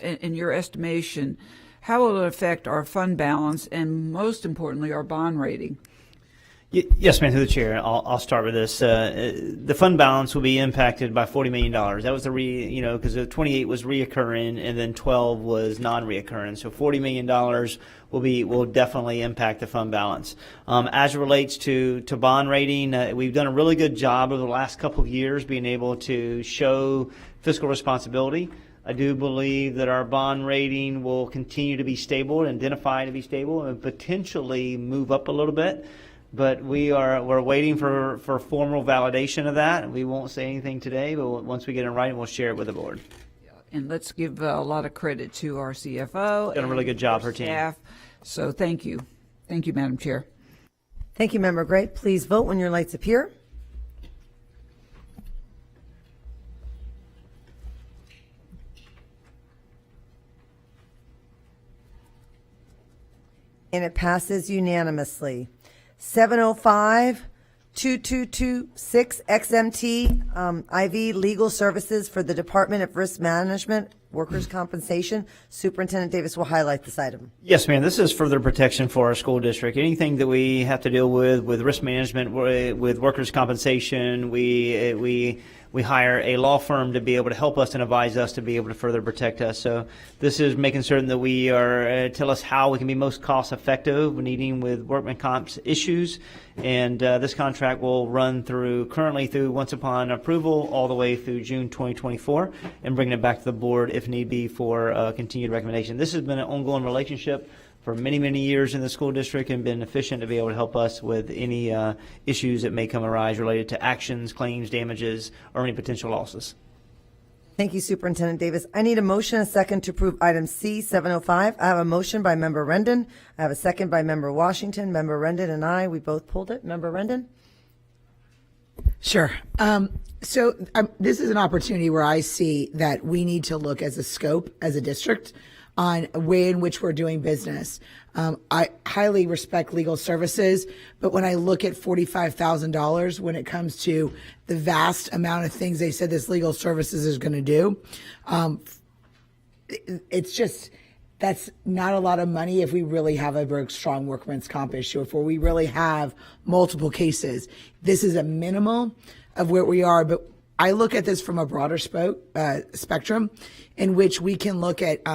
in your estimation, how will it affect our fund balance and, most importantly, our bond rating? Yes, ma'am, through the chair. I'll start with this. The fund balance will be impacted by $40 million. That was because the 28 was reoccurring and then 12 was non-reoccurring. So $40 million will definitely impact the fund balance. As it relates to bond rating, we've done a really good job over the last couple of years being able to show fiscal responsibility. I do believe that our bond rating will continue to be stable, identify to be stable, and potentially move up a little bit. but we're waiting for formal validation of that. We won't say anything today, but once we get it right, we'll share it with the board. And let's give a lot of credit to our CFO. Done a really good job, her team. Staff. So thank you. Thank you, Madam Chair. Thank you, Member Gray. Please vote when your lights appear. And it passes unanimously. 705-2226 XMT IV Legal Services for the Department of Risk Management, Workers' Compensation. Superintendent Davis will highlight this item. Yes, ma'am. This is further protection for our school district. Anything that we have to deal with risk management, with workers' compensation, we hire a law firm to be able to help us and advise us to be able to further protect us. So this is making certain that we are tell us how we can be most cost effective when dealing with workman comp's issues. And this contract will run currently through once upon approval all the way through June 2024 and bringing it back to the board if need be for continued recommendation. This has been an ongoing relationship for many, many years in the school district and been efficient to be able to help us with any issues that may arise related to actions, claims, damages, or any potential losses. Thank you, Superintendent Davis. I need a motion, a second to approve item C705. I have a motion by Member Rendon. I have a second by Member Washington. Member Rendon and I, we both pulled it. Member Rendon? Sure. So this is an opportunity where I see that we need to look as a scope, as a district, on a way in which we're doing business. I highly respect legal services, but when I look at $45,000 when it comes to the vast amount of things they said this legal services is going to do, it's just, that's not a lot of money if we really have a very strong workman's comp issue, if we really have multiple cases. This is a minimal of where we are, but I look at this from a broader spectrum in which we can look at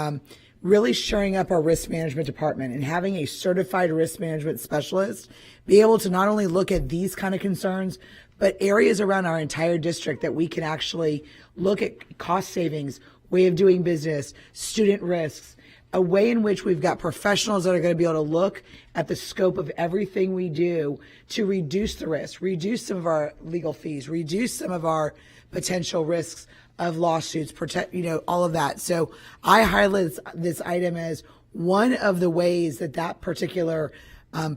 really shoring up our risk management department and having a certified risk management specialist be able to not only look at these kind of concerns, but areas around our entire district that we can actually look at cost savings, way of doing business, student risks, a way in which we've got professionals that are going to be able to look at the scope of everything we do to reduce the risk, reduce some of our legal fees, reduce some of our potential risks of lawsuits, protect, all of that. So I highlight this item as one of the ways that particular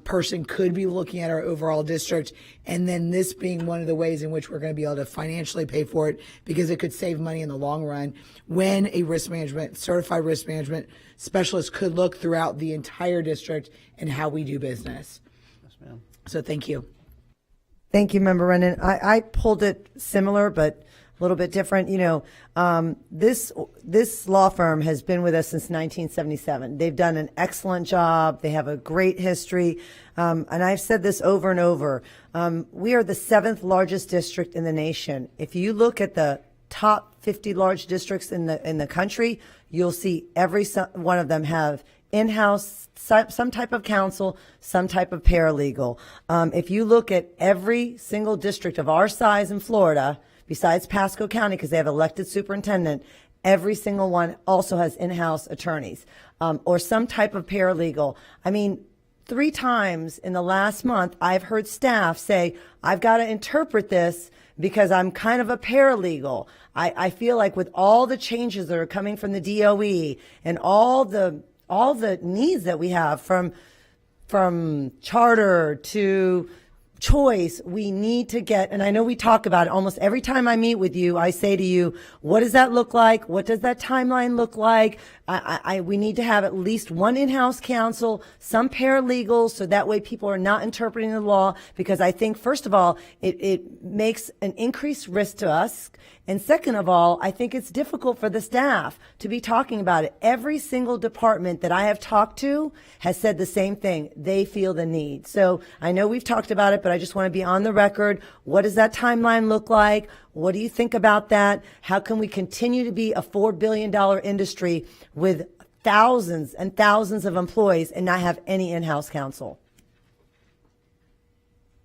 person could be looking at our overall district, and then this being one of the ways in which we're going to be able to financially pay for it because it could save money in the long run when a certified risk management specialist could look throughout the entire district and how we do business. Yes, ma'am. So thank you. Thank you, Member Rendon. I pulled it similar, but a little bit different. This law firm has been with us since 1977. They've done an excellent job. They have a great history. And I've said this over and over. We are the 7th largest district in the nation. If you look at the top 50 large districts in the country, you'll see every one of them have in-house, some type of counsel, some type of paralegal. If you look at every single district of our size in Florida, besides Pasco County, because they have elected superintendent, every single one also has in-house attorneys or some type of paralegal. I mean, 3 times in the last month, I've heard staff say, I've got to interpret this because I'm kind of a paralegal. I feel like with all the changes that are coming from the DOE and all the needs that we have from charter to choice, we need to get, and I know we talk about it almost every time I meet with you, I say to you, what does that look like? What does that timeline look like? We need to have at least one in-house counsel, some paralegals, so that way people are not interpreting the law, because I think, first of all, it makes an increased risk to us. And second of all, I think it's difficult for the staff to be talking about it. Every single department that I have talked to has said the same thing. They feel the need. So I know we've talked about it, but I just want to be on the record. What does that timeline look like? What do you think about that? How can we continue to be a $4 billion industry with thousands and thousands of employees and not have any in-house counsel?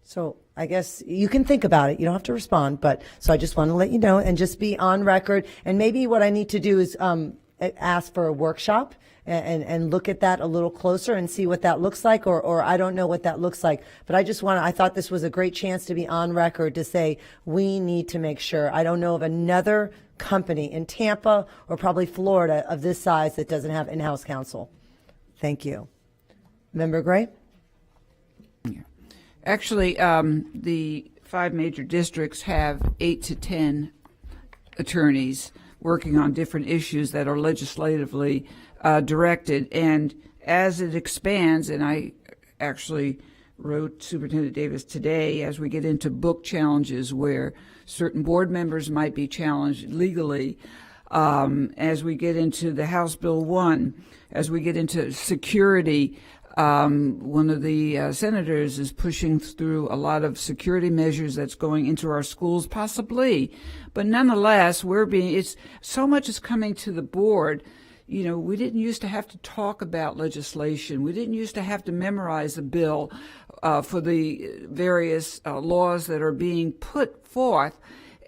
So I guess you can think about it. You don't have to respond, but so I just want to let you know and just be on record. And maybe what I need to do is ask for a workshop and look at that a little closer and see what that looks like, or I don't know what that looks like. But I thought this was a great chance to be on record to say we need to make sure. I don't know of another company in Tampa or probably Florida of this size that doesn't have in-house counsel. Thank you. Member Gray? Actually, the 5 major districts have 8 to 10 attorneys working on different issues that are legislatively directed. And as it expands, and I actually wrote Superintendent Davis today, as we get into book challenges where certain board members might be challenged legally, as we get into the House Bill 1, as we get into security, one of the senators is pushing through a lot of security measures that's going into our schools, possibly. But nonetheless, it's so much is coming to the board. You know, we didn't used to have to talk about legislation. We didn't used to have to memorize a bill for the various laws that are being put forth.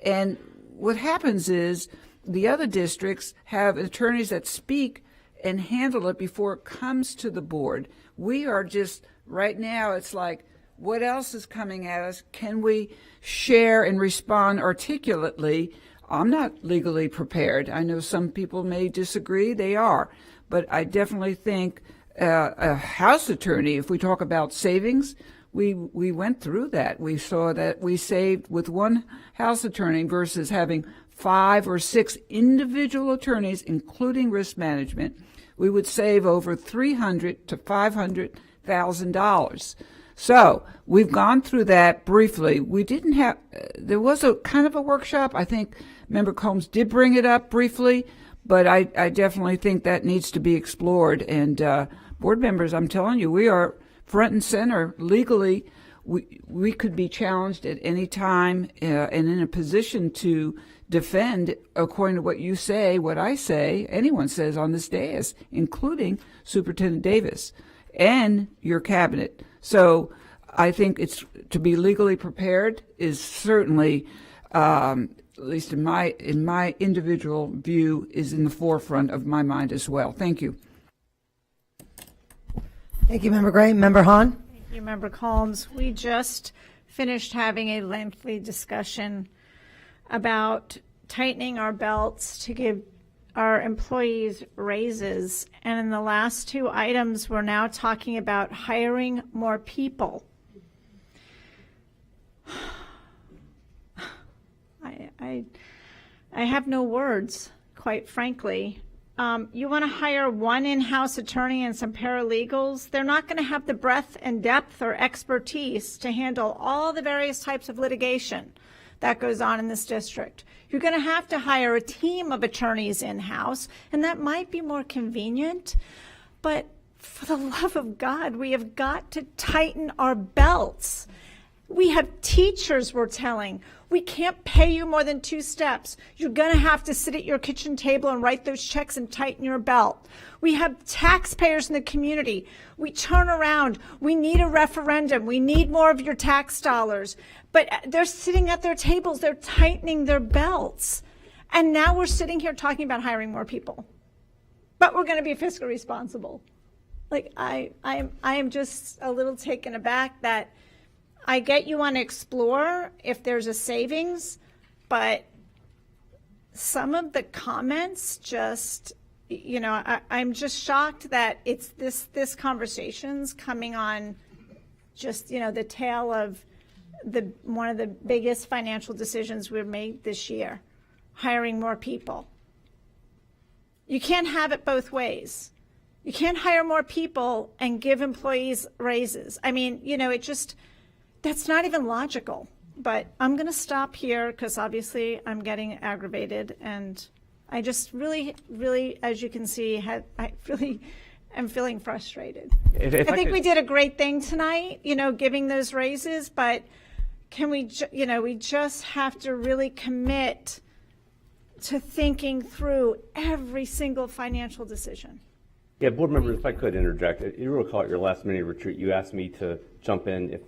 And what happens is the other districts have attorneys that speak and handle it before it comes to the board. We are just, right now, it's like, what else is coming at us? Can we share and respond articulately? I'm not legally prepared. I know some people may disagree. They are. But I definitely think a House attorney, if we talk about savings, we went through that. We saw that we saved with one House attorney versus having 5 or 6 individual attorneys, including risk management. We would save over $300,000 to $500,000. So we've gone through that briefly. We didn't have, there was a kind of a workshop. I think Member Combs did bring it up briefly, but I definitely think that needs to be explored. And board members, I'm telling you, we are front and center legally. We could be challenged at any time and in a position to defend according to what you say, what I say, anyone says on this dais, including Superintendent Davis and your cabinet. So I think it's to be legally prepared is certainly, at least in my individual view, is in the forefront of my mind as well. Thank you. Thank you, Member Gray. Member Hahn? Thank you, Member Combs. We just finished having a lengthy discussion about tightening our belts to give our employees raises. And in the last 2 items, we're now talking about hiring more people. I have no words, quite frankly. You want to hire one in-house attorney and some paralegals, they're not going to have the breadth and depth or expertise to handle all the various types of litigation that goes on in this district. You're going to have to hire a team of attorneys in-house, and that might be more convenient, but for the love of God, we have got to tighten our belts. We have teachers we're telling, we can't pay you more than 2 steps. You're going to have to sit at your kitchen table and write those checks and tighten your belt. We have taxpayers in the community. We turn around. We need a referendum. We need more of your tax dollars. But they're sitting at their tables. They're tightening their belts. And now we're sitting here talking about hiring more people. But we're going to be fiscally responsible. Like, I am just a little taken aback that I get you want to explore if there's a savings, but some of the comments just, you know, I'm just shocked that it's this conversation's coming on just, you know, the tail of one of the biggest financial decisions we've made this year, hiring more people. You can't have it both ways. You can't hire more people and give employees raises. I mean, you know, that's not even logical. But I'm going to stop here because obviously I'm getting aggravated, and I just really, as you can see, I really am feeling frustrated. I think we did a great thing tonight, you know, giving those raises, but can we, you know, we just have to really commit to thinking through every single financial decision. Yeah, board members, if I could interject, you recall at your last mini retreat, you asked me to jump in if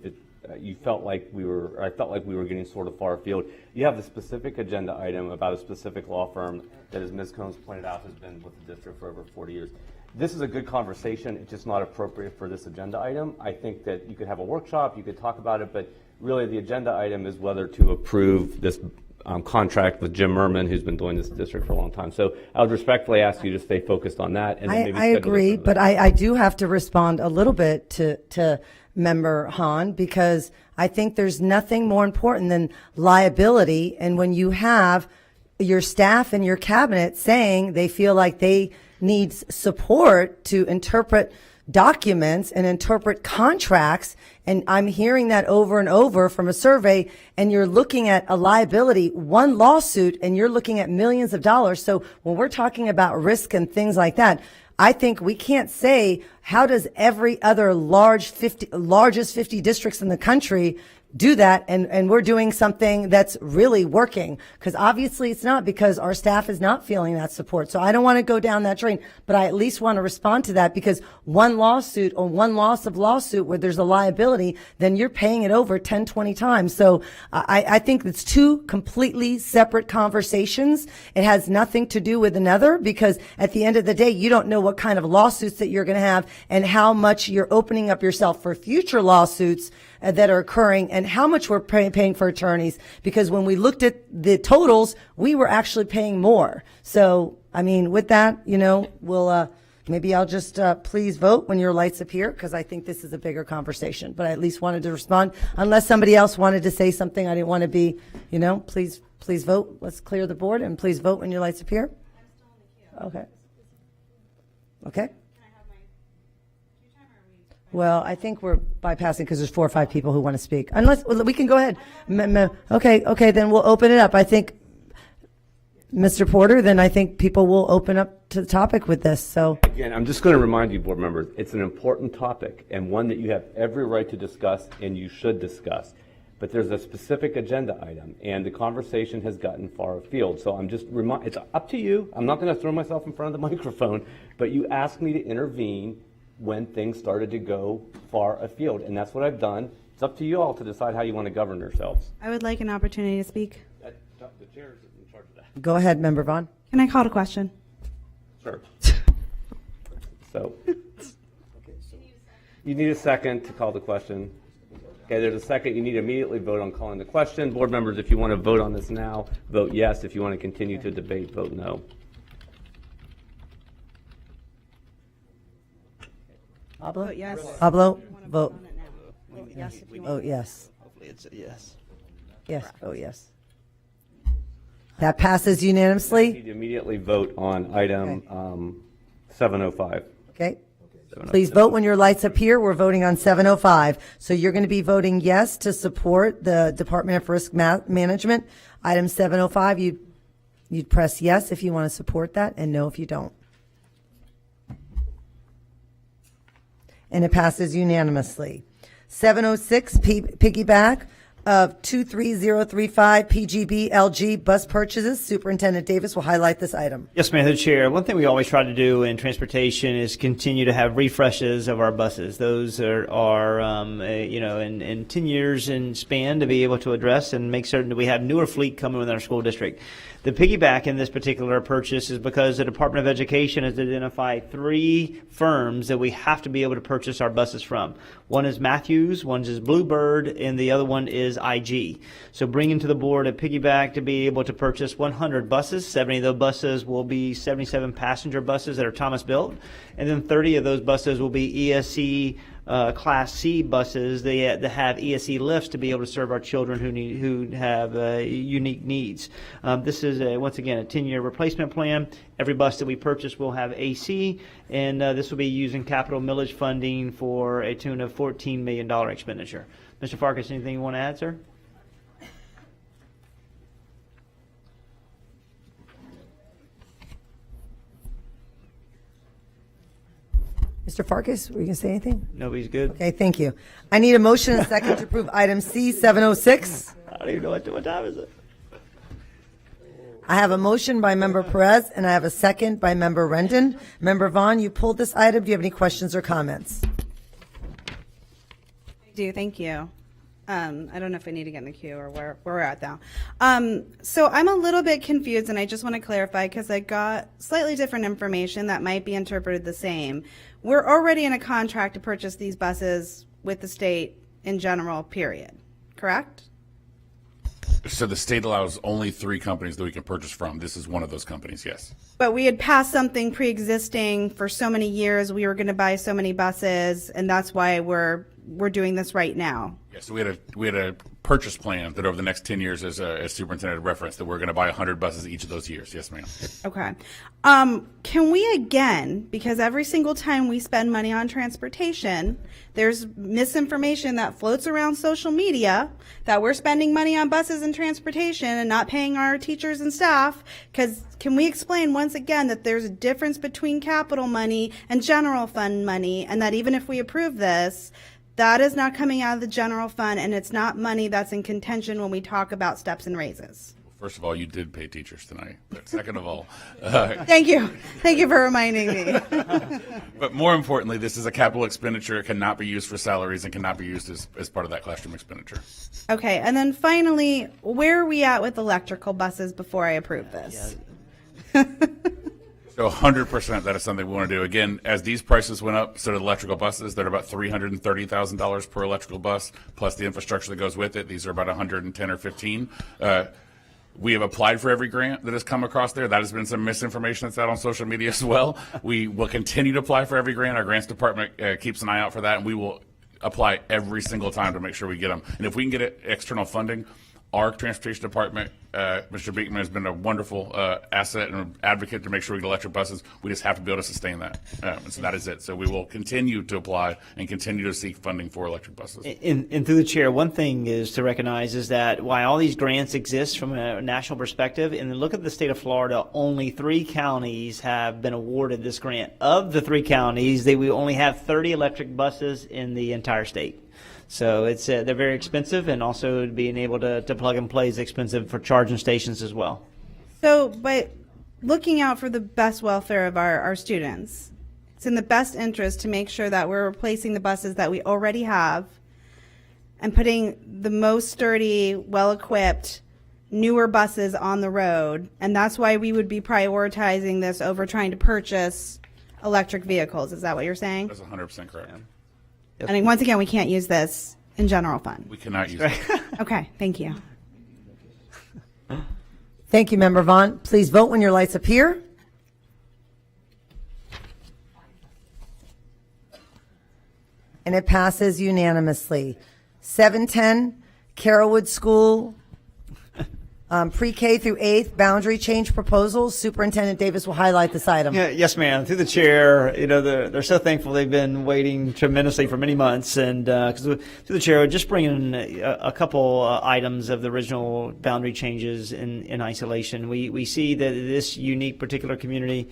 you felt like I felt like we were getting sort of far afield. You have the specific agenda item about a specific law firm that, as Ms. Combs pointed out, has been with the district for over 40 years. This is a good conversation. It's just not appropriate for this agenda item. I think that you could have a workshop, you could talk about it, but really the agenda item is whether to approve this contract with Jim Merman, who's been doing this district for a long time. So I would respectfully ask you to stay focused on that. And then maybe I agree, but I do have to respond a little bit to Member Hahn, because I think there's nothing more important than liability. And when you have your staff and your cabinet saying they feel like they need support to interpret documents and interpret contracts, and I'm hearing that over and over from a survey, and you're looking at a liability, one lawsuit, and you're looking at millions of dollars. So when we're talking about risk and things like that, I think we can't say, how does every other largest 50 districts in the country do that, and we're doing something that's really working? Because obviously it's not, because our staff is not feeling that support. So I don't want to go down that train, but I at least want to respond to that, because one lawsuit or one loss of lawsuit where there's a liability, then you're paying it over 10, 20 times. So I think it's two completely separate conversations. It has nothing to do with another, because at the end of the day, you don't know what kind of lawsuits that you're going to have and how much you're opening up yourself for future lawsuits that are occurring, and how much we're paying for attorneys, because when we looked at the totals, we were actually paying more. So, I mean, with that, we'll, maybe I'll just, please vote when your lights appear, because I think this is a bigger conversation, but I at least wanted to respond. Unless somebody else wanted to say something, I didn't want to be, please vote. Let's clear the board, and please vote when your lights appear. Okay. Okay. Well, I think we're bypassing, because there's 4 or 5 people who want to speak. Unless, we can go ahead. Okay, then we'll open it up. I think, Mr. Porter, then I think people will open up to the topic with this. So again, I'm just going to remind you, board members, it's an important topic and one that you have every right to discuss and you should discuss. But there's a specific agenda item, and the conversation has gotten far afield. So I'm just it's up to you. I'm not going to throw myself in front of the microphone, but you asked me to intervene when things started to go far afield, and that's what I've done. It's up to you all to decide how you want to govern yourselves. I would like an opportunity to speak. The chair is in charge of that. go ahead, Member Vaughn. Can I call to question? Sure. So, you need a second to call the question. Okay, there's a second. You need to immediately vote on calling the question. Board members, if you want to vote on this now, vote yes. If you want to continue to debate, vote no. Pablo? Vote yes. Pablo, vote. Yes. Oh, yes. Hopefully it's a yes. Yes, oh, yes. That passes You unanimously? need to immediately vote on item 705. Okay. Please vote when your lights appear. We're voting on 705. So you're going to be voting yes to support the Department of Risk Management. Item 705, you'd press yes if you want to support that, and no if you don't. And it passes unanimously. 706, piggyback of 23035 PGB LG bus purchases. Superintendent Davis will highlight this item. Yes, ma'am, the chair. One thing we always try to do in transportation is continue to have refreshes of our buses. Those are in 10 years in span to be able to address and make certain that we have newer fleet coming within our school district. The piggyback in this particular purchase is because the Department of Education has identified 3 firms that we have to be able to purchase our buses from. One is Matthews, one is Bluebird, and the other one is IG. So bringing to the board a piggyback to be able to purchase 100 buses. 70 of those buses will be 77 passenger buses that are Thomas built, and then 30 of those buses will be ESC Class C buses. They have ESC lifts to be able to serve our children who have unique needs. This is once again a 10-year replacement plan. Every bus that we purchase will have AC, and this will be using capital millage funding for a tune of $14 million expenditure. Mr. Farkas, anything you want to add, sir? Mr. Farkas, were you going to say anything? Nobody's good. Okay, thank you. I need a motion and a second to approve item C706. I don't even know what time is it. I have a motion by Member Perez, and I have a second by Member Rendon. Member Vaughn, you pulled this item. Do you have any questions or comments? I do. Thank you. I don't know if I need to get in the queue or where we're at now. So I'm a little bit confused, and I just want to clarify because I got slightly different information that might be interpreted the same. We're already in a contract to purchase these buses with the state in general, period. Correct? So the state allows only 3 companies that we can purchase from. This is one of those companies, yes. But we had passed something pre-existing for so many years. We were going to buy so many buses, and that's why we're doing this right now. Yes, so we had a purchase plan that over the next 10 years, as Superintendent referenced, that we're going to buy 100 buses each of those years. Yes, ma'am. Okay. Can we again, because every single time we spend money on transportation, there's misinformation that floats around social media that we're spending money on buses and transportation and not paying our teachers and staff. Because can we explain once again that there's a difference between capital money and general fund money, and that even if we approve this, that is not coming out of the general fund, and it's not money that's in contention when we talk about steps and raises. First of all, you did pay teachers tonight. But second of all, Thank you. Thank you for reminding me. but more importantly, this is a capital expenditure. It cannot be used for salaries and cannot be used as part of that classroom expenditure. Okay, and then finally, where are we at with electrical buses before I approve this? So 100% that is something we want to do. Again, as these prices went up, so did electrical buses. They're about $330,000 per electrical bus, plus the infrastructure that goes with it. These are about 110 or 15. We have applied for every grant that has come across there. That has been some misinformation that's out on social media as well. We will continue to apply for every grant. Our grants department keeps an eye out for that, and we will apply every single time to make sure we get them. And if we can get external funding, our transportation department, Mr. Beekman, has been a wonderful asset and advocate to make sure we get electric buses. We just have to be able to sustain that. And so that is it. So we will continue to apply and continue to seek funding for electric buses. And through the chair, one thing is to recognize is that while all these grants exist from a national perspective, and then look at the state of Florida, only 3 counties have been awarded this grant. Of the 3 counties, we only have 30 electric buses in the entire state. So it's they're very expensive, and also being able to plug and play is expensive for charging stations as well. So, but looking out for the best welfare of our students, it's in the best interest to make sure that we're replacing the buses that we already have and putting the most sturdy, well-equipped, newer buses on the road. And that's why we would be prioritizing this over trying to purchase electric vehicles. Is that what you're saying? That's 100% correct. I mean, once again, we can't use this in general fund. We cannot use it. Okay, thank you. Thank you, Member Vaughn. Please vote when your lights appear. And it passes unanimously. 710, Carrollwood School, pre-K through 8th, boundary change proposals. Superintendent Davis will highlight this item. Yeah, yes, ma'am. Through the chair, they're so thankful. They've been waiting tremendously for many months, and through the chair, just bringing a couple items of the original boundary changes in isolation. We see that this unique particular community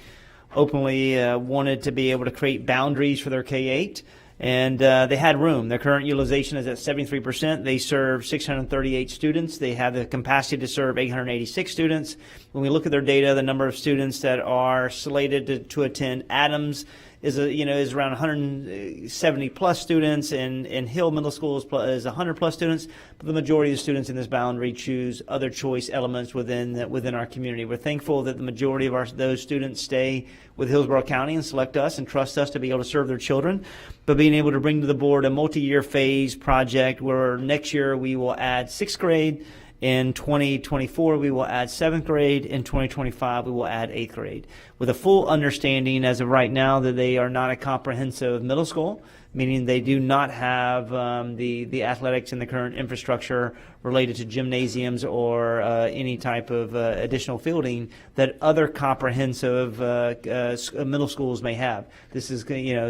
openly wanted to be able to create boundaries for their K-8. And they had room. Their current utilization is at 73%. They serve 638 students. They have the capacity to serve 886 students. When we look at their data, the number of students that are slated to attend Adams is around 170 plus students, and Hill Middle School is 100 plus students. But the majority of the students in this boundary choose other choice elements within our community. We're thankful that the majority of those students stay with Hillsborough County and select us and trust us to be able to serve their children. But being able to bring to the board a multi-year phase project where next year we will add 6th grade. In 2024, we will add 7th grade. In 2025, we will add 8th grade. With a full understanding as of right now that they are not a comprehensive middle school, meaning they do not have the athletics and the current infrastructure related to gymnasiums or any type of additional fielding that other comprehensive middle schools may have. This is,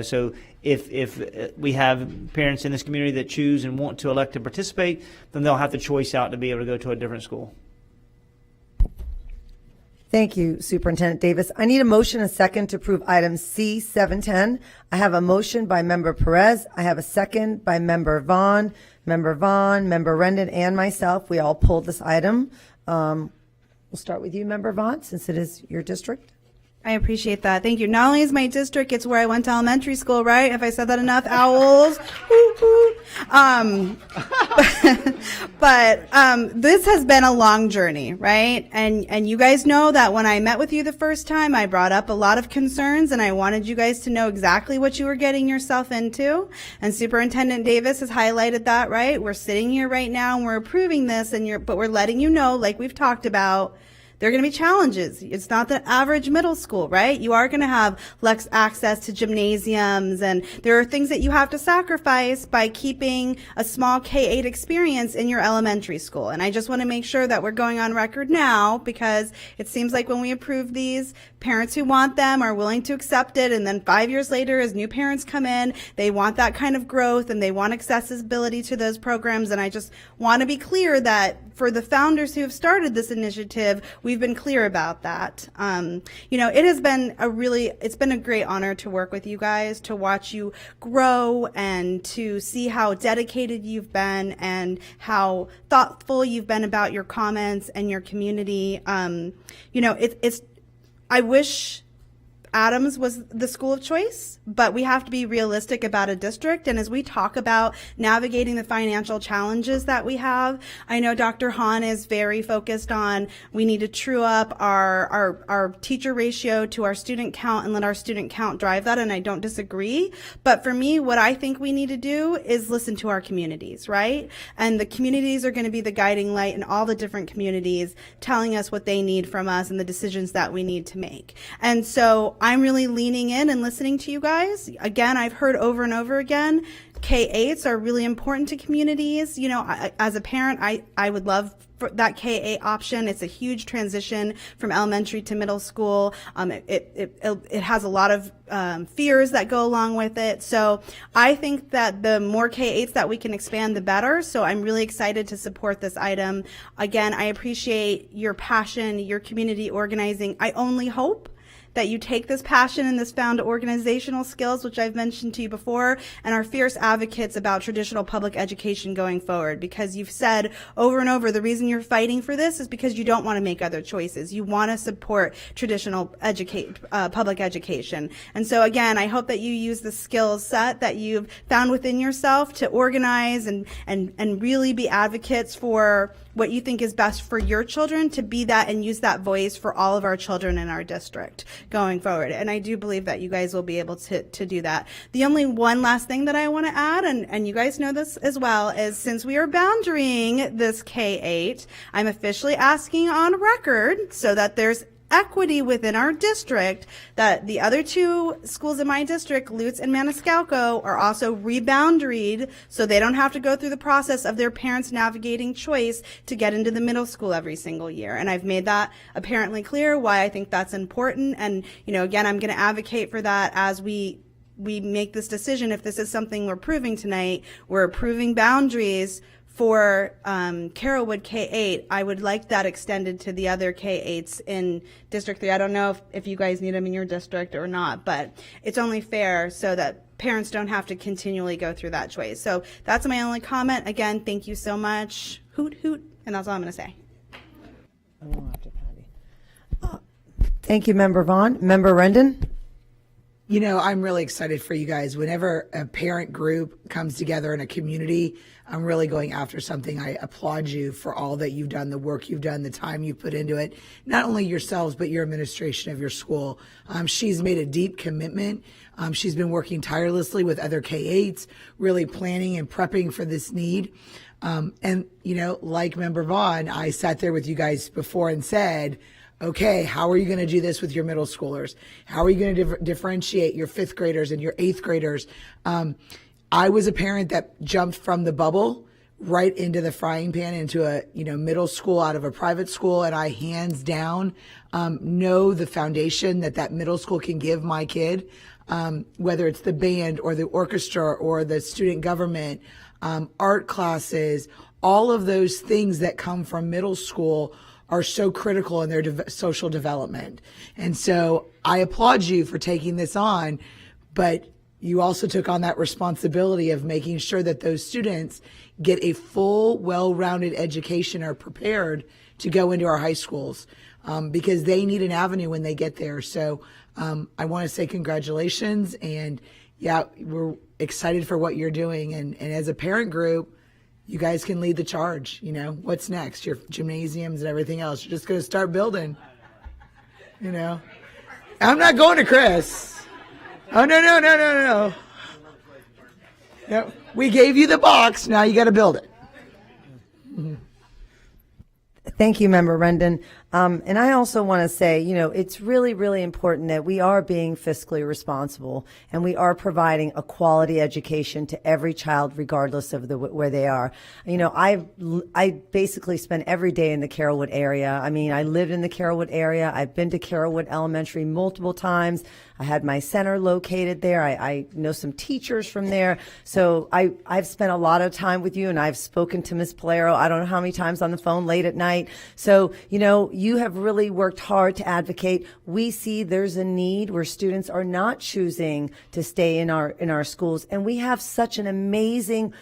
so if we have parents in this community that choose and want to elect to participate, then they'll have the choice out to be able to go to a different school. Thank you, Superintendent Davis. I need a motion and a second to approve item C710. I have a motion by Member Perez. I have a second by Member Vaughn. Member Vaughn, Member Rendon, and myself, we all pulled this item. We'll start with you, Member Vaughn, since it is your district. I appreciate that. Thank you. Not only is my district, it's where I went to elementary school, right? Have I said that enough? Owls. Hoot, hoot. But this has been a long journey, right? And you guys know that when I met with you the first time, I brought up a lot of concerns, and I wanted you guys to know exactly what you were getting yourself into. And Superintendent Davis has highlighted that, right? We're sitting here right now and we're approving this, but we're letting you know, like we've talked about, there are going to be challenges. It's not the average middle school, right? You are going to have less access to gymnasiums, and there are things that you have to sacrifice by keeping a small K-8 experience in your elementary school. And I just want to make sure that we're going on record now, because it seems like when we approve these, parents who want them are willing to accept it, and then 5 years later, as new parents come in, they want that kind of growth and they want accessibility to those programs. And I just want to be clear that for the founders who have started this initiative, we've been clear about that. It's been a great honor to work with you guys, to watch you grow and to see how dedicated you've been and how thoughtful you've been about your comments and your community. I wish Adams was the school of choice, but we have to be realistic about a district. And as we talk about navigating the financial challenges that we have, I know Dr. Hahn is very focused on we need to true up our teacher ratio to our student count and let our student count drive that. And I don't disagree. But for me, what I think we need to do is listen to our communities, right? And the communities are going to be the guiding light in all the different communities, telling us what they need from us and the decisions that we need to make. And so I'm really leaning in and listening to you guys. Again, I've heard over and over again, K-8s are really important to communities. As a parent, I would love for that K-8 option. It's a huge transition from elementary to middle school. It has a lot of fears that go along with it. So I think that the more K-8s that we can expand, the better. So I'm really excited to support this item. Again, I appreciate your passion, your community organizing. I only hope that you take this passion and this found organizational skills, which I've mentioned to you before, and are fierce advocates about traditional public education going forward, because you've said over and over the reason you're fighting for this is because you don't want to make other choices. You want to support traditional public education. And so again, I hope that you use the skills set that you've found within yourself to organize and really be advocates for what you think is best for your children, to be that and use that voice for all of our children in our district going forward. And I do believe that you guys will be able to do that. The only one last thing that I want to add, and you guys know this as well, is since we are boundarying this K-8, I'm officially asking on record so that there's equity within our district that the other two schools in my district, Lutz and Maniscalco, are also reboundaried so they don't have to go through the process of their parents navigating choice to get into the middle school every single year. And I've made that apparently clear why I think that's important. And, again, I'm going to advocate for that as we make this decision. If this is something we're approving tonight, we're approving boundaries for Carrollwood K-8. I would like that extended to the other K-8s in District 3. I don't know if you guys need them in your district or not, but it's only fair so that parents don't have to continually go through that choice. So that's my only comment. Again, thank you so much. Hoot, hoot. And that's all I'm going to say. Thank you, Member Vaughn. Member Rendon? I'm really excited for you guys. Whenever a parent group comes together in a community, I'm really going after something. I applaud you for all that you've done, the work you've done, the time you've put into it, not only yourselves, but your administration of your school. She's made a deep commitment. She's been working tirelessly with other K-8s, really planning and prepping for this need. Like Member Vaughn, I sat there with you guys before and said, okay, how are you going to do this with your middle schoolers? How are you going to differentiate your 5th graders and your 8th graders? I was a parent that jumped from the bubble right into the frying pan into a middle school out of a private school, and I hands down know the foundation that middle school can give my kid, whether it's the band or the orchestra or the student government, art classes, all of those things that come from middle school are so critical in their social development. And so I applaud you for taking this on, but you also took on that responsibility of making sure that those students get a full, well-rounded education, are prepared to go into our high schools, because they need an avenue when they get there. So I want to say congratulations, and yeah, we're excited for what you're doing. And as a parent group, you guys can lead the charge. You know, what's next? Your gymnasiums and everything else. You're just going to start building. You know, I'm not going to Chris. Oh, no. No, we gave you the box. Now you got to build it. Thank you, Member Rendon. And I also want to say, you know, it's really, really important that we are being fiscally responsible and we are providing a quality education to every child, regardless of where they are. You know, I basically spend every day in the Carrollwood area. I mean, I lived in the Carrollwood area. I've been to Carrollwood Elementary multiple times. I had my center located there. I know some teachers from there. So I've spent a lot of time with you, and I've spoken to Ms. Polero, I don't know how many times on the phone late at night. So, you know, you have really worked hard to advocate. We see there's a need where students are not choosing to stay in our schools, and we have such an amazing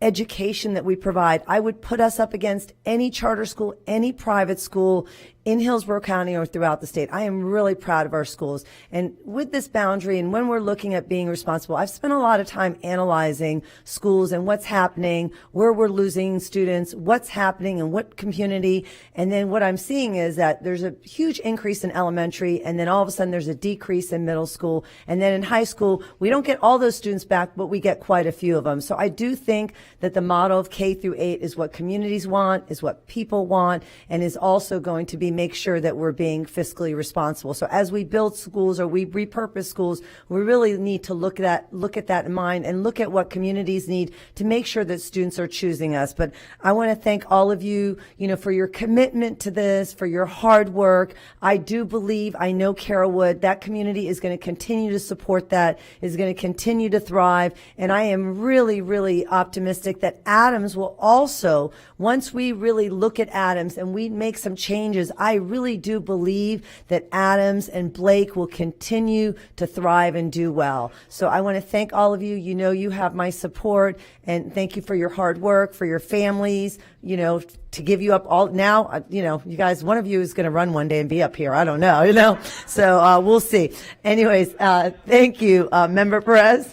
education that we provide. I would put us up against any charter school, any private school in Hillsborough County or throughout the state. I am really proud of our schools. And with this boundary and when we're looking at being responsible, I've spent a lot of time analyzing schools and what's happening, where we're losing students, what's happening in what community. And then what I'm seeing is that there's a huge increase in elementary, and then all of a sudden there's a decrease in middle school. And then in high school, we don't get all those students back, but we get quite a few of them. So I do think that the model of K through 8 is what communities want, is what people want, and is also going to be make sure that we're being fiscally responsible. So as we build schools or we repurpose schools, we really need to look at that in mind and look at what communities need to make sure that students are choosing us. But I want to thank all of you, you know, for your commitment to this, for your hard work. I do believe, I know Carrollwood, that community is going to continue to support that, is going to continue to thrive. And I am really, really optimistic that Adams will also, once we really look at Adams and we make some changes, I really do believe that Adams and Blake will continue to thrive and do well. So I want to thank all of you. You know, you have my support, and thank you for your hard work, for your families, you know, to give you up all now, you know, you guys, one of you is going to run one day and be up here. I don't know, you know, so we'll see. Anyways, thank you, Member Perez.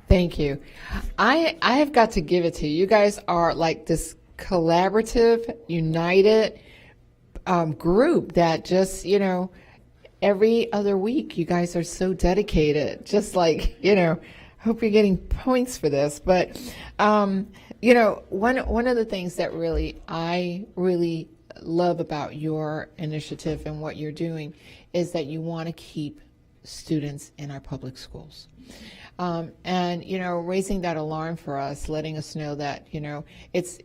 Thank you. I have got to give it to you. You guys are like this collaborative, united group that just, you know, every other week you guys are so dedicated. Just like, you know, hope you're getting points for this. But, you know, one of the things that I really love about your initiative and what you're doing is that you want to keep students in our public schools. And, you know, raising that alarm for us, letting us know that, you know, it's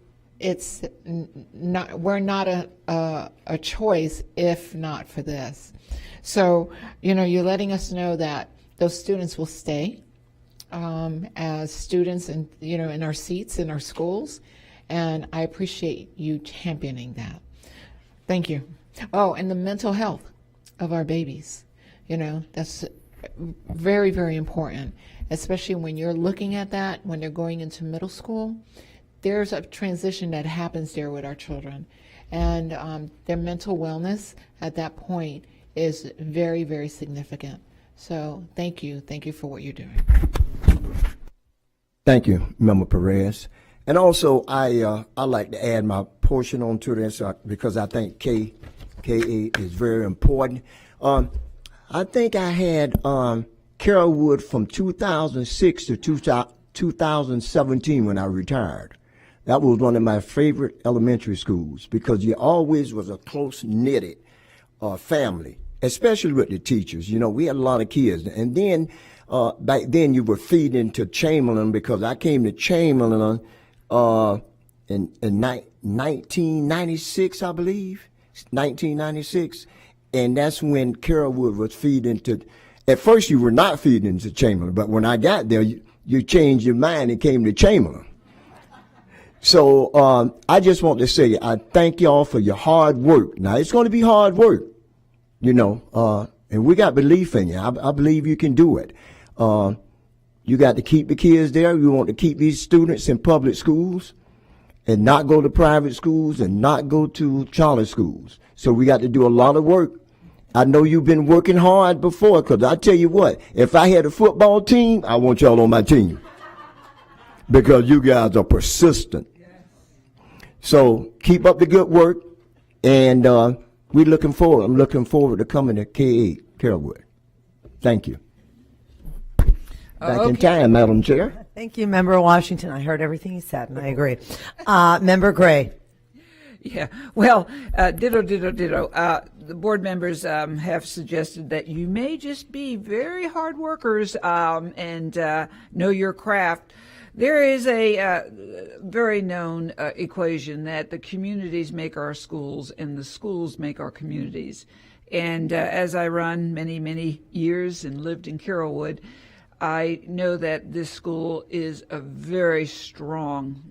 not, we're not a choice if not for this. So, you know, you're letting us know that those students will stay as students and, you know, in our seats in our schools. And I appreciate you championing that. Thank you. Oh, and the mental health of our babies, you know, that's very, very important, especially when you're looking at that, when they're going into middle school. There's a transition that happens there with our children, and their mental wellness at that point is very, very significant. So thank you for what you're doing. Thank you, Member Perez. And also, I like to add my portion onto this because I think KA is very important. I think I had Carrollwood from 2006 to 2017 when I retired. That was one of my favorite elementary schools because you always was a close-knitted family, especially with the teachers. You know, we had a lot of kids. And then back then you were feeding to Chamberlain because I came to Chamberlain in 1996, I believe, 1996. And that's when Carrollwood was feeding to, at first you were not feeding to Chamberlain, but when I got there, you changed your mind and came to Chamberlain. So I just want to say I thank y'all for your hard work. Now, it's going to be hard work, you know, and we got belief in you. I believe you can do it. You got to keep the kids there. You want to keep these students in public schools and not go to private schools and not go to charter schools. So we got to do a lot of work, I know you've been working hard before, because I tell you what, if I had a football team, I want y'all on my team. Because you guys are persistent. So keep up the good work, and I'm looking forward to coming to K8, Carrollwood. Thank you. Back in time, Madam Chair. Thank you, Member Washington. I heard everything you said, and I agree. Member Gray. Yeah, well, ditto. The board members have suggested that you may just be very hard workers and know your craft. There is a very known equation that the communities make our schools and the schools make our communities. And as I run many years and lived in Carrollwood, I know that this school is a very strong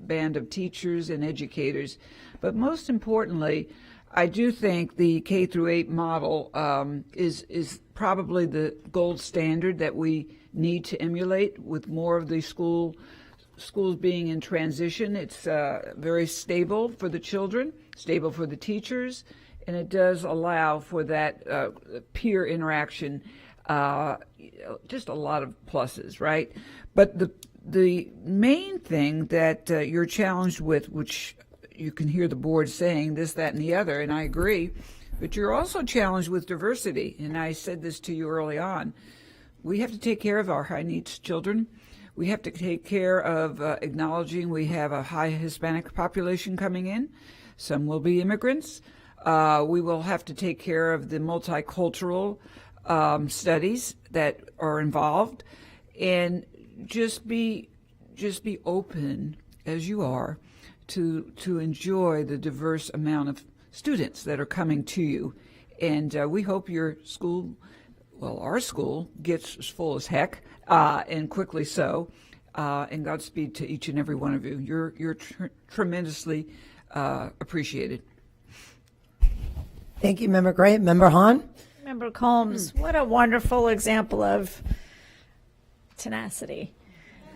band of teachers and educators. But most importantly, I do think the K through 8 model is probably the gold standard that we need to emulate, with more of the schools being in transition. It's very stable for the children, stable for the teachers, and it does allow for that peer interaction. Just a lot of pluses, right? But the main thing that you're challenged with, which you can hear the board saying this, that, and the other, and I agree, but you're also challenged with diversity. And I said this to you early on. We have to take care of our high needs children. We have to take care of acknowledging we have a high Hispanic population coming in. Some will be immigrants. We will have to take care of the multicultural studies that are involved, and just be open as you are to enjoy the diverse amount of students that are coming to you. And we hope your school, well, our school, gets as full as heck, and quickly so. And Godspeed to each and every one of you. You're tremendously appreciated. Thank you, Member Gray. Member Hahn. Member Combs, what a wonderful example of tenacity.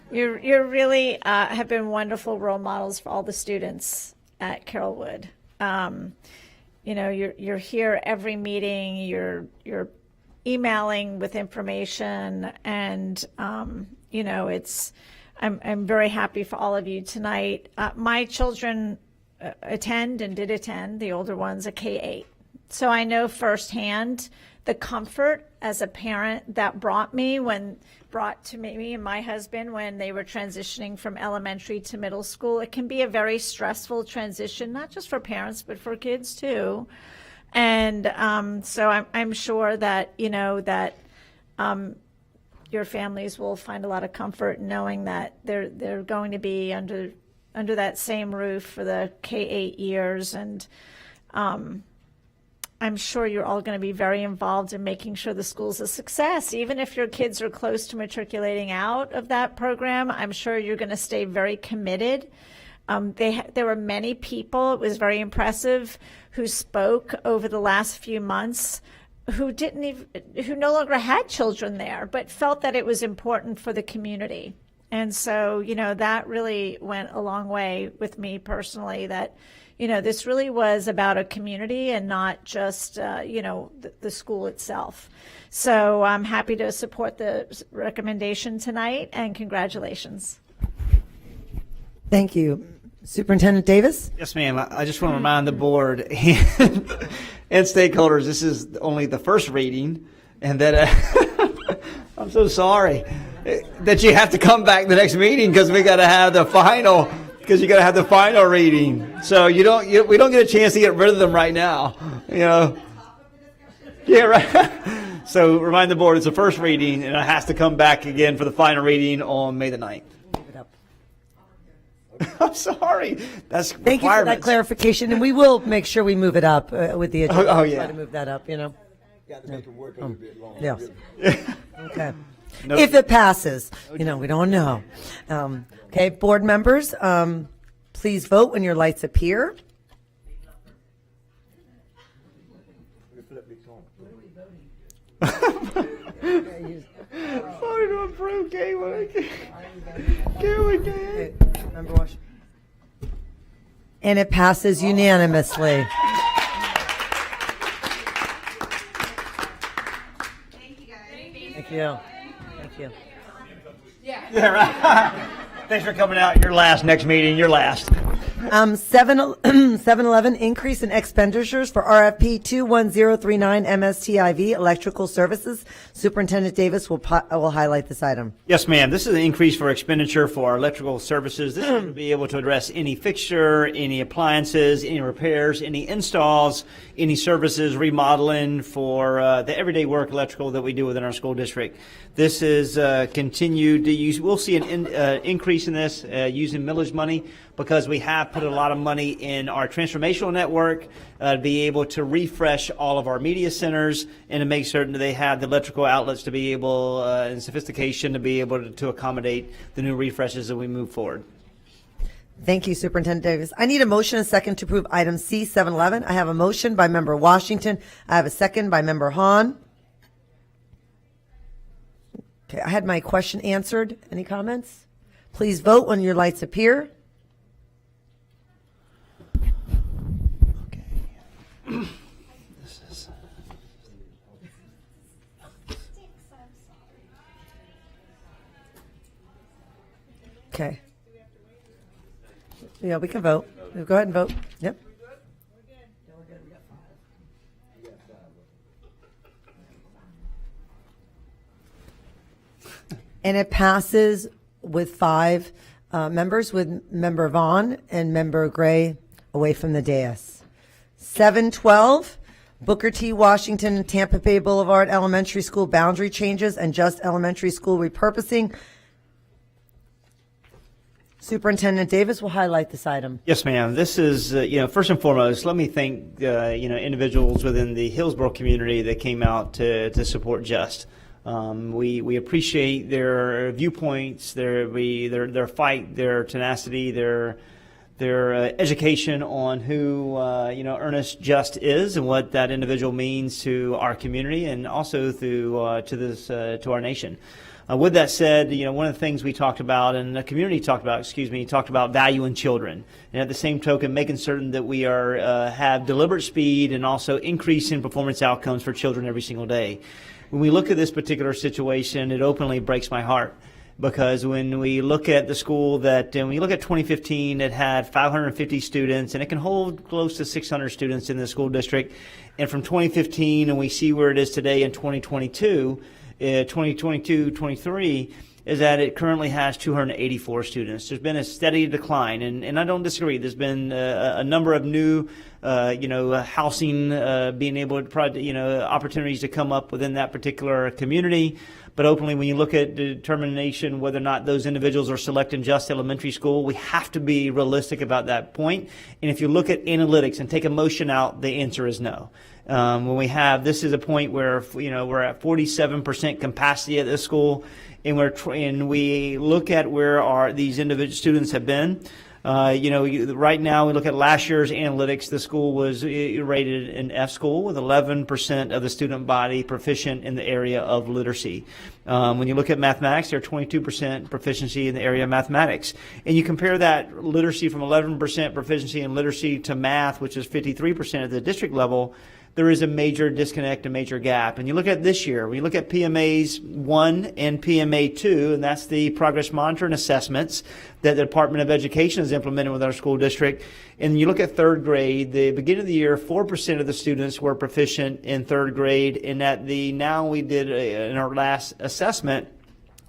You really have been wonderful role models for all the students at Carrollwood. You know, you're here every meeting. You're emailing with information, and you know, I'm very happy for all of you tonight. My children attend and did attend, the older ones, a K-8. So I know firsthand the comfort as a parent that brought to me and my husband when they were transitioning from elementary to middle school. It can be a very stressful transition, not just for parents, but for kids too. And so I'm sure that, you know, that your families will find a lot of comfort knowing that they're going to be under that same roof for the K-8 years. And I'm sure you're all going to be very involved in making sure the school's a success. Even if your kids are close to matriculating out of that program, I'm sure you're going to stay very committed. There were many people, it was very impressive, who spoke over the last few months who no longer had children there, but felt that it was important for the community. And so, you know, that really went a long way with me personally, that, you know, this really was about a community and not just, you know, the school itself. So I'm happy to support the recommendation tonight, and congratulations. Thank you. Superintendent Davis? Yes, ma'am. I just want to remind the board and stakeholders, this is only the first reading, and that I'm so sorry that you have to come back the next meeting because we got to have the final. Because you got to have the final reading, so we don't get a chance to get rid of them right now, you know. Yeah, right. So remind the board it's the first reading, and it has to come back again for the final reading on May the 9th. I'm sorry. That's Thank you for that clarification, and we will make sure we move it up with the agenda. Oh, yeah. Try to move that up, you know. Got to make it work a little bit longer. Yes. Okay. If it passes, you know, we don't know. Okay, board members, please vote when your lights appear. Voted to approve Member Washington. And it passes unanimously. Thank you. Thank you. Yeah, right. Thanks for coming out. You're last. Next meeting, you're last. 711 increase in expenditures for RFP 21039 MSTIV electrical services. Superintendent Davis will highlight this item. Yes, ma'am. This is an increase for expenditure for our electrical services. This is to be able to address any fixture, any appliances, any repairs, any installs, any services, remodeling for the everyday work electrical that we do within our school district. This is continued to use. We'll see an increase in this using millage money, because we have put a lot of money in our transformational network to be able to refresh all of our media centers and to make certain that they have the electrical outlets to be able and sophistication to be able to accommodate the new refreshes as we move forward. Thank you, Superintendent Davis. I need a motion and a second to approve item C711. I have a motion by Member Washington. I have a second by Member Hahn. Okay, I had my question answered. Any comments? Please vote when your lights appear. Okay. Yeah, we can vote. Go ahead and vote. Yep. And it passes with 5 members, with Member Vaughn and Member Gray away from the dais. 712, Booker T. Washington, Tampa Bay Boulevard Elementary School boundary changes and Just Elementary School repurposing. Superintendent Davis will highlight this item. Yes, ma'am. This is, first and foremost, let me thank, individuals within the Hillsborough community that came out to support Just. We appreciate their viewpoints, their fight, their tenacity, their education on who Ernest Just is and what that individual means to our community and also to our nation. With that said, one of the things we talked about and the community talked about value in children, and at the same token, making certain that we have deliberate speed and also increasing performance outcomes for children every single day. When we look at this particular situation, it openly breaks my heart. Because when we look at the school when you look at 2015, it had 550 students, and it can hold close to 600 students in the school district. And from 2015, and we see where it is today in 2022, 23, is that it currently has 284 students. There's been a steady decline, and I don't disagree. There's been a number of new, housing being able to, opportunities to come up within that particular community. But openly, when you look at the determination whether or not those individuals are selecting Just Elementary School, we have to be realistic about that point. And if you look at analytics and take emotion out, the answer is no. When this is a point where, we're at 47% capacity at this school, and we look at where these individual students have been. Right now we look at last year's analytics. The school was rated an F school with 11% of the student body proficient in the area of literacy. When you look at mathematics, there are 22% proficiency in the area of mathematics. And you compare that literacy from 11% proficiency in literacy to math, which is 53% at the district level, there is a major disconnect, a major gap. And you look at this year, when you look at PMAs 1 and PMA 2, and that's the progress monitoring assessments that the Department of Education has implemented with our school district, and you look at third grade, the beginning of the year, 4% of the students were proficient in third grade, and now we did in our last assessment,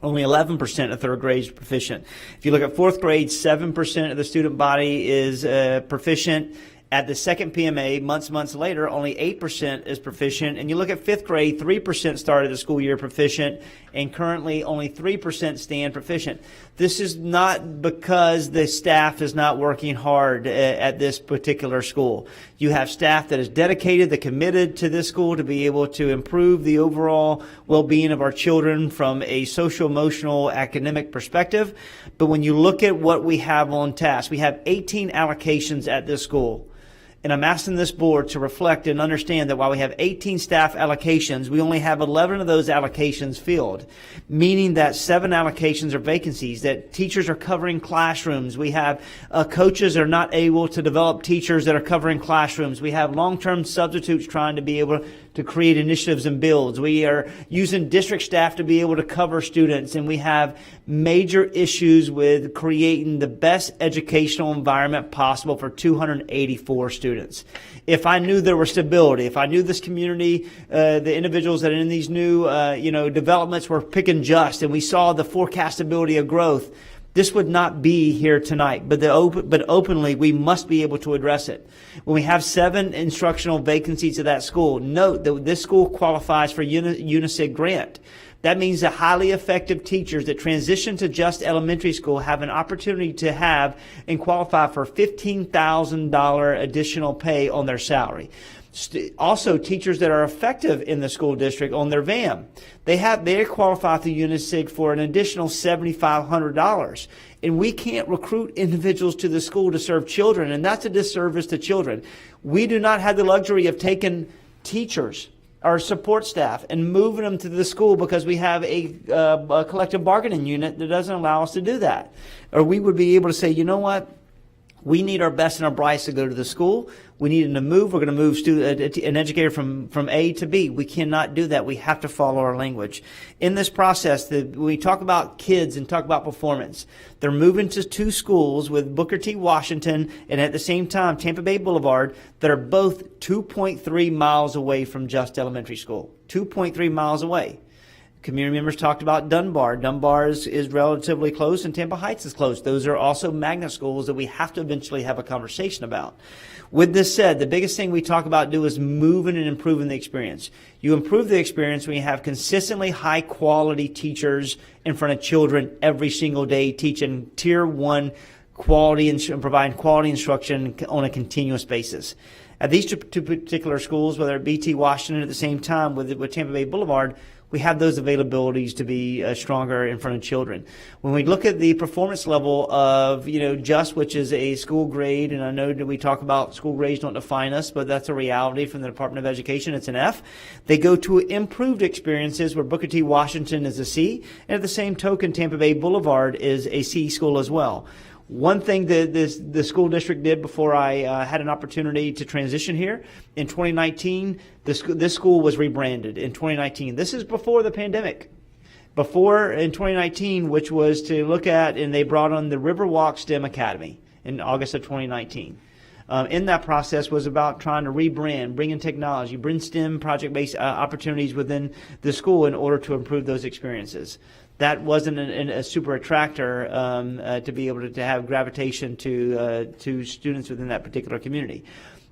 only 11% of third grade is proficient. If you look at fourth grade, 7% of the student body is proficient. At the second PMA, months later, only 8% is proficient. And you look at fifth grade, 3% started the school year proficient, and currently only 3% stand proficient. This is not because the staff is not working hard at this particular school. You have staff that is dedicated, that committed to this school to be able to improve the overall well-being of our children from a social-emotional academic perspective. But when you look at what we have on task, we have 18 allocations at this school. And I'm asking this board to reflect and understand that while we have 18 staff allocations, we only have 11 of those allocations filled, meaning that 7 allocations are vacancies, that teachers are covering classrooms. We have coaches that are not able to develop teachers that are covering classrooms. We have long-term substitutes trying to be able to create initiatives and builds. We are using district staff to be able to cover students, and we have major issues with creating the best educational environment possible for 284 students. If I knew there was stability, if I knew this community, the individuals that are in these new, developments were picking just, and we saw the forecastability of growth, this would not be here tonight. But openly, we must be able to address it. When we have 7 instructional vacancies at that school, note that this school qualifies for UNICEF grant. That means that highly effective teachers that transition to Just Elementary School have an opportunity to have and qualify for $15,000 additional pay on their salary. Also, teachers that are effective in the school district on their VAM, they qualify through UNICEF for an additional $7,500. And we can't recruit individuals to the school to serve children, and that's a disservice to children. We do not have the luxury of taking teachers, our support staff, and moving them to the school because we have a collective bargaining unit that doesn't allow us to do that. Or we would be able to say, you know what? We need our best and our brightest to go to the school. We need them to move. We're going to move an educator from A to B. We cannot do that. We have to follow our language. In this process, we talk about kids and talk about performance. They're moving to 2 schools with Booker T. Washington and at the same time Tampa Bay Boulevard that are both 2.3 miles away from Just Elementary School. 2.3 miles away. Community members talked about Dunbar. Dunbar is relatively close, and Tampa Heights is close. Those are also magnet schools that we have to eventually have a conversation about. With this said, the biggest thing we talk about is moving and improving the experience. You improve the experience when you have consistently high quality teachers in front of children every single day teaching tier 1 quality and providing quality instruction on a continuous basis. At these 2 particular schools, whether at BT Washington at the same time with Tampa Bay Boulevard, we have those availabilities to be stronger in front of children. When we look at the performance level of, Just, which is a school grade, and I know that we talk about school grades don't define us, but that's a reality from the Department of Education. It's an F. They go to improved experiences where Booker T. Washington is a C, and at the same token, Tampa Bay Boulevard is a C school as well. One thing that the school district did before I had an opportunity to transition here, in 2019, this school was rebranded in 2019. This is before the pandemic. Before, in 2019, which was to look at, and they brought on the Riverwalk STEM Academy in August of 2019. In that process was about trying to rebrand, bring in technology, bring STEM project-based opportunities within the school in order to improve those experiences. That wasn't a super attractor to be able to have gravitation to students within that particular community.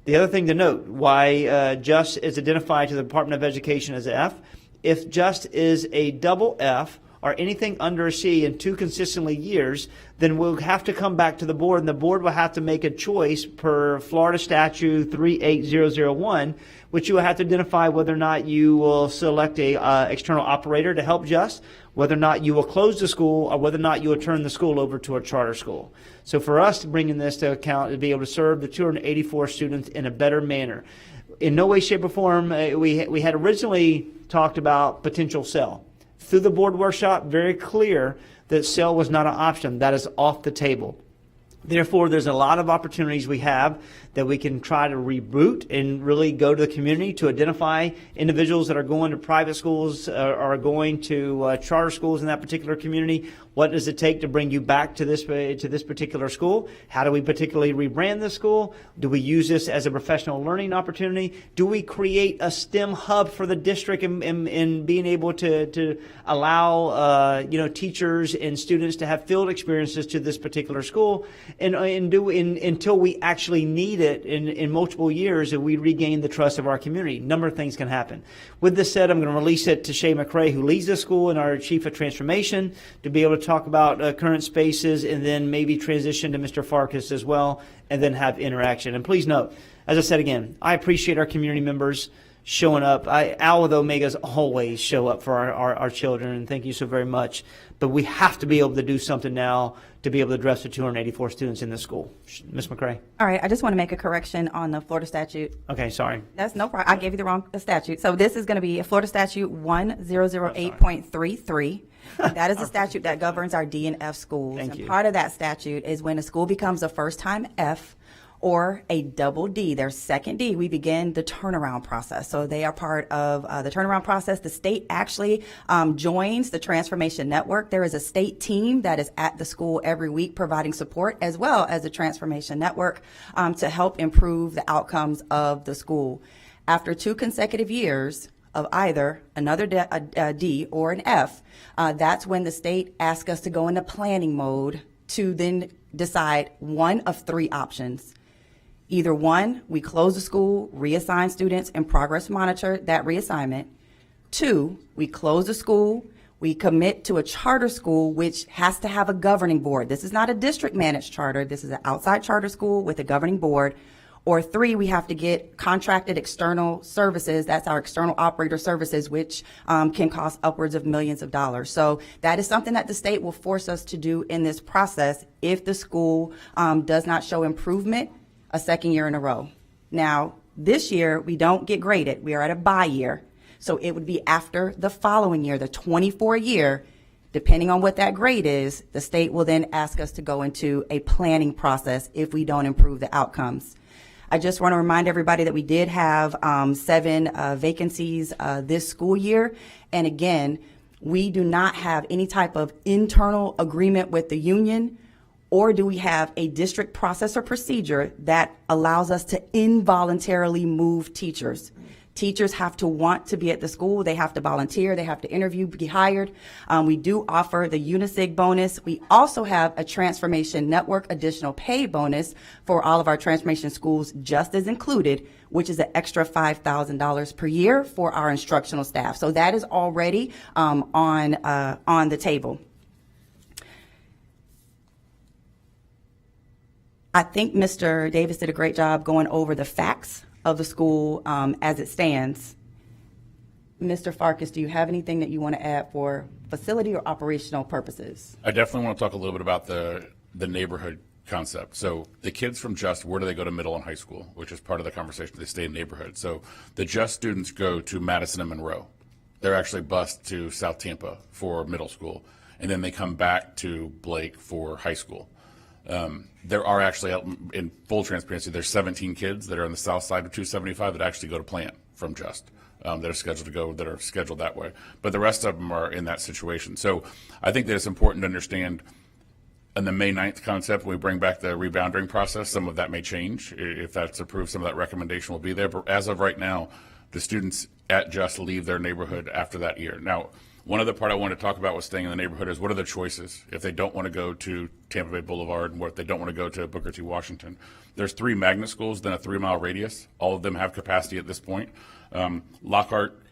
The other thing to note, why Just is identified to the Department of Education as an F, if Just is a double F or anything under a C in 2 consistently years, then we'll have to come back to the board, and the board will have to make a choice per Florida Statute 38001, which you will have to identify whether or not you will select a external operator to help Just, whether or not you will close the school, or whether or not you will turn the school over to a charter school. So for us to bring in this to account to be able to serve the 284 students in a better manner. In no way, shape, or form, we had originally talked about potential sale. Through the board workshop, very clear that sale was not an option. That is off the table. Therefore, there's a lot of opportunities we have that we can try to reboot and really go to the community to identify individuals that are going to private schools or are going to charter schools in that particular community. What does it take to bring you back to this particular school? How do we particularly rebrand the school? Do we use this as a professional learning opportunity? Do we create a STEM hub for the district in being able to allow teachers and students to have field experiences to this particular school? And until we actually need it in multiple years, and we regain the trust of our community. A number of things can happen. With this said, I'm going to release it to Shay McCray, who leads the school and our Chief of Transformation, to be able to talk about current spaces, and then maybe transition to Mr. Farkas as well, and then have interaction. And please note, as I said again, I appreciate our community members showing up. Al with Omegas always show up for our children, and thank you so very much. But we have to be able to do something now to be able to address the 284 students in this school. Ms. McCray. All right, I just want to make a correction on the Florida statute. Okay, sorry. That's no problem. I gave you the wrong statute. So this is going to be a Florida statute 1008.33. That is the statute that governs our D and F schools. Thank you. Part of that statute is when a school becomes a first-time F, or a double D, their second D, we begin the turnaround process. So they are part of the turnaround process. The state actually joins the Transformation Network. There is a state team that is at the school every week providing support, as well as the Transformation Network, to help improve the outcomes of the school. After 2 consecutive years of either another D or an F, that's when the state asks us to go into planning mode to then decide one of 3 options. Either 1, we close the school, reassign students, and progress monitor that reassignment. 2, we close the school, we commit to a charter school, which has to have a governing board. This is not a district managed charter. This is an outside charter school with a governing board. Or 3, we have to get contracted external services. That's our external operator services, which can cost upwards of millions of dollars. So that is something that the state will force us to do in this process if the school does not show improvement a second year in a row. Now, this year, we don't get graded. We are at a bye year. So it would be after the following year, the 24 year, depending on what that grade is, the state will then ask us to go into a planning process if we don't improve the outcomes. I just want to remind everybody that we did have 7 vacancies this school year. And again, we do not have any type of internal agreement with the union, or do we have a district process or procedure that allows us to involuntarily move teachers. Teachers have to want to be at the school. They have to volunteer. They have to interview, be hired. We do offer the UNISIG bonus. We also have a Transformation Network additional pay bonus for all of our transformation schools, just as included, which is an extra $5,000 per year for our instructional staff. So that is already on the table. I think Mr. Davis did a great job going over the facts of the school as it stands. Mr. Farkas, do you have anything that you want to add for facility or operational purposes? I definitely want to talk a little bit about the neighborhood concept. So the kids from Just, where do they go to middle and high school, which is part of the conversation. They stay in neighborhood. So the Just students go to Madison and Monroe. They're actually bused to South Tampa for middle school, and then they come back to Blake for high school. There are actually, in full transparency, there's 17 kids that are on the south side of 275 that actually go to Plant from Just. That are scheduled to go, that are scheduled that way. But the rest of them are in that situation. So I think that it's important to understand in the May 9th concept, when we bring back the rebounding process, some of that may change. If that's approved, some of that recommendation will be there. But as of right now, the students at Just leave their neighborhood after that year. Now, one other part I want to talk about with staying in the neighborhood is what are the choices if they don't want to go to Tampa Bay Boulevard and what if they don't want to go to Booker T. Washington. There's 3 magnet schools, then a 3-mile radius. All of them have capacity at this point. Lockhart,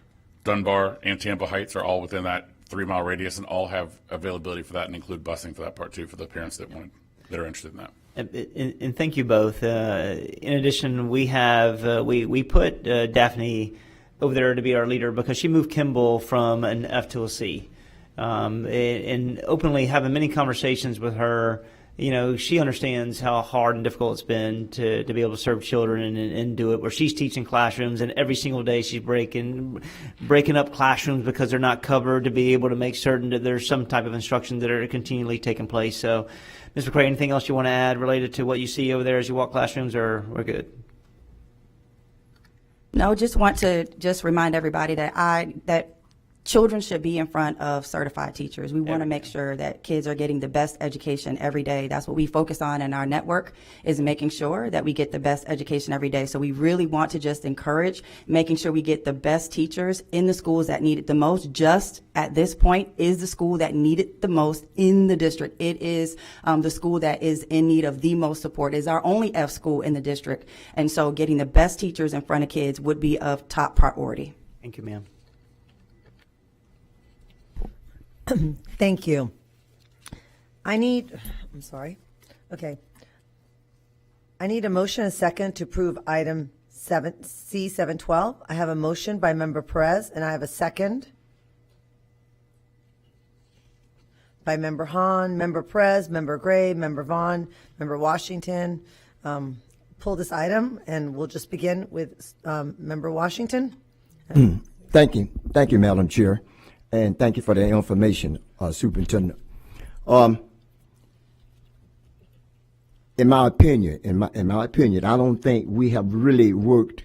Dunbar, and Tampa Heights are all within that 3-mile radius and all have availability for that and include busing for that part too for the parents that are interested in that. And thank you both. In addition, we have we put Daphne over there to be our leader because she moved Kimball from an F to a C. And openly having many conversations with her, you know, she understands how hard and difficult it's been to be able to serve children and do it, where she's teaching classrooms and every single day she's breaking up classrooms because they're not covered to be able to make certain that there's some type of instruction that are continually taking place. So, Ms. McCray, anything else you want to add related to what you see over there as you walk classrooms, or we're good? No, just want to remind everybody that children should be in front of certified teachers. We want to make sure that kids are getting the best education every day. That's what we focus on in our network, is making sure that we get the best education every day. So we really want to just encourage making sure we get the best teachers in the schools that need it the most. Just at this point is the school that needed the most in the district. It is the school that is in need of the most support. It is our only F school in the district. And so getting the best teachers in front of kids would be of top priority. Thank you, ma'am. Thank you. I need a motion and a second to approve item C712. I have a motion by Member Perez, and I have a second by Member Hahn, Member Perez, Member Gray, Member Vaughn, Member Washington. Pull this item, and we'll just begin with Member Washington. Thank you, Madam Chair. And thank you for the information, Superintendent. in my opinion, I don't think we have really worked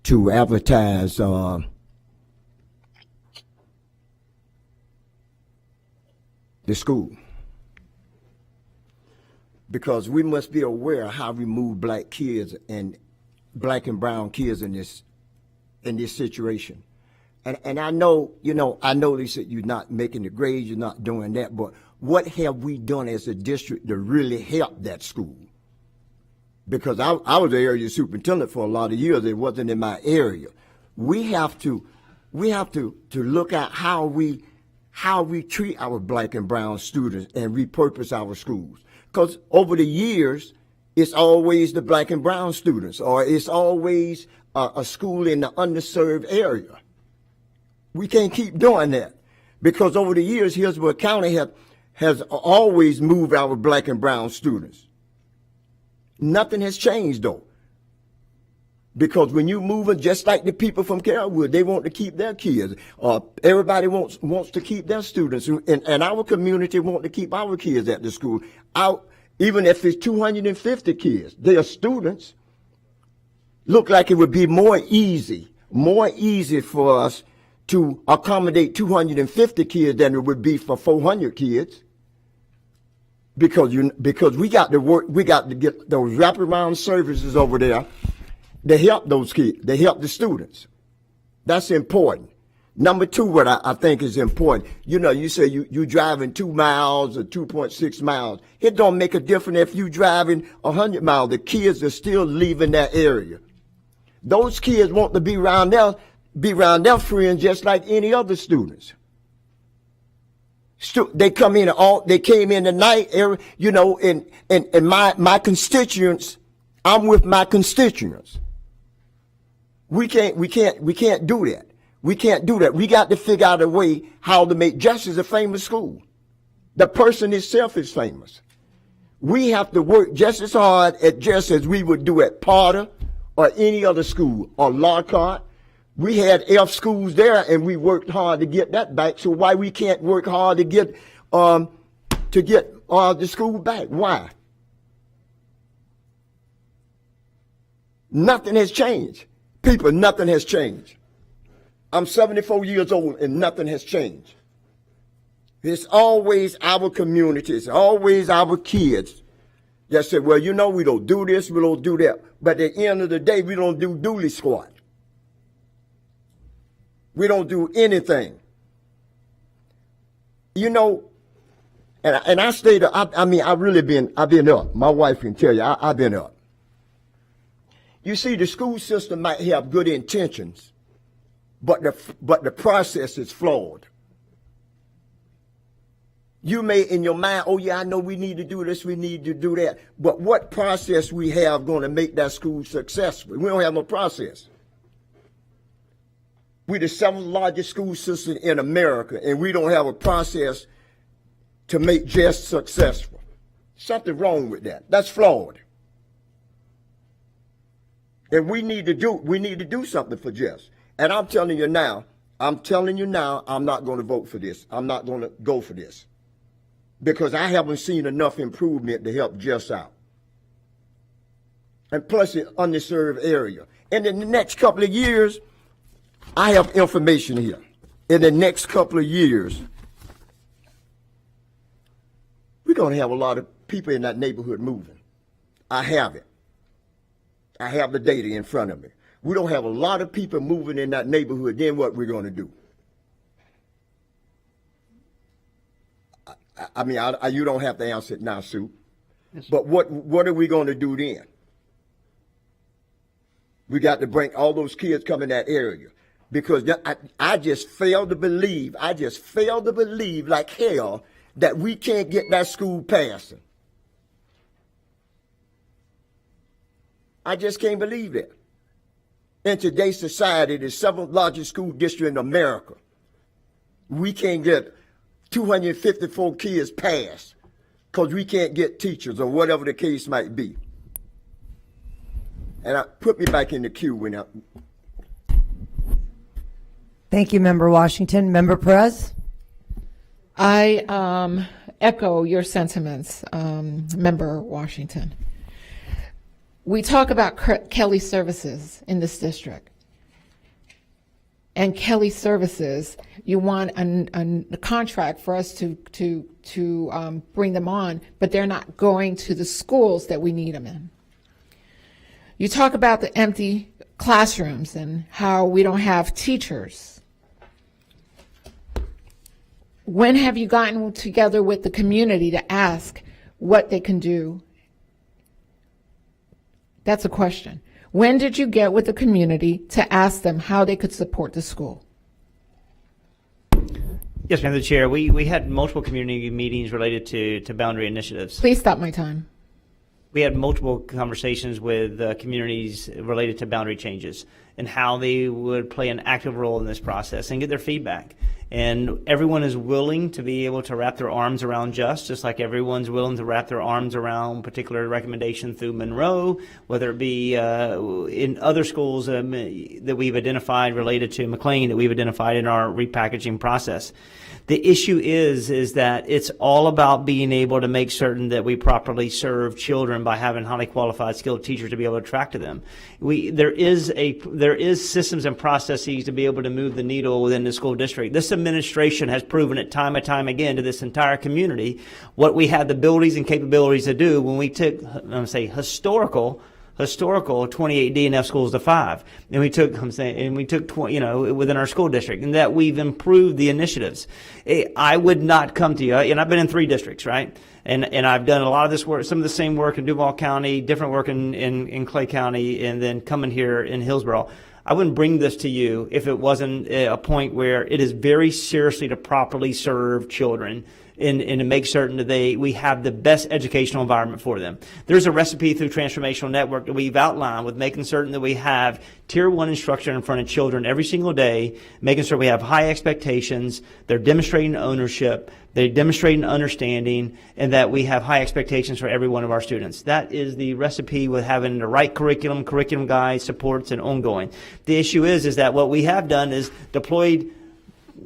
to advertise the school, because we must be aware of how we move black kids and black and brown kids in this situation. And I know, I know they said you're not making the grades, you're not doing that, but what have we done as a district to really help that school? Because I was the area superintendent for a lot of years. It wasn't in my area. We have to look at how we treat our black and brown students and repurpose our schools. Because over the years, it's always the black and brown students, or it's always a school in the underserved area. We can't keep doing that, because over the years, Hillsborough County has always moved our black and brown students. Nothing has changed, though. Because when you move, just like the people from Carrollwood, they want to keep their kids. Everybody wants to keep their students. And our community want to keep our kids at the school. Even if it's 250 kids, they are students. Look like it would be more easy for us to accommodate 250 kids than it would be for 400 kids. Because we got to get those wraparound services over there to help those kids, to help the students. That's important. Number two, what I think is important, you say you driving 2 miles or 2.6 miles. It don't make a difference if you driving 100 miles. The kids are still leaving that area. Those kids want to be around their friends just like any other students. They came in tonight, and my constituents, I'm with my constituents. We can't do that. We can't do that. We got to figure out a way how to make Justice a famous school. The person itself is famous. We have to work just as hard at Justice as we would do at Potter or any other school, or Lockhart. We had F schools there, and we worked hard to get that back. So why we can't work hard to get the school back? Why? Nothing has changed. People, nothing has changed. I'm 74 years old, and nothing has changed. It's always our community. It's always our kids that say, well, we don't do this, we don't do that. But at the end of the day, we don't do dooley squat. We don't do anything. And I stayed up. I've been up. My wife can tell you, I've been up. You see, the school system might have good intentions, but the process is flawed. You may, in your mind, oh yeah, I know we need to do this, we need to do that. But what process we have going to make that school successful? We don't have no process. We're the 7th largest school system in America, and we don't have a process to make Just successful. Something wrong with that. That's flawed. And we need to do something for Just. And I'm telling you now, I'm not going to vote for this. I'm not going to go for this. Because I haven't seen enough improvement to help Just out. And plus, it's underserved area. And in the next couple of years, I have information here. In the next couple of years, we're going to have a lot of people in that neighborhood moving. I have it. I have the data in front of me. We don't have a lot of people moving in that neighborhood, then what we're going to do? You don't have to answer it now, Sue. Yes. But what are we going to do then? We got to bring all those kids come in that area. Because I just fail to believe like hell that we can't get that school passing. I just can't believe that. In today's society, the 7th largest school district in America, we can't get 254 kids passed because we can't get teachers or whatever the case might be. And put me back in the queue when I... Thank you, Member Washington. Member Perez? I echo your sentiments, Member Washington. We talk about Kelly Services in this district. And Kelly Services, you want a contract for us to bring them on, but they're not going to the schools that we need them in. You talk about the empty classrooms and how we don't have teachers. When have you gotten together with the community to ask what they can do? That's a question. When did you get with the community to ask them how they could support the school? Yes, Madam Chair. We had multiple community meetings related to boundary initiatives. Please stop my time. We had multiple conversations with communities related to boundary changes and how they would play an active role in this process and get their feedback. And everyone is willing to be able to wrap their arms around just like everyone's willing to wrap their arms around particular recommendation through Monroe, whether it be in other schools that we've identified related to McLean that we've identified in our repackaging process. The issue is that it's all about being able to make certain that we properly serve children by having highly qualified, skilled teachers to be able to attract to them. There is systems and processes to be able to move the needle within the school district. This administration has proven it time and time again to this entire community what we have the abilities and capabilities to do when we took, I'm going to say, historical 28 D&F schools to 5, and we took within our school district, and that we've improved the initiatives. I would not come to you, and I've been in 3 districts, right? And I've done a lot of this work, some of the same work in Duval County, different work in Clay County, and then coming here in Hillsborough. I wouldn't bring this to you if it wasn't a point where it is very seriously to properly serve children and to make certain that we have the best educational environment for them. There's a recipe through Transformational Network that we've outlined with making certain that we have Tier 1 instruction in front of children every single day, making sure we have high expectations, they're demonstrating ownership, they're demonstrating understanding, and that we have high expectations for every one of our students. That is the recipe with having the right curriculum guides, supports, and ongoing. The issue is that what we have done is deployed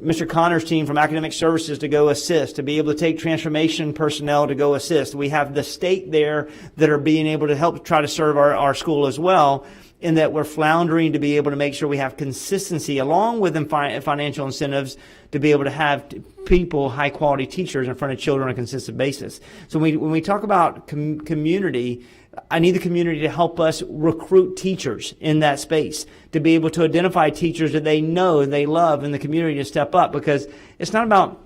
Mr. Connor's team from Academic Services to go assist, to be able to take transformation personnel to go assist. We have the state there that are being able to help try to serve our school as well, in that we're floundering to be able to make sure we have consistency along with financial incentives to be able to have people, high quality teachers in front of children on a consistent basis. So when we talk about community, I need the community to help us recruit teachers in that space, to be able to identify teachers that they know and they love in the community to step up, because it's not about,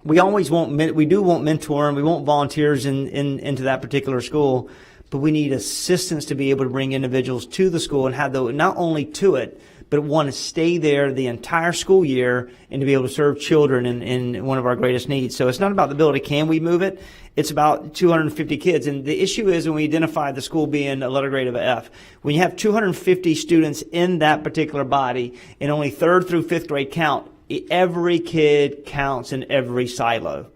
we do want mentor and we want volunteers into that particular school, but we need assistance to be able to bring individuals to the school and have not only to it, but want to stay there the entire school year and to be able to serve children in one of our greatest needs. So it's not about the ability, can we move it? It's about 250 kids. And the issue is when we identify the school being a letter grade of a F, when you have 250 students in that particular body and only 3rd through 5th grade count, every kid counts in every silo.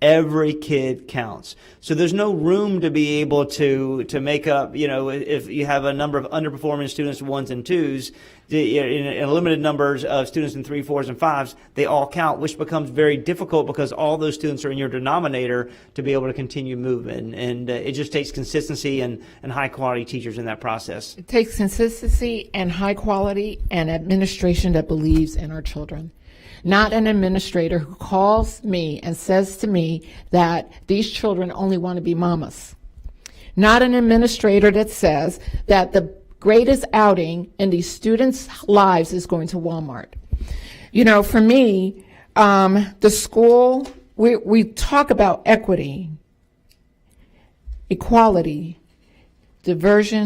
Every kid counts. So there's no room to be able to make up, if you have a number of underperforming students, 1s and 2s, in limited numbers of students in 3, 4s, and 5s, they all count, which becomes very difficult because all those students are in your denominator to be able to continue moving. And it just takes consistency and high quality teachers in that process. It takes consistency and high quality and administration that believes in our children. Not an administrator who calls me and says to me that these children only want to be mamas. Not an administrator that says that the greatest outing in these students' lives is going to Walmart. For me, the school, we talk about equity, equality, diversity,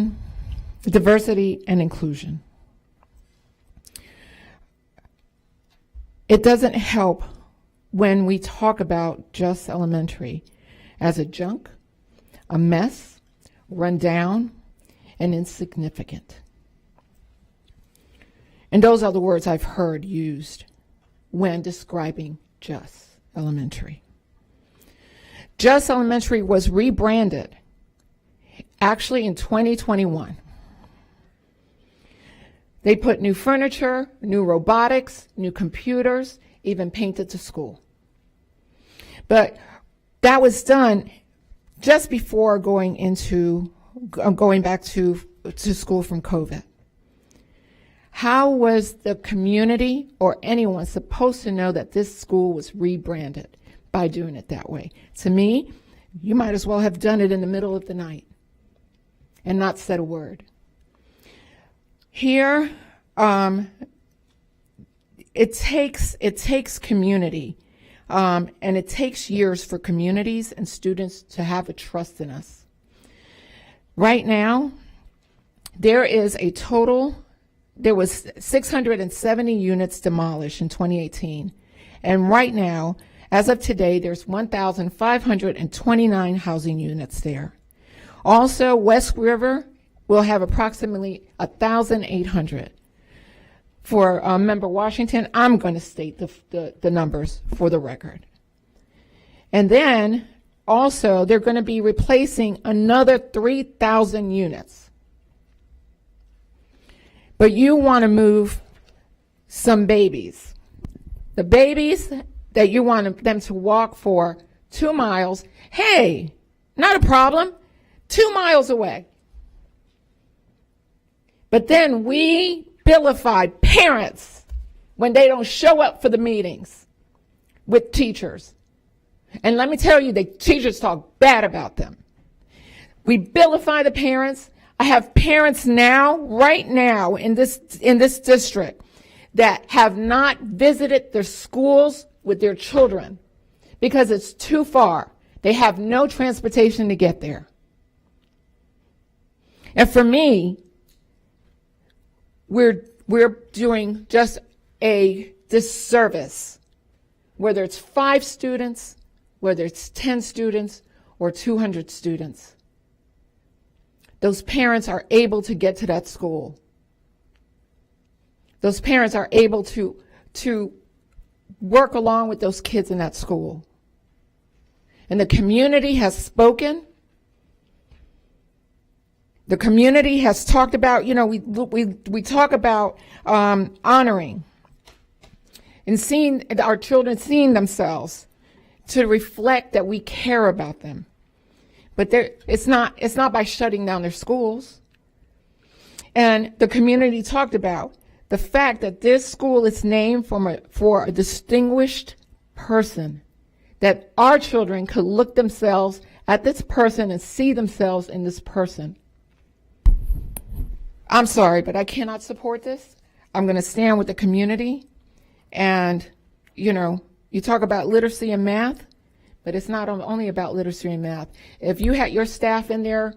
and inclusion. It doesn't help when we talk about Just Elementary as a junk, a mess, run down, and insignificant. And those are the words I've heard used when describing Just Elementary. Just Elementary was rebranded actually in 2021. They put new furniture, new robotics, new computers, even painted the school. But that was done just before going into going back to school from COVID. How was the community or anyone supposed to know that this school was rebranded by doing it that way? To me, you might as well have done it in the middle of the night and not said a word. Here, it takes community, and it takes years for communities and students to have a trust in us. Right now, there was 670 units demolished in 2018. And right now, as of today, there's 1,529 housing units there. Also, West River will have approximately 1,800. For Member Washington, I'm going to state the numbers for the record. And then, also, they're going to be replacing another 3,000 units. But you want to move some babies. The babies that you want them to walk for 2 miles, hey, not a problem, 2 miles away. But then we vilify parents when they don't show up for the meetings with teachers. And let me tell you, the teachers talk bad about them. We vilify the parents. I have parents now, right now, in this district that have not visited their schools with their children because it's too far. They have no transportation to get there. And for me, we're doing just a disservice, whether it's 5 students, whether it's 10 students, or 200 students. Those parents are able to get to that school. Those parents are able to work along with those kids in that school. And the community has spoken. The community has talked about, we talk about honoring and seeing our children seeing themselves to reflect that we care about them. But it's not by shutting down their schools. And the community talked about the fact that this school is named for a distinguished person, that our children could look themselves at this person and see themselves in this person. I'm sorry, but I cannot support this. I'm going to stand with the community. And, you talk about literacy and math, but it's not only about literacy and math. If you had your staff in there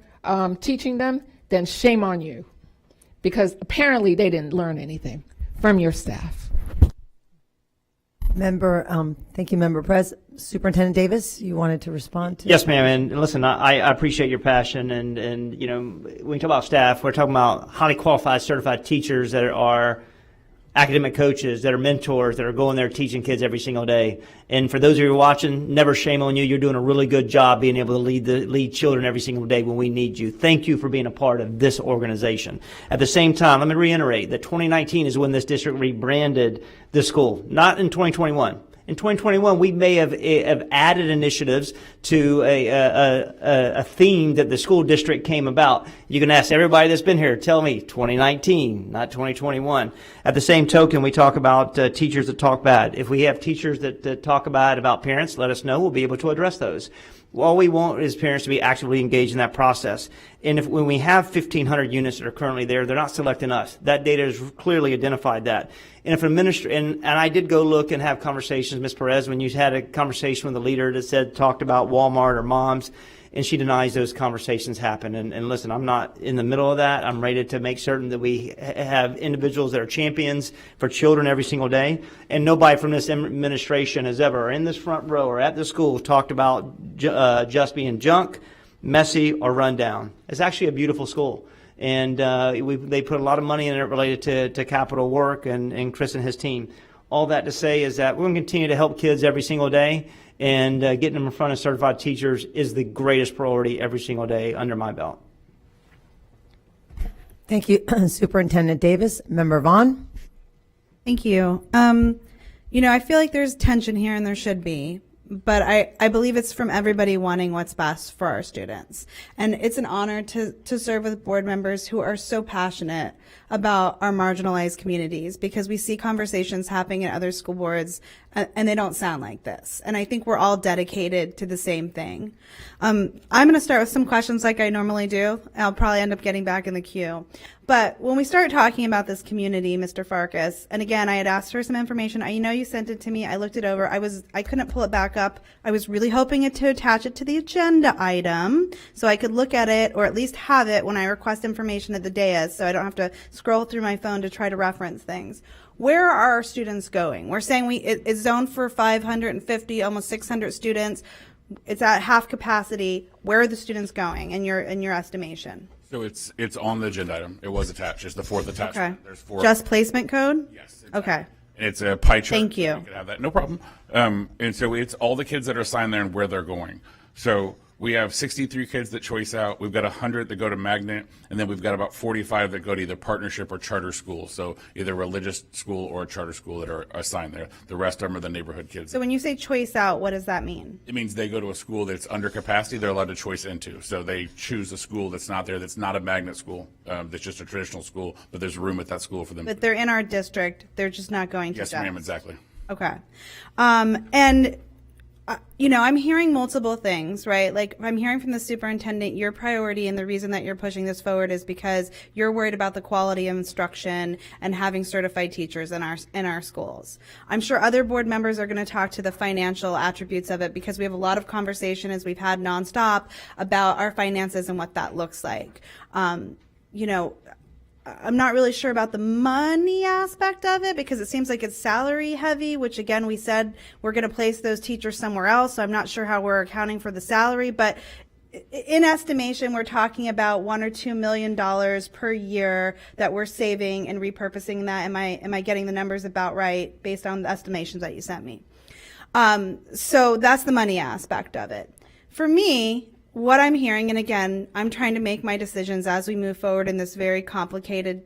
teaching them, then shame on you, because apparently they didn't learn anything from your staff. Thank you, Member Superintendent Davis, you wanted to respond to? Yes, ma'am. And listen, I appreciate your passion. And when we talk about staff, we're talking about highly qualified, certified teachers that are academic coaches, that are mentors, that are going there teaching kids every single day. And for those of you watching, never shame on you. You're doing a really good job being able to lead children every single day when we need you. Thank you for being a part of this organization. At the same time, let me reiterate that 2019 is when this district rebranded the school, not in 2021. In 2021, we may have added initiatives to a theme that the school district came about. You can ask everybody that's been here, tell me 2019, not 2021. At the same token, we talk about teachers that talk bad. If we have teachers that talk bad about parents, let us know. We'll be able to address those. All we want is parents to be actively engaged in that process. And when we have 1,500 units that are currently there, they're not selecting us. That data has clearly identified that. And if and I did go look and have conversations, Ms. Perez, when you had a conversation with a leader that talked about Walmart or moms, and she denies those conversations happen. And listen, I'm not in the middle of that. I'm ready to make certain that we have individuals that are champions for children every single day. And nobody from this administration has ever, in this front row or at the school, talked about just being junk, messy, or run down. It's actually a beautiful school. And they put a lot of money in it related to capital work and Chris and his team. All that to say is that we're going to continue to help kids every single day. And getting them in front of certified teachers is the greatest priority every single day under my belt. Thank you, Superintendent Davis. Member Vaughn? Thank you. I feel like there's tension here, and there should be. but I believe it's from everybody wanting what's best for our students. And it's an honor to serve with board members who are so passionate about our marginalized communities, because we see conversations happening at other school boards and they don't sound like this. And I think we're all dedicated to the same thing. I'm going to start with some questions like I normally do. I'll probably end up getting back in the queue. But when we start talking about this community, Mr. Farkas, and again, I had asked for some information. I know you sent it to me. I looked it over. I couldn't pull it back up. I was really hoping to attach it to the agenda item so I could look at it, or at least have it when I request information at the dais, so I don't have to scroll through my phone to try to reference things. Where are our students going? We're saying it's zoned for 550, almost 600 students. It's at half capacity. Where are the students going in your estimation? So it's on the agenda item. It was attached. It's the fourth attachment. Okay. There's 4. Just placement code? Yes. Okay. And it's a pie chart. Thank you. You can have that. No problem. And so it's all the kids that are assigned there and where they're going. So we have 63 kids that choice out. We've got 100 that go to magnet, and then we've got about 45 that go to either partnership or charter school. So either religious school or a charter school that are assigned there. The rest of them are the neighborhood kids. So when you say choice out, what does that mean? It means they go to a school that's under capacity, they're allowed to choice into. So they choose a school that's not there, that's not a magnet school, that's just a traditional school, but there's room at that school for them. But they're in our district. They're just not going to Yes, ma'am, exactly. Okay. And I'm hearing multiple things, right? Like, I'm hearing from the superintendent, your priority and the reason that you're pushing this forward is because you're worried about the quality of instruction and having certified teachers in our schools. I'm sure other board members are going to talk to the financial attributes of it, because we have a lot of conversation, as we've had nonstop, about our finances and what that looks like. I'm not really sure about the money aspect of it, because it seems like it's salary heavy, which again, we said we're going to place those teachers somewhere else. So I'm not sure how we're accounting for the salary, but in estimation, we're talking about $1 or $2 million per year that we're saving and repurposing that. Am I getting the numbers about right based on the estimations that you sent me? So that's the money aspect of it. For me, what I'm hearing, and again, I'm trying to make my decisions as we move forward in this very complicated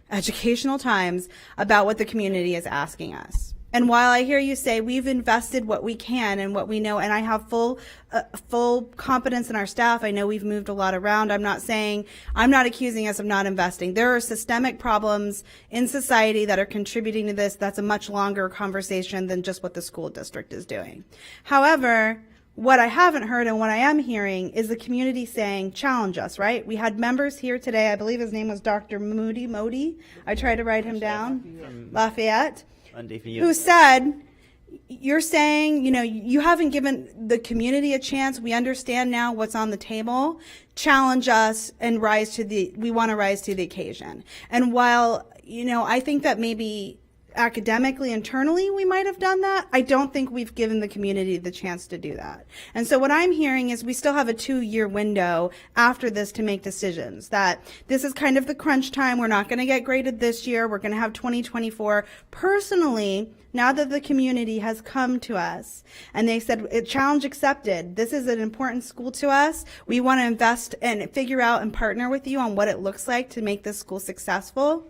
educational times, about what the community is asking us. And while I hear you say we've invested what we can and what we know, and I have full confidence in our staff, I know we've moved a lot around. I'm not accusing us of not investing. There are systemic problems in society that are contributing to this. That's a much longer conversation than just what the school district is doing. However, what I haven't heard and what I am hearing is the community saying, challenge us, right? We had members here today, I believe his name was Dr. Modi. I tried to write him down, Lafayette, who said, you're saying, you haven't given the community a chance. We understand now what's on the table. Challenge us and we want to rise to the occasion. And while, I think that maybe academically, internally, we might have done that, I don't think we've given the community the chance to do that. And so what I'm hearing is we still have a 2-year window after this to make decisions, that this is kind of the crunch time. We're not going to get graded this year. We're going to have 2024. Personally, now that the community has come to us and they said, challenge accepted, this is an important school to us. We want to invest and figure out and partner with you on what it looks like to make this school successful.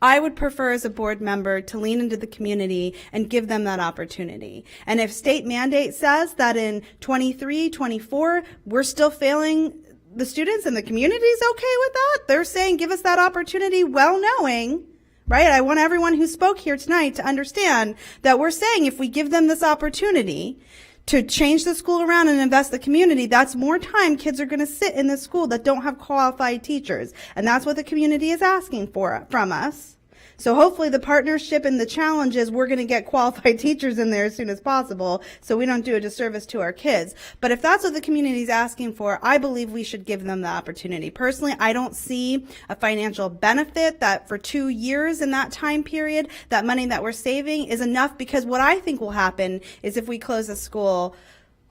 I would prefer as a board member to lean into the community and give them that opportunity. And if state mandate says that in 23, 24, we're still failing the students and the community is okay with that, they're saying give us that opportunity, well knowing, right? I want everyone who spoke here tonight to understand that we're saying if we give them this opportunity to change the school around and invest the community, that's more time kids are going to sit in the school that don't have qualified teachers. And that's what the community is asking for from us. So hopefully the partnership and the challenge is we're going to get qualified teachers in there as soon as possible so we don't do a disservice to our kids. But if that's what the community is asking for, I believe we should give them the opportunity. Personally, I don't see a financial benefit that for 2 years in that time period, that money that we're saving is enough, because what I think will happen is if we close a school,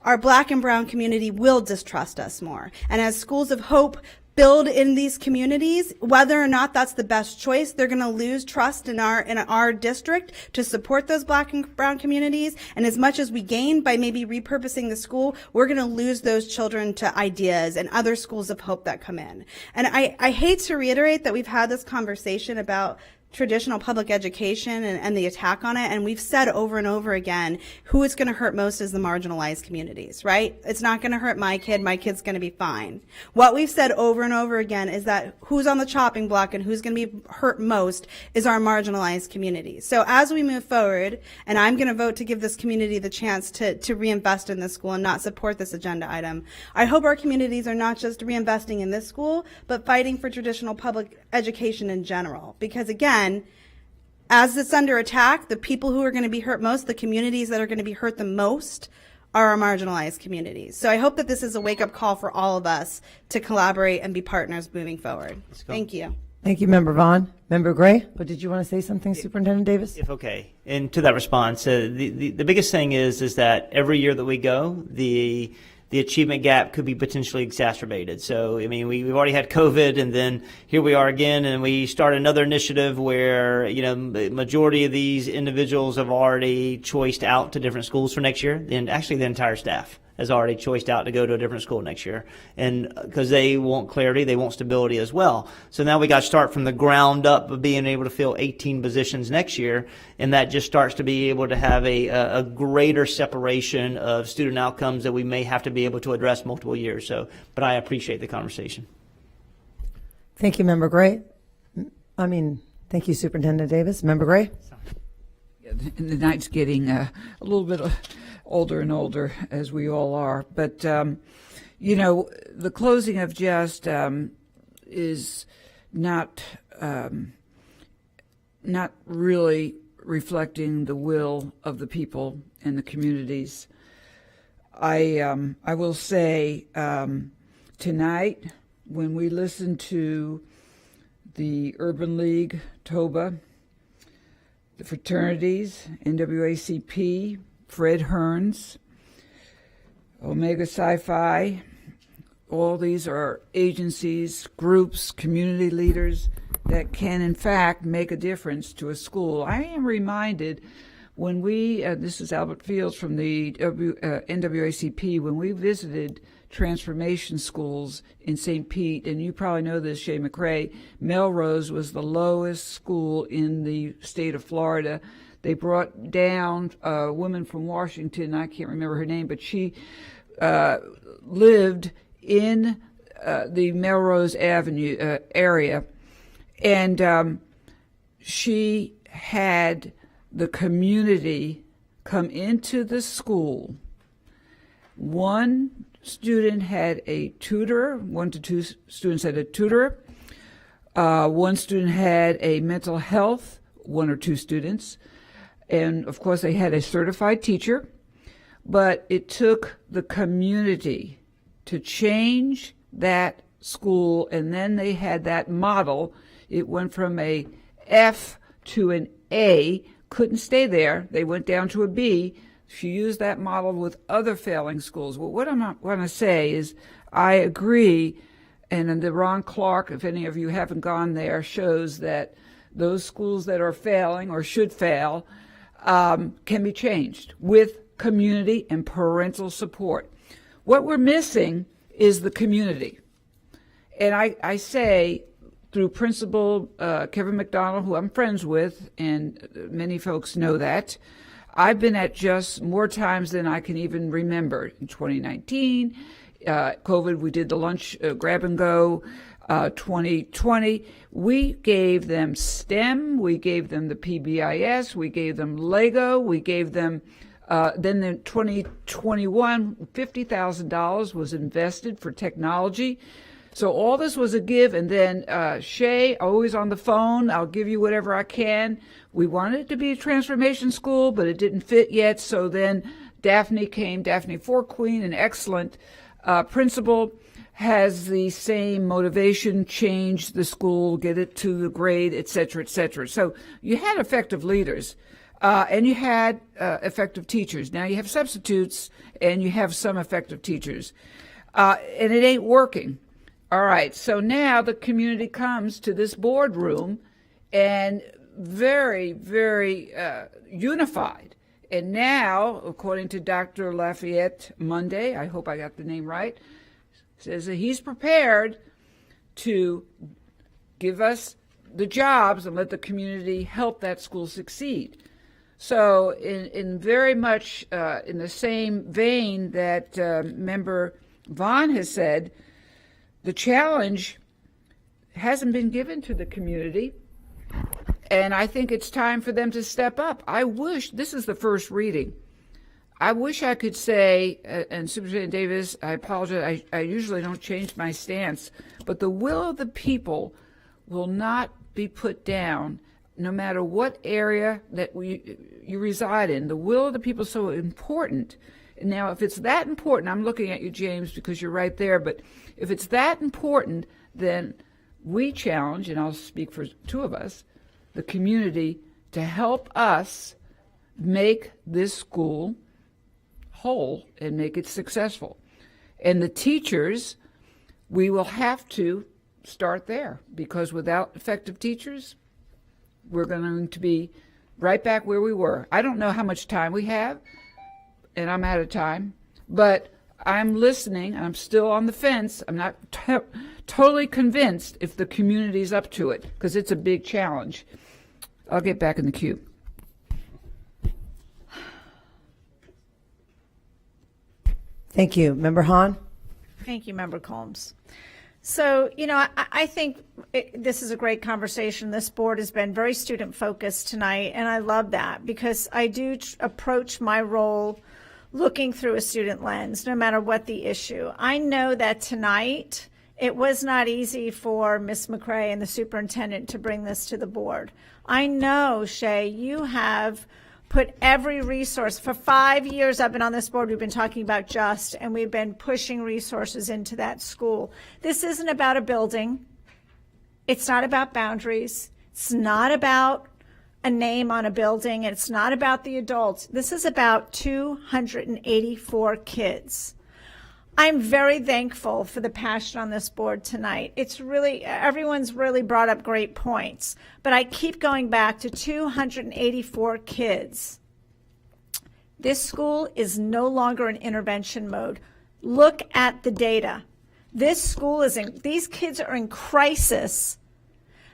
our Black and brown community will distrust us more. And as schools of hope build in these communities, whether or not that's the best choice, they're going to lose trust in our district to support those Black and brown communities. And as much as we gain by maybe repurposing the school, we're going to lose those children to ideas and other schools of hope that come in. And I hate to reiterate that we've had this conversation about traditional public education and the attack on it. And we've said over and over again, who it's going to hurt most is the marginalized communities, right? It's not going to hurt my kid. My kid's going to be fine. What we've said over and over again is that who's on the chopping block and who's going to be hurt most is our marginalized communities. So as we move forward, and I'm going to vote to give this community the chance to reinvest in this school and not support this agenda item, I hope our communities are not just reinvesting in this school, but fighting for traditional public education in general. Because again, as it's under attack, the people who are going to be hurt most, the communities that are going to be hurt the most, are our marginalized communities. So I hope that this is a wake-up call for all of us to collaborate and be partners moving forward. Thank you. Thank you, Member Vaughn. Member Gray, but did you want to say something, Superintendent Davis? If okay. And to that response, the biggest thing is that every year that we go, the achievement gap could be potentially exacerbated. So, I mean, we've already had COVID, and then here we are again, and we start another initiative where, the majority of these individuals have already choiced out to different schools for next year, and actually the entire staff has already choiced out to go to a different school next year, and because they want clarity, they want stability as well. So now we got to start from the ground up of being able to fill 18 positions next year, and that just starts to be able to have a greater separation of student outcomes that we may have to be able to address multiple years. So, but I appreciate the conversation. Thank you, Member Gray. Thank you, Superintendent Davis. Member Gray? Yeah, the night's getting a little bit older and older, as we all are. But, the closing of JEST is not really reflecting the will of the people and the communities. I will say tonight, when we listen to the Urban League, TOBA, the fraternities, NAACP, Fred Hearns, Omega Sci-Fi, all these are agencies, groups, community leaders that can, in fact, make a difference to a school. I am reminded when we, this is Albert Fields from the NAACP, when we visited transformation schools in St. Pete, and you probably know this, Shay McRae, Melrose was the lowest school in the state of Florida. They brought down a woman from Washington, I can't remember her name, but she lived in the Melrose Avenue area, and she had the community come into the school. One student had a tutor, 1 to 2 students had a tutor. One student had a mental health, 1 or 2 students. And of course, they had a certified teacher. But it took the community to change that school, and then they had that model. It went from a F to an A, couldn't stay there. They went down to a B. She used that model with other failing schools. Well, what I'm going to say is I agree, and the Ron Clark, if any of you haven't gone there, shows that those schools that are failing or should fail can be changed with community and parental support. What we're missing is the community. And I say, through Principal Kevin McDonald, who I'm friends with, and many folks know that, I've been at JEST more times than I can even remember. In 2019, COVID, we did the lunch grab and go. 2020, we gave them STEM, we gave them the PBIS, we gave them Lego, we gave them, then in 2021, $50,000 was invested for technology. So all this was a give, and then Shay, always on the phone, I'll give you whatever I can. We wanted it to be a transformation school, but it didn't fit yet, so then Daphne came, Daphne Forqueen, an excellent principal, has the same motivation, change the school, get it to the grade, et cetera, et cetera. So you had effective leaders, and you had effective teachers. Now you have substitutes, and you have some effective teachers, and it ain't working. All right, so now the community comes to this boardroom and very, very unified. And now, according to Dr. Lafayette Monday, I hope I got the name right, says that he's prepared to give us the jobs and let the community help that school succeed. So in very much in the same vein that Member Vaughn has said, the challenge hasn't been given to the community, and I think it's time for them to step up. I wish, this is the first reading, I wish I could say, and Superintendent Davis, I apologize, I usually don't change my stance, but the will of the people will not be put down no matter what area that you reside in. The will of the people is so important. Now, if it's that important, I'm looking at you, James, because you're right there, but if it's that important, then we challenge, and I'll speak for two of us, the community to help us make this school whole and make it successful. And the teachers, we will have to start there, because without effective teachers, we're going to be right back where we were. I don't know how much time we have, and I'm out of time, but I'm listening, and I'm still on the fence. I'm not totally convinced if the community's up to it, because it's a big challenge. I'll get back in the queue. Thank you. Member Hahn? Thank you, Member Combs. So, I think this is a great conversation. This board has been very student-focused tonight, and I love that, because I do approach my role looking through a student lens, no matter what the issue. I know that tonight it was not easy for Ms. McCray and the superintendent to bring this to the board. I know, Shay, you have put every resource. For 5 years I've been on this board, we've been talking about JUST, and we've been pushing resources into that school. This isn't about a building. It's not about boundaries. It's not about a name on a building. It's not about the adults. This is about 284 kids. I'm very thankful for the passion on this board tonight. It's really, everyone's really brought up great points, but I keep going back to 284 kids. This school is no longer in intervention mode. Look at the data. This school is in, these kids are in crisis.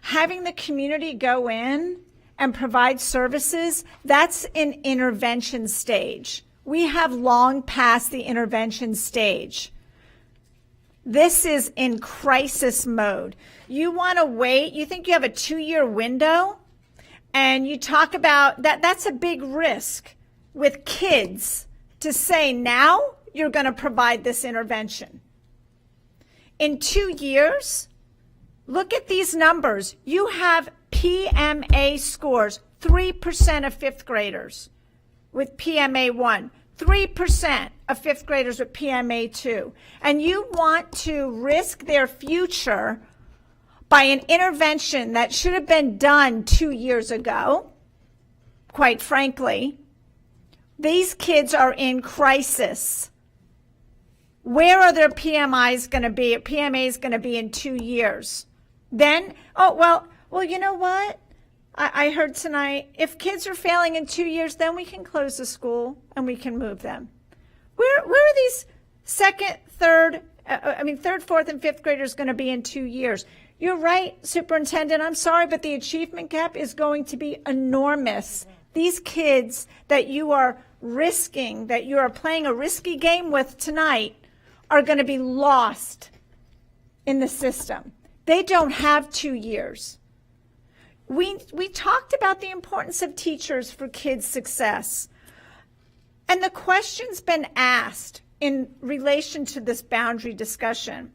Having the community go in and provide services, that's in intervention stage. We have long passed the intervention stage. This is in crisis mode. You want to wait, you think you have a 2-year window, and you talk about that, that's a big risk with kids to say now you're going to provide this intervention. In 2 years, look at these numbers. You have PMA scores, 3% of fifth graders with PMA 1. 3% of fifth graders with PMA 2. And you want to risk their future by an intervention that should have been done 2 years ago, quite frankly. These kids are in crisis. Where are their PMAs going to be in 2 years? Then, well, you know what? I heard tonight, if kids are failing in 2 years, then we can close the school and we can move them. Where are these third, fourth, and fifth graders going to be in 2 years? You're right, Superintendent. I'm sorry, but the achievement gap is going to be enormous. These kids that you are risking, that you are playing a risky game with tonight, are going to be lost in the system. They don't have 2 years. We talked about the importance of teachers for kids' success. And the question's been asked in relation to this boundary discussion.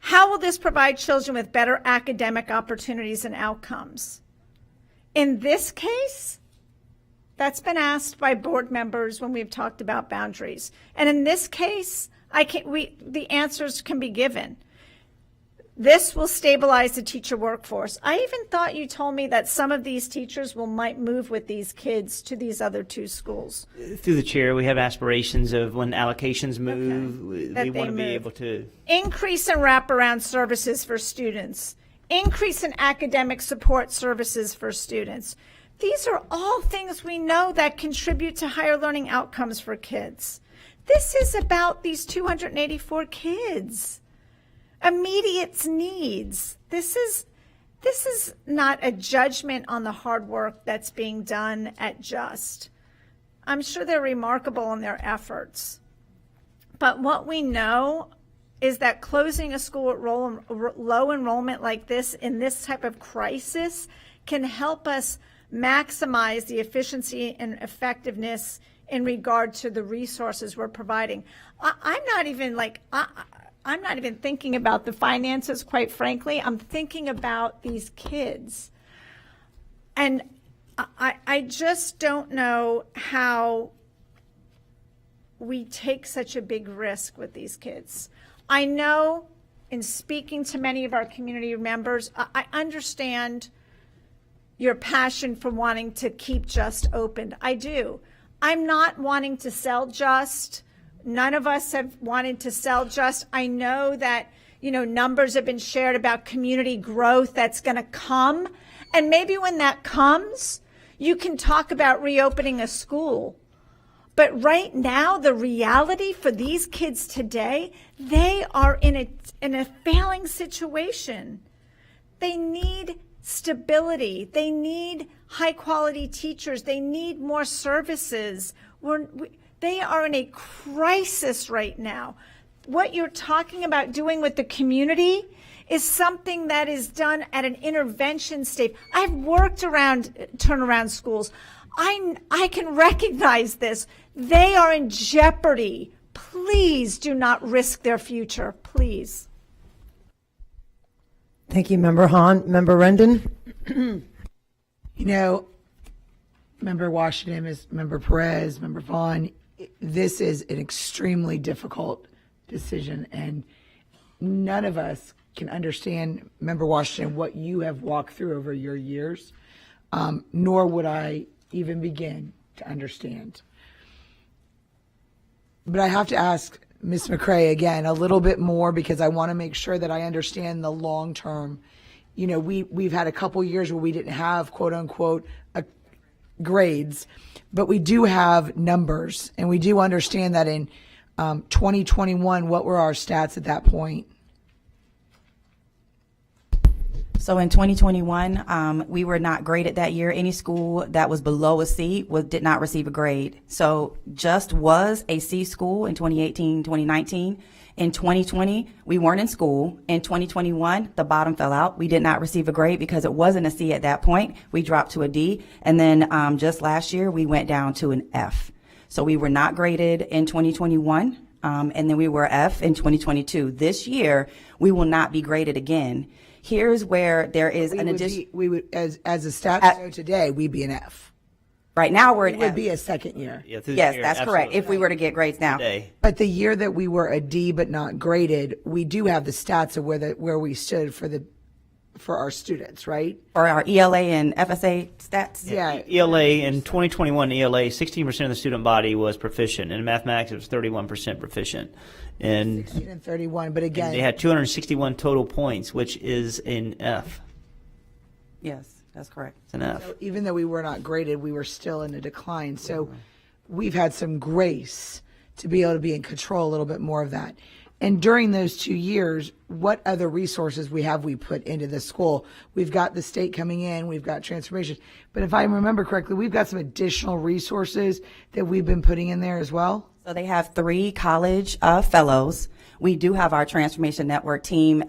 How will this provide children with better academic opportunities and outcomes? In this case, that's been asked by board members when we've talked about boundaries. And in this case, the answers can be given. This will stabilize the teacher workforce. I even thought you told me that some of these teachers might move with these kids to these other two schools. Through the chair, we have aspirations of when allocations move, we want to be able to increase in wraparound services for students, increase in academic support services for students. These are all things we know that contribute to higher learning outcomes for kids. This is about these 284 kids. Immediate needs. This is this is not a judgment on the hard work that's being done at Just. I'm sure they're remarkable in their efforts. But what we know is that closing a school at low enrollment like this in this type of crisis can help us maximize the efficiency and effectiveness in regard to the resources we're providing. I'm not even thinking about the finances, quite frankly. I'm thinking about these kids. And I just don't know how we take such a big risk with these kids. I know in speaking to many of our community members, I understand your passion for wanting to keep Just open. I do. I'm not wanting to sell Just. None of us have wanted to sell Just. I know that, numbers have been shared about community growth that's going to come. And maybe when that comes, you can talk about reopening a school. But right now, the reality for these kids today, they are in a failing situation. They need stability. They need high quality teachers. They need more services. They are in a crisis right now. What you're talking about doing with the community is something that is done at an intervention stage. I've worked around turnaround schools. I can recognize this. They are in jeopardy. Please do not risk their future. Please. Thank you, Member Hahn. Member Rendon? Member Washington, Member Perez, Member Vaughn, this is an extremely difficult decision, and none of us can understand, Member Washington, what you have walked through over your years, nor would I even begin to understand. But I have to ask Ms. McCray again a little bit more, because I want to make sure that I understand the long term. We've had a couple years where we didn't have quote unquote grades, but we do have numbers, and we do understand that in 2021, what were our stats at that point? So in 2021, we were not graded that year. Any school that was below a C did not receive a grade. So Just was a C school in 2018, 2019. In 2020, we weren't in school. In 2021, the bottom fell out. We did not receive a grade because it wasn't a C at that point. We dropped to a D. And then just last year, we went down to an F. So we were not graded in 2021. And then we were F in 2022. This year, we will not be graded again. Here's where there is an addition. We would, as a stat show today, we'd be an F. Right now, we're it would be a second year. Yes, that's correct. If we were to get grades now. But the year that we were a D but not graded, we do have the stats of where we stood for our students, right? Or our ELA and FSA stats. Yeah. ELA in 2021, ELA 16% of the student body was proficient. In mathematics, it was 31% proficient. And 16 and 31, but again, they had 261 total points, which is an F. Yes. That's correct. It's an F. So even though we were not graded, we were still in a decline. So we've had some grace to be able to be in control a little bit more of that. And during those 2 years, what other resources we put into the school? We've got the state coming in, we've got transformation. But if I remember correctly, we've got some additional resources that we've been putting in there as well. So they have 3 college fellows. We do have our Transformation Network team.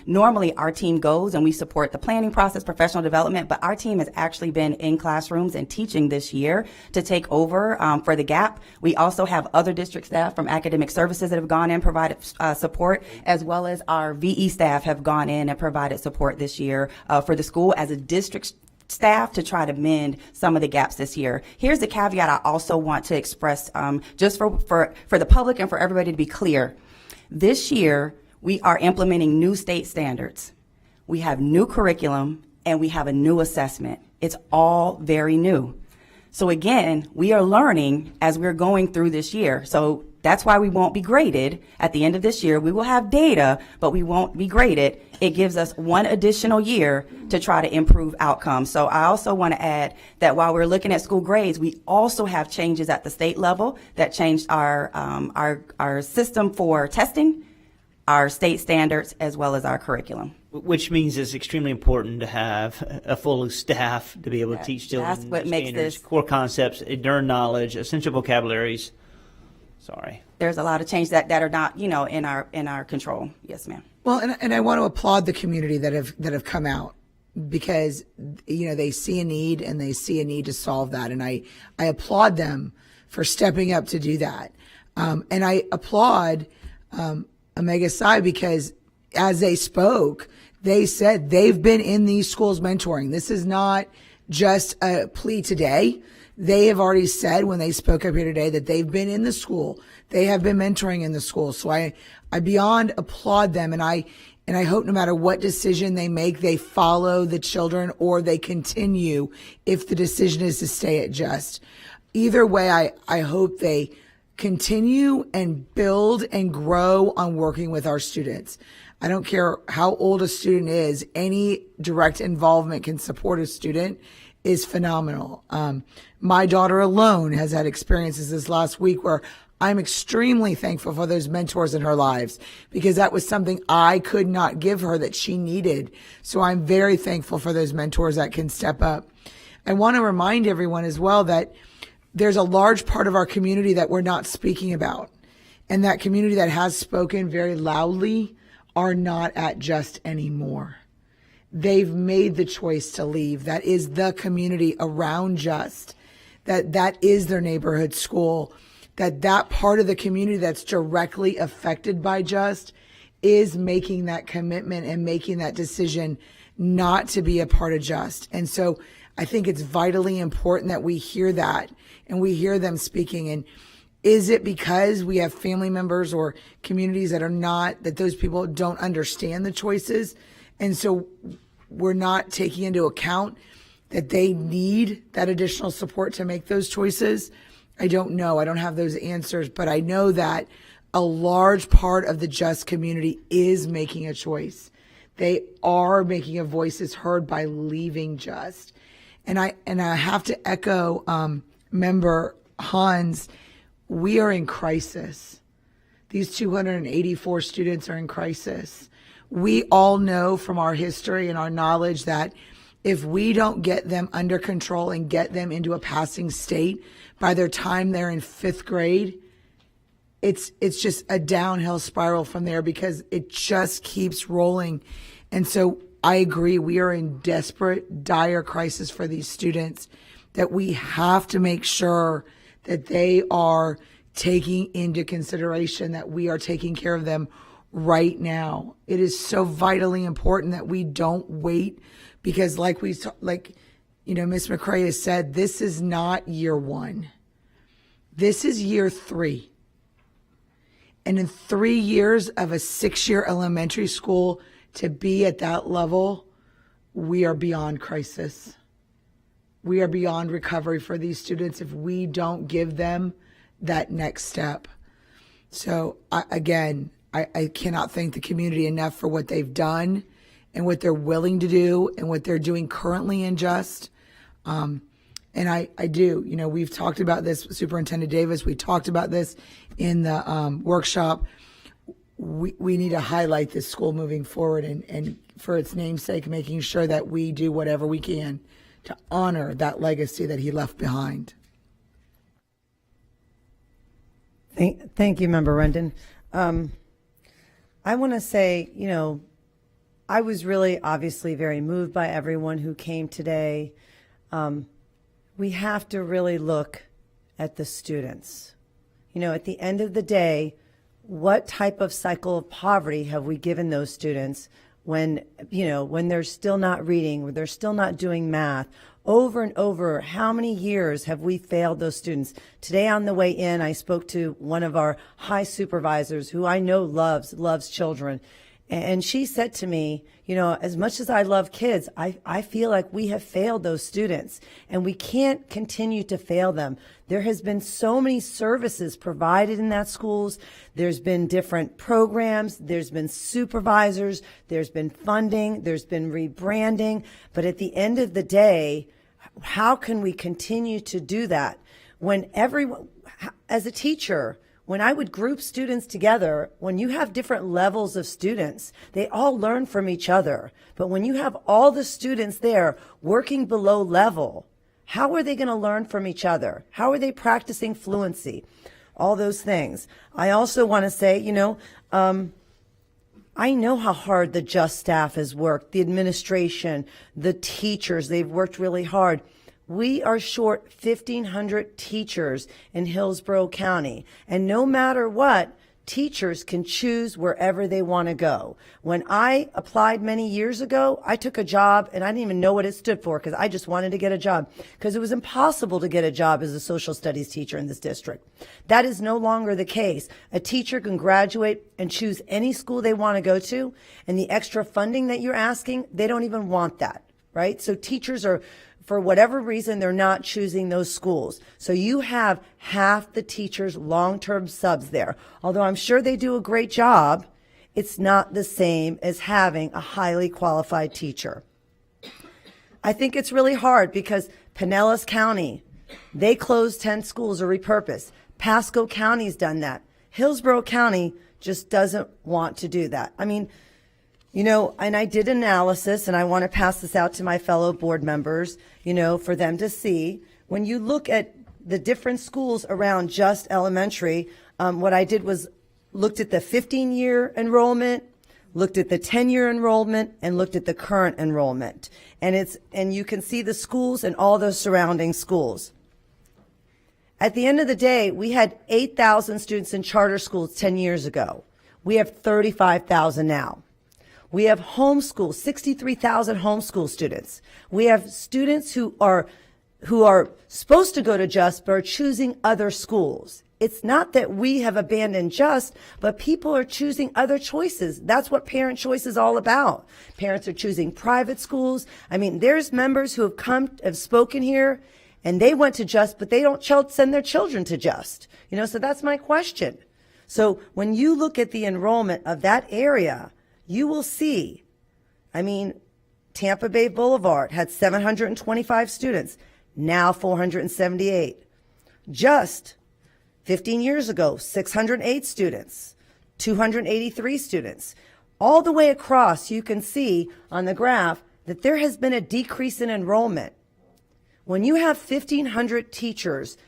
Normally our team goes and we support the planning process, professional development, but our team has actually been in classrooms and teaching this year to take over for the gap. We also have other district staff from academic services that have gone in and provided support, as well as our VE staff have gone in and provided support this year for the school as a district staff to try to mend some of the gaps this year. Here's the caveat I also want to express just for the public and for everybody to be clear. This year, we are implementing new state standards. We have new curriculum and we have a new assessment. It's all very new. So again, we are learning as we're going through this year. So that's why we won't be graded at the end of this year. We will have data, but we won't be graded. It gives us one additional year to try to improve outcomes. So I also want to add that while we're looking at school grades, we also have changes at the state level that changed our system for testing. our state standards, as well as our curriculum. Which means it's extremely important to have a full staff to be able to teach children That's what makes standards, this- core concepts, enduring knowledge, essential vocabularies. Sorry. There's a lot of change that are not, in our control. Yes, ma'am. Well, and I want to applaud the community that have come out, because they see a need and they see a need to solve that, and I applaud them for stepping up to do that, and I applaud Omega Psi, because as they spoke, they said they've been in these schools mentoring. This is not just a plea today. They have already said when they spoke up here today that they've been in the school. They have been mentoring in the school. So I beyond applaud them, and I hope no matter what decision they make, they follow the children or they continue if the decision is to stay at Just. Either way, I hope they continue and build and grow on working with our students. I don't care how old a student is, any direct involvement can support a student is phenomenal. My daughter alone has had experiences this last week where I'm extremely thankful for those mentors in her lives, because that was something I could not give her that she needed. So I'm very thankful for those mentors that can step up. I want to remind everyone as well that there's a large part of our community that we're not speaking about. And that community that has spoken very loudly are not at Just anymore. They've made the choice to leave. That is the community around Just. That is their neighborhood school. That part of the community that's directly affected by Just is making that commitment and making that decision not to be a part of Just. And so I think it's vitally important that we hear that and we hear them speaking. And is it because we have family members or communities that those people don't understand the choices? And so we're not taking into account that they need that additional support to make those choices? I don't know. I don't have those answers, but I know that a large part of the Just community is making a choice. They are making a voices heard by leaving Just. And I have to echo member Hans, we are in crisis. These 284 students are in crisis. We all know from our history and our knowledge that if we don't get them under control and get them into a passing state by their time they're in 5th grade, it's just a downhill spiral from there, because it just keeps rolling. And so I agree, we are in desperate, dire crisis for these students, that we have to make sure that they are taking into consideration that we are taking care of them right now. It is so vitally important that we don't wait, because like Ms. McCray has said, this is not year 1. This is year 3. And in 3 years of a 6-year elementary school, to be at that level, we are beyond crisis. We are beyond recovery for these students if we don't give them that next step. So I cannot thank the community enough for what they've done and what they're willing to do and what they're doing currently in Just. And I do, we've talked about this, Superintendent Davis, we talked about this in the workshop. We need to highlight this school moving forward and for its namesake, making sure that we do whatever we can to honor that legacy that he left behind. Thank you, Member Rendon. I want to say, I was really obviously very moved by everyone who came today. We have to really look at the students. At the end of the day, what type of cycle of poverty have we given those students when they're still not reading, when they're still not doing math? Over and over, how many years have we failed those students? Today on the way in, I spoke to one of our high supervisors who I know loves children. And she said to me, as much as I love kids, I feel like we have failed those students and we can't continue to fail them. There has been so many services provided in that schools. There's been different programs. There's been supervisors. There's been funding. There's been rebranding. But at the end of the day, how can we continue to do that when everyone, as a teacher, when I would group students together, when you have different levels of students, they all learn from each other. But when you have all the students there working below level, how are they going to learn from each other? How are they practicing fluency? All those things. I also want to say, I know how hard the JUST staff has worked, the administration, the teachers, they've worked really hard. We are short 1,500 teachers in Hillsborough County, and no matter what, teachers can choose wherever they want to go. When I applied many years ago, I took a job and I didn't even know what it stood for because I just wanted to get a job because it was impossible to get a job as a social studies teacher in this district. That is no longer the case. A teacher can graduate and choose any school they want to go to, and the extra funding that you're asking, they don't even want that, right? So teachers are, for whatever reason, they're not choosing those schools. So you have half the teachers' long-term subs there. Although I'm sure they do a great job, it's not the same as having a highly qualified teacher. I think it's really hard because Pinellas County, they closed 10 schools or repurposed. Pasco County's done that. Hillsborough County just doesn't want to do that. I mean, and I did analysis, and I want to pass this out to my fellow board members, for them to see. When you look at the different schools around JUST Elementary, what I did was looked at the 15-year enrollment, looked at the 10-year enrollment, and looked at the current enrollment. And you can see the schools and all those surrounding schools. At the end of the day, we had 8,000 students in charter schools 10 years ago. We have 35,000 now. We have homeschool, 63,000 homeschool students. We have students who are supposed to go to JUST but are choosing other schools. It's not that we have abandoned JUST, but people are choosing other choices. That's what parent choice is all about. Parents are choosing private schools. I mean, there's members who have spoken here, and they went to JUST, but they don't send their children to JUST. So that's my question. So when you look at the enrollment of that area, you will see, Tampa Bay Boulevard had 725 students, now 478. JUST, 15 years ago, 608 students, 283 students. All the way across, you can see on the graph that there has been a decrease in enrollment. When you have 1,500 teachers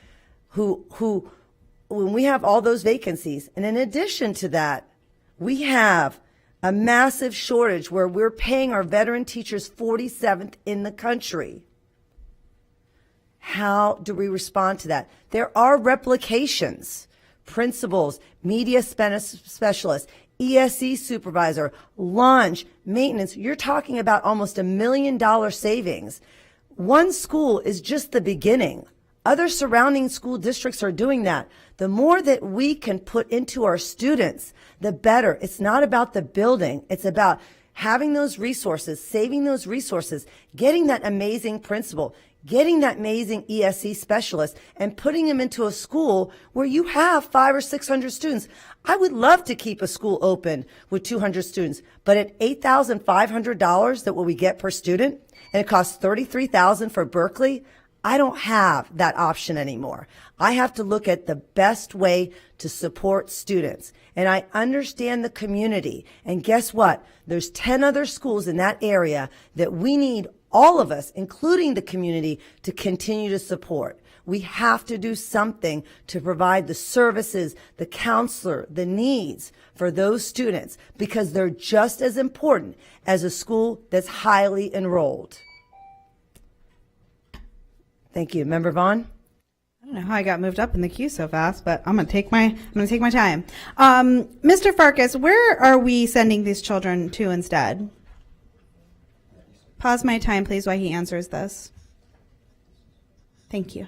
when we have all those vacancies, and in addition to that, we have a massive shortage where we're paying our veteran teachers 47th in the country. How do we respond to that? There are replications, principals, media specialists, ESE supervisor, lunch, maintenance. You're talking about almost $1 million savings. One school is just the beginning. Other surrounding school districts are doing that. The more that we can put into our students, the better. It's not about the building. It's about having those resources, saving those resources, getting that amazing principal, getting that amazing ESE specialist, and putting them into a school where you have 500 or 600 students. I would love to keep a school open with 200 students, but at $8,500 that what we get per student, and it costs $33,000 for Berkeley, I don't have that option anymore. I have to look at the best way to support students. And I understand the community. And guess what? There's 10 other schools in that area that we need all of us, including the community, to continue to support. We have to do something to provide the services, the counselor, the needs for those students, because they're just as important as a school that's highly enrolled. Thank you. Member Vaughn? I don't know how I got moved up in the queue so fast, but I'm going to take my time. Mr. Farkas, where are we sending these children to instead? Pause my time, please, while he answers this. Thank you.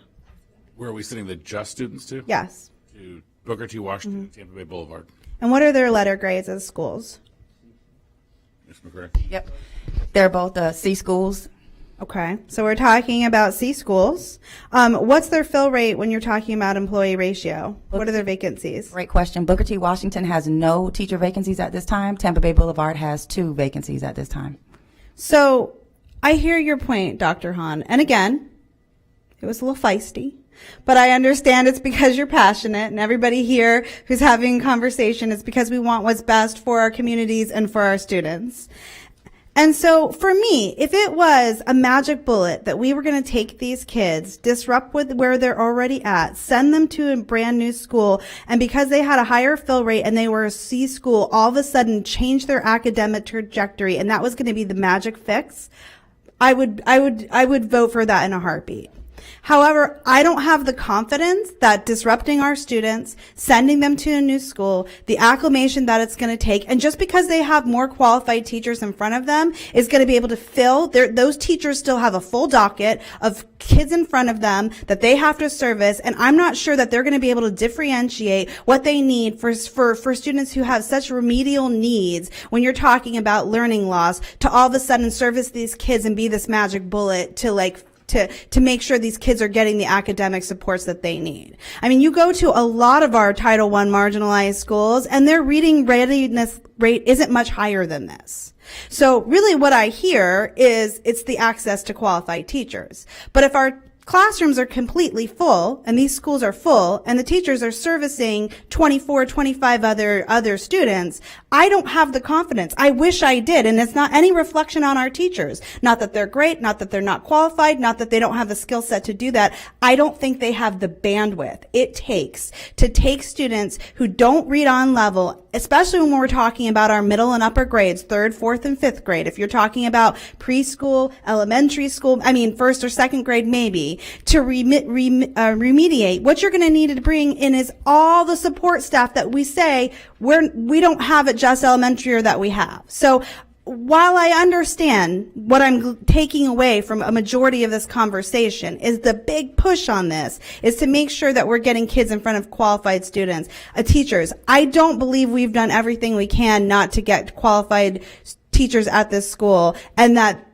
Where are we sending the JUST students to? Yes. To Booker T. Washington, Tampa Bay Boulevard. And what are their letter grades as schools? Ms. McCray? Yep. They're both C schools. Okay, so we're talking about C schools. What's their fill rate when you're talking about employee ratio? What are their vacancies? Great question. Booker T. Washington has no teacher vacancies at this time. Tampa Bay Boulevard has 2 vacancies at this time. So I hear your point, Dr. Hahn. And again, it was a little feisty. But I understand it's because you're passionate, and everybody here who's having a conversation is because we want what's best for our communities and for our students. And so for me, if it was a magic bullet that we were going to take these kids, disrupt with where they're already at, send them to a brand new school, and because they had a higher fill rate and they were a C school, all of a sudden change their academic trajectory, and that was going to be the magic fix, I would vote for that in a heartbeat. However, I don't have the confidence that disrupting our students, sending them to a new school, the acclimation that it's going to take, and just because they have more qualified teachers in front of them is going to be able to fill those teachers still have a full docket of kids in front of them that they have to service, and I'm not sure that they're going to be able to differentiate what they need for students who have such remedial needs when you're talking about learning loss to all of a sudden service these kids and be this magic bullet to make sure these kids are getting the academic supports that they need. I mean, you go to a lot of our Title I marginalized schools and their reading readiness rate isn't much higher than this. So really what I hear is it's the access to qualified teachers. But if our classrooms are completely full and these schools are full and the teachers are servicing 24, 25 other students, I don't have the confidence. I wish I did. And it's not any reflection on our teachers. Not that they're great, not that they're not qualified, not that they don't have the skill set to do that. I don't think they have the bandwidth it takes to take students who don't read on level, especially when we're talking about our middle and upper grades, 3rd, 4th, and 5th grade. If you're talking about preschool, elementary school, 1st or 2nd grade maybe, to remediate, what you're going to need to bring in is all the support staff that we say we don't have at Just Elementary or that we have. So while I understand what I'm taking away from a majority of this conversation is the big push on this is to make sure that we're getting kids in front of qualified students, teachers. I don't believe we've done everything we can not to get qualified teachers at this school, and that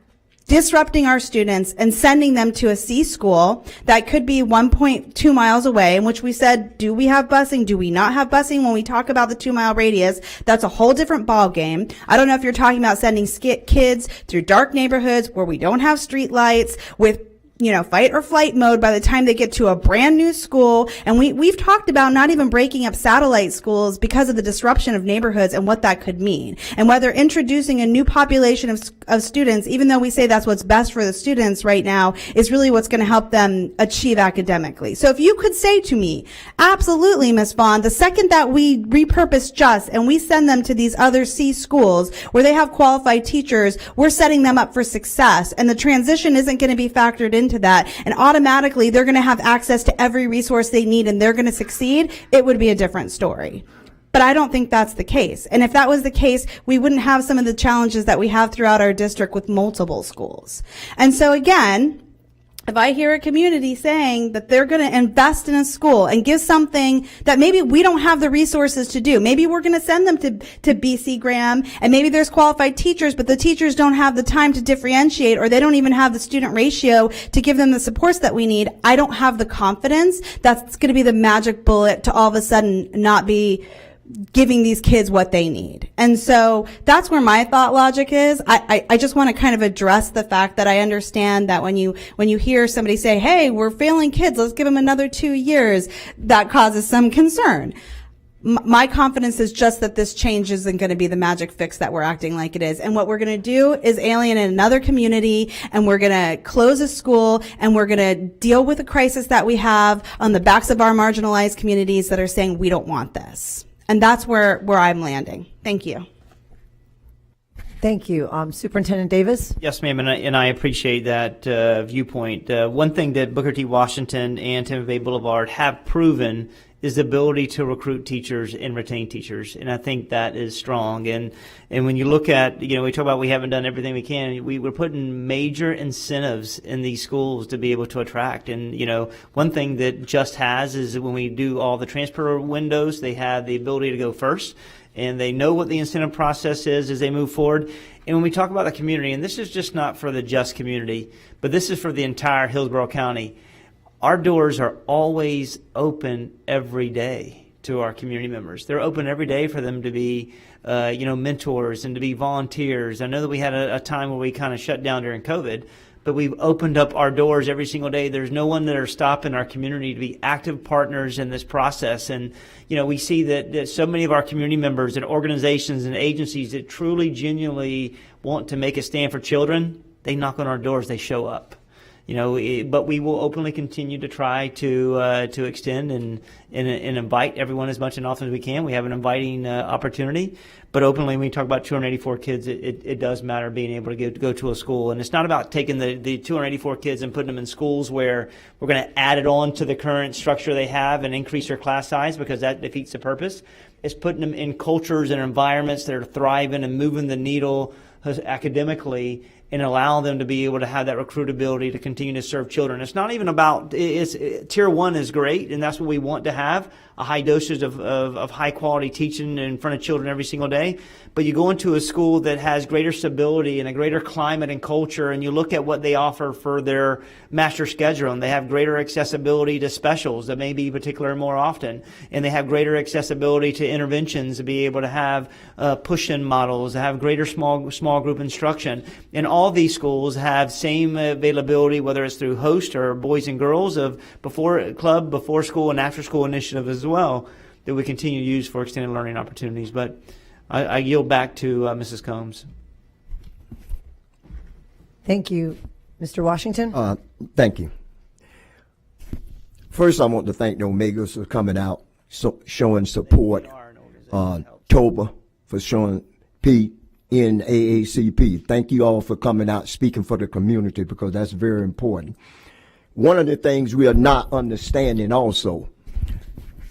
disrupting our students and sending them to a C school that could be 1.2 miles away, in which we said, do we have busing? Do we not have busing? When we talk about the 2-mile radius, that's a whole different ball game. I don't know if you're talking about sending kids through dark neighborhoods where we don't have street lights with fight or flight mode by the time they get to a brand new school. And we've talked about not even breaking up satellite schools because of the disruption of neighborhoods and what that could mean. And whether introducing a new population of students, even though we say that's what's best for the students right now, is really what's going to help them achieve academically. So if you could say to me, absolutely, Ms. Vaughn, the second that we repurpose JUST and we send them to these other C schools where they have qualified teachers, we're setting them up for success. And the transition isn't going to be factored into that, and automatically they're going to have access to every resource they need and they're going to succeed, it would be a different story. But I don't think that's the case. And if that was the case, we wouldn't have some of the challenges that we have throughout our district with multiple schools. And so again, if I hear a community saying that they're going to invest in a school and give something that maybe we don't have the resources to do, maybe we're going to send them to BC Graham, and maybe there's qualified teachers, but the teachers don't have the time to differentiate, or they don't even have the student ratio to give them the supports that we need. I don't have the confidence that's going to be the magic bullet to all of a sudden not be giving these kids what they need. And so that's where my thought logic is. I just want to kind of address the fact that I understand that when you hear somebody say, hey, we're failing kids, let's give them another 2 years, that causes some concern. My confidence is just that this change isn't going to be the magic fix that we're acting like it is. And what we're going to do is alienate another community, and we're going to close a school, and we're going to deal with the crisis that we have on the backs of our marginalized communities that are saying we don't want this. And that's where I'm landing. Thank you. Thank you. Superintendent Davis? Yes, ma'am, and I appreciate that viewpoint. One thing that Booker T. Washington and Tampa Bay Boulevard have proven is the ability to recruit teachers and retain teachers, and I think that is strong. And when you look at, we talk about we haven't done everything we can. We're putting major incentives in these schools to be able to attract. And one thing that JUST has is that when we do all the transfer windows, they have the ability to go first, and they know what the incentive process is as they move forward. And when we talk about the community, and this is just not for the JUST community, but this is for the entire Hillsborough County, our doors are always open every day to our community members. They're open every day for them to be, mentors and to be volunteers. I know that we had a time where we kind of shut down during COVID, but we've opened up our doors every single day. There's no one that are stopping our community to be active partners in this process. And, we see that so many of our community members and organizations and agencies that truly, genuinely want to make a stand for children, they knock on our doors, they show up. But we will openly continue to try to extend and invite everyone as much and often as we can. We have an inviting opportunity, but openly, when we talk about 284 kids, it does matter being able to go to a school. And it's not about taking the 284 kids and putting them in schools where we're going to add it on to the current structure they have and increase their class size, because that defeats the purpose. It's putting them in cultures and environments that are thriving and moving the needle academically, and allow them to be able to have that recruitability to continue to serve children. It's not even about, tier one is great, and that's what we want to have, a high dosage of high quality teaching in front of children every single day. But you go into a school that has greater stability and a greater climate and culture, and you look at what they offer for their master schedule, and they have greater accessibility to specials that may be particular more often, and they have greater accessibility to interventions to be able to have push-in models, to have greater small group instruction. And all these schools have same availability, whether it's through host or boys and girls of before school and after school initiative as well, that we continue to use for extended learning opportunities. But I yield back to Mrs. Combs. Thank you. Mr. Washington? Thank you. First, I want to thank the Omegas for coming out, showing support. Toba for showing Pete in AACP. Thank you all for coming out, speaking for the community, because that's very important. One of the things we are not understanding also,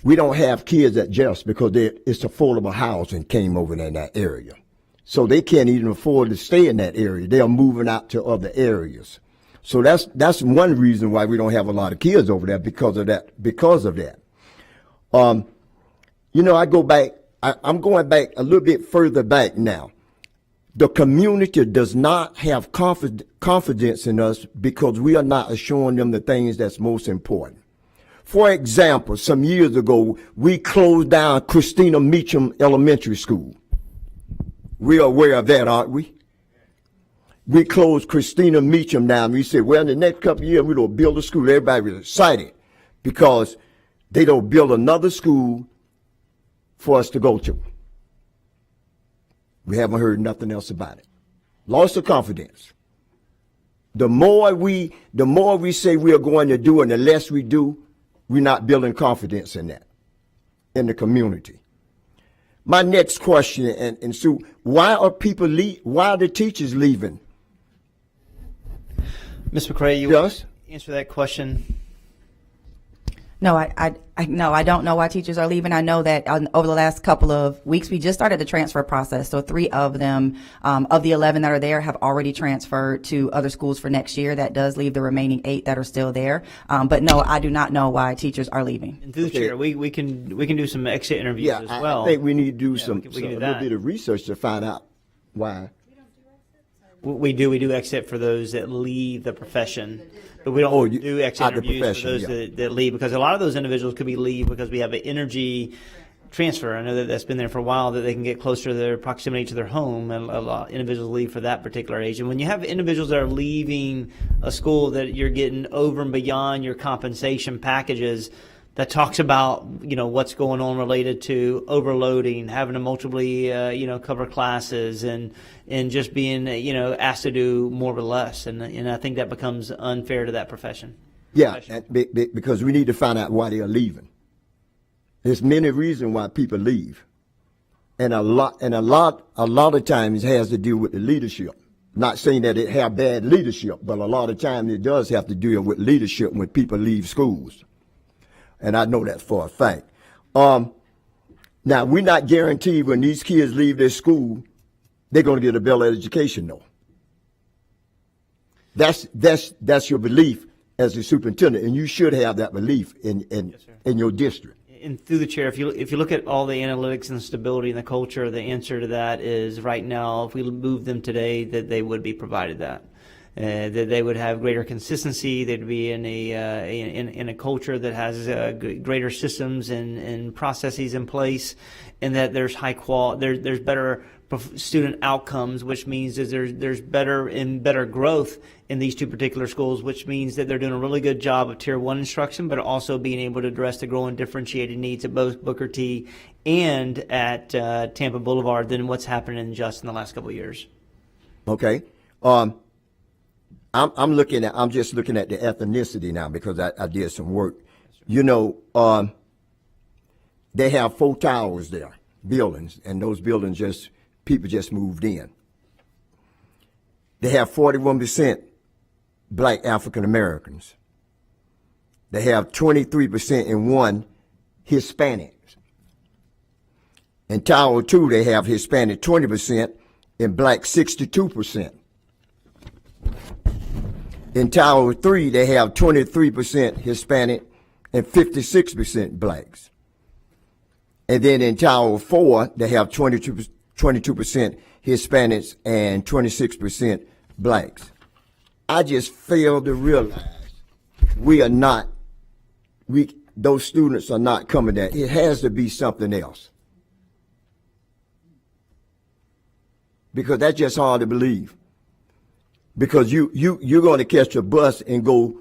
we don't have kids at Jeffs because it's affordable housing came over in that area. So they can't even afford to stay in that area. They are moving out to other areas. So that's one reason why we don't have a lot of kids over there, because of that. I go back, I'm going back a little bit further back now. The community does not have confidence in us because we are not assuring them the things that's most important. For example, some years ago, we closed down Christina Meacham Elementary School. We are aware of that, aren't we? We closed Christina Meacham down. We said, well, in the next couple of years, we're going to build a school. Everybody was excited because they don't build another school for us to go to. We haven't heard nothing else about it. Loss of confidence. The more we say we are going to do and the less we do, we're not building confidence in that, in the community. My next question, and Sue, why are the teachers leaving? Ms. McCray, you want to answer that question? No, I don't know why teachers are leaving. I know that over the last couple of weeks, we just started the transfer process. So 3 of them, of the 11 that are there, have already transferred to other schools for next year. That does leave the remaining 8 that are still there. But no, I do not know why teachers are leaving. And through the chair, we can do some exit interviews as well. I think we need to do a do little that. bit of research to find out why. We do exit for those that leave the profession, but we don't do exit interviews for those that leave, because a lot of those individuals could be leave because we have an energy transfer. I know that's been there for a while, that they can get closer to their proximity to their home, and a lot of individuals leave for that particular age. And when you have individuals that are leaving a school that you're getting over and beyond your compensation packages, that talks about, what's going on related to overloading, having to multiply, cover classes, and just being, asked to do more with less. And I think that becomes unfair to that profession. Yeah, because we need to find out why they are leaving. There's many reasons why people leave. And a lot of times it has to do with the leadership. Not saying that it have bad leadership, but a lot of times it does have to do with leadership when people leave schools. And I know that for a fact. Now, we're not guaranteed when these kids leave their school, they're going to get a better education, though. That's your belief as a superintendent, and you should have that belief in your district. And through the chair, if you look at all the analytics and stability and the culture, the answer to that is right now, if we move them today, that they would be provided that. That they would have greater consistency. They'd be in a culture that has greater systems and processes in place, and that there's high quality. There's better student outcomes, which means that there's better growth in these two particular schools, which means that they're doing a really good job of Tier 1 instruction, but also being able to address the growing differentiated needs at both Booker T and at Tampa Boulevard than what's happened in the last couple of years. Okay. I'm just looking at the ethnicity now because I did some work. You know, they have 4 towers there, buildings, and those buildings people just moved in. They have 41% black African Americans. They have 23% in one Hispanics. In Tower 2, they have Hispanic 20% and black 62%. In Tower 3, they have 23% Hispanic and 56% blacks. And then in Tower 4, they have 22% Hispanics and 26% blacks. I just fail to realize those students are not coming there. It has to be something else. Because that's just hard to believe. Because you're going to catch a bus and go,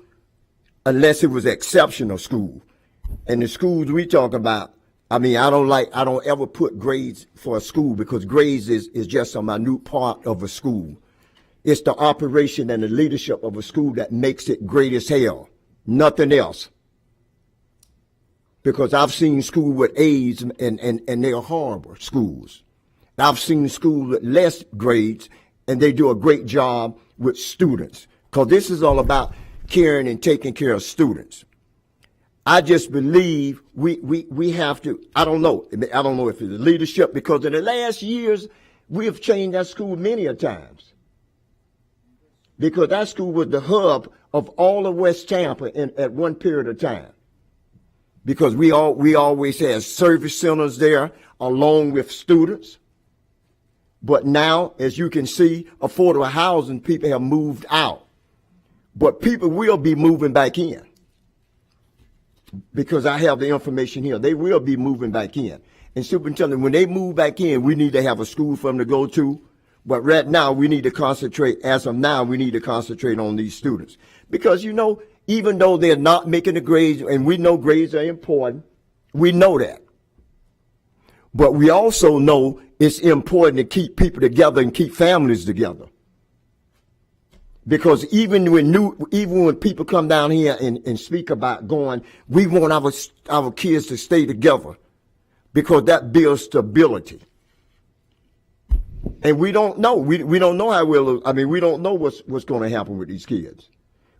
unless it was exceptional school. And the schools we talk about, I mean, I don't ever put grades for a school because grades is just a minute part of a school. It's the operation and the leadership of a school that makes it great as hell. Nothing else. Because I've seen schools with A's and they're horrible schools. I've seen schools with less grades and they do a great job with students. Because this is all about caring and taking care of students. I just believe we have to, I don't know if it's the leadership, because in the last years, we have changed that school many a times. Because that school was the hub of all of West Tampa at one period of time. Because we always had service centers there along with students. But now, as you can see, affordable housing people have moved out. But people will be moving back in. Because I have the information here. They will be moving back in. And superintendent, when they move back in, we need to have a school for them to go to. But right now, we need to concentrate, as of now, we need to concentrate on these students. Because, you know, even though they're not making the grades, and we know grades are important, we know that. But we also know it's important to keep people together and keep families together. Because even when people come down here and speak about going, we want our kids to stay together because that builds stability. And we don't know. We don't know how we don't know what's going to happen with these kids.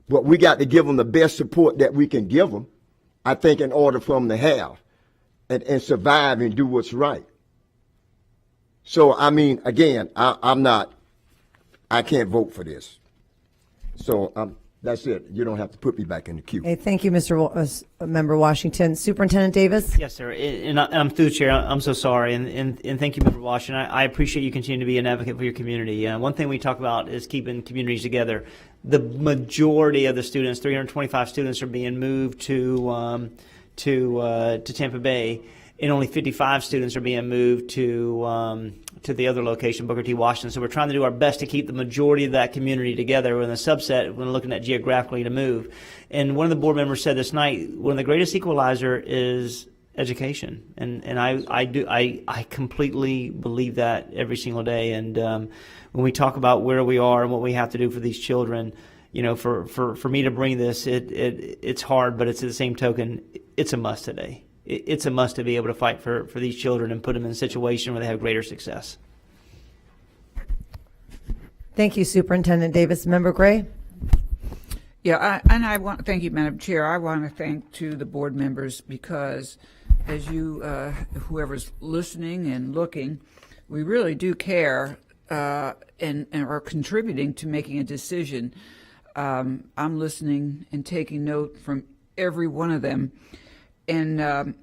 But we got to give them the best support that we can give them, I think, in order for them to have and survive and do what's right. So, I mean, again, I can't vote for this. So that's it. You don't have to put me back in the queue. Hey, thank you, Member Washington. Superintendent Davis? Yes, sir. And I'm through, Chair. I'm so sorry. And thank you, Member Washington. I appreciate you continuing to be an advocate for your community. One thing we talk about is keeping communities together. The majority of the students, 325 students, are being moved to Tampa Bay, and only 55 students are being moved to the other location, Booker T. Washington. So we're trying to do our best to keep the majority of that community together. We're in a subset when looking at geographically to move. And one of the board members said this night, one of the greatest equalizer is education. And I completely believe that every single day. And when we talk about where we are and what we have to do for these children, you know, for me to bring this, it's hard, but it's at the same token, it's a must today. It's a must to be able to fight for these children and put them in a situation where they have greater success. Thank you, Superintendent Davis. Member Gray? Yeah, I want to thank you, Madam Chair. I want to thank the board members because as you, whoever's listening and looking, we really do care and are contributing to making a decision. I'm listening and taking note from every one of them. And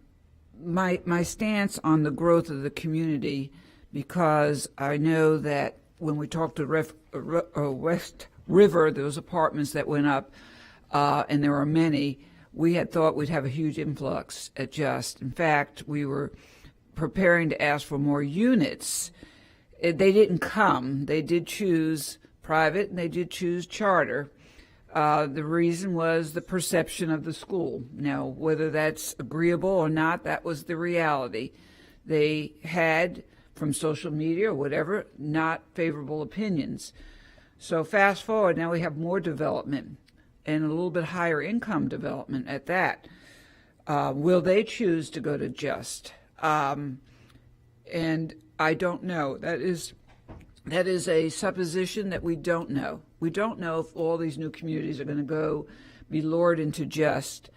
my stance on the growth of the community, because I know that when we talked to West River, those apartments that went up, and there are many, we had thought we'd have a huge influx at Just. In fact, we were preparing to ask for more units They didn't come. They did choose private and they did choose charter. The reason was the perception of the school. Now, whether that's agreeable or not, that was the reality. They had, from social media or whatever, not favorable opinions. So fast forward, now we have more development and a little bit higher income development at that. Will they choose to go to JUST? And I don't know. That is a supposition that we don't know. We don't know if all these new communities are going to be lured into JUST.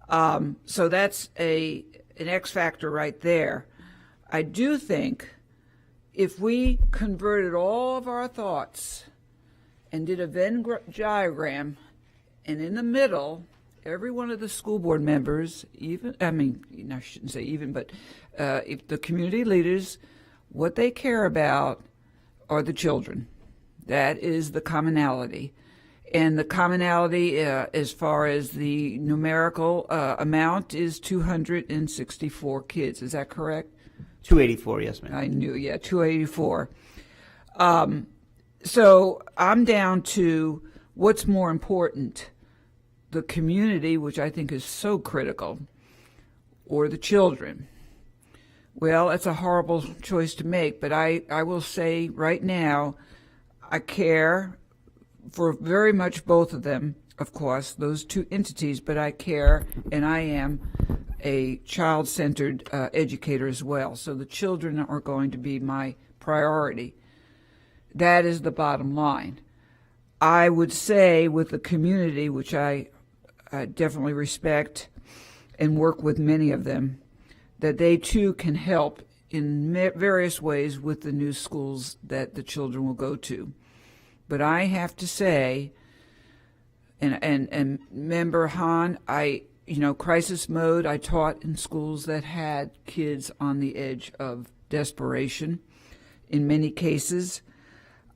So that's an X factor right there. I do think if we converted all of our thoughts and did a Venn diagram, and in the middle, every one of the school board members, I shouldn't say even, but if the community leaders, what they care about are the children. That is the commonality. And the commonality, as far as the numerical amount, is 264 kids. Is that correct? 284, yes, ma'am. I knew, 284. So I'm down to what's more important, the community, which I think is so critical, or the children. Well, that's a horrible choice to make, but I will say right now, I care for very much both of them, of course, those two entities, but I care, and I am a child-centered educator as well. So the children are going to be my priority. That is the bottom line. I would say with the community, which I definitely respect and work with many of them, that they too can help in various ways with the new schools that the children will go to. But I have to say, and Member Hahn, crisis mode, I taught in schools that had kids on the edge of desperation in many cases.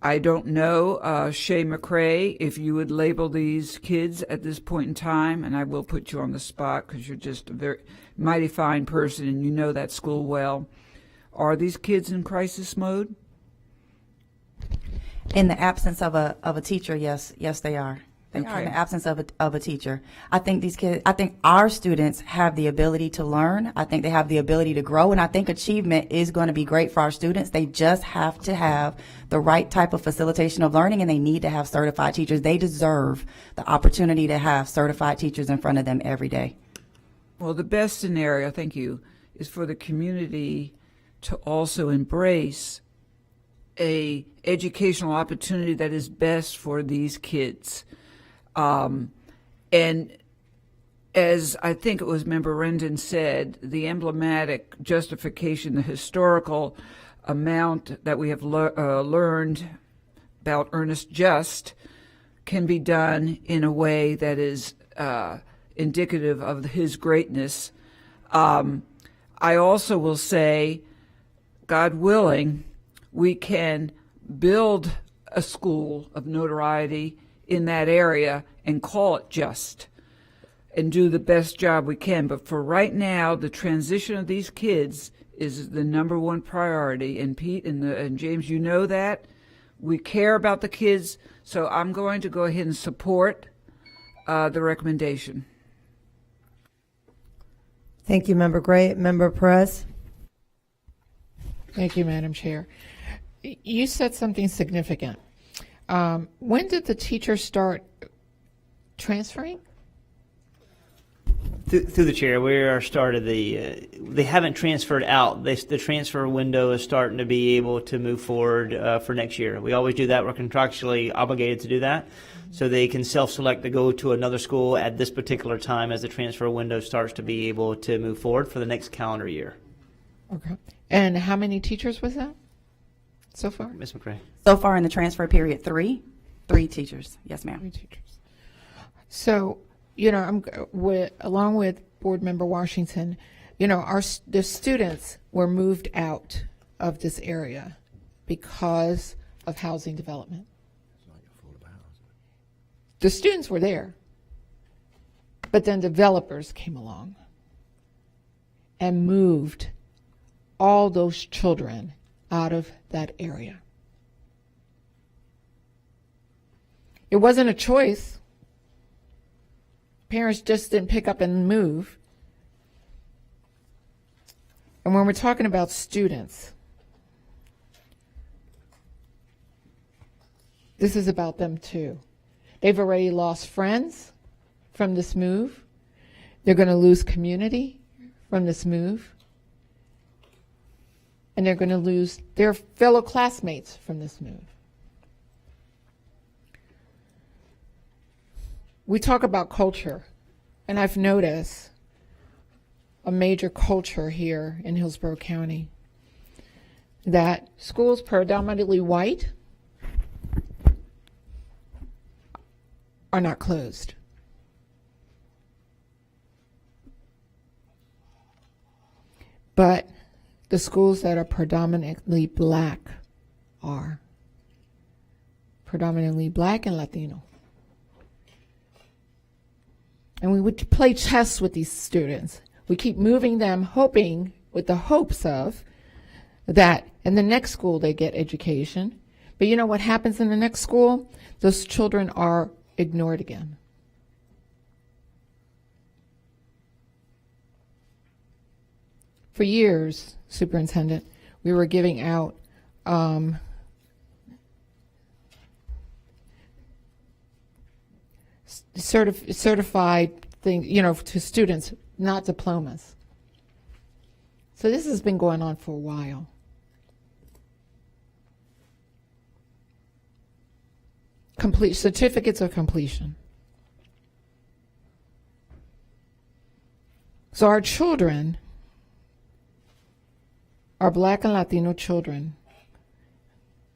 I don't know, Shay McCrae, if you would label these kids at this point in time, and I will put you on the spot because you're just a very mighty fine person and you know that school well. Are these kids in crisis mode? In the absence of a teacher, yes, they are. They are in the absence of a teacher. I think our students have the ability to learn. I think they have the ability to grow, and I think achievement is going to be great for our students. They just have to have the right type of facilitation of learning, and they need to have certified teachers. They deserve the opportunity to have certified teachers in front of them every day. Well, the best scenario, thank you, is for the community to also embrace a educational opportunity that is best for these kids. And as I think it was Member Rendon said, the emblematic justification, the historical amount that we have learned about Ernest Just can be done in a way that is indicative of his greatness. I also will say, God willing, we can build a school of notoriety in that area and call it JUST and do the best job we can. But for right now, the transition of these kids is the number one priority. And Pete and James, you know that. We care about the kids, so I'm going to go ahead and support the recommendation. Thank you, Member Gray. Member Perez. Thank you, Madam Chair. You said something significant. When did the teachers start transferring? Through the chair, we are started they haven't transferred out. The transfer window is starting to be able to move forward for next year. We always do that. We're contractually obligated to do that. So they can self-select to go to another school at this particular time as the transfer window starts to be able to move forward for the next calendar year. Okay. And how many teachers was that so far? Ms. McCrae. So far in the transfer period, three teachers. Yes, ma'am. 3 teachers. So, I'm along with Board Member Washington, the students were moved out of this area because of housing development. The students were there, but then developers came along and moved all those children out of that area. It wasn't a choice. Parents just didn't pick up and move. And when we're talking about students, this is about them too. They've already lost friends from this move. They're going to lose community from this move. And they're going to lose their fellow classmates from this move. We talk about culture, and I've noticed a major culture here in Hillsborough County that schools predominantly white are not closed. But the schools that are predominantly black are predominantly black and Latino. And we would play chess with these students. We keep moving them, hoping, with the hopes of, that in the next school they get education. But you know what happens in the next school? Those children are ignored again. For years, Superintendent, we were giving out certified things, to students, not diplomas. So this has been going on for a while. Complete certificates of completion. So our children, our black and Latino children,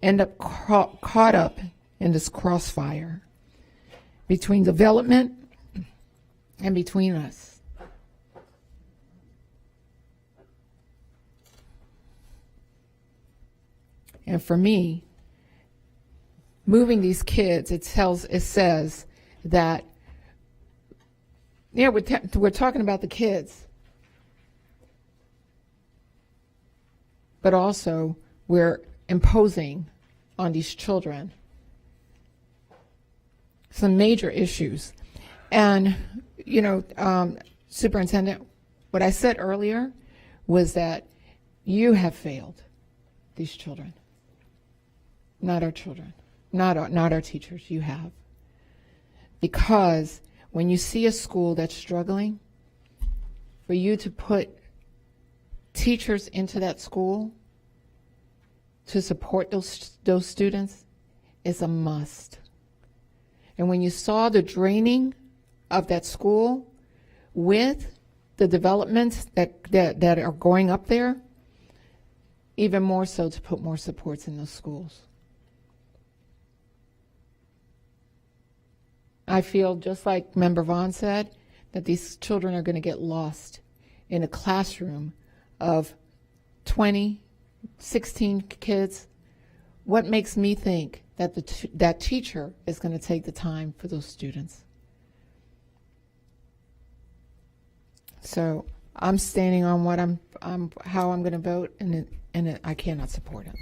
end up caught up in this crossfire between development and between us. And for me, moving these kids, it says that, we're talking about the kids, but also we're imposing on these children some major issues. And, Superintendent, what I said earlier was that you have failed these children, not our children. Not our teachers, you have. Because when you see a school that's struggling, for you to put teachers into that school to support those students is a must. And when you saw the draining of that school with the developments that are going up there, even more so to put more supports in those schools. I feel, just like Member Vaughn said, that these children are going to get lost in a classroom of 20, 16 kids. What makes me think that that teacher is going to take the time for those students? So I'm standing on what how I'm going to vote, and I cannot support it.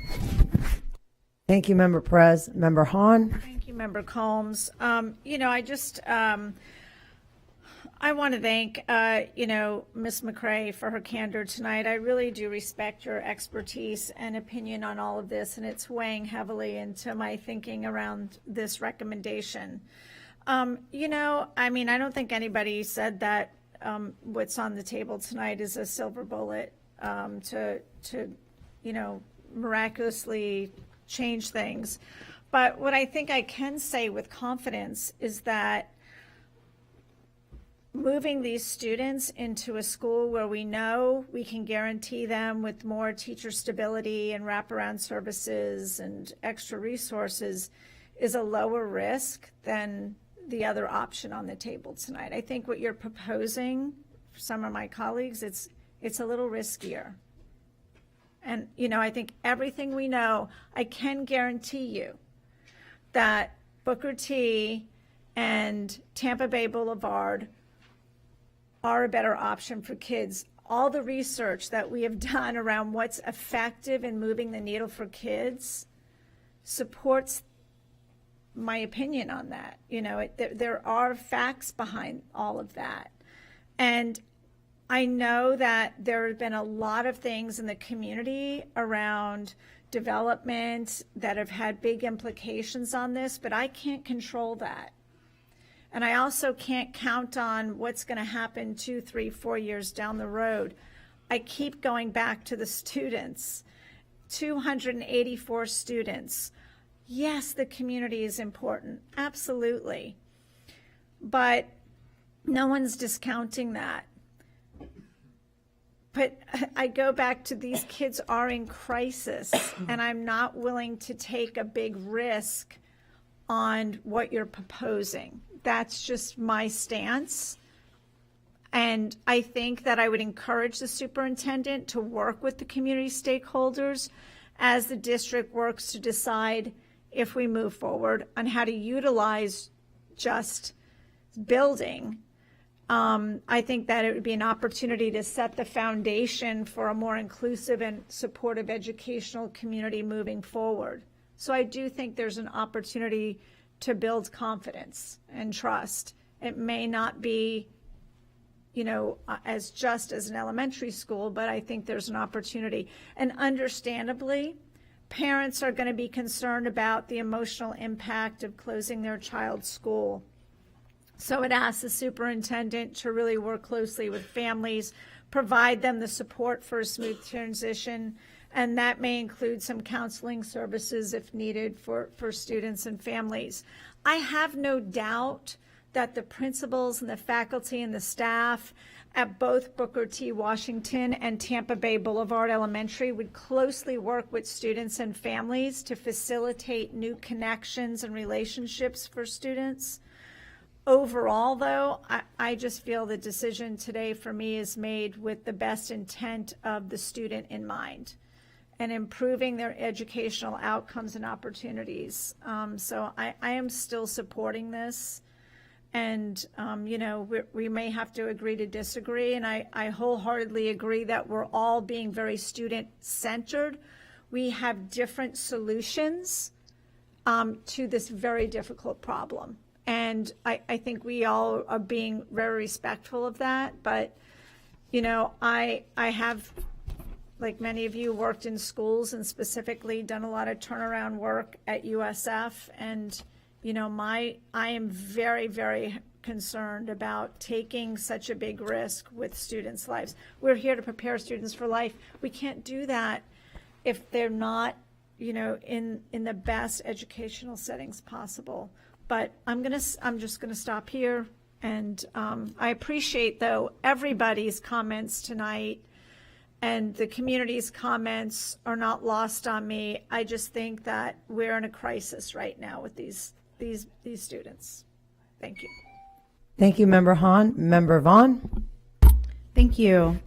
Thank you, Member Perez. Member Hahn. Thank you, Member Combs. I want to thank, Ms. McCray for her candor tonight. I really do respect your expertise and opinion on all of this, and it's weighing heavily into my thinking around this recommendation. I don't think anybody said that what's on the table tonight is a silver bullet to miraculously change things. But what I think I can say with confidence is that moving these students into a school where we know we can guarantee them with more teacher stability and wraparound services and extra resources is a lower risk than the other option on the table tonight. I think what you're proposing, for some of my colleagues, it's a little riskier. And, I think everything we know, I can guarantee you that Booker T and Tampa Bay Boulevard are a better option for kids all the research that we have done around what's effective in moving the needle for kids supports my opinion on that. You know, there are facts behind all of that. And I know that there have been a lot of things in the community around development that have had big implications on this, but I can't control that. And I also can't count on what's going to happen 2, 3, 4 years down the road. I keep going back to the students. 284 students. Yes, the community is important. Absolutely. But no one's discounting that. But I go back to these kids are in crisis, and I'm not willing to take a big risk on what you're proposing. That's just my stance. And I think that I would encourage the superintendent to work with the community stakeholders as the district works to decide if we move forward on how to utilize just building. I think that it would be an opportunity to set the foundation for a more inclusive and supportive educational community moving forward. So I do think there's an opportunity to build confidence and trust. It may not be, you know, as just as an elementary school, but I think there's an opportunity. And understandably, parents are going to be concerned about the emotional impact of closing their child's school. So it asks the superintendent to really work closely with families, provide them the support for a smooth transition, and that may include some counseling services if needed for students and families. I have no doubt that the principals and the faculty and the staff at both Booker T. Washington and Tampa Bay Boulevard Elementary would closely work with students and families to facilitate new connections and relationships for students. Overall, though, I just feel the decision today for me is made with the best intent of the student in mind and improving their educational outcomes and opportunities. So I am still supporting this. And, you know, we may have to agree to disagree. And I wholeheartedly agree that we're all being very student-centered. We have different solutions to this very difficult problem. And I think we all are being very respectful of that. But, you know, I have, like many of you, worked in schools and specifically done a lot of turnaround work at USF. And, you know, I am very, very concerned about taking such a big risk with students' lives. We're here to prepare students for life. We can't do that if they're not, you know, in the best educational settings possible. But I'm just gonna stop here, and I appreciate, though, everybody's comments tonight, and the community's comments are not lost on me. I just think that we're in a crisis right now with these students. Thank you. Thank you, Member Hahn. Member Vaughn. Thank you.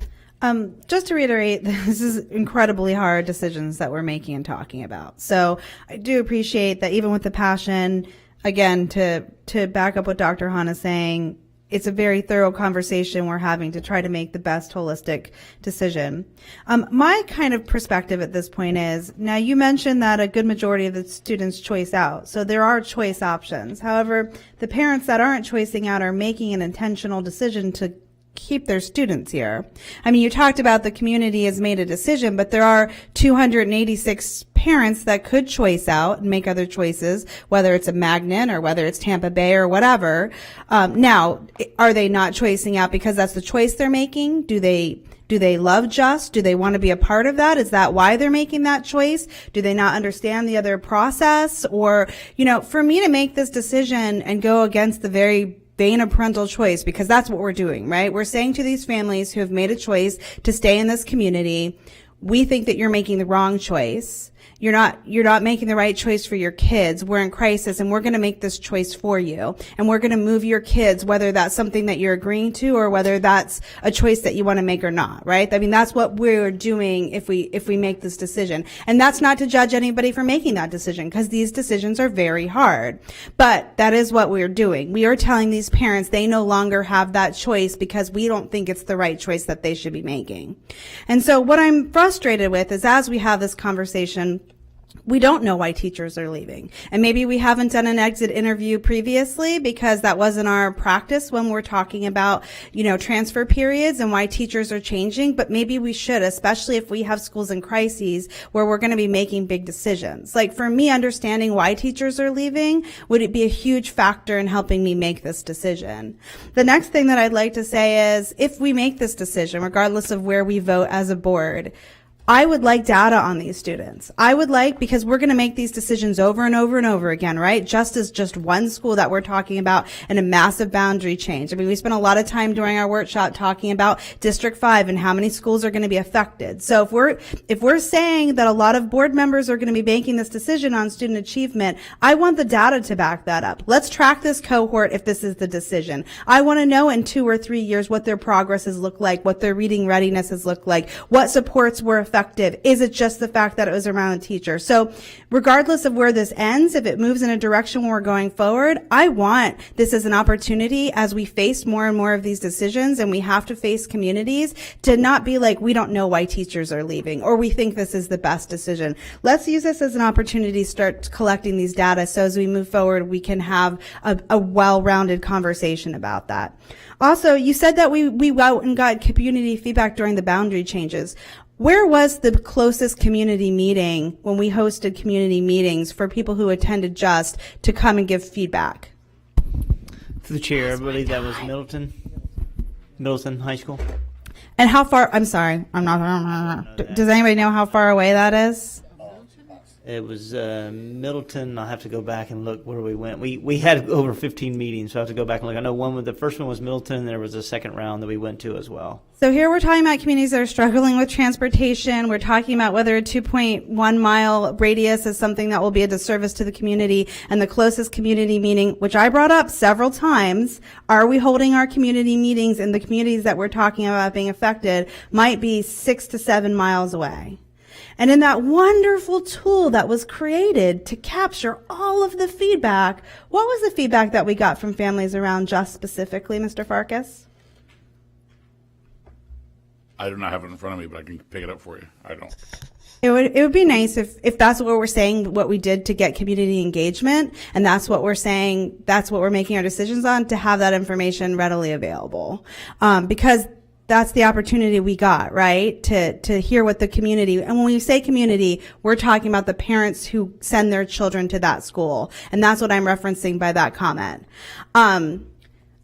Just to reiterate, this is incredibly hard decisions that we're making and talking about. So I do appreciate that even with the passion, again, to back up what Dr. Hahn is saying, it's a very thorough conversation we're having to try to make the best holistic decision. My kind of perspective at this point is, now you mentioned that a good majority of the students choice out, so there are choice options. However, the parents that aren't choicing out are making an intentional decision to keep their students here. I mean, you talked about the community has made a decision, but there are 286 parents that could choice out and make other choices, whether it's a Magnet or whether it's Tampa Bay or whatever. Now, are they not choicing out because that's the choice they're making? Do they love JUST? Do they want to be a part of that? Is that why they're making that choice? Do they not understand the other process? Or, you know, for me to make this decision and go against the very vein of parental choice, because that's what we're doing, right? We're saying to these families who have made a choice to stay in this community, we think that you're making the wrong choice. you're not making the right choice for your kids. We're in crisis and we're going to make this choice for you. And we're going to move your kids, whether that's something that you're agreeing to or whether that's a choice that you want to make or not, right? I mean, that's what we're doing if we make this decision. And that's not to judge anybody for making that decision, because these decisions are very hard. But that is what we're doing. We are telling these parents they no longer have that choice because we don't think it's the right choice that they should be making. And so what I'm frustrated with is, as we have this conversation, we don't know why teachers are leaving. And maybe we haven't done an exit interview previously because that wasn't our practice when we're talking about, transfer periods and why teachers are changing. But maybe we should, especially if we have schools in crises where we're going to be making big decisions. Like, for me, understanding why teachers are leaving would it be a huge factor in helping me make this decision. The next thing that I'd like to say is, if we make this decision, regardless of where we vote as a board, I would like data on these students. Because we're going to make these decisions over and over and over again, right? Just as just one school that we're talking about and a massive boundary change. I mean, we spent a lot of time during our workshop talking about District 5 and how many schools are going to be affected. So if we're saying that a lot of board members are going to be making this decision on student achievement, I want the data to back that up. Let's track this cohort if this is the decision. I want to know in 2 or 3 years what their progress has looked like, what their reading readiness has looked like, what supports were effective. Is it just the fact that it was around a teacher? So regardless of where this ends, if it moves in a direction where we're going forward, I want this as an opportunity as we face more and more of these decisions and we have to face communities to not be like, we don't know why teachers are leaving or we think this is the best decision. Let's use this as an opportunity to start collecting these data so as we move forward, we can have a well-rounded conversation about that. Also, you said that we went and got community feedback during the boundary changes. Where was the closest community meeting when we hosted community meetings for people who attended JUST to come and give feedback? Through the chair, I believe that was Middleton High School. And how far, I'm sorry, does anybody know how far away that is? It was Middleton. I'll have to go back and look where we went. We had over 15 meetings, so I have to go back and look. I know the first one was Middleton, and there was a second round that we went to as well. So here we're talking about communities that are struggling with transportation. We're talking about whether a 2.1 mile radius is something that will be a disservice to the community, and the closest community meeting, which I brought up several times, are we holding our community meetings in the communities that we're talking about being affected, might be 6 to 7 miles away. And in that wonderful tool that was created to capture all of the feedback, what was the feedback that we got from families around JUST specifically, Mr. Farkas? I do not have it in front of me, but I can pick it up for you. I don't. It would be nice if that's what we're saying, what we did to get community engagement, and that's what we're saying, that's what we're making our decisions on, to have that information readily available. Because that's the opportunity we got, right? To hear what the community, and when we say community, we're talking about the parents who send their children to that school. And that's what I'm referencing by that comment.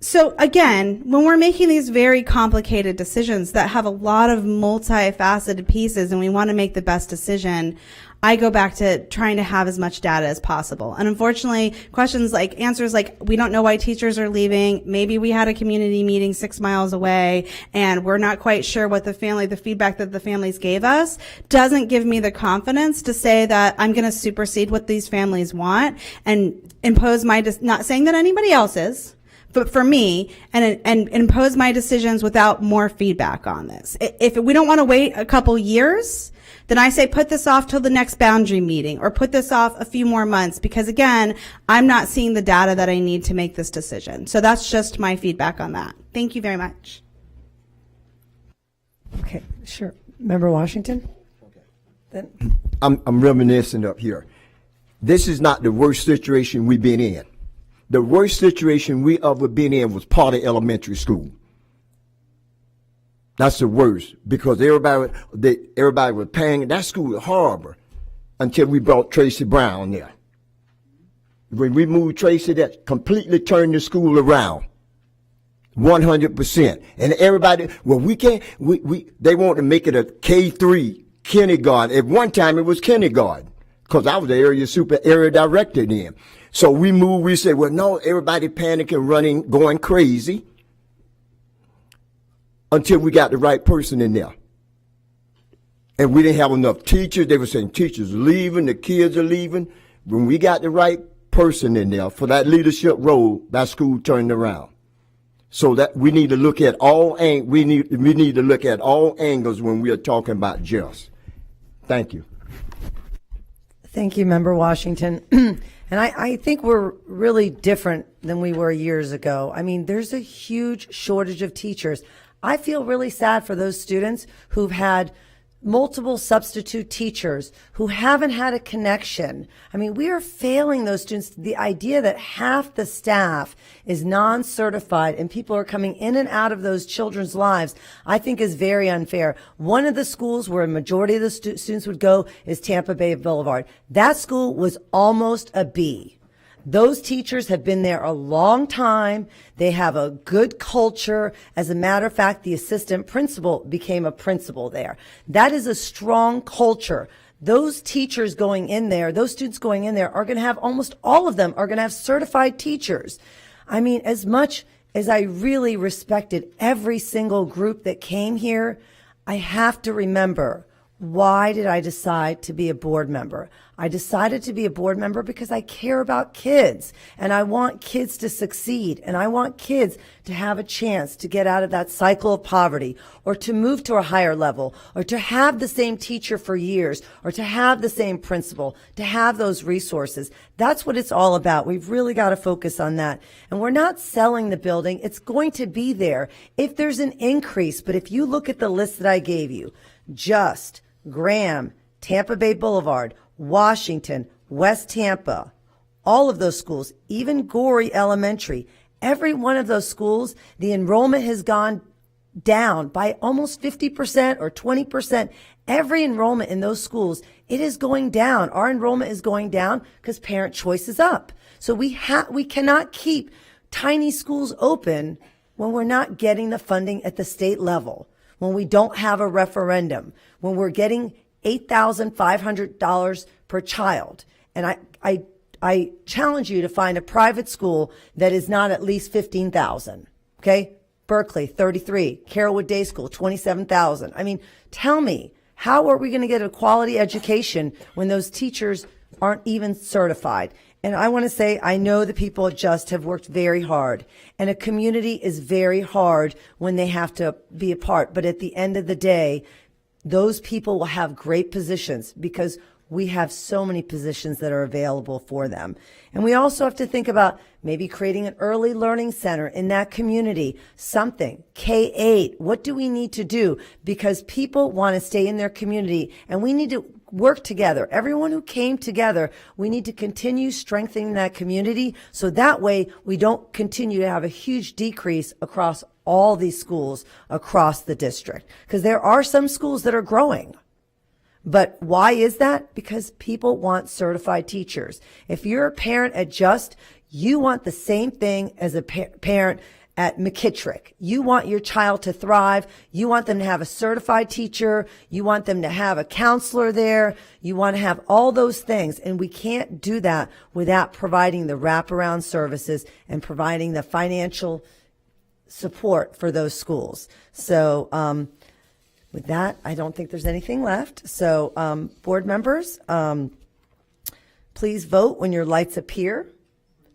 So again, when we're making these very complicated decisions that have a lot of multifaceted pieces and we want to make the best decision, I go back to trying to have as much data as possible. And unfortunately, answers like, we don't know why teachers are leaving. Maybe we had a community meeting 6 miles away and we're not quite sure what the feedback that the families gave us, doesn't give me the confidence to say that I'm going to supersede what these families want and impose not saying that anybody else is, but for me, and impose my decisions without more feedback on this. If we don't want to wait a couple years, then I say put this off till the next boundary meeting or put this off a few more months, because again, I'm not seeing the data that I need to make this decision. So that's just my feedback on that. Thank you very much. Okay, sure. Member Washington? Then I'm reminiscing up here. This is not the worst situation we've been in. The worst situation we ever been in was Potter Elementary School. That's the worst, because everybody was paying. That school was horrible until we brought Tracy Brown there. When we moved Tracy, that completely turned the school around. 100%. And everybody, well, they want to make it a K3 kindergarten. At one time it was kindergarten, because I was the area director then. So we moved, we said, well, no, everybody panicking, running, going crazy until we got the right person in there. and we didn't have enough teachers. They were saying teachers leaving, the kids are leaving. When we got the right person in there for that leadership role, that school turned around. So that we need to look at we need to look at all angles when we are talking about just. Thank you. Thank you, Member Washington. And I think we're really different than we were years ago. I mean, there's a huge shortage of teachers. I feel really sad for those students who've had multiple substitute teachers who haven't had a connection. I mean, we are failing those students. The idea that half the staff is non-certified and people are coming in and out of those children's lives, I think is very unfair. One of the schools where a majority of the students would go is Tampa Bay Boulevard. That school was almost a B. Those teachers have been there a long time. They have a good culture. As a matter of fact, the assistant principal became a principal there. That is a strong culture. Those teachers going in there, those students going in there are going to have, almost all of them are going to have certified teachers. I mean, as much as I really respected every single group that came here, I have to remember, why did I decide to be a board member? I decided to be a board member because I care about kids and I want kids to succeed and I want kids to have a chance to get out of that cycle of poverty or to move to a higher level or to have the same teacher for years or to have the same principal, to have those resources. That's what it's all about. We've really got to focus on that. And we're not selling the building. It's going to be there if there's an increase. But if you look at the list that I gave you, Just, Graham, Tampa Bay Boulevard, Washington, West Tampa, all of those schools, even Gorey Elementary, every one of those schools, the enrollment has gone down by almost 50% or 20%. Every enrollment in those schools, it is going down. Our enrollment is going down because parent choice is up. So we cannot keep tiny schools open when we're not getting the funding at the state level, when we don't have a referendum, when we're getting $8,500 per child. And I challenge you to find a private school that is not at least $15,000. Okay? Berkeley, 33. Carrollwood Day School, 27,000. I mean, tell me, how are we going to get a quality education when those teachers aren't even certified? And I want to say, I know the people at Just have worked very hard, and a community is very hard when they have to be a part. But at the end of the day, those people will have great positions because we have so many positions that are available for them. And we also have to think about maybe creating an early learning center in that community, something, K-8. What do we need to do? Because people want to stay in their community and we need to work together. Everyone who came together, we need to continue strengthening that community so that way we don't continue to have a huge decrease across all these schools across the district. Because there are some schools that are growing. But why is that? Because people want certified teachers. If you're a parent at Just, you want the same thing as a parent at McKittrick. You want your child to thrive. You want them to have a certified teacher. You want them to have a counselor there. You want to have all those things. And we can't do that without providing the wraparound services and providing the financial support for those schools. So, with that, I don't think there's anything left. So, board members, please vote when your lights appear.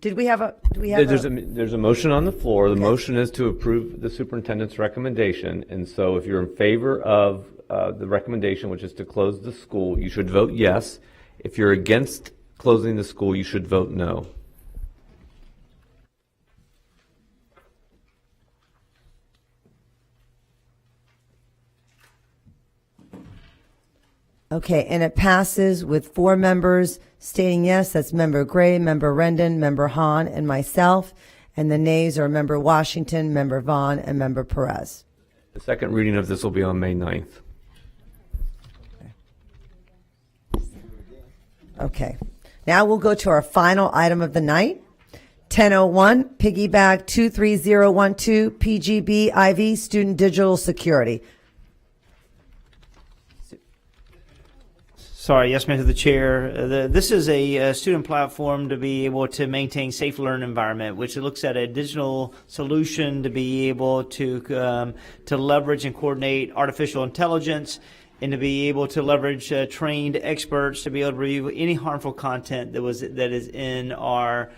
There's a motion on the floor. The motion is to approve the superintendent's recommendation. And so if you're in favor of the recommendation, which is to close the school, you should vote yes. If you're against closing the school, you should vote no. Okay, and it passes with 4 members stating yes. That's Member Gray, Member Rendon, Member Hahn, and myself. And the nays are Member Washington, Member Vaughn, and Member Perez. The second reading of this will be on May 9th. Okay, now we'll go to our final item of the night. 1001, Piggyback 23012, PGB IV, Student Digital Security. Sorry, yes, ma'am, to the chair. This is a student platform to be able to maintain safe learning environment, which looks at a digital solution to be able to leverage and coordinate artificial intelligence and to be able to leverage trained experts to be able to review any harmful content that is in our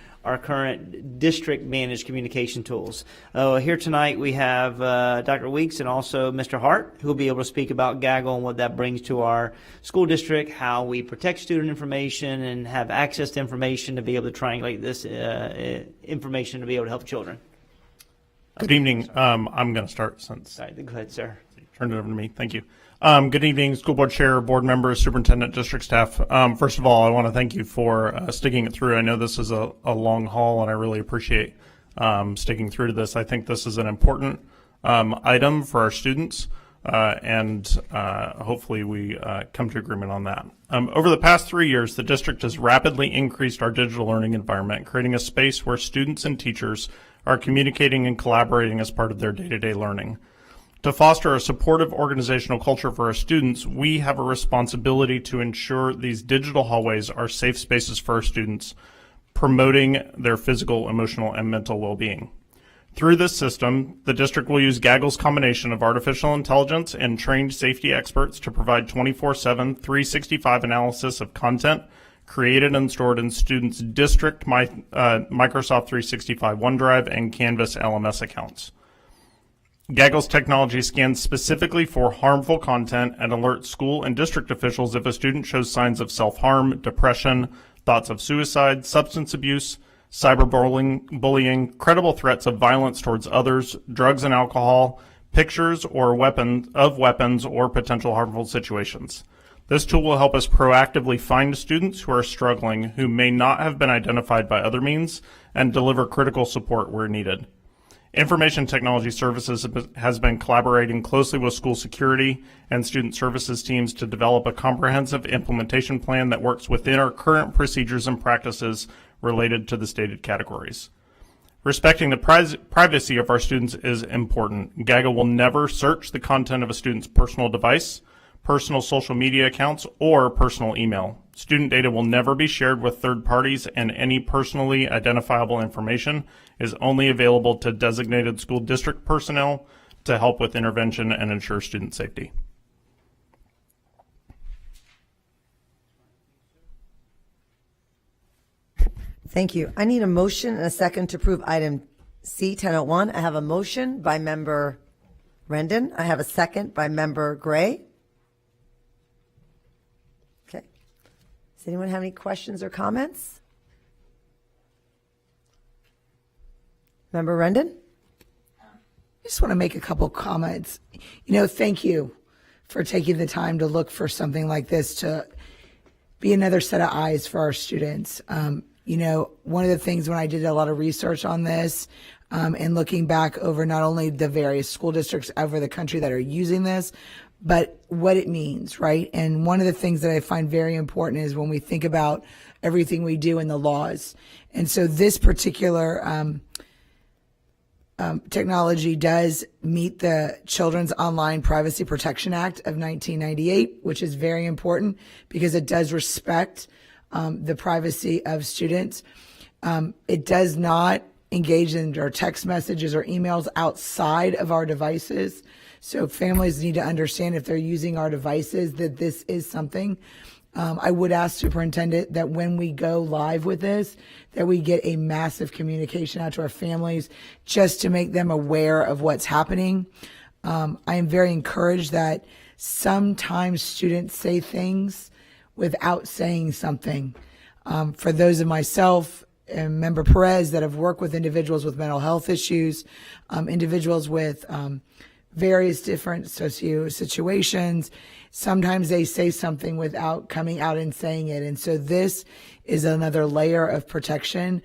current district managed communication tools. Here tonight we have Dr. Weeks and also Mr. Hart, who will be able to speak about Gaggle and what that brings to our school district, how we protect student information and have access to information to be able to triangulate this information to be able to help children. Good evening. I'm going to start since. All right, go ahead, sir. Turn it over to me. Thank you. Good evening, school board chair, board members, superintendent, district staff. First of all, I want to thank you for sticking it through. I know this is a long haul, and I really appreciate sticking through to this. I think this is an important item for our students, and hopefully we come to agreement on that. Over the past 3 years, the district has rapidly increased our digital learning environment, creating a space where students and teachers are communicating and collaborating as part of their day-to-day learning. To foster a supportive organizational culture for our students, we have a responsibility to ensure these digital hallways are safe spaces for our students, promoting their physical, emotional, and mental well-being. Through this system, the district will use Gaggle's combination of artificial intelligence and trained safety experts to provide 24/7, 365 analysis of content created and stored in students' district Microsoft 365 OneDrive and Canvas LMS accounts. Gaggle's technology scans specifically for harmful content and alerts school and district officials if a student shows signs of self-harm, depression, thoughts of suicide, substance abuse, cyberbullying, credible threats of violence towards others, drugs and alcohol, pictures or weapons or potential harmful situations. This tool will help us proactively find students who are struggling who may not have been identified by other means and deliver critical support where needed. Information Technology Services has been collaborating closely with school security and student services teams to develop a comprehensive implementation plan that works within our current procedures and practices related to the stated categories. Respecting the privacy of our students is important. Gaggle will never search the content of a student's personal device, personal social media accounts, or personal email. Student data will never be shared with third parties, and any personally identifiable information is only available to designated school district personnel to help with intervention and ensure student safety. Thank you. I need a motion and a second to approve item C1001. I have a motion by member Rendon. I have a second by member Gray. Okay. Does anyone have any questions or comments? Member Rendon? I just want to make a couple comments. Thank you for taking the time to look for something like this to be another set of eyes for our students. One of the things when I did a lot of research on this and looking back over not only the various school districts over the country that are using this, but what it means, right? And one of the things that I find very important is when we think about everything we do in the laws. And so this particular technology does meet the Children's Online Privacy Protection Act of 1998, which is very important because it does respect the privacy of students. It does not engage in our text messages or emails outside of our devices. So families need to understand if they're using our devices that this is something. I would ask superintendent that when we go live with this, that we get a massive communication out to our families just to make them aware of what's happening. I am very encouraged that sometimes students say things without saying something. For those of myself and Member Perez that have worked with individuals with mental health issues, individuals with various different socio situations, sometimes they say something without coming out and saying it. And so this is another layer of protection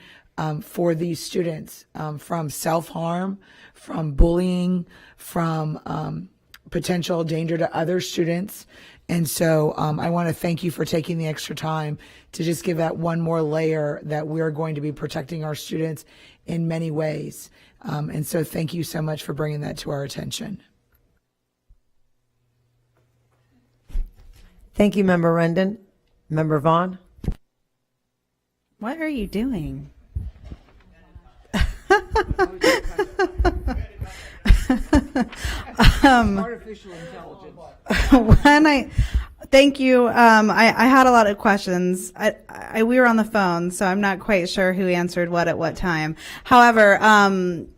for these students from self-harm, from bullying, from potential danger to other students. And so I want to thank you for taking the extra time to just give that one more layer that we're going to be protecting our students in many ways. And so thank you so much for bringing that to our attention. Thank you, Member Rendon. Member Vaughn? What are you doing? Artificial intelligence. Thank you. I had a lot of questions. We were on the phone, so I'm not quite sure who answered what at what time. However,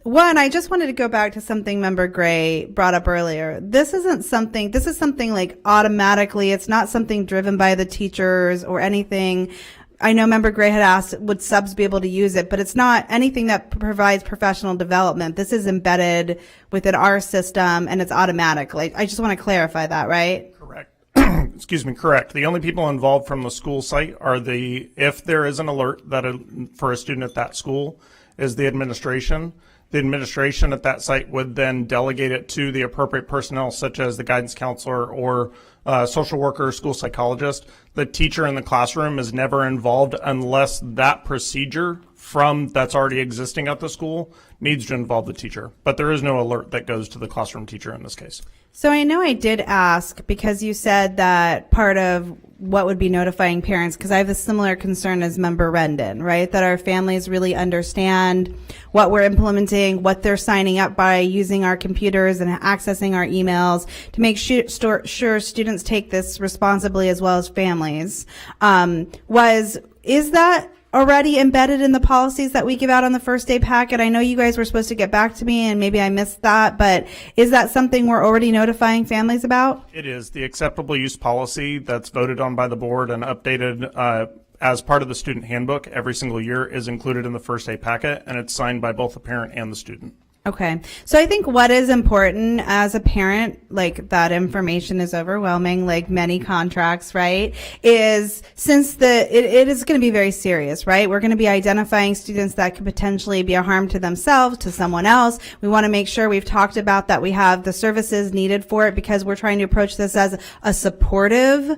one, I just wanted to go back to something Member Gray brought up earlier. This is something like automatically, it's not something driven by the teachers or anything. I know Member Gray had asked, would subs be able to use it, but it's not anything that provides professional development. This is embedded within our system and it's automatic. Like, I just want to clarify that, right? Excuse me, correct. The only people involved from the school site are if there is an alert for a student at that school, is the administration. The administration at that site would then delegate it to the appropriate personnel, such as the guidance counselor or social worker, school psychologist. The teacher in the classroom is never involved unless that procedure that's already existing at the school needs to involve the teacher. But there is no alert that goes to the classroom teacher in this case. So I know I did ask because you said that part of what would be notifying parents, because I have a similar concern as Member Rendon, right? That our families really understand what we're implementing, what they're signing up by using our computers and accessing our emails to make sure students take this responsibly as well as families. Is that already embedded in the policies that we give out on the first day packet? I know you guys were supposed to get back to me and maybe I missed that, but is that something we're already notifying families about? It is. The acceptable use policy that's voted on by the board and updated as part of the student handbook every single year is included in the first day packet, and it's signed by both the parent and the student. Okay. So I think what is important as a parent, like that information is overwhelming, like many contracts, right? Is since it is going to be very serious, right? We're going to be identifying students that could potentially be a harm to themselves, to someone else. We want to make sure we've talked about that we have the services needed for it because we're trying to approach this as a supportive,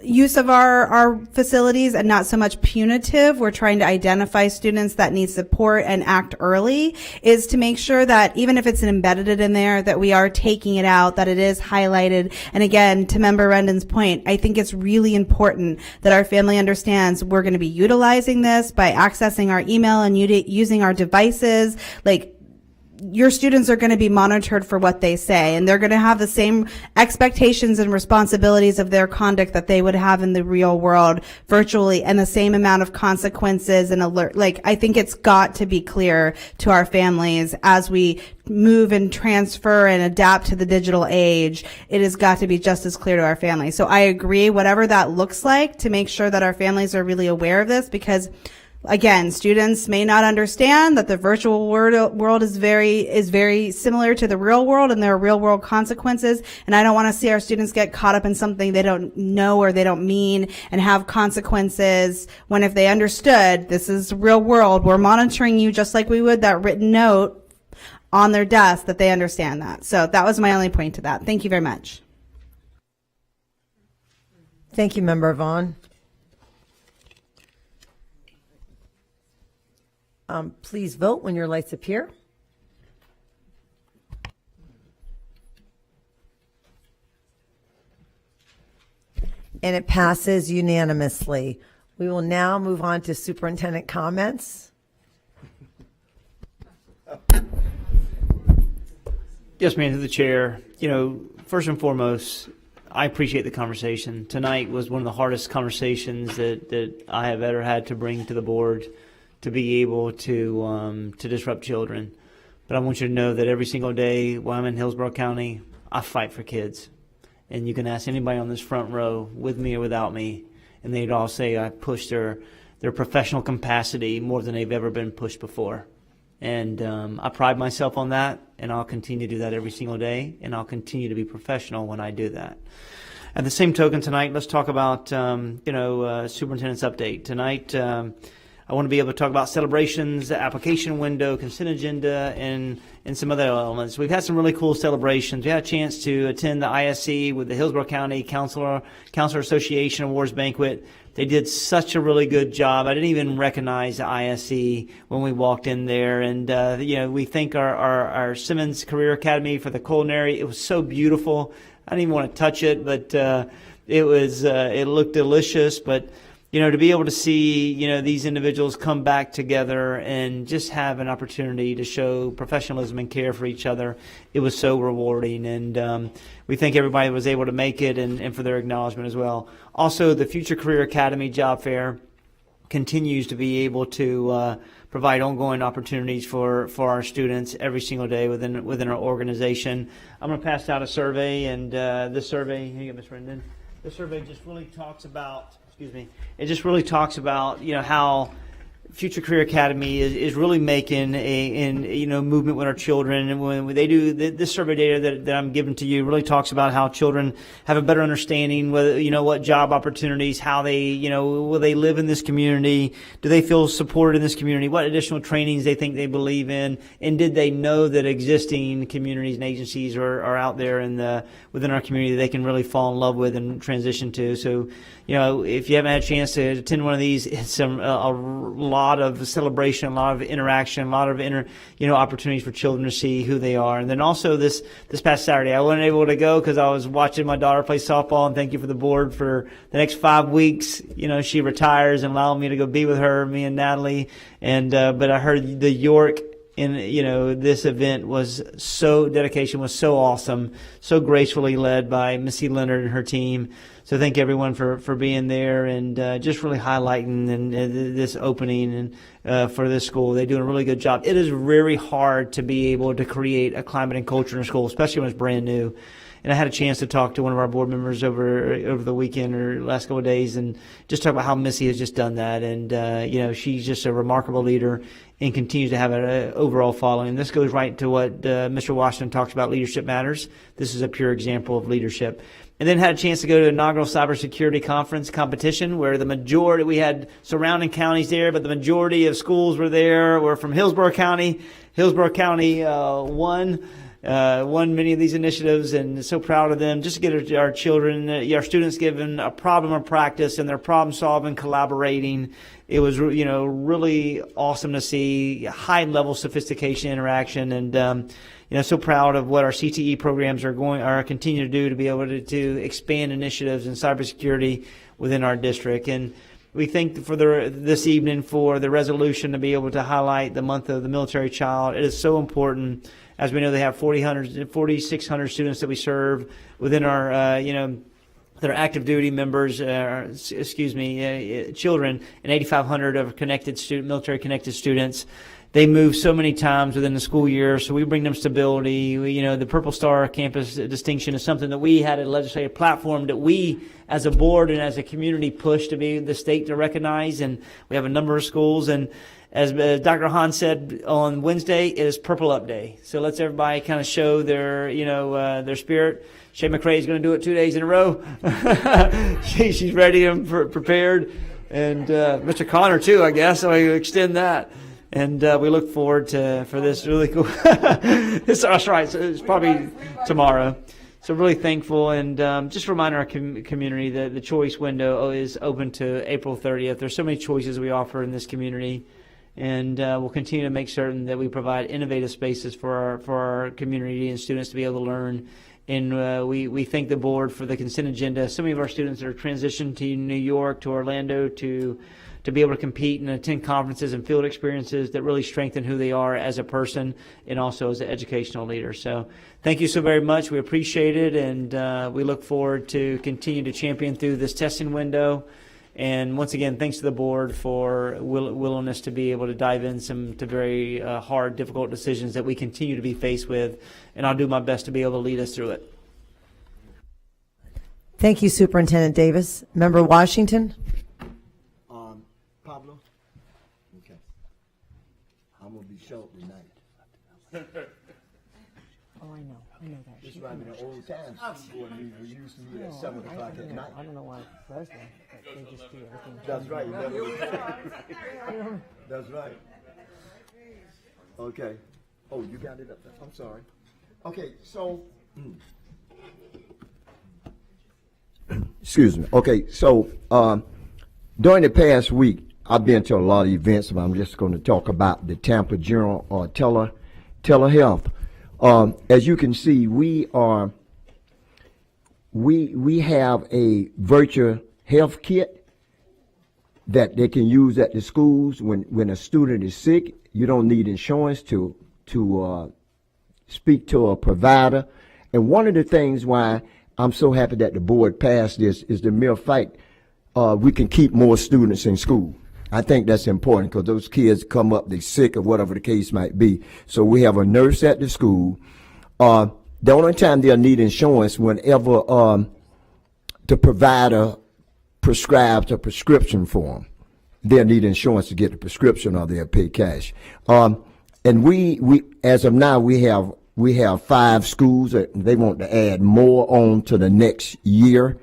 use of our facilities and not so much punitive. We're trying to identify students that need support and act early, is to make sure that even if it's embedded in there, that we are taking it out, that it is highlighted. And again, to Member Rendon's point, I think it's really important that our family understands we're going to be utilizing this by accessing our email and using our devices. Like, your students are going to be monitored for what they say, and they're going to have the same expectations and responsibilities of their conduct that they would have in the real world virtually, and the same amount of consequences and alert. Like, I think it's got to be clear to our families as we move and transfer and adapt to the digital age. It has got to be just as clear to our families. So I agree, whatever that looks like, to make sure that our families are really aware of this, because again, students may not understand that the virtual world is very similar to the real world, and there are real world consequences. And I don't want to see our students get caught up in something they don't know or they don't mean and have consequences when, if they understood this is real world, we're monitoring you just like we would that written note on their desk, that they understand that. So that was my only point to that. Thank you very much. Thank you, Member Vaughn. Please vote when your lights appear. And it passes unanimously. We will now move on to superintendent comments. Yes, ma'am, to the chair. You know, first and foremost, I appreciate the conversation. Tonight was one of the hardest conversations that I have ever had to bring to the board, to be able to disrupt children. But I want you to know that every single day while I'm in Hillsborough County, I fight for kids. And you can ask anybody on this front row, with me or without me, and they'd all say I push their professional capacity more than they've ever been pushed before. And I pride myself on that, and I'll continue to do that every single day, and I'll continue to be professional when I do that. At the same token, tonight, let's talk about superintendent's update. Tonight, I want to be able to talk about celebrations, the application window, consent agenda, and some other elements. We've had some really cool celebrations. We had a chance to attend the ISC with the Hillsborough County Counselor Association Awards Banquet. They did such a really good job. I didn't even recognize the ISC when we walked in there. And, we thank our Simmons Career Academy for the culinary. It was so beautiful. I didn't even want to touch it, but it looked delicious. But to be able to see, these individuals come back together and just have an opportunity to show professionalism and care for each other, it was so rewarding. And we thank everybody that was able to make it and for their acknowledgement as well. Also, the Future Career Academy Job Fair continues to be able to provide ongoing opportunities for our students every single day within our organization. I'm going to pass out a survey, and this survey, here you go, Ms. Rendon. This survey just really talks about, it just really talks about, how Future Career Academy is really making a movement with our children. And when they do this survey data that I'm giving to you really talks about how children have a better understanding whether what job opportunities, how they will they live in this community, do they feel supported in this community, what additional trainings they think they believe in, and did they know that existing communities and agencies are out there within our community that they can really fall in love with and transition to. So if you haven't had a chance to attend one of these, it's a lot of celebration, a lot of interaction, a lot of opportunities for children to see who they are. And then also this past Saturday, I wasn't able to go because I was watching my daughter play softball, and thank you for the board for the next 5 weeks. She retires and allowed me to go be with her, me and Natalie. And but I heard the York this event dedication was so awesome, so gracefully led by Missy Leonard and her team. So thank everyone for being there and just really highlighting this opening and for this school. They're doing a really good job. It is very hard to be able to create a climate and culture in a school, especially when it's brand new. And I had a chance to talk to one of our board members over the weekend or last couple of days and just talk about how Missy has just done that. And, she's just a remarkable leader and continues to have an overall following. And this goes right to what Mr. Washington talks about, Leadership Matters. This is a pure example of leadership. And then had a chance to go to an inaugural cybersecurity conference competition where we had surrounding counties there, but the majority of schools were from Hillsborough County. Hillsborough County won many of these initiatives, and so proud of them. Just to get our children, our students given a problem of practice and their problem solving, collaborating. It was, really awesome to see high level sophistication, interaction, and so proud of what our CTE programs are continuing to do to be able to expand initiatives in cybersecurity within our district. And we thank this evening for the resolution to be able to highlight the month of the military child. It is so important. As we know, they have 4,600 students that we serve within our, that are active duty members, children, and 8,500 of military connected students. They move so many times within the school year, so we bring them stability. The Purple Star campus distinction is something that we had a legislative platform that we, as a board and as a community, pushed to be the state to recognize, and we have a number of schools. And as Dr. Hahn said on Wednesday, it is Purple Up Day. So let's everybody kind of show their spirit. Shay McCrae is going to do it 2 days in a row. She's ready and prepared. And Mr. Connor, too, I guess. So I extend that. And we look forward for this really cool. That's right. So it's probably tomorrow. So really thankful, and just remind our community that the choice window is open to April 30th. There's so many choices we offer in this community, and we'll continue to make certain that we provide innovative spaces for our community and students to be able to learn. And we thank the board for the consent agenda. So many of our students are transitioned to New York, to Orlando, to be able to compete and attend conferences and field experiences that really strengthen who they are as a person and also as an educational leader. So thank you so very much. We appreciate it, and we look forward to continue to champion through this testing window. And once again, thanks to the board for willingness to be able to dive in to very hard, difficult decisions that we continue to be faced with. And I'll do my best to be able to lead us through it. Thank you, Superintendent Davis. Member Washington? Pablo? Okay. I'm going to be short tonight. Oh, I know that. This reminds me of old times when we used to meet at 7 o'clock at night. I don't know why Thursday, but they just do everything. That's right. That's right. Okay. Oh, you got it up there. I'm sorry. Okay, so. Excuse me. Okay, so during the past week, I've been to a lot of events, but I'm just going to talk about the Tampa General Telehealth. As you can see, we have a virtual health kit that they can use at the schools when a student is sick. You don't need insurance to speak to a provider. And one of the things why I'm so happy that the board passed this is the mere fact we can keep more students in school. I think that's important because those kids come up, they're sick or whatever the case might be. So we have a nurse at the school. The only time they'll need insurance whenever the provider prescribes a prescription for them. They'll need insurance to get the prescription or they'll pay cash. And we as of now, we have 5 schools that they want to add more on to the next year.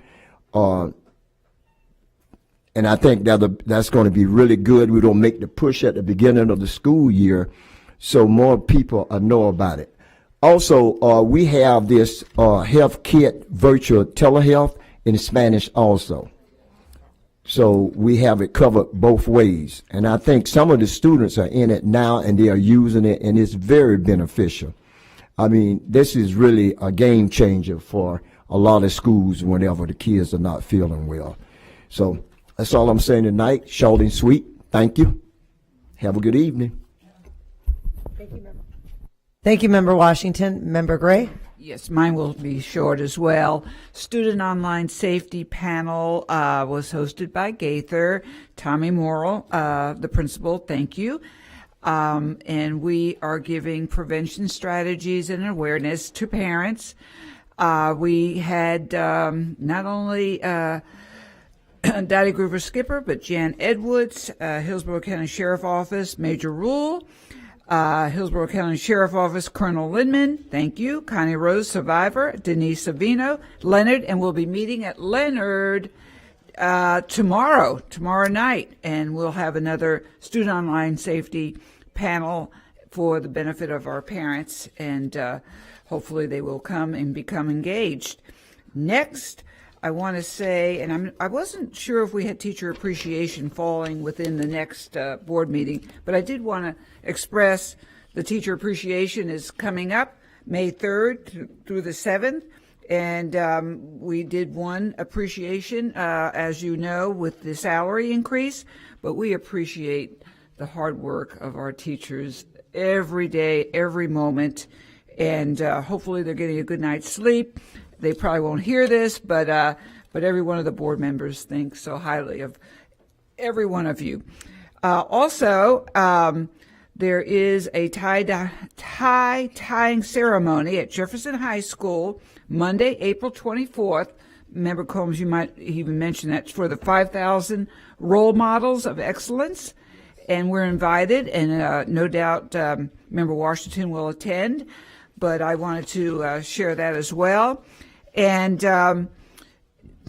And I think that's going to be really good. We don't make the push at the beginning of the school year so more people know about it. Also, we have this health kit virtual telehealth in Spanish also. So we have it covered both ways. And I think some of the students are in it now and they are using it, and it's very beneficial. I mean, this is really a game changer for a lot of schools whenever the kids are not feeling well. So that's all I'm saying tonight. Short and sweet. Thank you. Have a good evening. Thank you, Member Washington. Member Gray? Yes, mine will be short as well. Student Online Safety Panel was hosted by Gaither, Tommy Morrill, the principal. Thank you. And we are giving prevention strategies and awareness to parents. We had not only Dottie Groover Skipper, but Jan Edwards, Hillsborough County Sheriff Office, Major Rule, Hillsborough County Sheriff Office, Colonel Lindman, thank you, Connie Rose, Survivor, Denise Savino, Leonard, and we'll be meeting at Leonard tomorrow night, and we'll have another Student Online Safety panel for the benefit of our parents, and hopefully they will come and become engaged. Next, I want to say, and I wasn't sure if we had teacher appreciation falling within the next board meeting, but I did want to express the teacher appreciation is coming up May 3rd through the 7th. And we did one appreciation, as you know, with the salary increase, but we appreciate the hard work of our teachers every day, every moment, and hopefully they're getting a good night's sleep. They probably won't hear this, but every one of the board members thinks so highly of every one of you. Also, there is a tie-tying ceremony at Jefferson High School Monday, April 24th. Member Combs, you might even mention that for the 5,000 role models of excellence. And we're invited, and no doubt Member Washington will attend. But I wanted to share that as well. And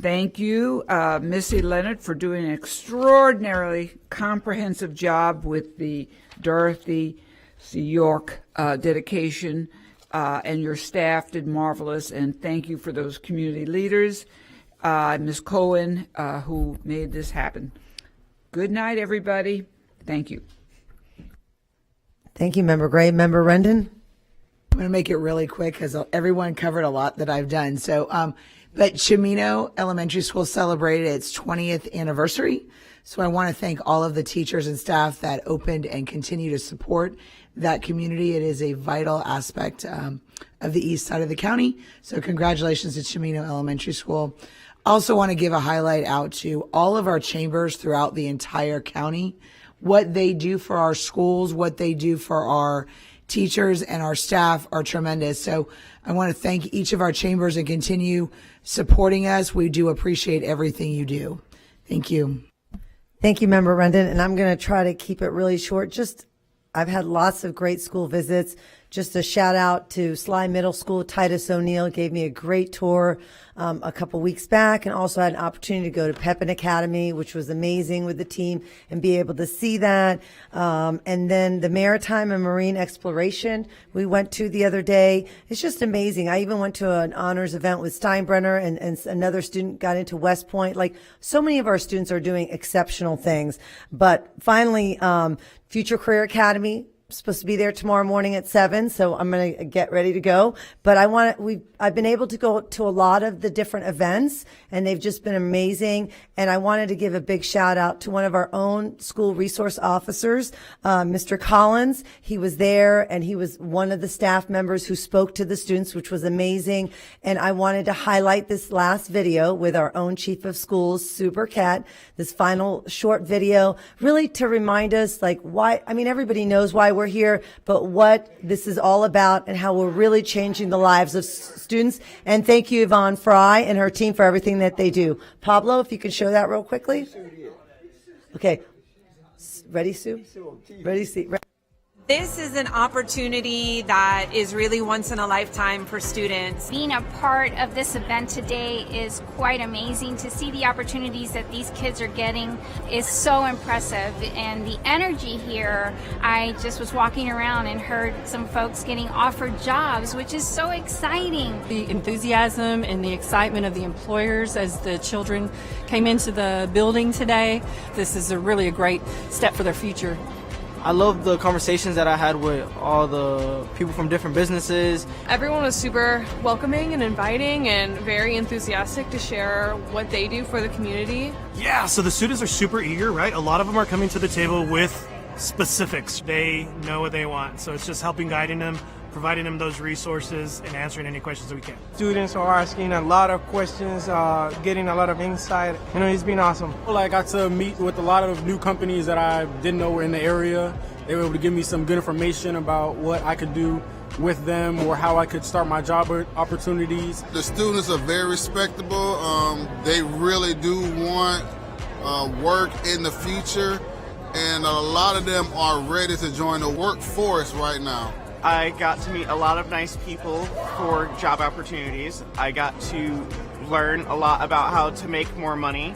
thank you, Missy Leonard, for doing an extraordinarily comprehensive job with the Dorothy C. York dedication, and your staff did marvelous. And thank you for those community leaders, Ms. Cohen, who made this happen. Good night, everybody. Thank you. Thank you, Member Gray. Member Rendon? I'm going to make it really quick because everyone covered a lot that I've done. So, but Chimino Elementary School celebrated its 20th anniversary. So I want to thank all of the teachers and staff that opened and continue to support that community. It is a vital aspect of the east side of the county. So congratulations to Chimino Elementary School. Also want to give a highlight out to all of our chambers throughout the entire county, what they do for our schools, what they do for our teachers and our staff are tremendous. So I want to thank each of our chambers and continue supporting us. We do appreciate everything you do. Thank you. Thank you, Member Rendon. And I'm going to try to keep it really short. I've had lots of great school visits. Just a shout out to Sly Middle School. Titus O'Neill gave me a great tour a couple weeks back, and also had an opportunity to go to Pepin Academy, which was amazing with the team, and be able to see that. And then the Maritime and Marine Exploration we went to the other day. It's just amazing. I even went to an honors event with Steinbrenner, and another student got into West Point. Like, so many of our students are doing exceptional things. But finally, Future Career Academy supposed to be there tomorrow morning at 7, so I'm going to get ready to go. But I've been able to go to a lot of the different events, and they've just been amazing. And I wanted to give a big shout out to one of our own school resource officers, Mr. Collins. He was there, and he was one of the staff members who spoke to the students, which was amazing. And I wanted to highlight this last video with our own chief of schools, Super Cat, this final short video, really to remind us, like, why, I mean, everybody knows why we're here, but what this is all about and how we're really changing the lives of students. And thank you, Yvonne Fry and her team, for everything that they do. Pablo, if you could show that real quickly. Okay. Ready, Sue? Ready, Sue? This is an opportunity that is really once in a lifetime for students. Being a part of this event today is quite amazing. To see the opportunities that these kids are getting is so impressive. And the energy here, I just was walking around and heard some folks getting offered jobs, which is so exciting. The enthusiasm and the excitement of the employers as the children came into the building today, this is really a great step for their future. I love the conversations that I had with all the people from different businesses. Everyone was super welcoming and inviting and very enthusiastic to share what they do for the community. Yeah, so the students are super eager, right? A lot of them are coming to the table with specifics. They know what they want, so it's just helping guiding them, providing them those resources, and answering any questions that we can. Students are asking a lot of questions, getting a lot of insight. You know, it's been awesome. I got to meet with a lot of new companies that I didn't know were in the area. They were able to give me some good information about what I could do with them or how I could start my job opportunities. The students are very respectable. They really do want work in the future, and a lot of them are ready to join the workforce right now. I got to meet a lot of nice people for job opportunities. I got to learn a lot about how to make more money.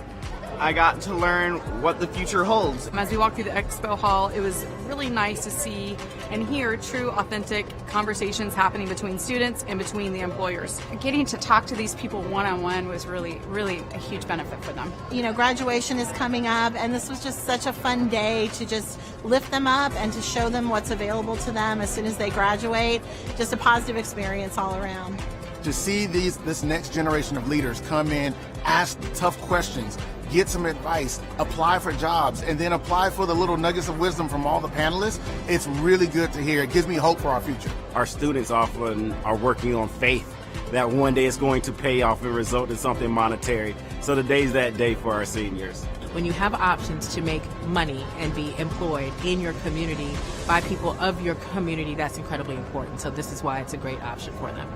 I got to learn what the future holds. As we walked through the expo hall, it was really nice to see and hear true, authentic conversations happening between students and between the employers. Getting to talk to these people one-on-one was really, really a huge benefit for them. You know, graduation is coming up, and this was just such a fun day to just lift them up and to show them what's available to them as soon as they graduate. Just a positive experience all around. To see this next generation of leaders come in, ask tough questions, get some advice, apply for jobs, and then apply for the little nuggets of wisdom from all the panelists, it's really good to hear. It gives me hope for our future. Our students often are working on faith that one day it's going to pay off and result in something monetary. So today's that day for our seniors. When you have options to make money and be employed in your community by people of your community, that's incredibly important. So this is why it's a great option for them.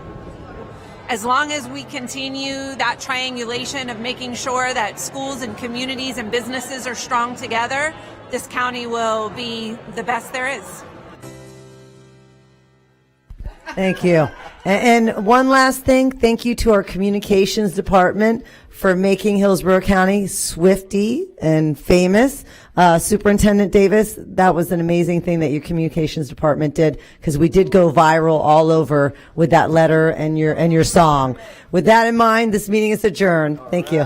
As long as we continue that triangulation of making sure that schools and communities and businesses are strong together, this county will be the best there is. Thank you. And one last thing, thank you to our communications department for making Hillsborough County swifty and famous. Superintendent Davis, that was an amazing thing that your communications department did, because we did go viral all over with that letter and your song. With that in mind, this meeting is adjourned. Thank you.